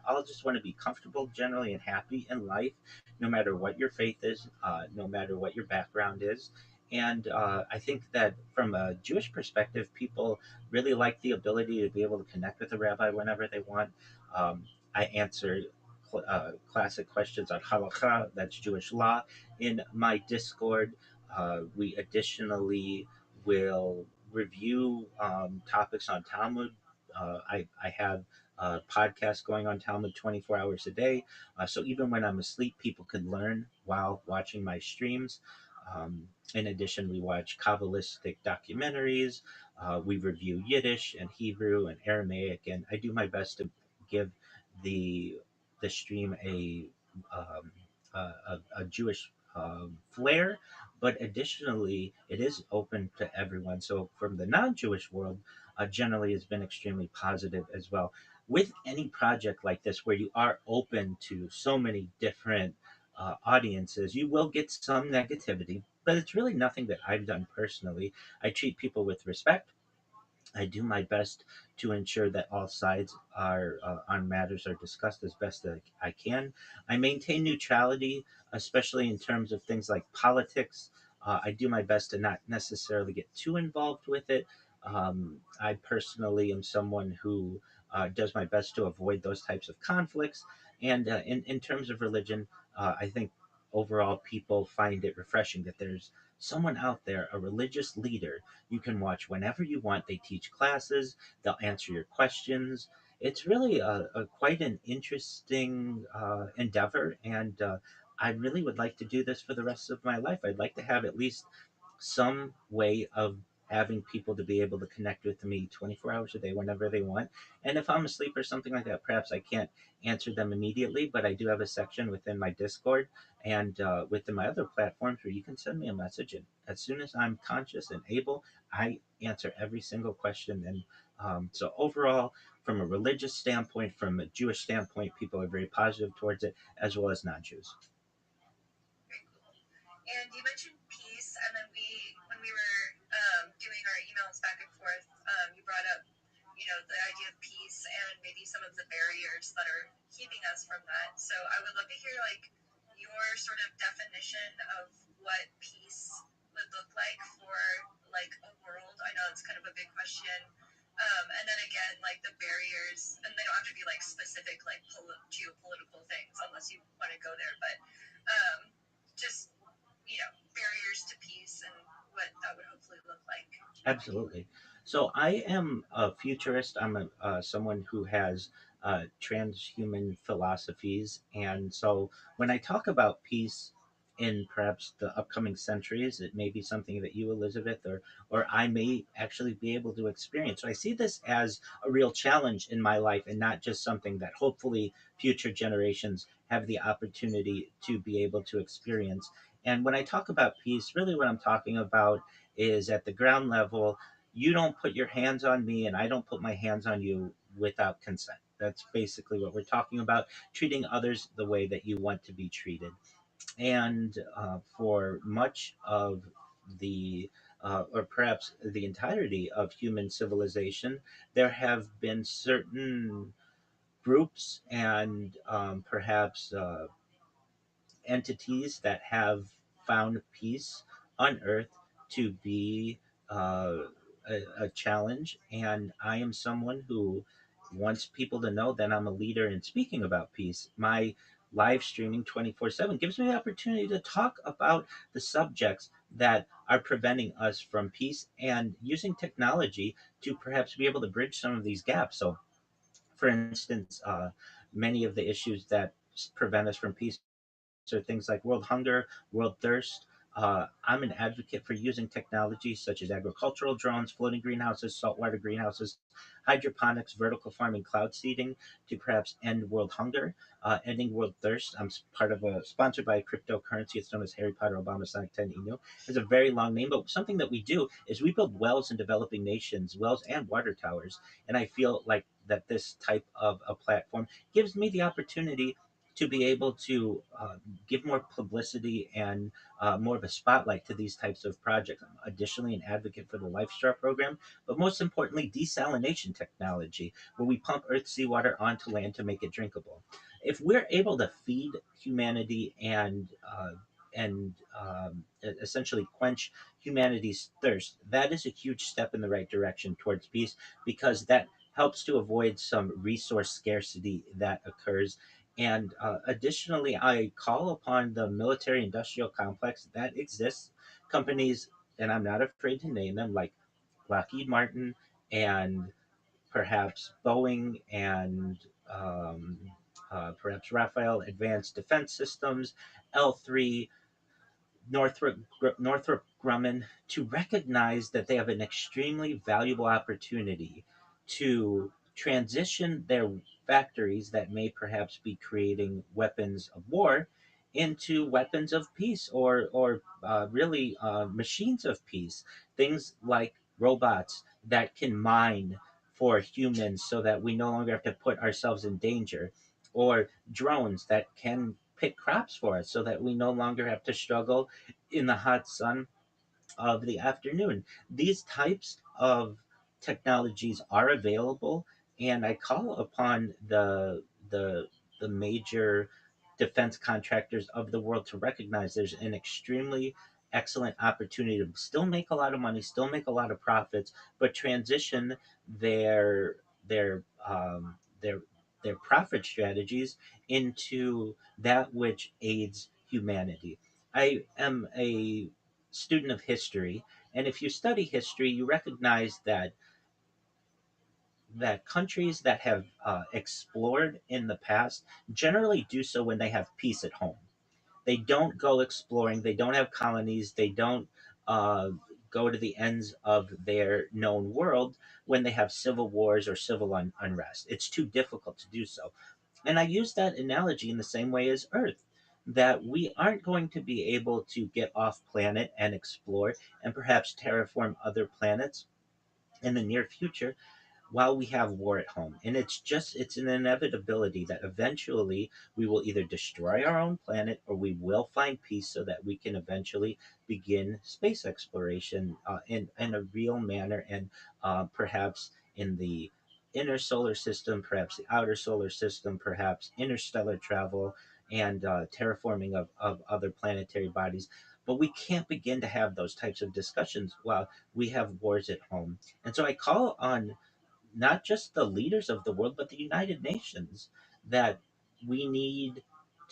all just want to be comfortable generally and happy in life, no matter what your faith is, no matter what your background is. And I think that from a Jewish perspective, people really like the ability to be able to connect with the rabbi whenever they want. I answer classic questions on halakha, that's Jewish law, in my Discord. We additionally will review topics on Talmud. I have a podcast going on Talmud 24 hours a day. So even when I'm asleep, people can learn while watching my streams. In addition, we watch Kabbalistic documentaries. We review Yiddish and Hebrew and Aramaic, and I do my best to give the the stream a Jewish flair, but additionally, it is open to everyone. So, from the non Jewish world, generally has been extremely positive as well. With any project like this, where you are open to so many different audiences, you will get some negativity, but it's really nothing that I've done personally. I treat people with respect. I do my best to ensure that all sides are on matters are discussed as best that I can. I maintain neutrality, especially in terms of things like politics. I do my best to not necessarily get too involved with it. I personally am someone who does my best to avoid those types of conflicts. And in terms of religion, I think overall people find it refreshing that there's someone out there, a religious leader you can watch whenever you want. They teach classes, they'll answer your questions. It's really a quite an interesting endeavor, and I really would like to do this for the rest of my life. I'd like to have at least some way of having people to be able to connect with me 24 hours a day whenever they want. And if I'm asleep or something like that, perhaps I can't answer them immediately, but I do have a section within my Discord and within my other platforms where you can send me a message. And as soon as I'm conscious and able, I answer every single question. And so overall, from a religious standpoint, from a Jewish standpoint, people are very positive towards it, as well as non-Jews. Very cool. And you mentioned peace, and then when we were doing our emails back and forth, you brought up, the idea of peace and maybe some of the barriers that are keeping us from that. So I would love to hear like your sort of definition of what peace would look like for like a world. I know it's kind of a big question. And then again, like the barriers, and they don't have to be like specific, like geopolitical things, unless you want to go there. But just barriers to peace and what that would hopefully look like. Absolutely. So I am a futurist. I'm someone who has transhuman philosophies, and so when I talk about peace in perhaps the upcoming centuries, it may be something that you, Elizabeth, or I may actually be able to experience. So I see this as a real challenge in my life, and not just something that hopefully future generations have the opportunity to be able to experience. And when I talk about peace, really what I'm talking about is at the ground level, you don't put your hands on me and I don't put my hands on you without consent. That's basically what we're talking about, treating others the way that you want to be treated. And for much of the or perhaps the entirety of human civilization, there have been certain groups and perhaps entities that have found peace on Earth to be a challenge. And I am someone who wants people to know that I'm a leader in speaking about peace. My live streaming 24/7 gives me the opportunity to talk about the subjects that are preventing us from peace and using technology to perhaps be able to bridge some of these gaps. So, for instance, many of the issues that prevent us from peace are things like world hunger, world thirst. I'm an advocate for using technology such as agricultural drones, floating greenhouses, saltwater greenhouses, hydroponics, vertical farming, cloud seeding to perhaps end world hunger, ending world thirst. I'm part of a sponsored by a cryptocurrency. It's known as Harry Potter Obama Sonic 10 Inu. It's a very long name, but something that we do is we build wells in developing nations, wells and water towers. And I feel like that this type of a platform gives me the opportunity to be able to give more publicity and more of a spotlight to these types of projects. I'm additionally an advocate for the LifeStar program, but most importantly, desalination technology, where we pump Earth seawater onto land to make it drinkable. If we're able to feed humanity and essentially quench humanity's thirst, that is a huge step in the right direction towards peace, because that helps to avoid some resource scarcity that occurs. And additionally, I call upon the military industrial complex that exists, companies, and I'm not afraid to name them, like Lockheed Martin and perhaps Boeing and um, perhaps Rafael Advanced Defense Systems, L3, Northrop Grumman, to recognize that they have an extremely valuable opportunity to transition their factories that may perhaps be creating weapons of war into weapons of peace, or really machines of peace. Things like robots that can mine for humans so that we no longer have to put ourselves in danger, or drones that can pick crops for us so that we no longer have to struggle in the hot sun of the afternoon. These types of technologies are available, and I call upon the major defense contractors of the world to recognize there's an extremely excellent opportunity to still make a lot of money, still make a lot of profits, but transition their their um, their their profit strategies into that which aids humanity. I am a student of history, and if you study history, you recognize that countries that have explored in the past generally do so when they have peace at home. They don't go exploring. They don't have colonies. They don't uh, go to the ends of their known world when they have civil wars or civil unrest. It's too difficult to do so. And I use that analogy in the same way as Earth, that we aren't going to be able to get off planet and explore and perhaps terraform other planets in the near future while we have war at home. And it's an inevitability that eventually we will either destroy our own planet or we will find peace so that we can eventually begin space exploration in a real manner, and perhaps in the inner solar system, perhaps the outer solar system, perhaps interstellar travel, and terraforming of other planetary bodies. But we can't begin to have those types of discussions while we have wars at home. And so I call on not just the leaders of the world, but the United Nations, that we need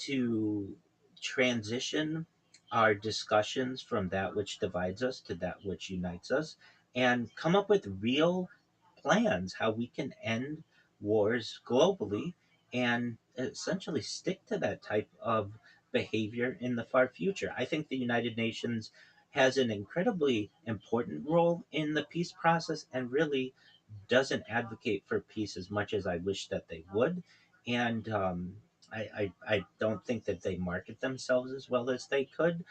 to transition our discussions from that which divides us to that which unites us, and come up with real plans how we can end wars globally and essentially stick to that type of behavior in the far future. I think the United Nations has an incredibly important role in the peace process, and really doesn't advocate for peace as much as I wish that they would. And I don't think that they market themselves as well as they could.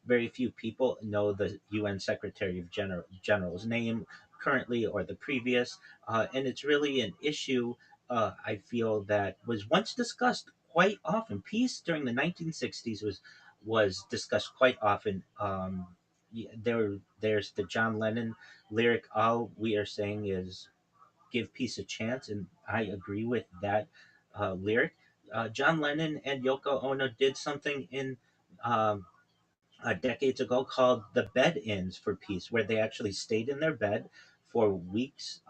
Very few people know the UN Secretary of General's name currently or the previous. And it's really an issue, I feel, that was once discussed quite often. Peace during the 1960s was discussed quite often. There's the John Lennon lyric, all we are saying is give peace a chance, and I agree with that lyric. John Lennon and Yoko Ono did something in um, decades ago called the bed-ins for peace, where they actually stayed in their bed for weeks,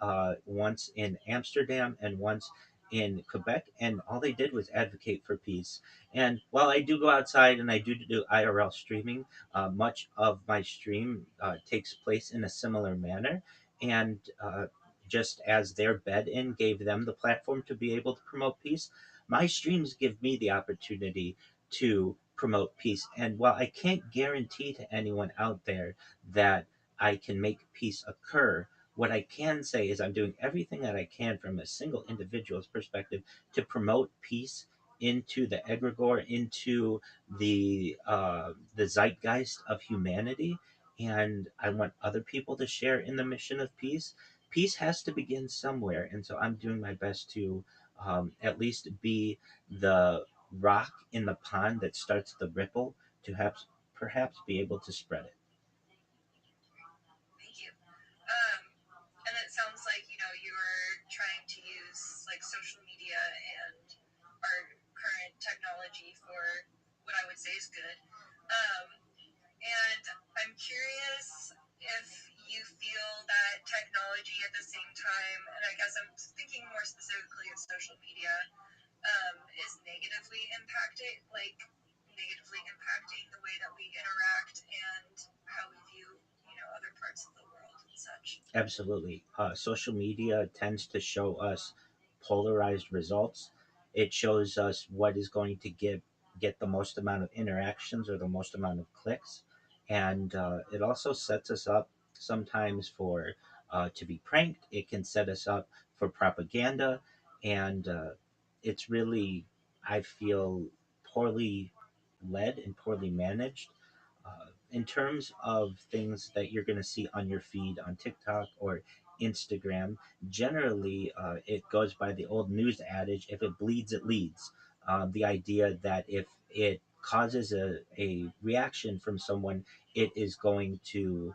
once in Amsterdam and once in Quebec, and all they did was advocate for peace. And while I do go outside and I do IRL streaming, much of my stream takes place in a similar manner. And just as their bed-in gave them the platform to be able to promote peace, my streams give me the opportunity to promote peace. And while I can't guarantee to anyone out there that I can make peace occur, what I can say is I'm doing everything that I can from a single individual's perspective to promote peace into the egregore, into the zeitgeist of humanity. And I want other people to share in the mission of peace. Peace has to begin somewhere, and so I'm doing my best to at least be the rock in the pond that starts the ripple to have perhaps be able to spread it. Thank you. And it sounds like, you were trying to use like social media and our current technology for what I would say is good. And I'm curious if you feel that technology at the same time, and I guess I'm thinking more specifically of social media, is negatively impacting the way that we interact and how we view, other parts of the world and such. Absolutely. Social media tends to show us polarized results. It shows us what is going to get the most amount of interactions or the most amount of clicks, and it also sets us up sometimes for to be pranked. It can set us up for propaganda, and it's really, I feel, poorly led and poorly managed. In terms of things that you're going to see on your feed on TikTok or Instagram, generally it goes by the old news adage, if it bleeds, it leads. The idea that if it causes a reaction from someone, it is going to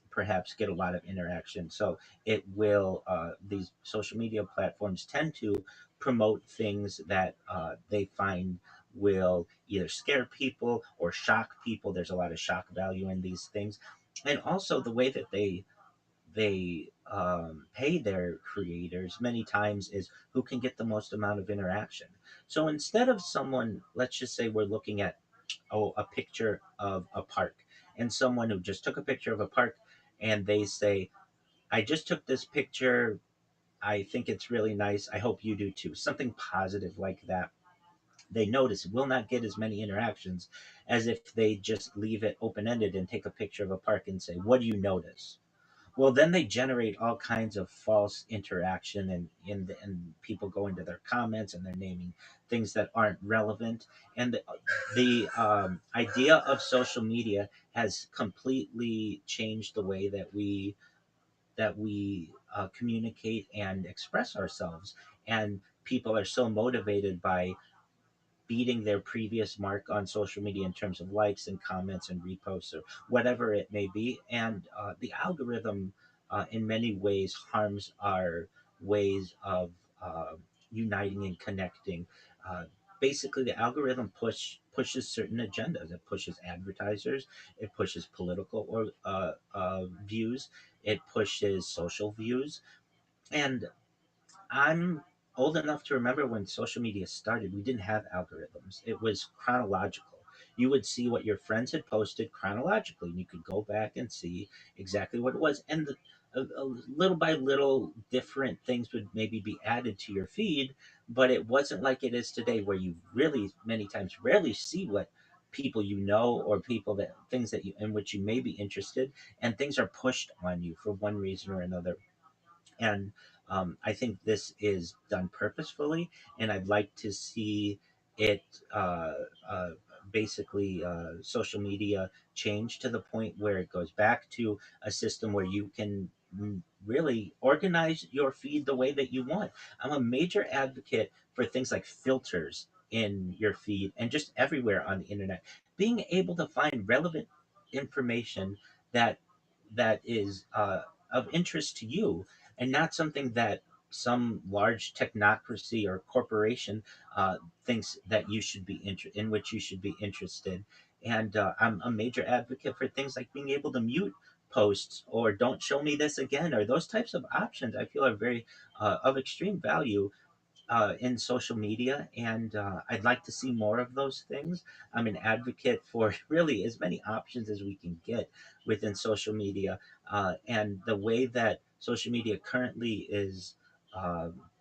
perhaps get a lot of interaction. So it will, these social media platforms tend to promote things that they find will either scare people or shock people. There's a lot of shock value in these things, and also the way that they pay their creators many times is who can get the most amount of interaction. So instead of someone, let's just say we're looking at a picture of a park, and someone who just took a picture of a park, and they say, "I just took this picture. I think it's really nice. I hope you do too." Something positive like that. they notice will not get as many interactions as if they just leave it open ended and take a picture of a park and say, "What do you notice?" Well, then they generate all kinds of false interaction, and people go into their comments and they're naming things that aren't relevant. And the idea of social media has completely changed the way that we communicate and express ourselves. And people are so motivated by beating their previous mark on social media in terms of likes and comments and reposts or whatever it may be. And the algorithm, in many ways, harms our ways of uniting and connecting. Uh, Basically, the algorithm pushes certain agendas. It pushes advertisers. It pushes political or views. It pushes social views. And I'm old enough to remember when social media started, we didn't have algorithms. It was chronological. You would see what your friends had posted chronologically, and you could go back and see exactly what it was. And little by little, different things would maybe be added to your feed, but it wasn't like it is today, where you really, many times, rarely see what people you know or people that things that you in which you may be interested, and things are pushed on you for one reason or another. And I think this is done purposefully, and I'd like to see it uh, uh, basically social media change to the point where it goes back to a system where you can really organize your feed the way that you want. I'm a major advocate for things like filters in your feed and just everywhere on the internet. Being able to find relevant information that is of interest to you, and not something that some large technocracy or corporation thinks that you should be in which you should be interested. And I'm a major advocate for things like being able to mute posts or "don't show me this again" or those types of options. I feel are very of extreme value in social media, and I'd like to see more of those things. I'm an advocate for really as many options as we can get within social media, and the way that social media currently is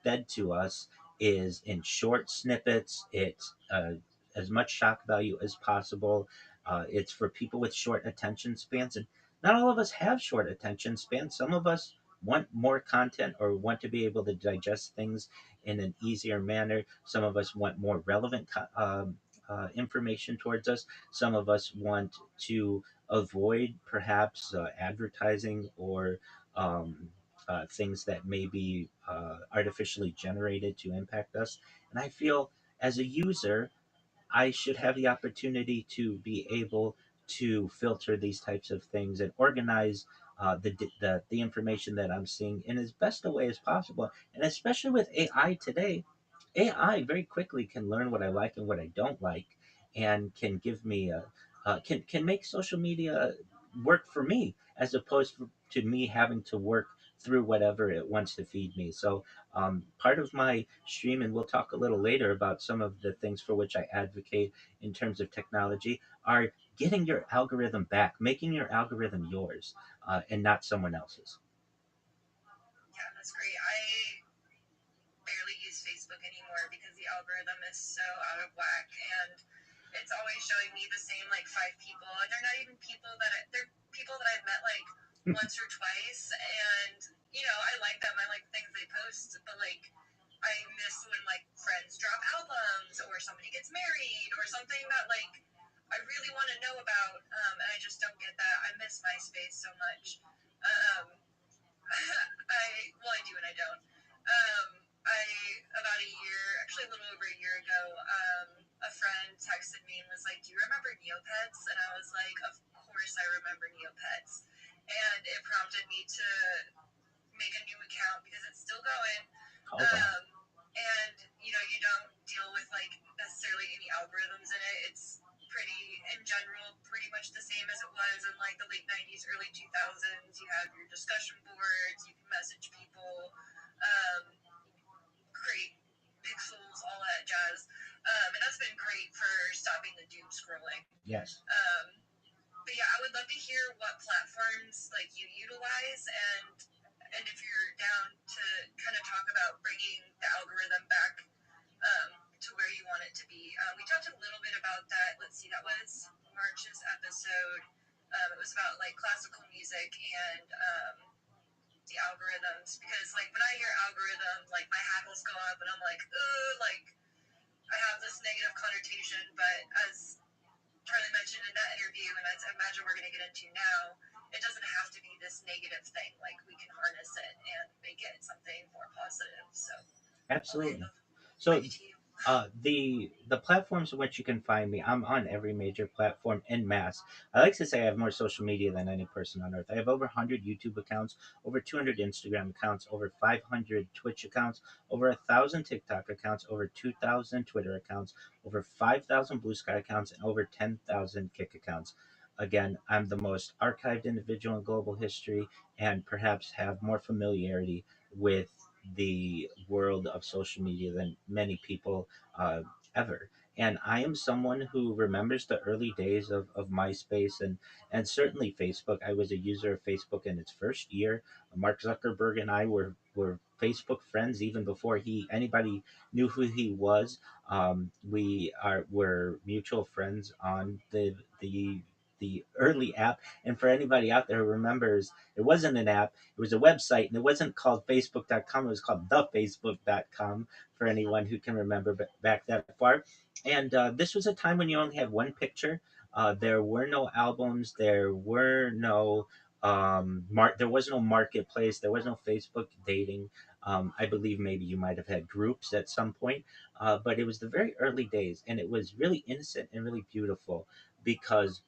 fed to us is in short snippets. It's as much shock value as possible. It's for people with short attention spans, and not all of us have short attention spans. Some of us want more content or want to be able to digest things in an easier manner. Some of us want more relevant information towards us. Some of us want to avoid perhaps advertising or things that may be artificially generated to impact us. And I feel as a user, I should have the opportunity to be able to filter these types of things and organize the information that I'm seeing in as best a way as possible. And especially with AI today, AI very quickly can learn what I like and what I don't like, and can give me can make social media work for me as opposed to me having to work through whatever it wants to feed me. So part of my stream, and we'll talk a little later about some of the things for which I advocate in terms of technology, are getting your algorithm back, making your algorithm yours and not someone else's. Yeah, that's great. I barely use Facebook anymore because the algorithm is so out of whack, and it's always showing me the same like five people, and they're not even people that they're people that I've met like once or twice, and I like them. I like the things they post, but like I miss when like friends drop albums or somebody gets married or something that like I really want to know about, and I just don't get that. I miss MySpace so much. Um, I do and I don't. I about a year, actually a little over a year ago, a friend texted me and was like, "Do you remember Neopets?" And I was like, "Of course I remember Neopets." And it prompted me to make a new account because it's still going. Oh, wow. And you don't deal with like necessarily any algorithms in it. It's pretty, in general, pretty much the same as it was in like the late 90s, early 2000s. You have your discussion boards, you can message people, create pixels, all that jazz. And that's been great for stopping the doom scrolling. Yes. But yeah, I would love to hear what platforms like you utilize, and if you're down to kind of talk about bringing the algorithm back to where you want it to be. We talked a little bit about that. Let's see, that was March's episode. It was about like classical music and the algorithms, because like when I hear algorithm, like my hackles go up and I'm like, ugh, like I have this negative connotation. But as Charlie mentioned in that interview, and as I imagine we're going to get into now, it doesn't have to be this negative thing. Like we can harness it and make it something more positive. So Absolutely. So mic to you. the platforms in which you can find me, I'm on every major platform en masse. I like to say I have more social media than any person on earth. I have over 100 YouTube accounts, over 200 Instagram accounts, over 500 Twitch accounts, over 1,000 TikTok accounts, over 2,000 Twitter accounts, over 5,000 Blue Sky accounts, and over 10,000 Kick accounts. Again, I'm the most archived individual in global history, and perhaps have more familiarity with the world of social media than many people uh, ever. And I am someone who remembers the early days of MySpace and certainly Facebook. I was a user of Facebook in its first year. Mark Zuckerberg and I were Facebook friends even before anybody knew who he was. Were mutual friends on the early app. And for anybody out there who remembers, it wasn't an app, it was a website, and it wasn't called Facebook.com, it was called thefacebook.com, for anyone who can remember back that far. And this was a time when you only had one picture. There were no albums, there was no marketplace, there was no Facebook dating. I believe maybe you might have had groups at some point, but it was the very early days, and it was really innocent and really beautiful because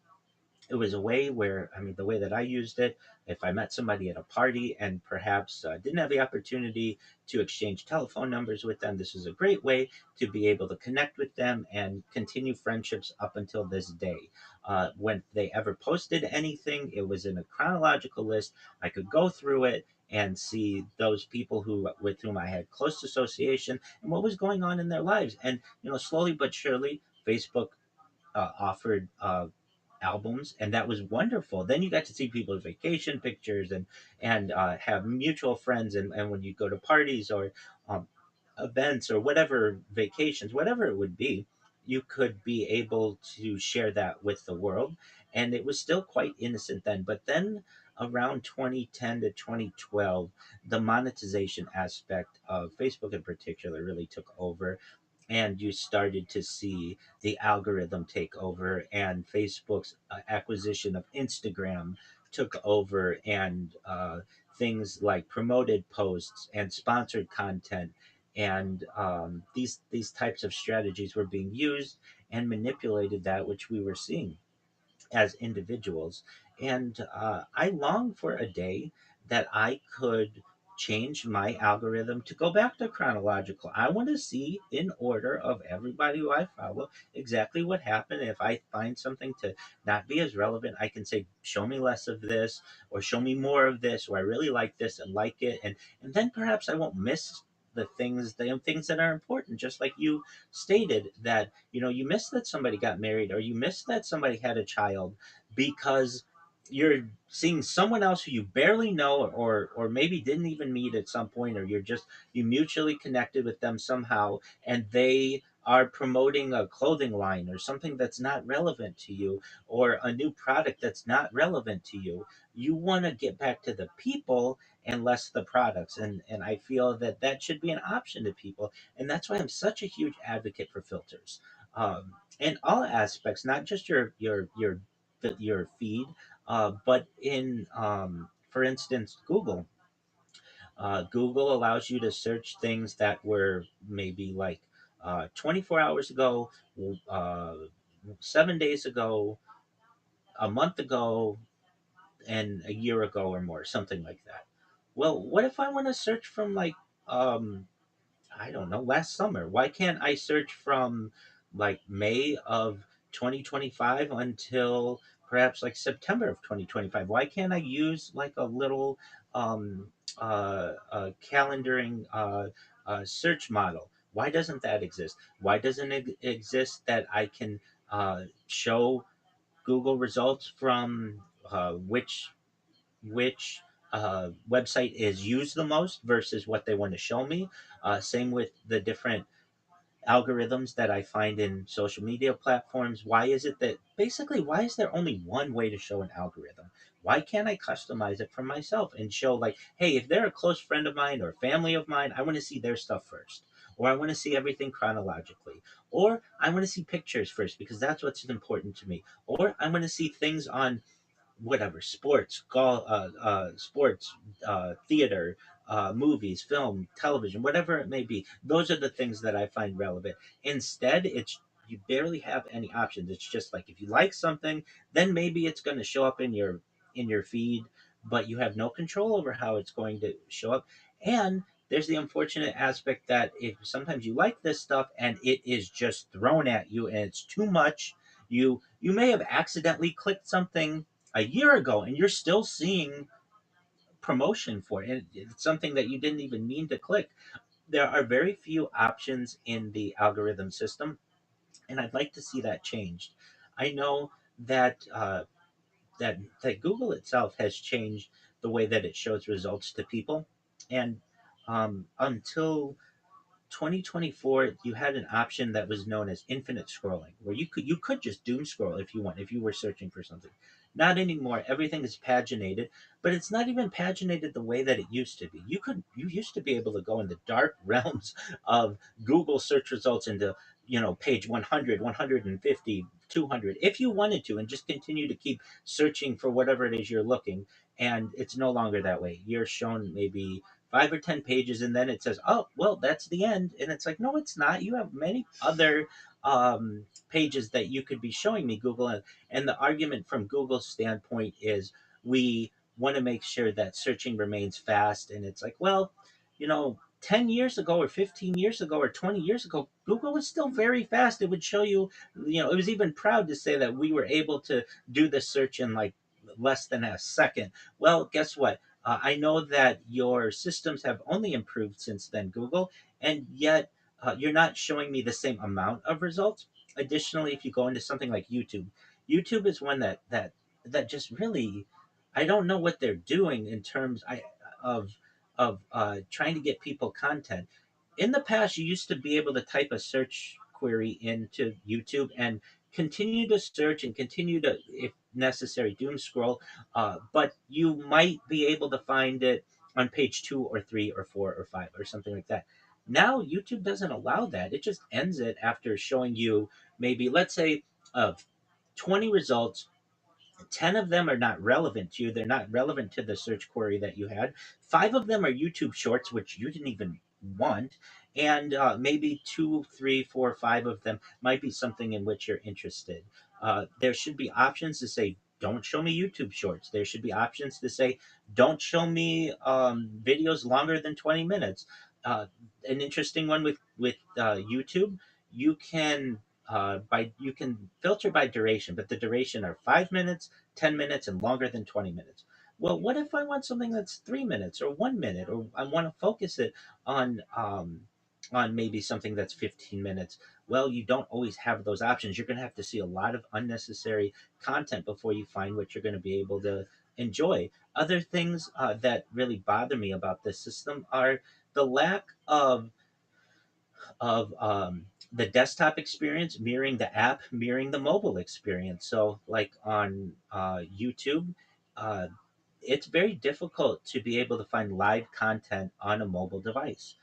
it was a way where, I mean, the way that I used it, if I met somebody at a party and perhaps didn't have the opportunity to exchange telephone numbers with them, this was a great way to be able to connect with them and continue friendships up until this day. When they ever posted anything, it was in a chronological list. I could go through it and see those people who with whom I had close association and what was going on in their lives. And slowly but surely, Facebook offered albums, and that was wonderful. Then you got to see people's vacation pictures and have mutual friends, and when you go to parties or um, events or whatever, vacations, whatever it would be, you could be able to share that with the world. And it was still quite innocent then. But then around 2010 to 2012, the monetization aspect of Facebook in particular really took over, and you started to see the algorithm take over, and Facebook's acquisition of Instagram took over, and things like promoted posts and sponsored content and these types of strategies were being used and manipulated, that which we were seeing as individuals. And I long for a day that I could change my algorithm to go back to chronological. I want to see in order of everybody who I follow exactly what happened. If I find something to not be as relevant, I can say, show me less of this, or show me more of this, or I really like this and like it. And then perhaps I won't miss the things that are important, just like you stated, that you miss that somebody got married, or you miss that somebody had a child, because you're seeing someone else who you barely know, or maybe didn't even meet at some point, or you mutually connected with them somehow, and they are promoting a clothing line or something that's not relevant to you, or a new product that's not relevant to you. You want to get back to the people and less the products, and I feel that that should be an option to people. And that's why I'm such a huge advocate for filters, in all aspects, not just your feed, but in, for instance, Google. Google allows you to search things that were maybe like 24 hours ago, uh, 7 days ago, a month ago, and a year ago or more, something like that. Well, what if I want to search from, like, um, I don't know, last summer? Why can't I search from like May of 2025 until perhaps like September of 2025? Why can't I use like a little um, calendaring search model? Why doesn't that exist? Why doesn't it exist that I can show Google results from which website is used the most versus what they want to show me? Same with the different algorithms that I find in social media platforms. Why is it that basically why is there only one way to show an algorithm? Why can't I customize it for myself and show like, hey, if they're a close friend of mine or family of mine, I want to see their stuff first. Or I want to see everything chronologically. Or I want to see pictures first because that's what's important to me. Or I want to see things on whatever sports, golf, sports, theater, movies, film, television, whatever it may be. Those are the things that I find relevant. Instead, it's you barely have any options. It's just like if you like something, then maybe it's going to show up in your feed, but you have no control over how it's going to show up. And there's the unfortunate aspect that if sometimes you like this stuff and it is just thrown at you and it's too much, you may have accidentally clicked something a year ago and you're still seeing promotion for it. And it's something that you didn't even mean to click. There are very few options in the algorithm system, and I'd like to see that changed. I know that that Google itself has changed the way that it shows results to people, and until 2024 you had an option that was known as infinite scrolling where you could just doom scroll if you want, if you were searching for something. Not anymore. Everything is paginated, but it's not even paginated the way that it used to be. You used to be able to go in the dark realms of Google search results into, page 100, 150, 200 if you wanted to, and just continue to keep searching for whatever it is you're looking. And it's no longer that way. You're shown maybe 5 or 10 pages, and then it says, "Oh, well, that's the end." And it's like, no, it's not. You have many other pages that you could be showing me, Google. And the argument from Google's standpoint is we want to make sure that searching remains fast. And it's like, well, 10 years ago or 15 years ago or 20 years ago, Google was still very fast. It would show you, it was even proud to say that we were able to do the search in like less than a second. Well, guess what? I know that your systems have only improved since then, Google, and yet you're not showing me the same amount of results. Additionally, if you go into something like YouTube, YouTube is one that just really, I don't know what they're doing in terms of trying to get people content. In the past, you used to be able to type a search query into YouTube and continue to search and continue to, if necessary, doom scroll, but you might be able to find it on page 2 or 3 or 4 or 5 or something like that. Now YouTube doesn't allow that. It just ends it after showing you maybe, let's say, of 20 results, 10 of them are not relevant to you. They're not relevant to the search query that you had. 5 of them are YouTube shorts, which you didn't even want. And maybe 2, 3, 4, 5 of them might be something in which you're interested. There should be options to say, don't show me YouTube shorts. There should be options to say, don't show me videos longer than 20 minutes. Uh, an interesting one with YouTube, you can you can filter by duration, but the duration are 5 minutes, 10 minutes, and longer than 20 minutes. Well, what if I want something that's 3 minutes or 1 minute, or I want to focus it on maybe something that's 15 minutes? Well, you don't always have those options. You're going to have to see a lot of unnecessary content before you find what you're going to be able to enjoy. Other things that really bother me about this system are the lack of the desktop experience mirroring the app, mirroring the mobile experience. So, like on YouTube, uh, it's very difficult to be able to find live content on a mobile device.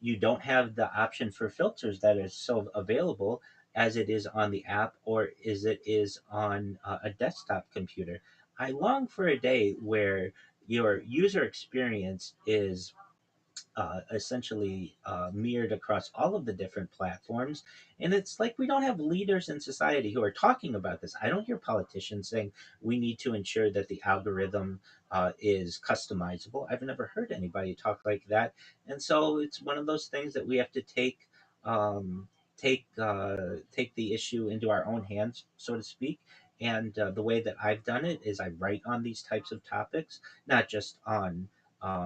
You don't have the option for filters that is so available as it is on the app or as it is on a desktop computer. I long for a day where your user experience is essentially mirrored across all of the different platforms. And it's like we don't have leaders in society who are talking about this. I don't hear politicians saying we need to ensure that the algorithm is customizable. I've never heard anybody talk like that. And so it's one of those things that we have to um, take the issue into our own hands, so to speak. And the way that I've done it is I write on these types of topics, not just on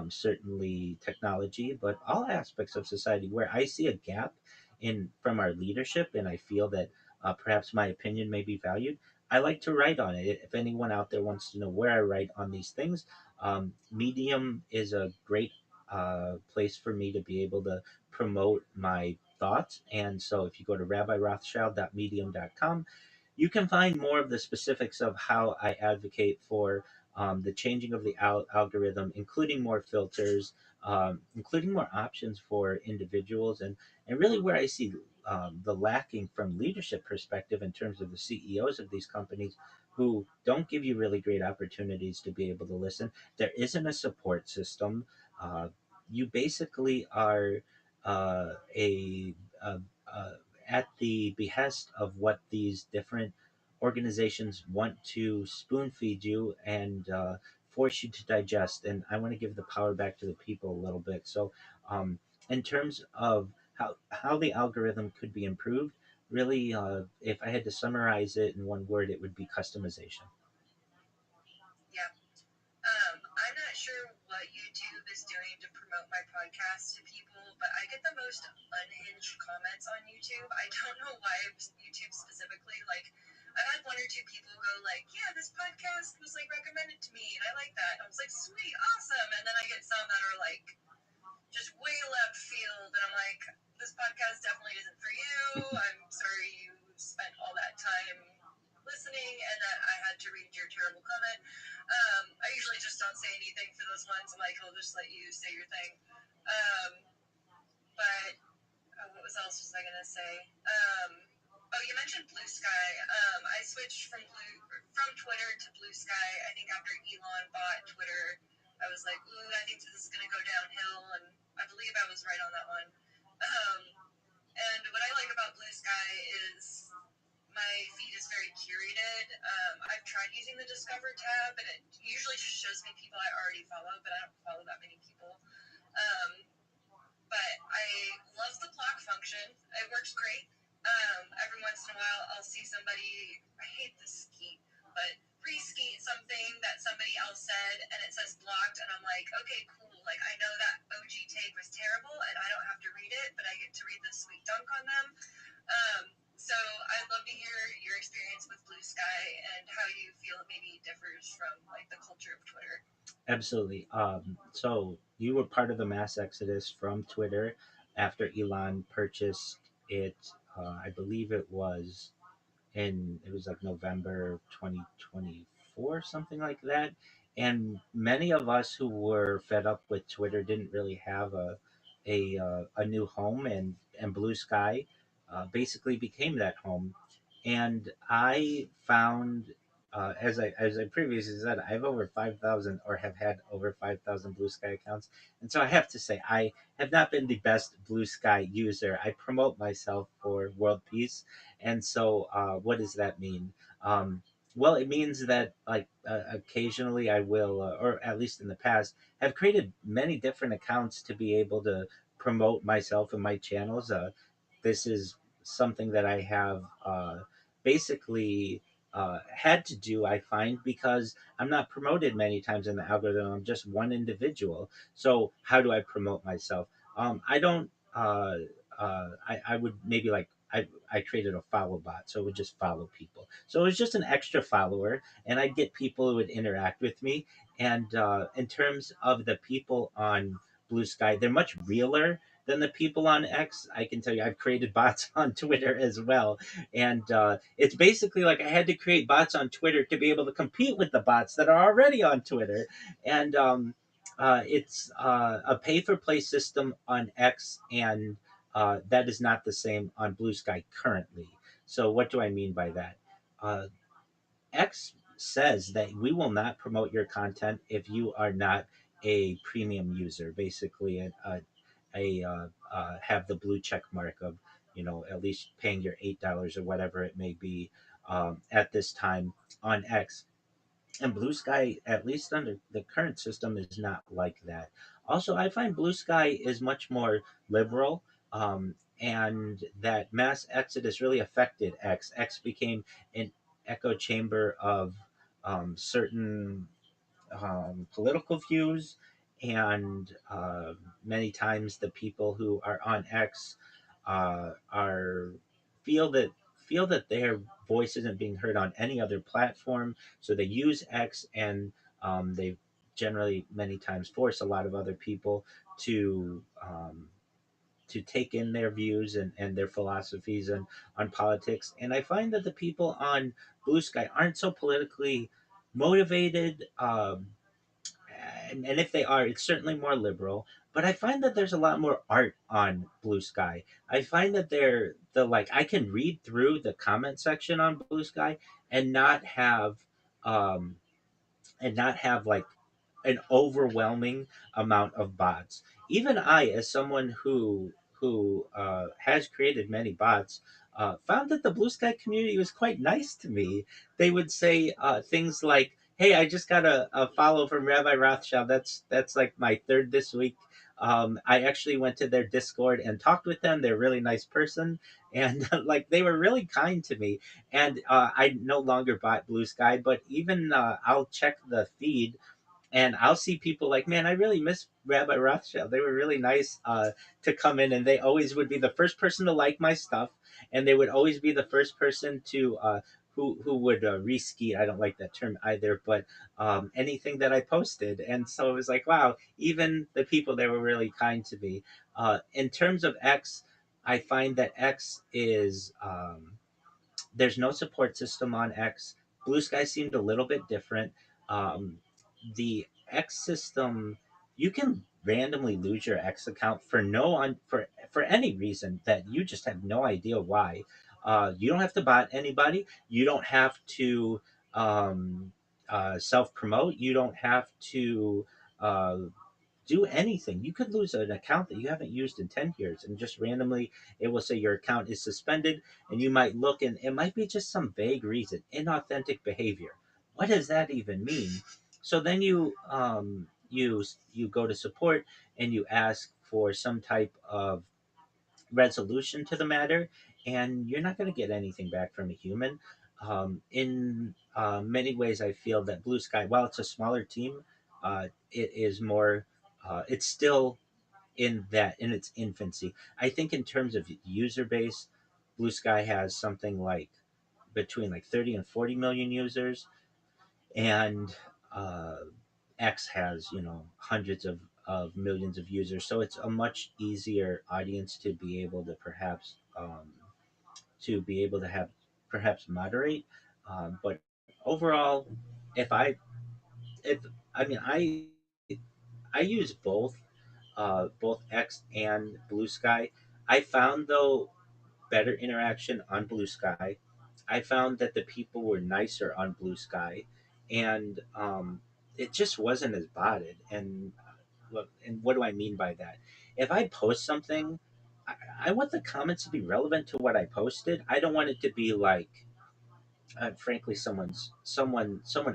certainly technology, but all aspects of society where I see a gap in from our leadership, and I feel that perhaps my opinion may be valued. I like to write on it. If anyone out there wants to know where I write on these things, Medium is a great place for me to be able to promote my thoughts. And so if you go to rabbirothschild.medium.com, you can find more of the specifics of how I advocate for the changing of the algorithm, including more filters, including more options for individuals, and really where I see the lacking from leadership perspective in terms of the CEOs of these companies who don't give you really great opportunities to be able to listen. There isn't a support system. Uh, you basically are a, uh, at the behest of what these different organizations want to spoon feed you and force you to digest. And I want to give the power back to the people a little bit. So, in terms of how the algorithm could be improved, really, if I had to summarize it in one word, it would be customization. Yeah. I'm not sure what YouTube is doing to promote my podcast to people, but I get the most unhinged comments on YouTube. I don't know why YouTube specifically. Like, I've had one or two people go like, "Yeah, this podcast was like recommended to me, and I like that." I was like, "Sweet, awesome!" And then I get some that are like just way left field, and I'm like, "This podcast definitely isn't for you. I'm sorry you spent all that time listening, and that I had to read your terrible comment." I usually just don't say anything for those ones. I'm like, I'll just let you say your thing. Um, but what else was I gonna say? Oh, you mentioned Blue Sky. I switched from Twitter to Blue Sky. I think after Elon bought Twitter, I was like, ooh, I think this is gonna go downhill, and I believe I was right on that one. And what I like about Blue Sky is my feed is very curated. I've tried using the Discover tab, and it usually just shows me people I already follow, but I don't follow that many people. Um, but I love the block function. It works great. Every once in a while, I'll see somebody, I hate the skeet, but re-skeet something that somebody else said, and it says blocked, and I'm like, okay, cool. Like, I know that OG take was terrible, and I don't have to read it, but I get to read the sweet dunk on them. So I'd love to hear your experience with Blue Sky and how you feel it maybe differs from like the culture of Twitter. Absolutely. So you were part of the mass exodus from Twitter after Elon purchased it. I believe it was like November 2024, something like that. And many of us who were fed up with Twitter didn't really have a new home, and Blue Sky basically became that home. And I found, as I previously said, I have over 5,000, or have had over 5,000 Blue Sky accounts. And so I have to say, I have not been the best Blue Sky user. I promote myself for world peace, and so, what does that mean? Um, well, it means that, like, occasionally I will, or at least in the past, have created many different accounts to be able to promote myself and my channels. This is something that I have basically had to do, I find, because I'm not promoted many times in the algorithm. I'm just one individual. So how do I promote myself? I don't. I would maybe like I created a follow bot, so it would just follow people. So it was just an extra follower, and I'd get people who would interact with me. And in terms of the people on Blue Sky, they're much realer than the people on X. I can tell you, I've created bots on Twitter as well, and it's basically like I had to create bots on Twitter to be able to compete with the bots that are already on Twitter, and it's a pay for play system on X, and that is not the same on Blue Sky currently. So, what do I mean by that? Uh, X says that we will not promote your content if you are not a premium user, basically, have the blue check mark of, at least paying your $8 or whatever it may be at this time on X. And Blue Sky, at least under the current system, is not like that. Also, I find Blue Sky is much more liberal, and that mass exodus really affected X. X became an echo chamber of certain political views, and many times the people who are on X are feel that feel that their voice isn't being heard on any other platform, so they use X, and they generally many times force a lot of other people to to take in their views and their philosophies and on politics. And I find that the people on Blue Sky aren't so politically motivated. And if they are, it's certainly more liberal. But I find that there's a lot more art on Blue Sky. I find that the like I can read through the comment section on Blue Sky and not have um, like an overwhelming amount of bots. Even I, as someone who has created many bots, found that the Blue Sky community was quite nice to me. They would say things like, "Hey, I just got a follow from Rabbi Rothschild. That's like my third this week." I actually went to their Discord and talked with them. They're a really nice person, and like they were really kind to me. And I no longer bought Blue Sky, but even I'll check the feed and I'll see people like, man, I really miss Rabbi Rothschild. They were really nice to come in, and they always would be the first person to like my stuff, and they would always be the first person to who would reski. I don't like that term either, but anything that I posted, and so it was like, wow, even the people there were really kind to me. In terms of X, I find that X is. There's no support system on X. Blue Sky seemed a little bit different. Um, the X system, you can randomly lose your X account for for any reason that you just have no idea why. You don't have to bot anybody. You don't have to self promote. You don't have to uh, do anything. You could lose an account that you haven't used in 10 years and just randomly it will say your account is suspended, and you might look and it might be just some vague reason, inauthentic behavior. What does that even mean? So then you go to support and you ask for some type of resolution to the matter, and you're not going to get anything back from a human. In many ways, I feel that Blue Sky, while it's a smaller team, it is more. It's still in its infancy. I think in terms of user base, Blue Sky has something like between like 30 and 40 million users, and uh, X has hundreds of millions of users. So it's a much easier audience to be able to perhaps have perhaps moderate. But overall, if I if I mean I use both X and Blue Sky. I found though better interaction on Blue Sky. I found that the people were nicer on Blue Sky, and it just wasn't as botted. And look, and what do I mean by that? If I post something, I want the comments to be relevant to what I posted. I don't want it to be like frankly someone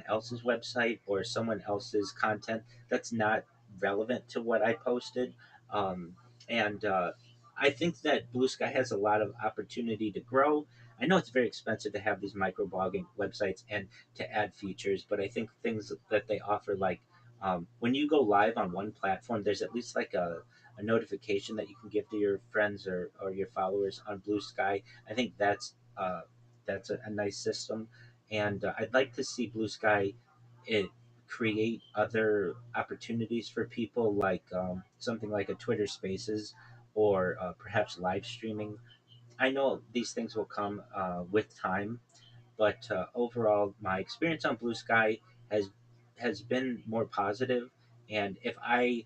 else's website or someone else's content that's not relevant to what I posted. um, and I think that Blue Sky has a lot of opportunity to grow. I know it's very expensive to have these microblogging websites and to add features, but I think things that they offer, like when you go live on one platform, there's at least like a notification that you can give to your friends or your followers on Blue Sky. I think that's a nice system, and I'd like to see Blue Sky it create other opportunities for people, like something like a Twitter Spaces or perhaps live streaming. I know these things will come with time, but overall, my experience on Blue Sky has has been more positive. And if I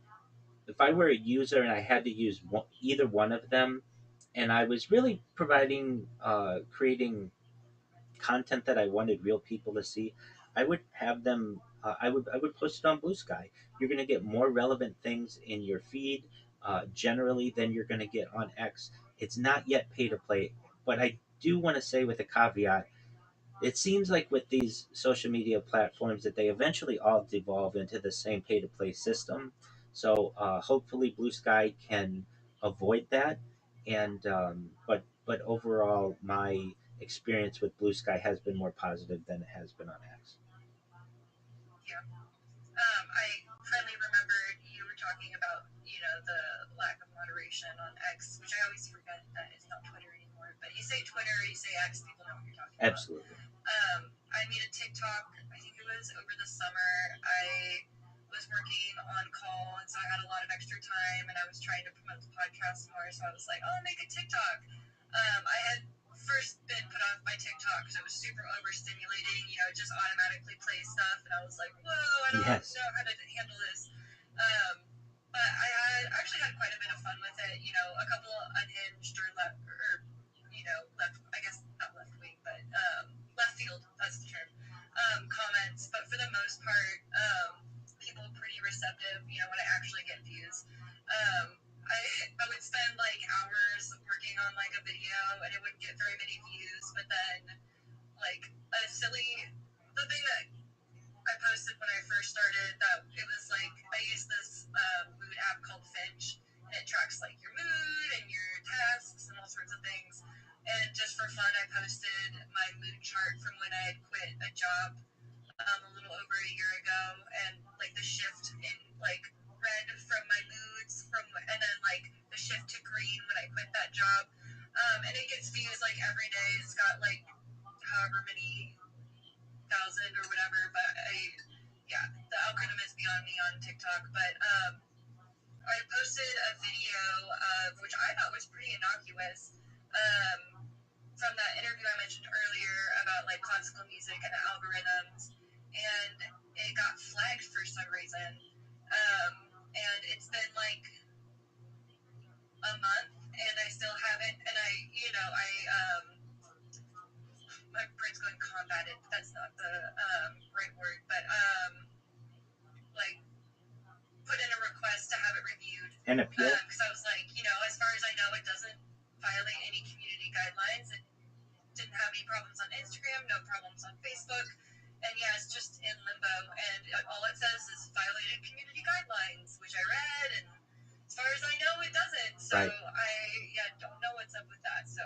were a user and I had to use either one of them, and I was really creating content that I wanted real people to see, I would have them. I would post it on Blue Sky. You're going to get more relevant things in your feed generally than you're going to get on X. It's not yet pay to play, but I do want to say with a caveat, it seems like with these social media platforms that they eventually all devolve into the same pay to play system. So hopefully Blue Sky can avoid that. And but overall, my experience with Blue Sky has been more positive than it has been on X. Yeah. I finally remembered you were talking about, the lack of moderation on X, which I always forget that it's not Twitter anymore. But you say Twitter, you say X, people know what you're talking about. Absolutely. I made a TikTok, I think it was over the summer. I was working on call, and so I had a lot of extra time, and I was trying to promote the podcast more. So I was like, oh, I'll make a TikTok. I had first been put off by TikTok because it was super overstimulating. You know, it just automatically plays stuff, and I was like, whoa, I don't Yes. know how to handle this. But I had actually had quite a bit of fun with it. You know, a couple unhinged or left, or you know, left. I guess not left wing, but left field. That's the term. Comments, but for the most part, people pretty receptive. You know, when I actually get views. I would spend like hours working on like a video and it wouldn't get very many views, but then like a silly the thing that I posted when I first started that it was like I used this mood app called Finch and it tracks like your mood and your tasks and all sorts of things. And just for fun, I posted my mood chart from when I had quit a job a little over a year ago, and like the shift in like red from my moods from and then like the shift to green when I quit that job. And it gets views like every day. It's got like however many thousand or whatever, but yeah, the algorithm is beyond me on TikTok. But I posted a video of which I thought was pretty innocuous. From that interview I mentioned earlier about like classical music and the algorithms, and it got flagged for some reason. And it's been like a month, and I still haven't. And my brain's going combated. That's not the right word, but like put in a request to have it reviewed. An appeal? Because I was like, you know, as far as I know, it doesn't violate any community guidelines. It didn't have any problems on Instagram, no problems on Facebook. And yeah, it's just in limbo. And all it says is violated community guidelines, which I read. And as far as I know, it doesn't. So Right. I don't know what's up with that. So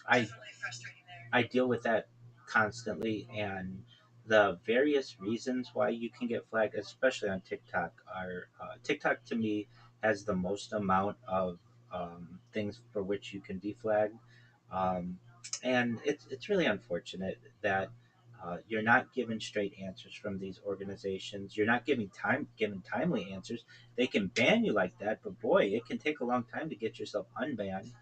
I definitely frustrating there. I deal with that constantly, and the various reasons why you can get flagged, especially on TikTok, are TikTok to me has the most amount of things for which you can be flagged, um, and it's really unfortunate that you're not given straight answers from these organizations. You're not given timely answers. They can ban you like that, but boy, it can take a long time to get yourself unbanned.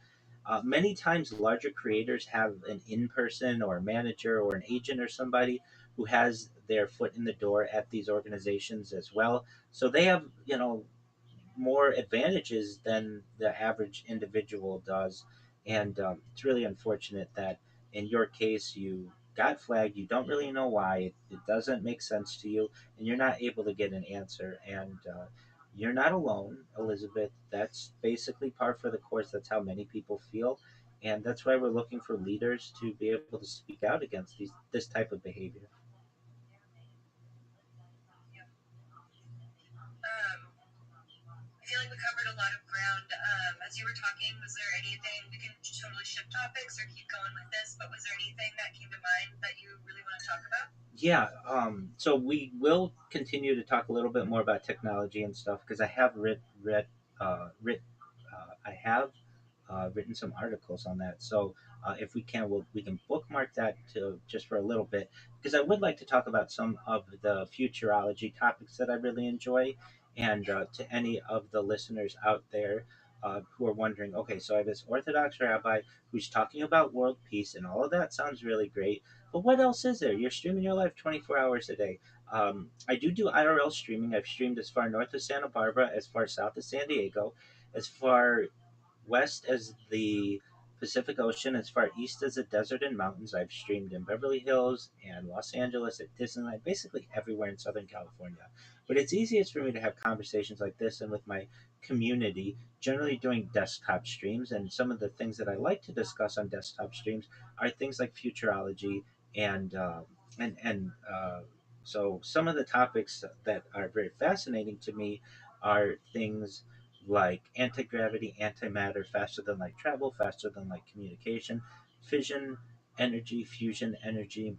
Many times, larger creators have an in person or a manager or an agent or somebody who has their foot in the door at these organizations as well. So they have, more advantages than the average individual does. And it's really unfortunate that in your case, you got flagged. You don't really know why. It doesn't make sense to you, and you're not able to get an answer. And you're not alone, Elizabeth. That's basically par for the course. That's how many people feel. And that's why we're looking for leaders to be able to speak out against this type of behavior. I feel like we covered a lot of ground. As you were talking, was there anything, we can totally shift topics or keep going with this, but was there anything that came to mind that you really want to talk about? Yeah, so we will continue to talk a little bit more about technology and stuff because I have I have written some articles on that. So if we can bookmark that to just for a little bit because I would like to talk about some of the futurology topics that I really enjoy, and to any of the listeners out there. Who are wondering, okay, so I have this Orthodox rabbi who's talking about world peace, and all of that sounds really great. But what else is there? You're streaming your life 24 hours a day. I do IRL streaming. I've streamed as far north as Santa Barbara, as far south as San Diego, as far west as the Pacific Ocean, as far east as the desert and mountains. I've streamed in Beverly Hills and Los Angeles, at Disneyland, basically everywhere in Southern California. But it's easiest for me to have conversations like this and with my community, generally doing desktop streams. And some of the things that I like to discuss on desktop streams are things like futurology and so some of the topics that are very fascinating to me are things like anti-gravity, antimatter, faster than light travel, faster than light communication, fission energy, fusion energy,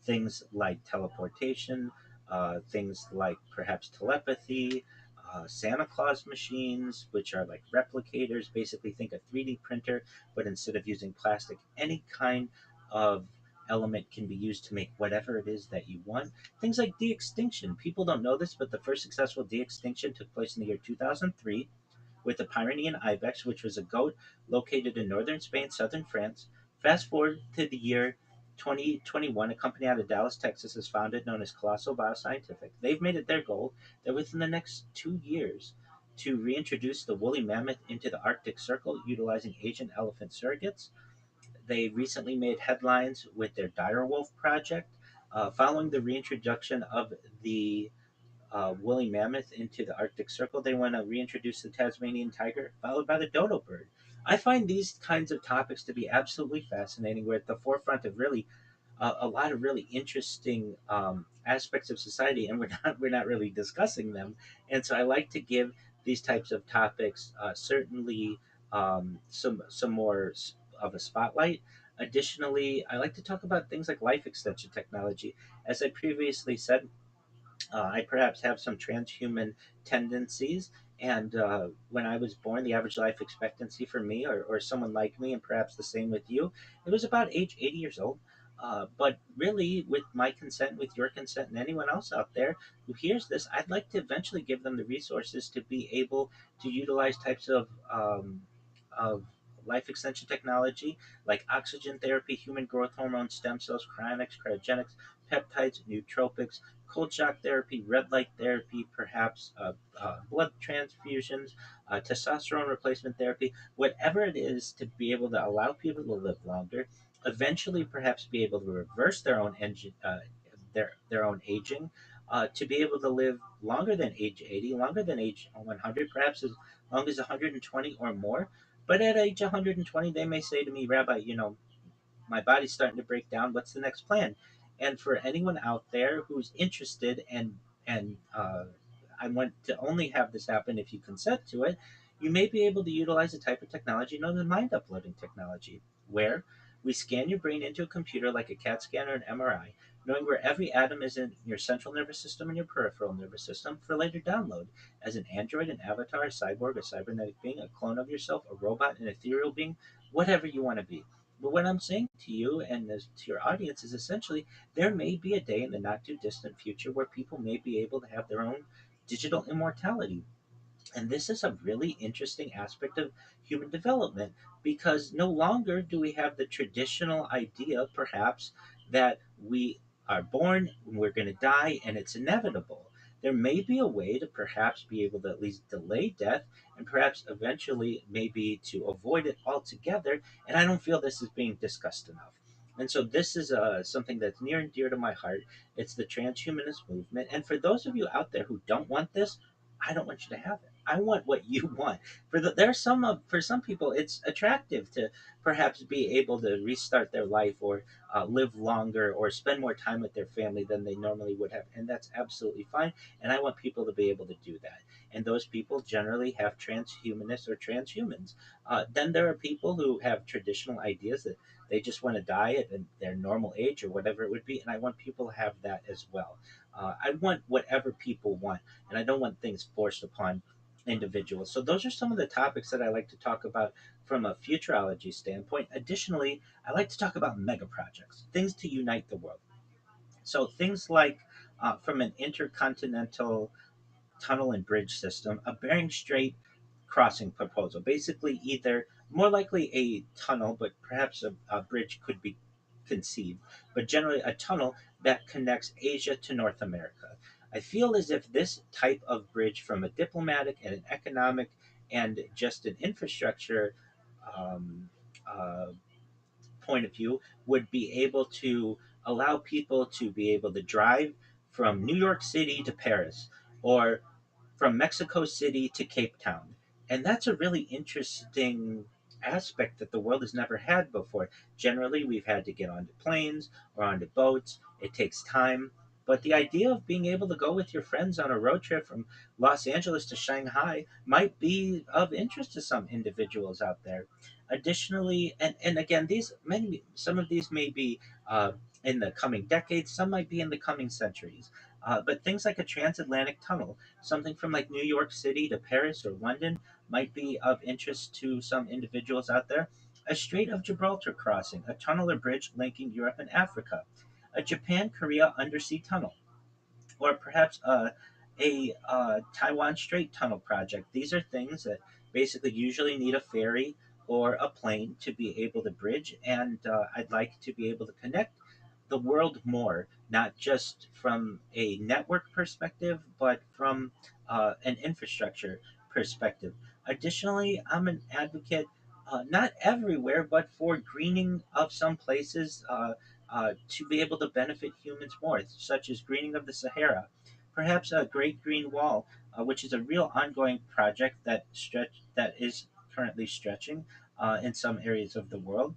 things like teleportation, things like perhaps telepathy, Santa Claus machines, which are like replicators. Basically, think a 3D printer, but instead of using plastic, any kind of element can be used to make whatever it is that you want. Things like de-extinction. People don't know this, but the first successful de-extinction took place in the year 2003 with the Pyrenean ibex, which was a goat located in northern Spain, southern France. Fast forward to the year 2021, a company out of Dallas, Texas, is founded known as Colossal Bioscientific. They've made it their goal that within the next 2 years to reintroduce the woolly mammoth into the Arctic Circle utilizing Asian elephant surrogates. They recently made headlines with their direwolf project, following the reintroduction of the woolly mammoth into the Arctic Circle. They want to reintroduce the Tasmanian tiger, followed by the dodo bird. I find these kinds of topics to be absolutely fascinating. We're at the forefront of really a lot of really interesting aspects of society, and we're not really discussing them. And so I like to give these types of topics certainly some more of a spotlight. Additionally, I like to talk about things like life extension technology. As I previously said, I perhaps have some transhuman tendencies. And when I was born, the average life expectancy for me, or someone like me, and perhaps the same with you, it was about age 80 years old. But really, with my consent, with your consent, and anyone else out there who hears this, I'd like to eventually give them the resources to be able to utilize types of life extension technology like oxygen therapy, human growth hormone, stem cells, cryonics, cryogenics, peptides, nootropics, cold shock therapy, red light therapy, perhaps blood transfusions, testosterone replacement therapy, whatever it is to be able to allow people to live longer, eventually perhaps be able to reverse their own their own aging, to be able to live longer than age 80, longer than age 100, perhaps as long as 120 or more. But at age 120, they may say to me, Rabbi, my body's starting to break down. What's the next plan? And for anyone out there who's interested and I want to only have this happen if you consent to it, you may be able to utilize a type of technology known as mind uploading technology, where we scan your brain into a computer like a CAT scan or an MRI, knowing where every atom is in your central nervous system and your peripheral nervous system for later download as an android, an avatar, a cyborg, a cybernetic being, a clone of yourself, a robot, an ethereal being, whatever you want to be. But what I'm saying to you and to your audience is essentially there may be a day in the not too distant future where people may be able to have their own digital immortality. And this is a really interesting aspect of human development because no longer do we have the traditional idea, perhaps, that we are born, we're going to die, and it's inevitable. There may be a way to perhaps be able to at least delay death and perhaps eventually maybe to avoid it altogether. And I don't feel this is being discussed enough. And so this is something that's near and dear to my heart. It's the transhumanist movement. And for those of you out there who don't want this, I don't want you to have it. I want what you want. There's for some people it's attractive to perhaps be able to restart their life or live longer or spend more time with their family than they normally would have, and that's absolutely fine. And I want people to be able to do that. And those people generally have transhumanists or transhumans. Then there are people who have traditional ideas that they just want to die at their normal age or whatever it would be, and I want people to have that as well. I want whatever people want, and I don't want things forced upon individuals. So those are some of the topics that I like to talk about from a futurology standpoint. Additionally, I like to talk about mega projects, things to unite the world. So things like from an intercontinental tunnel and bridge system, a Bering Strait crossing proposal. Basically, either more likely a tunnel, but perhaps a bridge could be conceived, but generally a tunnel that connects Asia to North America. I feel as if this type of bridge, from a diplomatic and an economic and just an infrastructure um, uh, point of view, would be able to allow people to be able to drive from New York City to Paris or from Mexico City to Cape Town. And that's a really interesting aspect that the world has never had before. Generally, we've had to get onto planes or onto boats. It takes time. But the idea of being able to go with your friends on a road trip from Los Angeles to Shanghai might be of interest to some individuals out there. Additionally, and again, some of these may be in the coming decades, some might be in the coming centuries. But things like a transatlantic tunnel, something from like New York City to Paris or London, might be of interest to some individuals out there. a Strait of Gibraltar crossing, a tunnel or bridge linking Europe and Africa, a Japan Korea undersea tunnel, or perhaps a Taiwan Strait Tunnel project. These are things that basically usually need a ferry or a plane to be able to bridge, and I'd like to be able to connect the world more, not just from a network perspective, but from an infrastructure perspective. Additionally, I'm an advocate, not everywhere, but for greening of some places to be able to benefit humans more, such as greening of the Sahara. Perhaps a Great Green Wall, which is a real ongoing project that is currently stretching in some areas of the world.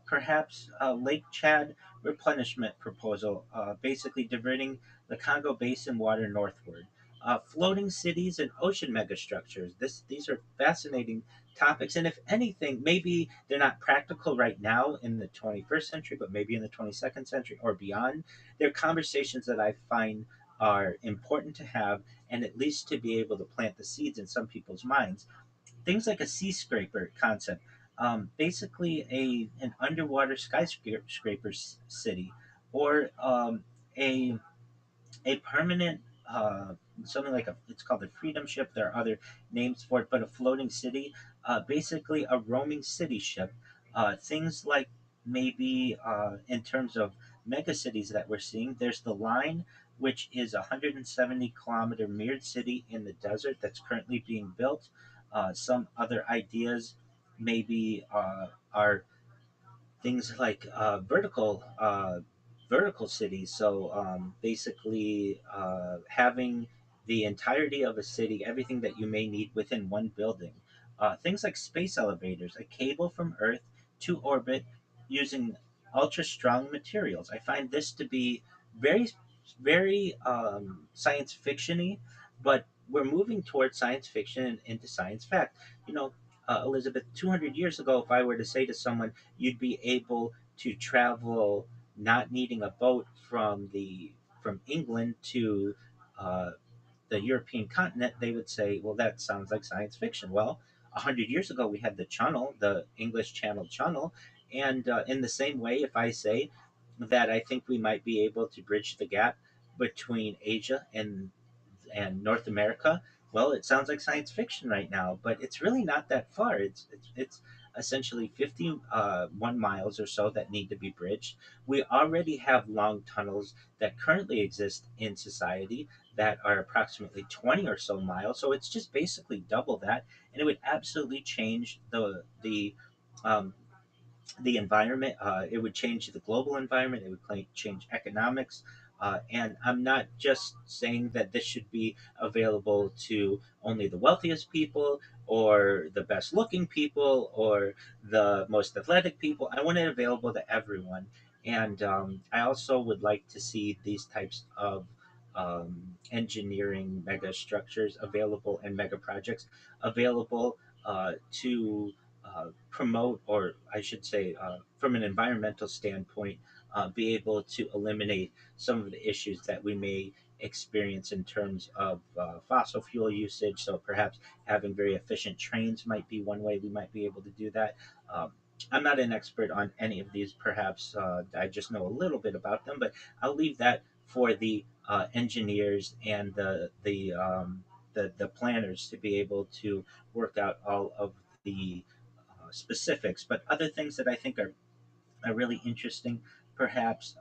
Perhaps Lake Chad replenishment proposal, basically diverting the Congo Basin water northward. Floating cities and ocean megastructures. These are fascinating topics, and if anything, maybe they're not practical right now in the 21st century, but maybe in the 22nd century or beyond. They're conversations that I find are important to have, and at least to be able to plant the seeds in some people's minds. Things like a sea scraper concept, basically an underwater skyscraper city, or a a permanent something like it's called a freedom ship. There are other names for it, but a floating city, basically a roaming city ship. Things like maybe in terms of mega cities that we're seeing, there's the line, which is a 170-kilometer mirrored city in the desert that's currently being built. Some other ideas maybe are things like vertical cities. So basically, having the entirety of a city, everything that you may need within one building. Things like space elevators, a cable from Earth to orbit using ultra strong materials. I find this to be very, very science fictiony, but we're moving towards science fiction and into science fact. You know, Elizabeth, 200 years ago, if I were to say to someone, you'd be able to travel not needing a boat from England to uh, the European continent, they would say, "Well, that sounds like science fiction." Well, 100 years ago, we had the Channel, the English Channel Channel, and in the same way, if I say that I think we might be able to bridge the gap between Asia and North America, well, it sounds like science fiction right now, but it's really not that far. It's essentially 51 miles or so that need to be bridged. We already have long tunnels that currently exist in society that are approximately 20 or so miles. So it's just basically double that, and it would absolutely change um, the environment. It would change the global environment. It would change economics. And I'm not just saying that this should be available to only the wealthiest people or the best looking people or the most athletic people. I want it available to everyone. And I also would like to see these types of engineering mega structures available and mega projects available to promote, or I should say, from an environmental standpoint, be able to eliminate some of the issues that we may experience in terms of fossil fuel usage. So perhaps having very efficient trains might be one way we might be able to do that. Um, I'm not an expert on any of these. Perhaps I just know a little bit about them, but I'll leave that for the engineers and the planners to be able to work out all of the specifics. But other things that I think are really interesting, perhaps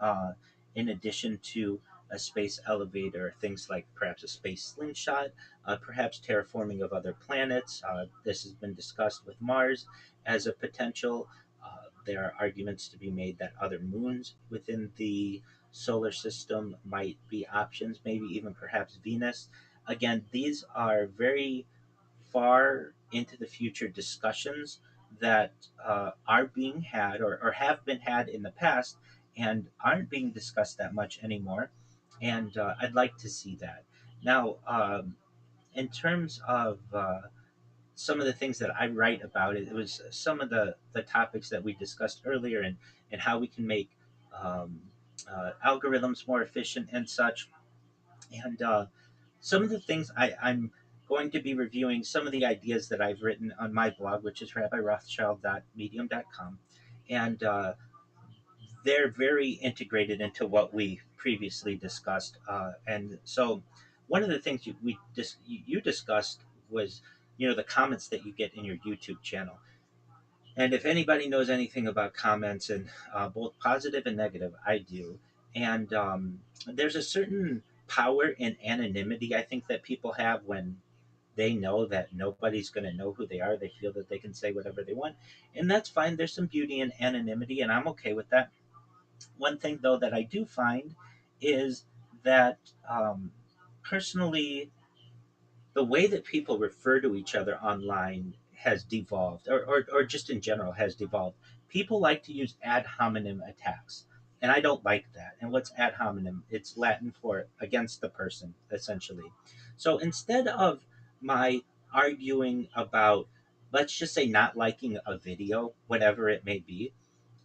in addition to a space elevator, things like perhaps a space slingshot, perhaps terraforming of other planets. This has been discussed with Mars as a potential. There are arguments to be made that other moons within the solar system might be options, maybe even perhaps Venus. Again, these are very far into the future discussions that are being had, or have been had in the past, and aren't being discussed that much anymore. And I'd like to see that. Now, in terms of some of the things that I write about, it was some of the topics that we discussed earlier, and how we can make um, algorithms more efficient and such. And some of the things I'm going to be reviewing some of the ideas that I've written on my blog, which is rabbirothschild.medium.com. And they're very integrated into what we previously discussed. And so, one of the things you discussed was, the comments that you get in your YouTube channel. And if anybody knows anything about comments, and both positive and negative, I do. And there's a certain power in anonymity, I think, that people have when they know that nobody's going to know who they are. They feel that they can say whatever they want. And that's fine. There's some beauty in anonymity, and I'm okay with that. One thing, though, that I do find is that personally, the way that people refer to each other online has devolved, or just in general has devolved. People like to use ad hominem attacks, and I don't like that. And what's ad hominem? It's Latin for against the person, essentially. So instead of my arguing about, let's just say, not liking a video, whatever it may be,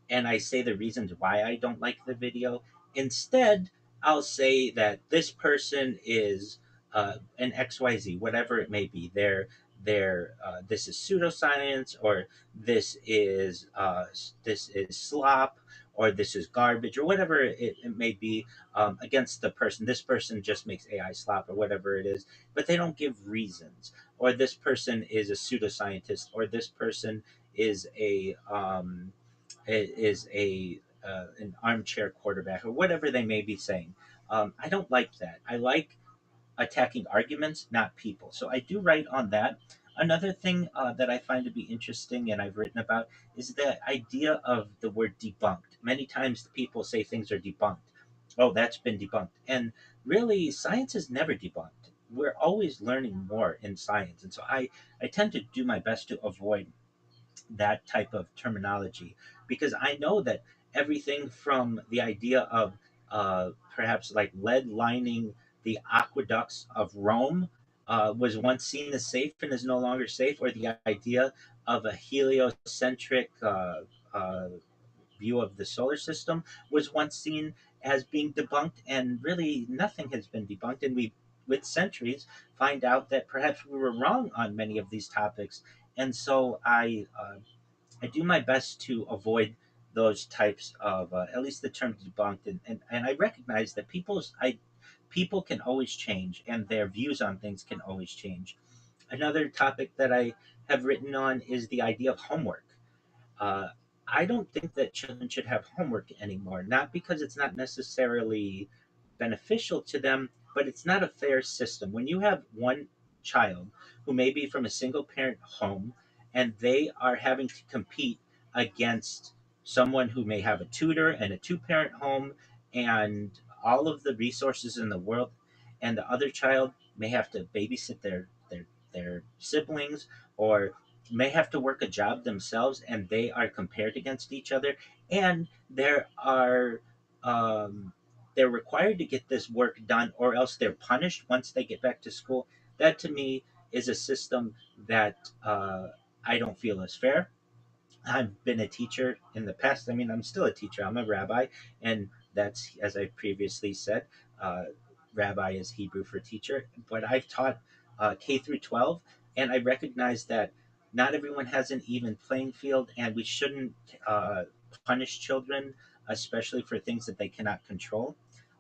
and I say the reasons why I don't like the video. Instead, I'll say that this person is an XYZ, whatever it may be. This is pseudoscience, or this is slop, or this is garbage, or whatever it may be, against the person. This person just makes AI slop, or whatever it is, but they don't give reasons. Or this person is a pseudoscientist, or this person is a an armchair quarterback, or whatever they may be saying. I don't like that. I like attacking arguments, not people. So I do write on that. Another thing that I find to be interesting, and I've written about, is the idea of the word debunked. Many times people say things are debunked. Oh, that's been debunked. And really, science is never debunked. We're always learning more in science. And so I tend to do my best to avoid that type of terminology, because I know that everything from the idea of perhaps like lead lining the aqueducts of Rome was once seen as safe and is no longer safe, or the idea of a heliocentric view of the solar system was once seen as being debunked, and really nothing has been debunked. And we, with centuries, find out that perhaps we were wrong on many of these topics. And so I do my best to avoid those types of, at least the term debunked, and I recognize that people can always change, and their views on things can always change. Another topic that I have written on is the idea of homework. uh, I don't think that children should have homework anymore. Not because it's not necessarily beneficial to them, but it's not a fair system. When you have one child who may be from a single parent home, and they are having to compete against someone who may have a tutor and a two parent home and all of the resources in the world, and the other child may have to babysit their siblings, or may have to work a job themselves, and they are compared against each other, and um, they're required to get this work done, or else they're punished once they get back to school. That to me is a system that I don't feel is fair. I've been a teacher in the past. I mean, I'm still a teacher. I'm a rabbi, and that's, as I previously said, uh, rabbi is Hebrew for teacher. But I've taught K through 12, and I recognize that not everyone has an even playing field, and we shouldn't punish children, especially for things that they cannot control.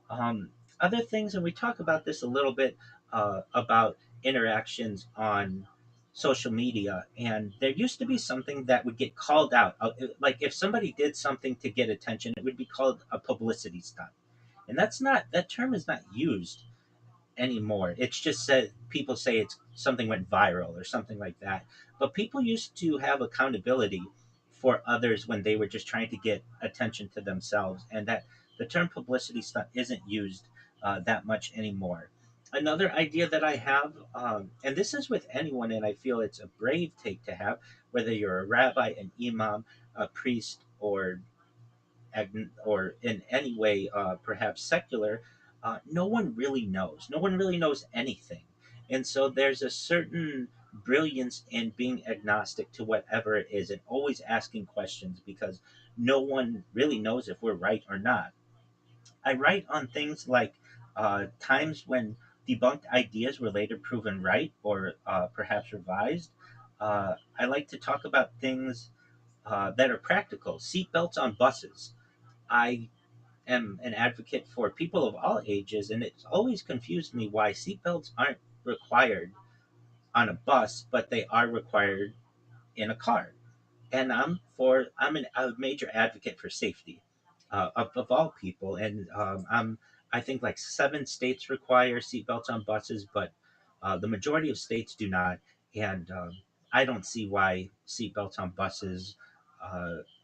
Um, Other things, and we talk about this a little bit, about interactions on social media. And there used to be something that would get called out. Like if somebody did something to get attention, it would be called a publicity stunt. And that term is not used anymore. It's just said people say it's something went viral or something like that. But people used to have accountability for others when they were just trying to get attention to themselves, and that the term publicity stunt isn't used that much anymore. Another idea that I have, and this is with anyone, and I feel it's a brave take to have, whether you're a rabbi, an imam, a priest, or in any way perhaps secular, no one really knows. No one really knows anything. And so there's a certain brilliance in being agnostic to whatever it is, and always asking questions, because no one really knows if we're right or not. I write on things like times when debunked ideas were later proven right or perhaps revised. I like to talk about things that are practical. Seatbelts on buses. I am an advocate for people of all ages, and it's always confused me why seatbelts aren't required on a bus, but they are required in a car. And I'm a major advocate for safety of all people, and I think like 7 states require seatbelts on buses, but the majority of states do not, and I don't see why seatbelts on buses,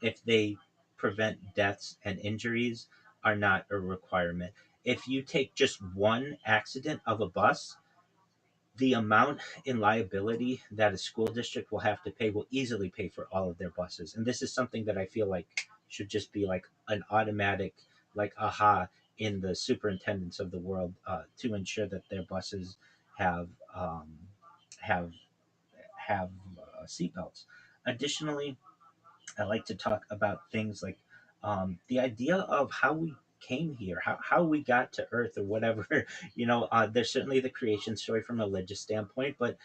if they prevent deaths and injuries, are not a requirement. If you take just one accident of a bus, the amount in liability that a school district will have to pay will easily pay for all of their buses. And this is something that I feel like should just be like an automatic, like, aha, in the superintendents of the world to ensure that their buses have um, have have seatbelts. Additionally, I like to talk about things like the idea of how we came here, how we got to Earth or whatever. There's certainly the creation story from a religious standpoint, but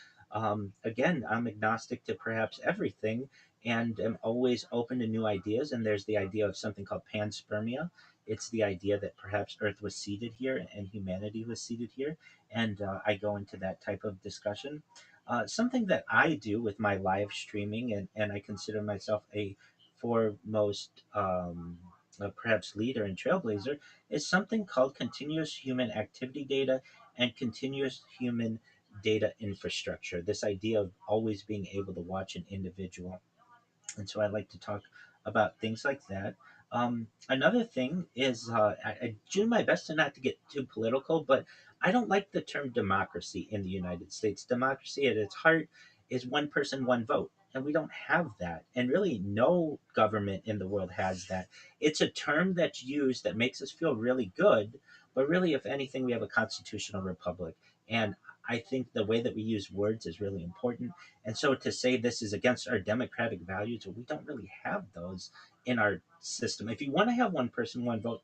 again, I'm agnostic to perhaps everything and am always open to new ideas. And there's the idea of something called panspermia. It's the idea that perhaps Earth was seeded here and humanity was seeded here. And I go into that type of discussion. Something that I do with my live streaming, and I consider myself a foremost perhaps leader and trailblazer, is something called continuous human activity data and continuous human data infrastructure. This idea of always being able to watch an individual, and so I like to talk about things like that. Another thing is I do my best to not to get too political, but I don't like the term democracy in the United States. Democracy at its heart is one person, one vote. And we don't have that. And really, no government in the world has that. It's a term that's used that makes us feel really good, but really, if anything, we have a constitutional republic. And I think the way that we use words is really important. And so to say this is against our democratic values, well, we don't really have those in our system. If you want to have one person, one vote,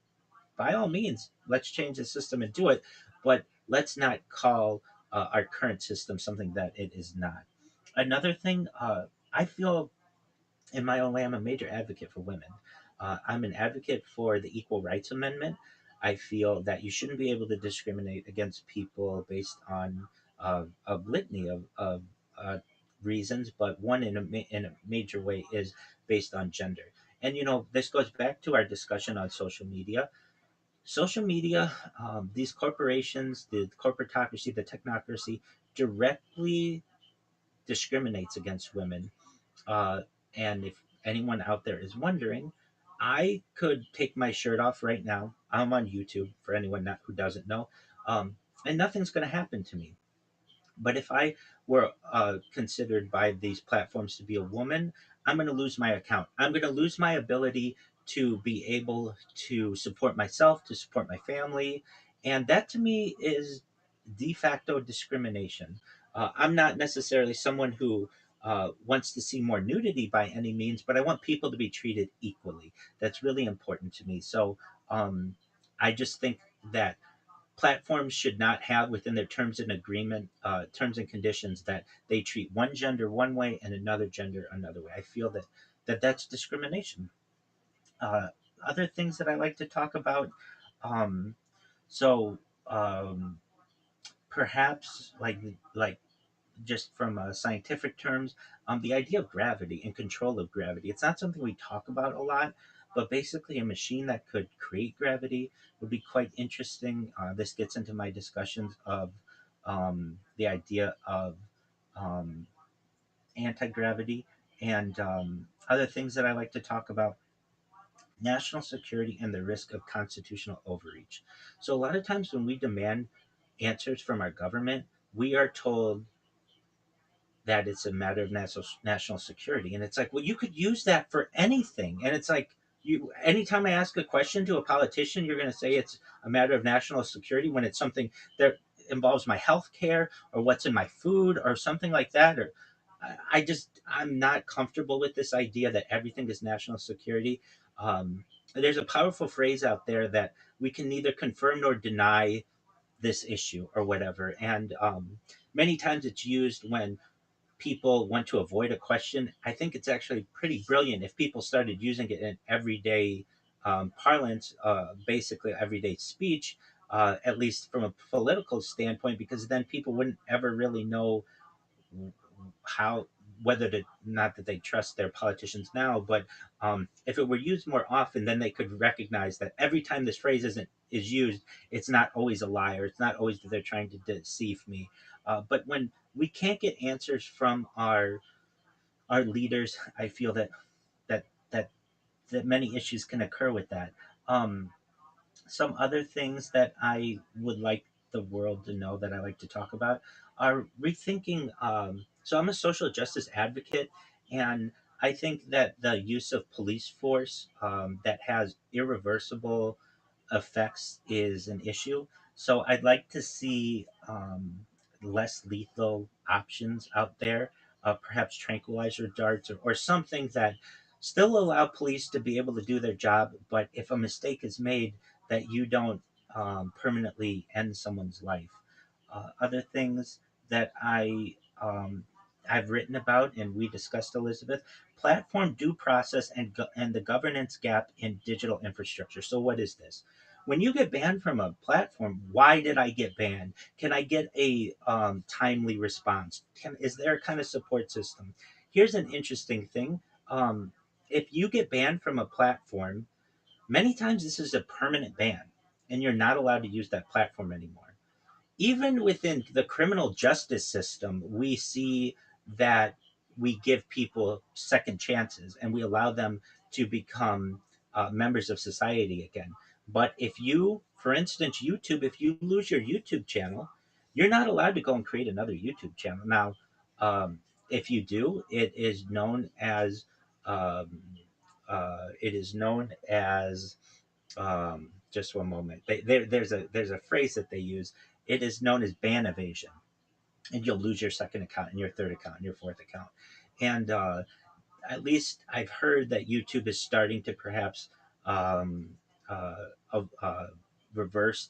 by all means, let's change the system and do it. But let's not call our current system something that it is not. Another thing, I feel in my own way, I'm a major advocate for women. I'm an advocate for the Equal Rights Amendment. I feel that you shouldn't be able to discriminate against people based on a litany of reasons, but one in a major way is based on gender. And this goes back to our discussion on social media. Social media, these corporations, the corporatocracy, the technocracy, directly discriminates against women. uh, and if anyone out there is wondering, I could take my shirt off right now. I'm on YouTube for anyone who doesn't know, um, and nothing's going to happen to me. But if I were considered by these platforms to be a woman, I'm going to lose my account. I'm going to lose my ability to be able to support myself, to support my family. And that to me is de facto discrimination. I'm not necessarily someone who wants to see more nudity by any means, but I want people to be treated equally. That's really important to me. So um, I just think that platforms should not have within their terms and conditions, that they treat one gender one way and another gender another way. I feel that's discrimination. uh, Other things that I like to talk about, um, so um, perhaps like just from scientific terms, the idea of gravity and control of gravity. It's not something we talk about a lot, but basically, a machine that could create gravity would be quite interesting. This gets into my discussions of the idea of um, anti gravity and other things that I like to talk about. National security and the risk of constitutional overreach. So, a lot of times when we demand answers from our government, we are told that it's a matter of national security, and it's like, well, you could use that for anything. And it's like, you anytime I ask a question to a politician, you're going to say it's a matter of national security when it's something that involves my health care or what's in my food or something like that. Or I'm not comfortable with this idea that everything is national security. There's a powerful phrase out there that we can neither confirm nor deny this issue or whatever. And many times it's used when people want to avoid a question. I think it's actually pretty brilliant if people started using it in everyday parlance, basically everyday speech, at least from a political standpoint, because then people wouldn't ever really know how, whether to, not that they trust their politicians now, but if it were used more often, then they could recognize that every time this phrase is used, it's not always a lie, or it's not always that they're trying to deceive me. But when we can't get answers from our leaders, I feel that that that many issues can occur with that. Um, some other things that I would like the world to know that I like to talk about are rethinking. So I'm a social justice advocate, and I think that the use of police force that has irreversible effects is an issue. So I'd like to see less lethal options out there, perhaps tranquilizer darts, or something that still allow police to be able to do their job, but if a mistake is made, that you don't permanently end someone's life. Other things that I've written about and we discussed, Elizabeth, platform due process and the governance gap in digital infrastructure. So what is this? When you get banned from a platform, why did I get banned? Can I get a timely response? Is there a kind of support system? Here's an interesting thing. Um, if you get banned from a platform, many times this is a permanent ban, and you're not allowed to use that platform anymore. Even within the criminal justice system, we see that we give people second chances and we allow them to become members of society again. But if you, for instance, YouTube, if you lose your YouTube channel, you're not allowed to go and create another YouTube channel. Now, if you do, um, it is known as just one moment. There's a phrase that they use. It is known as ban evasion, and you'll lose your second account and your third account and your fourth account. And at least I've heard that YouTube is starting to perhaps um, uh, uh, reverse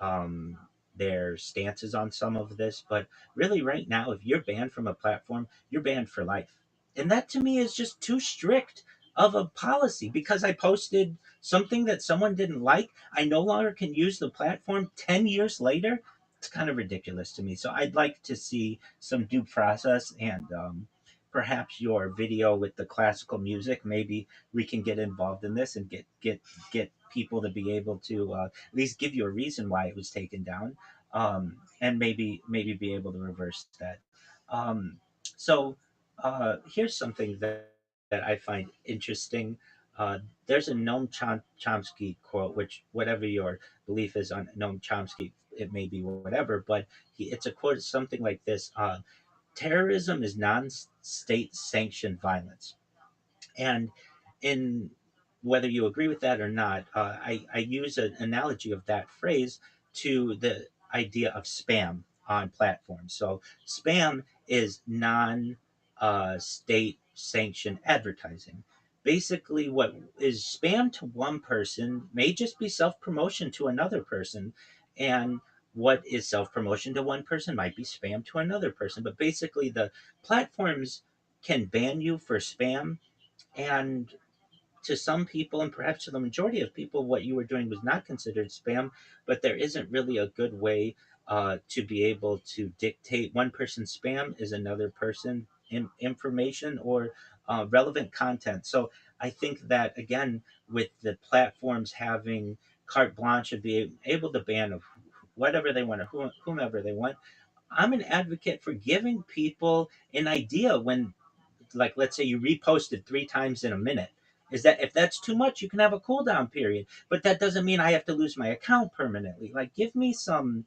um, their stances on some of this. But really, right now, if you're banned from a platform, you're banned for life, and that to me is just too strict of a policy. Because I posted something that someone didn't like, I no longer can use the platform 10 years later. It's kind of ridiculous to me. So I'd like to see some due process, and perhaps your video with the classical music. Maybe we can get involved in this and get people to be able to at least give you a reason why it was taken down, and maybe be able to reverse that. Um, so here's something that I find interesting. There's a Chomsky quote, which whatever your belief is on Noam Chomsky, it may be whatever, but it's a quote something like this: terrorism is non-state sanctioned violence. And in whether you agree with that or not, I use an analogy of that phrase to the idea of spam on platforms. So spam is non-state sanctioned advertising. Basically, what is spam to one person may just be self promotion to another person, and what is self promotion to one person might be spam to another person. But basically, the platforms can ban you for spam, and to some people, and perhaps to the majority of people, what you were doing was not considered spam. But there isn't really a good way to be able to dictate one person's spam is another person information or relevant content. So I think that, again, with the platforms having carte blanche to be able to ban of whatever they want or whomever they want, I'm an advocate for giving people an idea when, like, let's say you reposted 3 times in a minute, is that if that's too much, you can have a cooldown period, but that doesn't mean I have to lose my account permanently. Like, give me some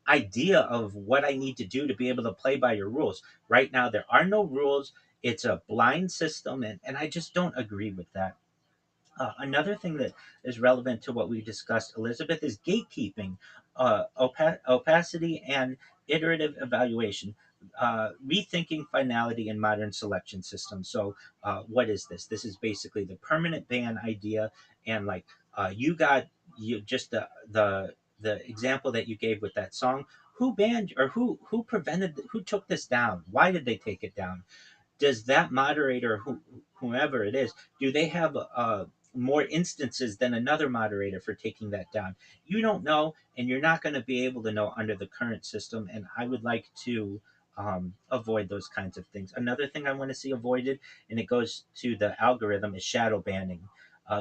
idea of what I need to do to be able to play by your rules. Right now there are no rules. It's a blind system, and I just don't agree with that. Another thing that is relevant to what we discussed, Elizabeth, is gatekeeping, opacity, and iterative evaluation. Rethinking finality in modern selection systems. So, what is this? This is basically the permanent ban idea, and like you got you just the example that you gave with that song, who banned or who took this down? Why did they take it down? Does that moderator, whoever it is, do they have more instances than another moderator for taking that down? You don't know, and you're not going to be able to know under the current system. And I would like to avoid those kinds of things. Another thing I want to see avoided, and it goes to the algorithm, is shadow banning,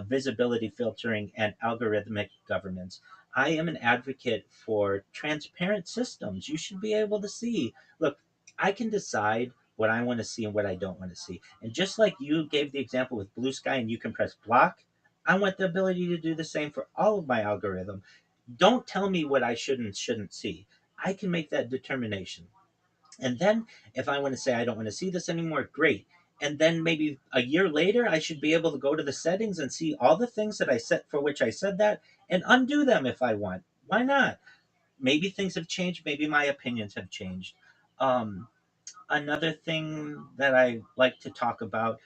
visibility filtering, and algorithmic governance. I am an advocate for transparent systems. You should be able to see. Look, I can decide what I want to see and what I don't want to see. And just like you gave the example with Blue Sky and you can press block, I want the ability to do the same for all of my algorithm. Don't tell me what I should and shouldn't see. I can make that determination. And then if I want to say I don't want to see this anymore, great. And then maybe a year later, I should be able to go to the settings and see all the things that I set for which I said that and undo them if I want. Why not? Maybe things have changed. Maybe my opinions have changed. Um, Another thing that I like to talk about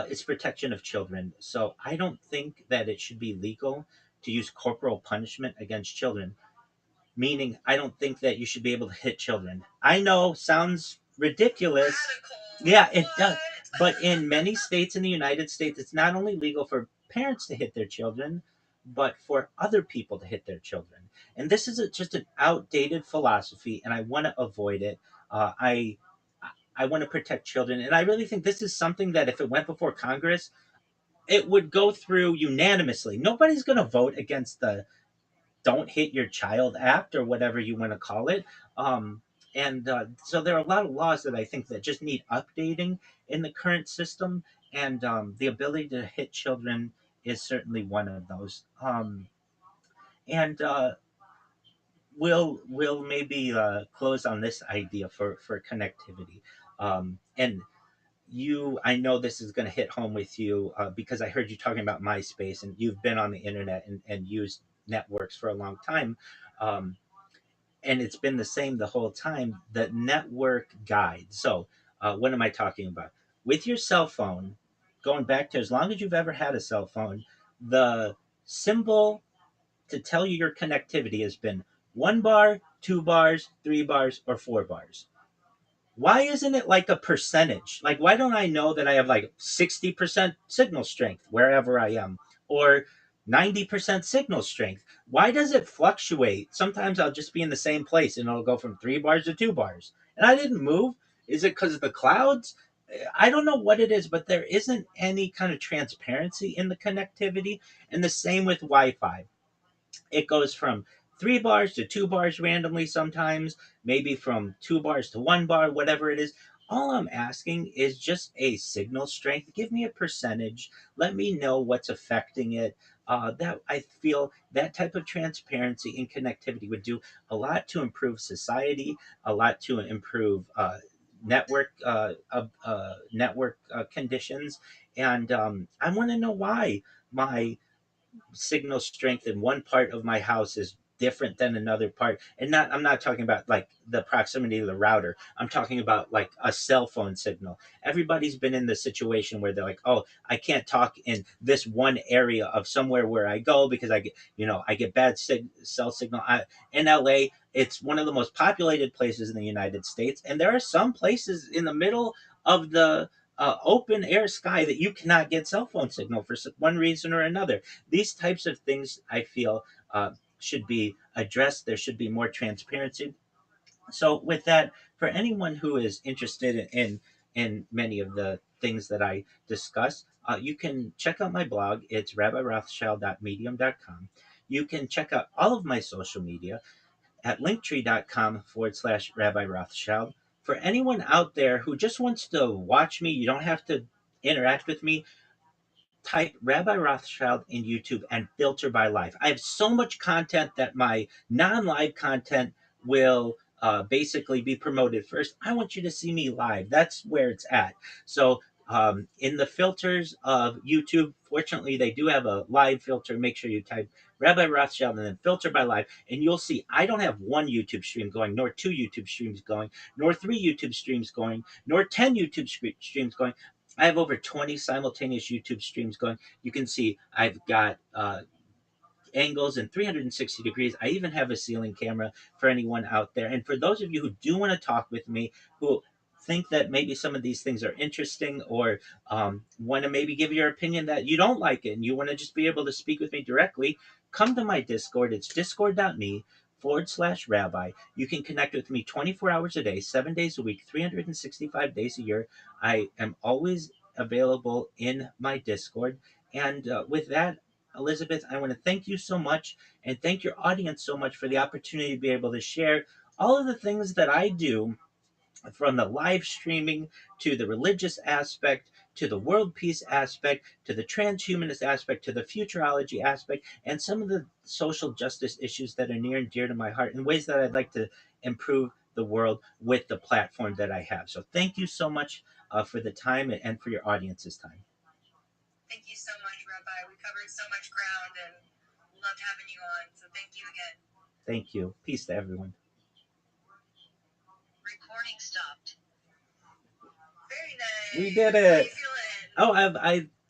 is protection of children. So I don't think that it should be legal to use corporal punishment against children, meaning I don't think that you should be able to hit children. I know, sounds ridiculous. Yeah, it does. But in many states in the United States, it's not only legal for parents to hit their children, but for other people to hit their children. And this is just an outdated philosophy, and I want to avoid it. Uh, I I want to protect children, and I really think this is something that if it went before Congress, it would go through unanimously. Nobody's going to vote against the "Don't Hit Your Child" Act or whatever you want to call it. And so there are a lot of laws that I think that just need updating in the current system, and the ability to hit children is certainly one of those. And we'll maybe close on this idea for connectivity. And I know this is going to hit home with you because I heard you talking about MySpace, and you've been on the internet and used networks for a long time. Um, and it's been the same the whole time. The network guide. So, what am I talking about? With your cell phone, going back to as long as you've ever had a cell phone, the symbol to tell you your connectivity has been 1 bar, 2 bars, 3 bars, or 4 bars. Why isn't it like a percentage? Like, why don't I know that I have like 60% signal strength wherever I am, or 90% signal strength? Why does it fluctuate? Sometimes I'll just be in the same place and it'll go from 3 bars to 2 bars. And I didn't move. Is it because of the clouds? I don't know what it is, but there isn't any kind of transparency in the connectivity. And the same with Wi Fi. It goes from 3 bars to 2 bars randomly sometimes, maybe from 2 bars to 1 bar, whatever it is. All I'm asking is just a signal strength. Give me a percentage. Let me know what's affecting it. That I feel that type of transparency and connectivity would do a lot to improve society, a lot to improve network conditions, and I want to know why my signal strength in one part of my house is different than another part. And not I'm not talking about like the proximity of the router. I'm talking about like a cell phone signal. Everybody's been in the situation where they're like, "Oh, I can't talk in this one area of somewhere where I go because I get bad cell signal." In LA, it's one of the most populated places in the United States, and there are some places in the middle of the open air sky that you cannot get cell phone signal for one reason or another. These types of things I feel should be addressed. There should be more transparency. So, with that, for anyone who is interested in many of the things that I discuss, you can check out my blog. It's rabbirothschild.medium.com. You can check out all of my social media at linktree.com/Rabbi Rothschild. For anyone out there who just wants to watch me, you don't have to interact with me. Type Rabbi Rothschild in YouTube and filter by live. I have so much content that my non live content will basically be promoted first. I want you to see me live. That's where it's at. So, in the filters of YouTube, fortunately, they do have a live filter. Make sure you type Rabbi Rothschild and then filter by live, and you'll see I don't have one YouTube stream going, nor two YouTube streams going, nor three YouTube streams going, nor 10 YouTube streams going. I have over 20 simultaneous YouTube streams going. You can see I've got angles and 360 degrees. I even have a ceiling camera for anyone out there. And for those of you who do want to talk with me, who think that maybe some of these things are interesting, or want to maybe give your opinion that you don't like it and you want to just be able to speak with me directly, come to my Discord. It's discord.me/rabbi. You can connect with me 24 hours a day, 7 days a week, 365 days a year. I am always available in my Discord. And with that, Elizabeth, I want to thank you so much and thank your audience so much for the opportunity to be able to share all of the things that I do, from the live streaming to the religious aspect to the world peace aspect to the transhumanist aspect to the futurology aspect, and some of the social justice issues that are near and dear to my heart in ways that I'd like to improve the world with the platform that I have. So thank you so much for the time and for your audience's time. Thank you so much, Rabbi. We covered so much ground and loved having you on. So thank you again. Thank you. Peace to everyone. Recording stopped. Very nice. We did How it. you feeling? Oh,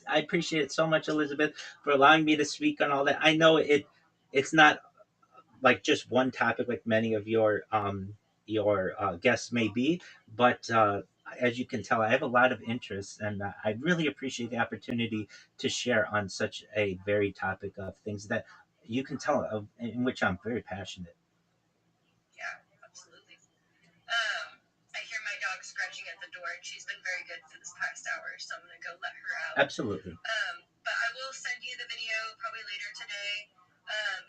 I appreciate it so much, Elizabeth, for allowing me to speak on all that. I know it's not like just one topic like many of your guests may be, but as you can tell, I have a lot of interests, and I really appreciate the opportunity to share on such a very topic of things that you can tell of, in which I'm very passionate. Yeah, absolutely. I hear my dog scratching at the door, and she's been very good for this past hour, so I'm gonna go let her out. Absolutely. But I will send you the video probably later today.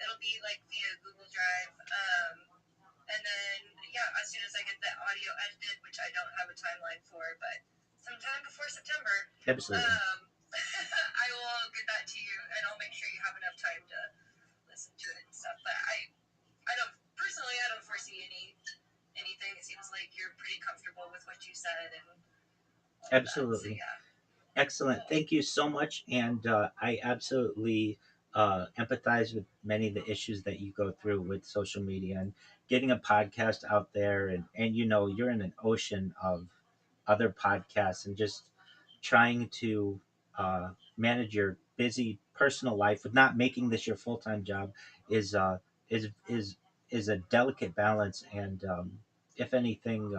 It'll be like via Google Drive. And then, yeah, as soon as I get the audio edited, which I don't have a timeline for, but sometime before September, Absolutely. I will get that to you, and I'll make sure you have enough time to listen to it and stuff. But I don't personally, I don't foresee anything. It seems like you're pretty comfortable with what you said, and all Absolutely. that, so, yeah. Excellent. Thank you so much. And I absolutely empathize with many of the issues that you go through with social media and getting a podcast out there. And you're in an ocean of other podcasts, and just trying to manage your busy personal life with not making this your full time job is is is is a delicate balance. And if anything,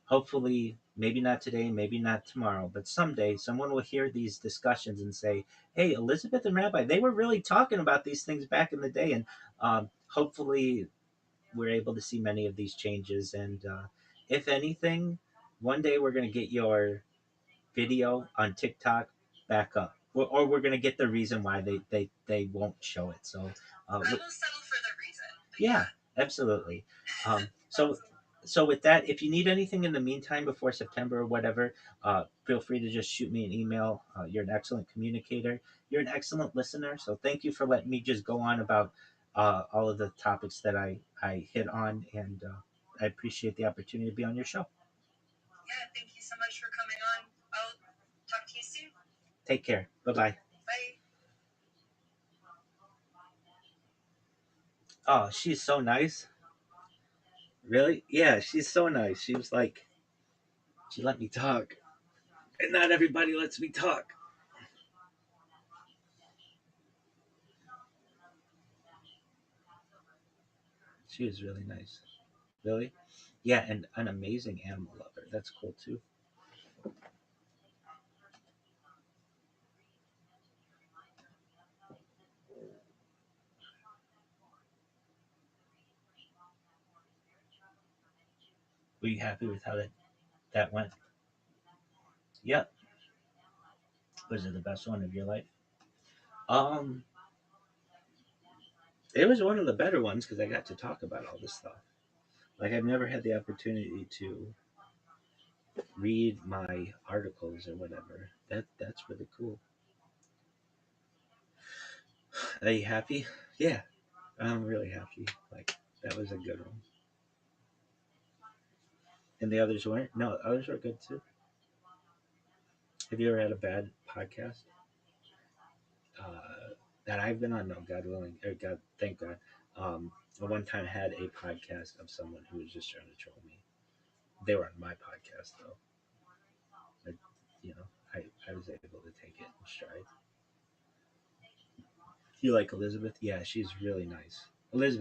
hopefully, maybe not today, maybe not tomorrow, but someday someone will hear these discussions and say, hey, Elizabeth and Rabbi, they were really talking about these things back in the day. And hopefully we're able to see many of these changes. And if anything, one day we're going to get your video on TikTok back up. Or we're going to get the reason why they won't show it. So I will settle for the reason. yeah, absolutely. So so with that, if you need anything in the meantime before September or whatever, feel free to just shoot me an email. You're an excellent communicator. You're an excellent listener. So thank you for letting me just go on about all of the topics that I hit on, and I appreciate the opportunity to be on your show. Yeah, thank you so much for coming on. I'll talk to you soon. Take care. Bye-bye. Bye. Oh, she's so nice. Really? Yeah, she's so nice. She was like, she let me talk. And not everybody lets me talk. She was really nice. Really? Yeah, and an amazing animal lover. That's cool too. Were you happy with how that went? Yep. Was it the best one of your life? Um, it was one of the better ones because I got to talk about all this stuff. Like I've never had the opportunity to read my articles or whatever. That's really cool. Are you happy? Yeah, I'm really happy. Like that was a good one. And the others weren't. No, others were good too. Have you ever had a bad podcast? That I've been on? No, God willing, or God, thank God. I one time had a podcast of someone who was just trying to troll me. They were on my podcast though. But, I was able to take it in stride. You like Elizabeth? Yeah, she's really nice. Elizabeth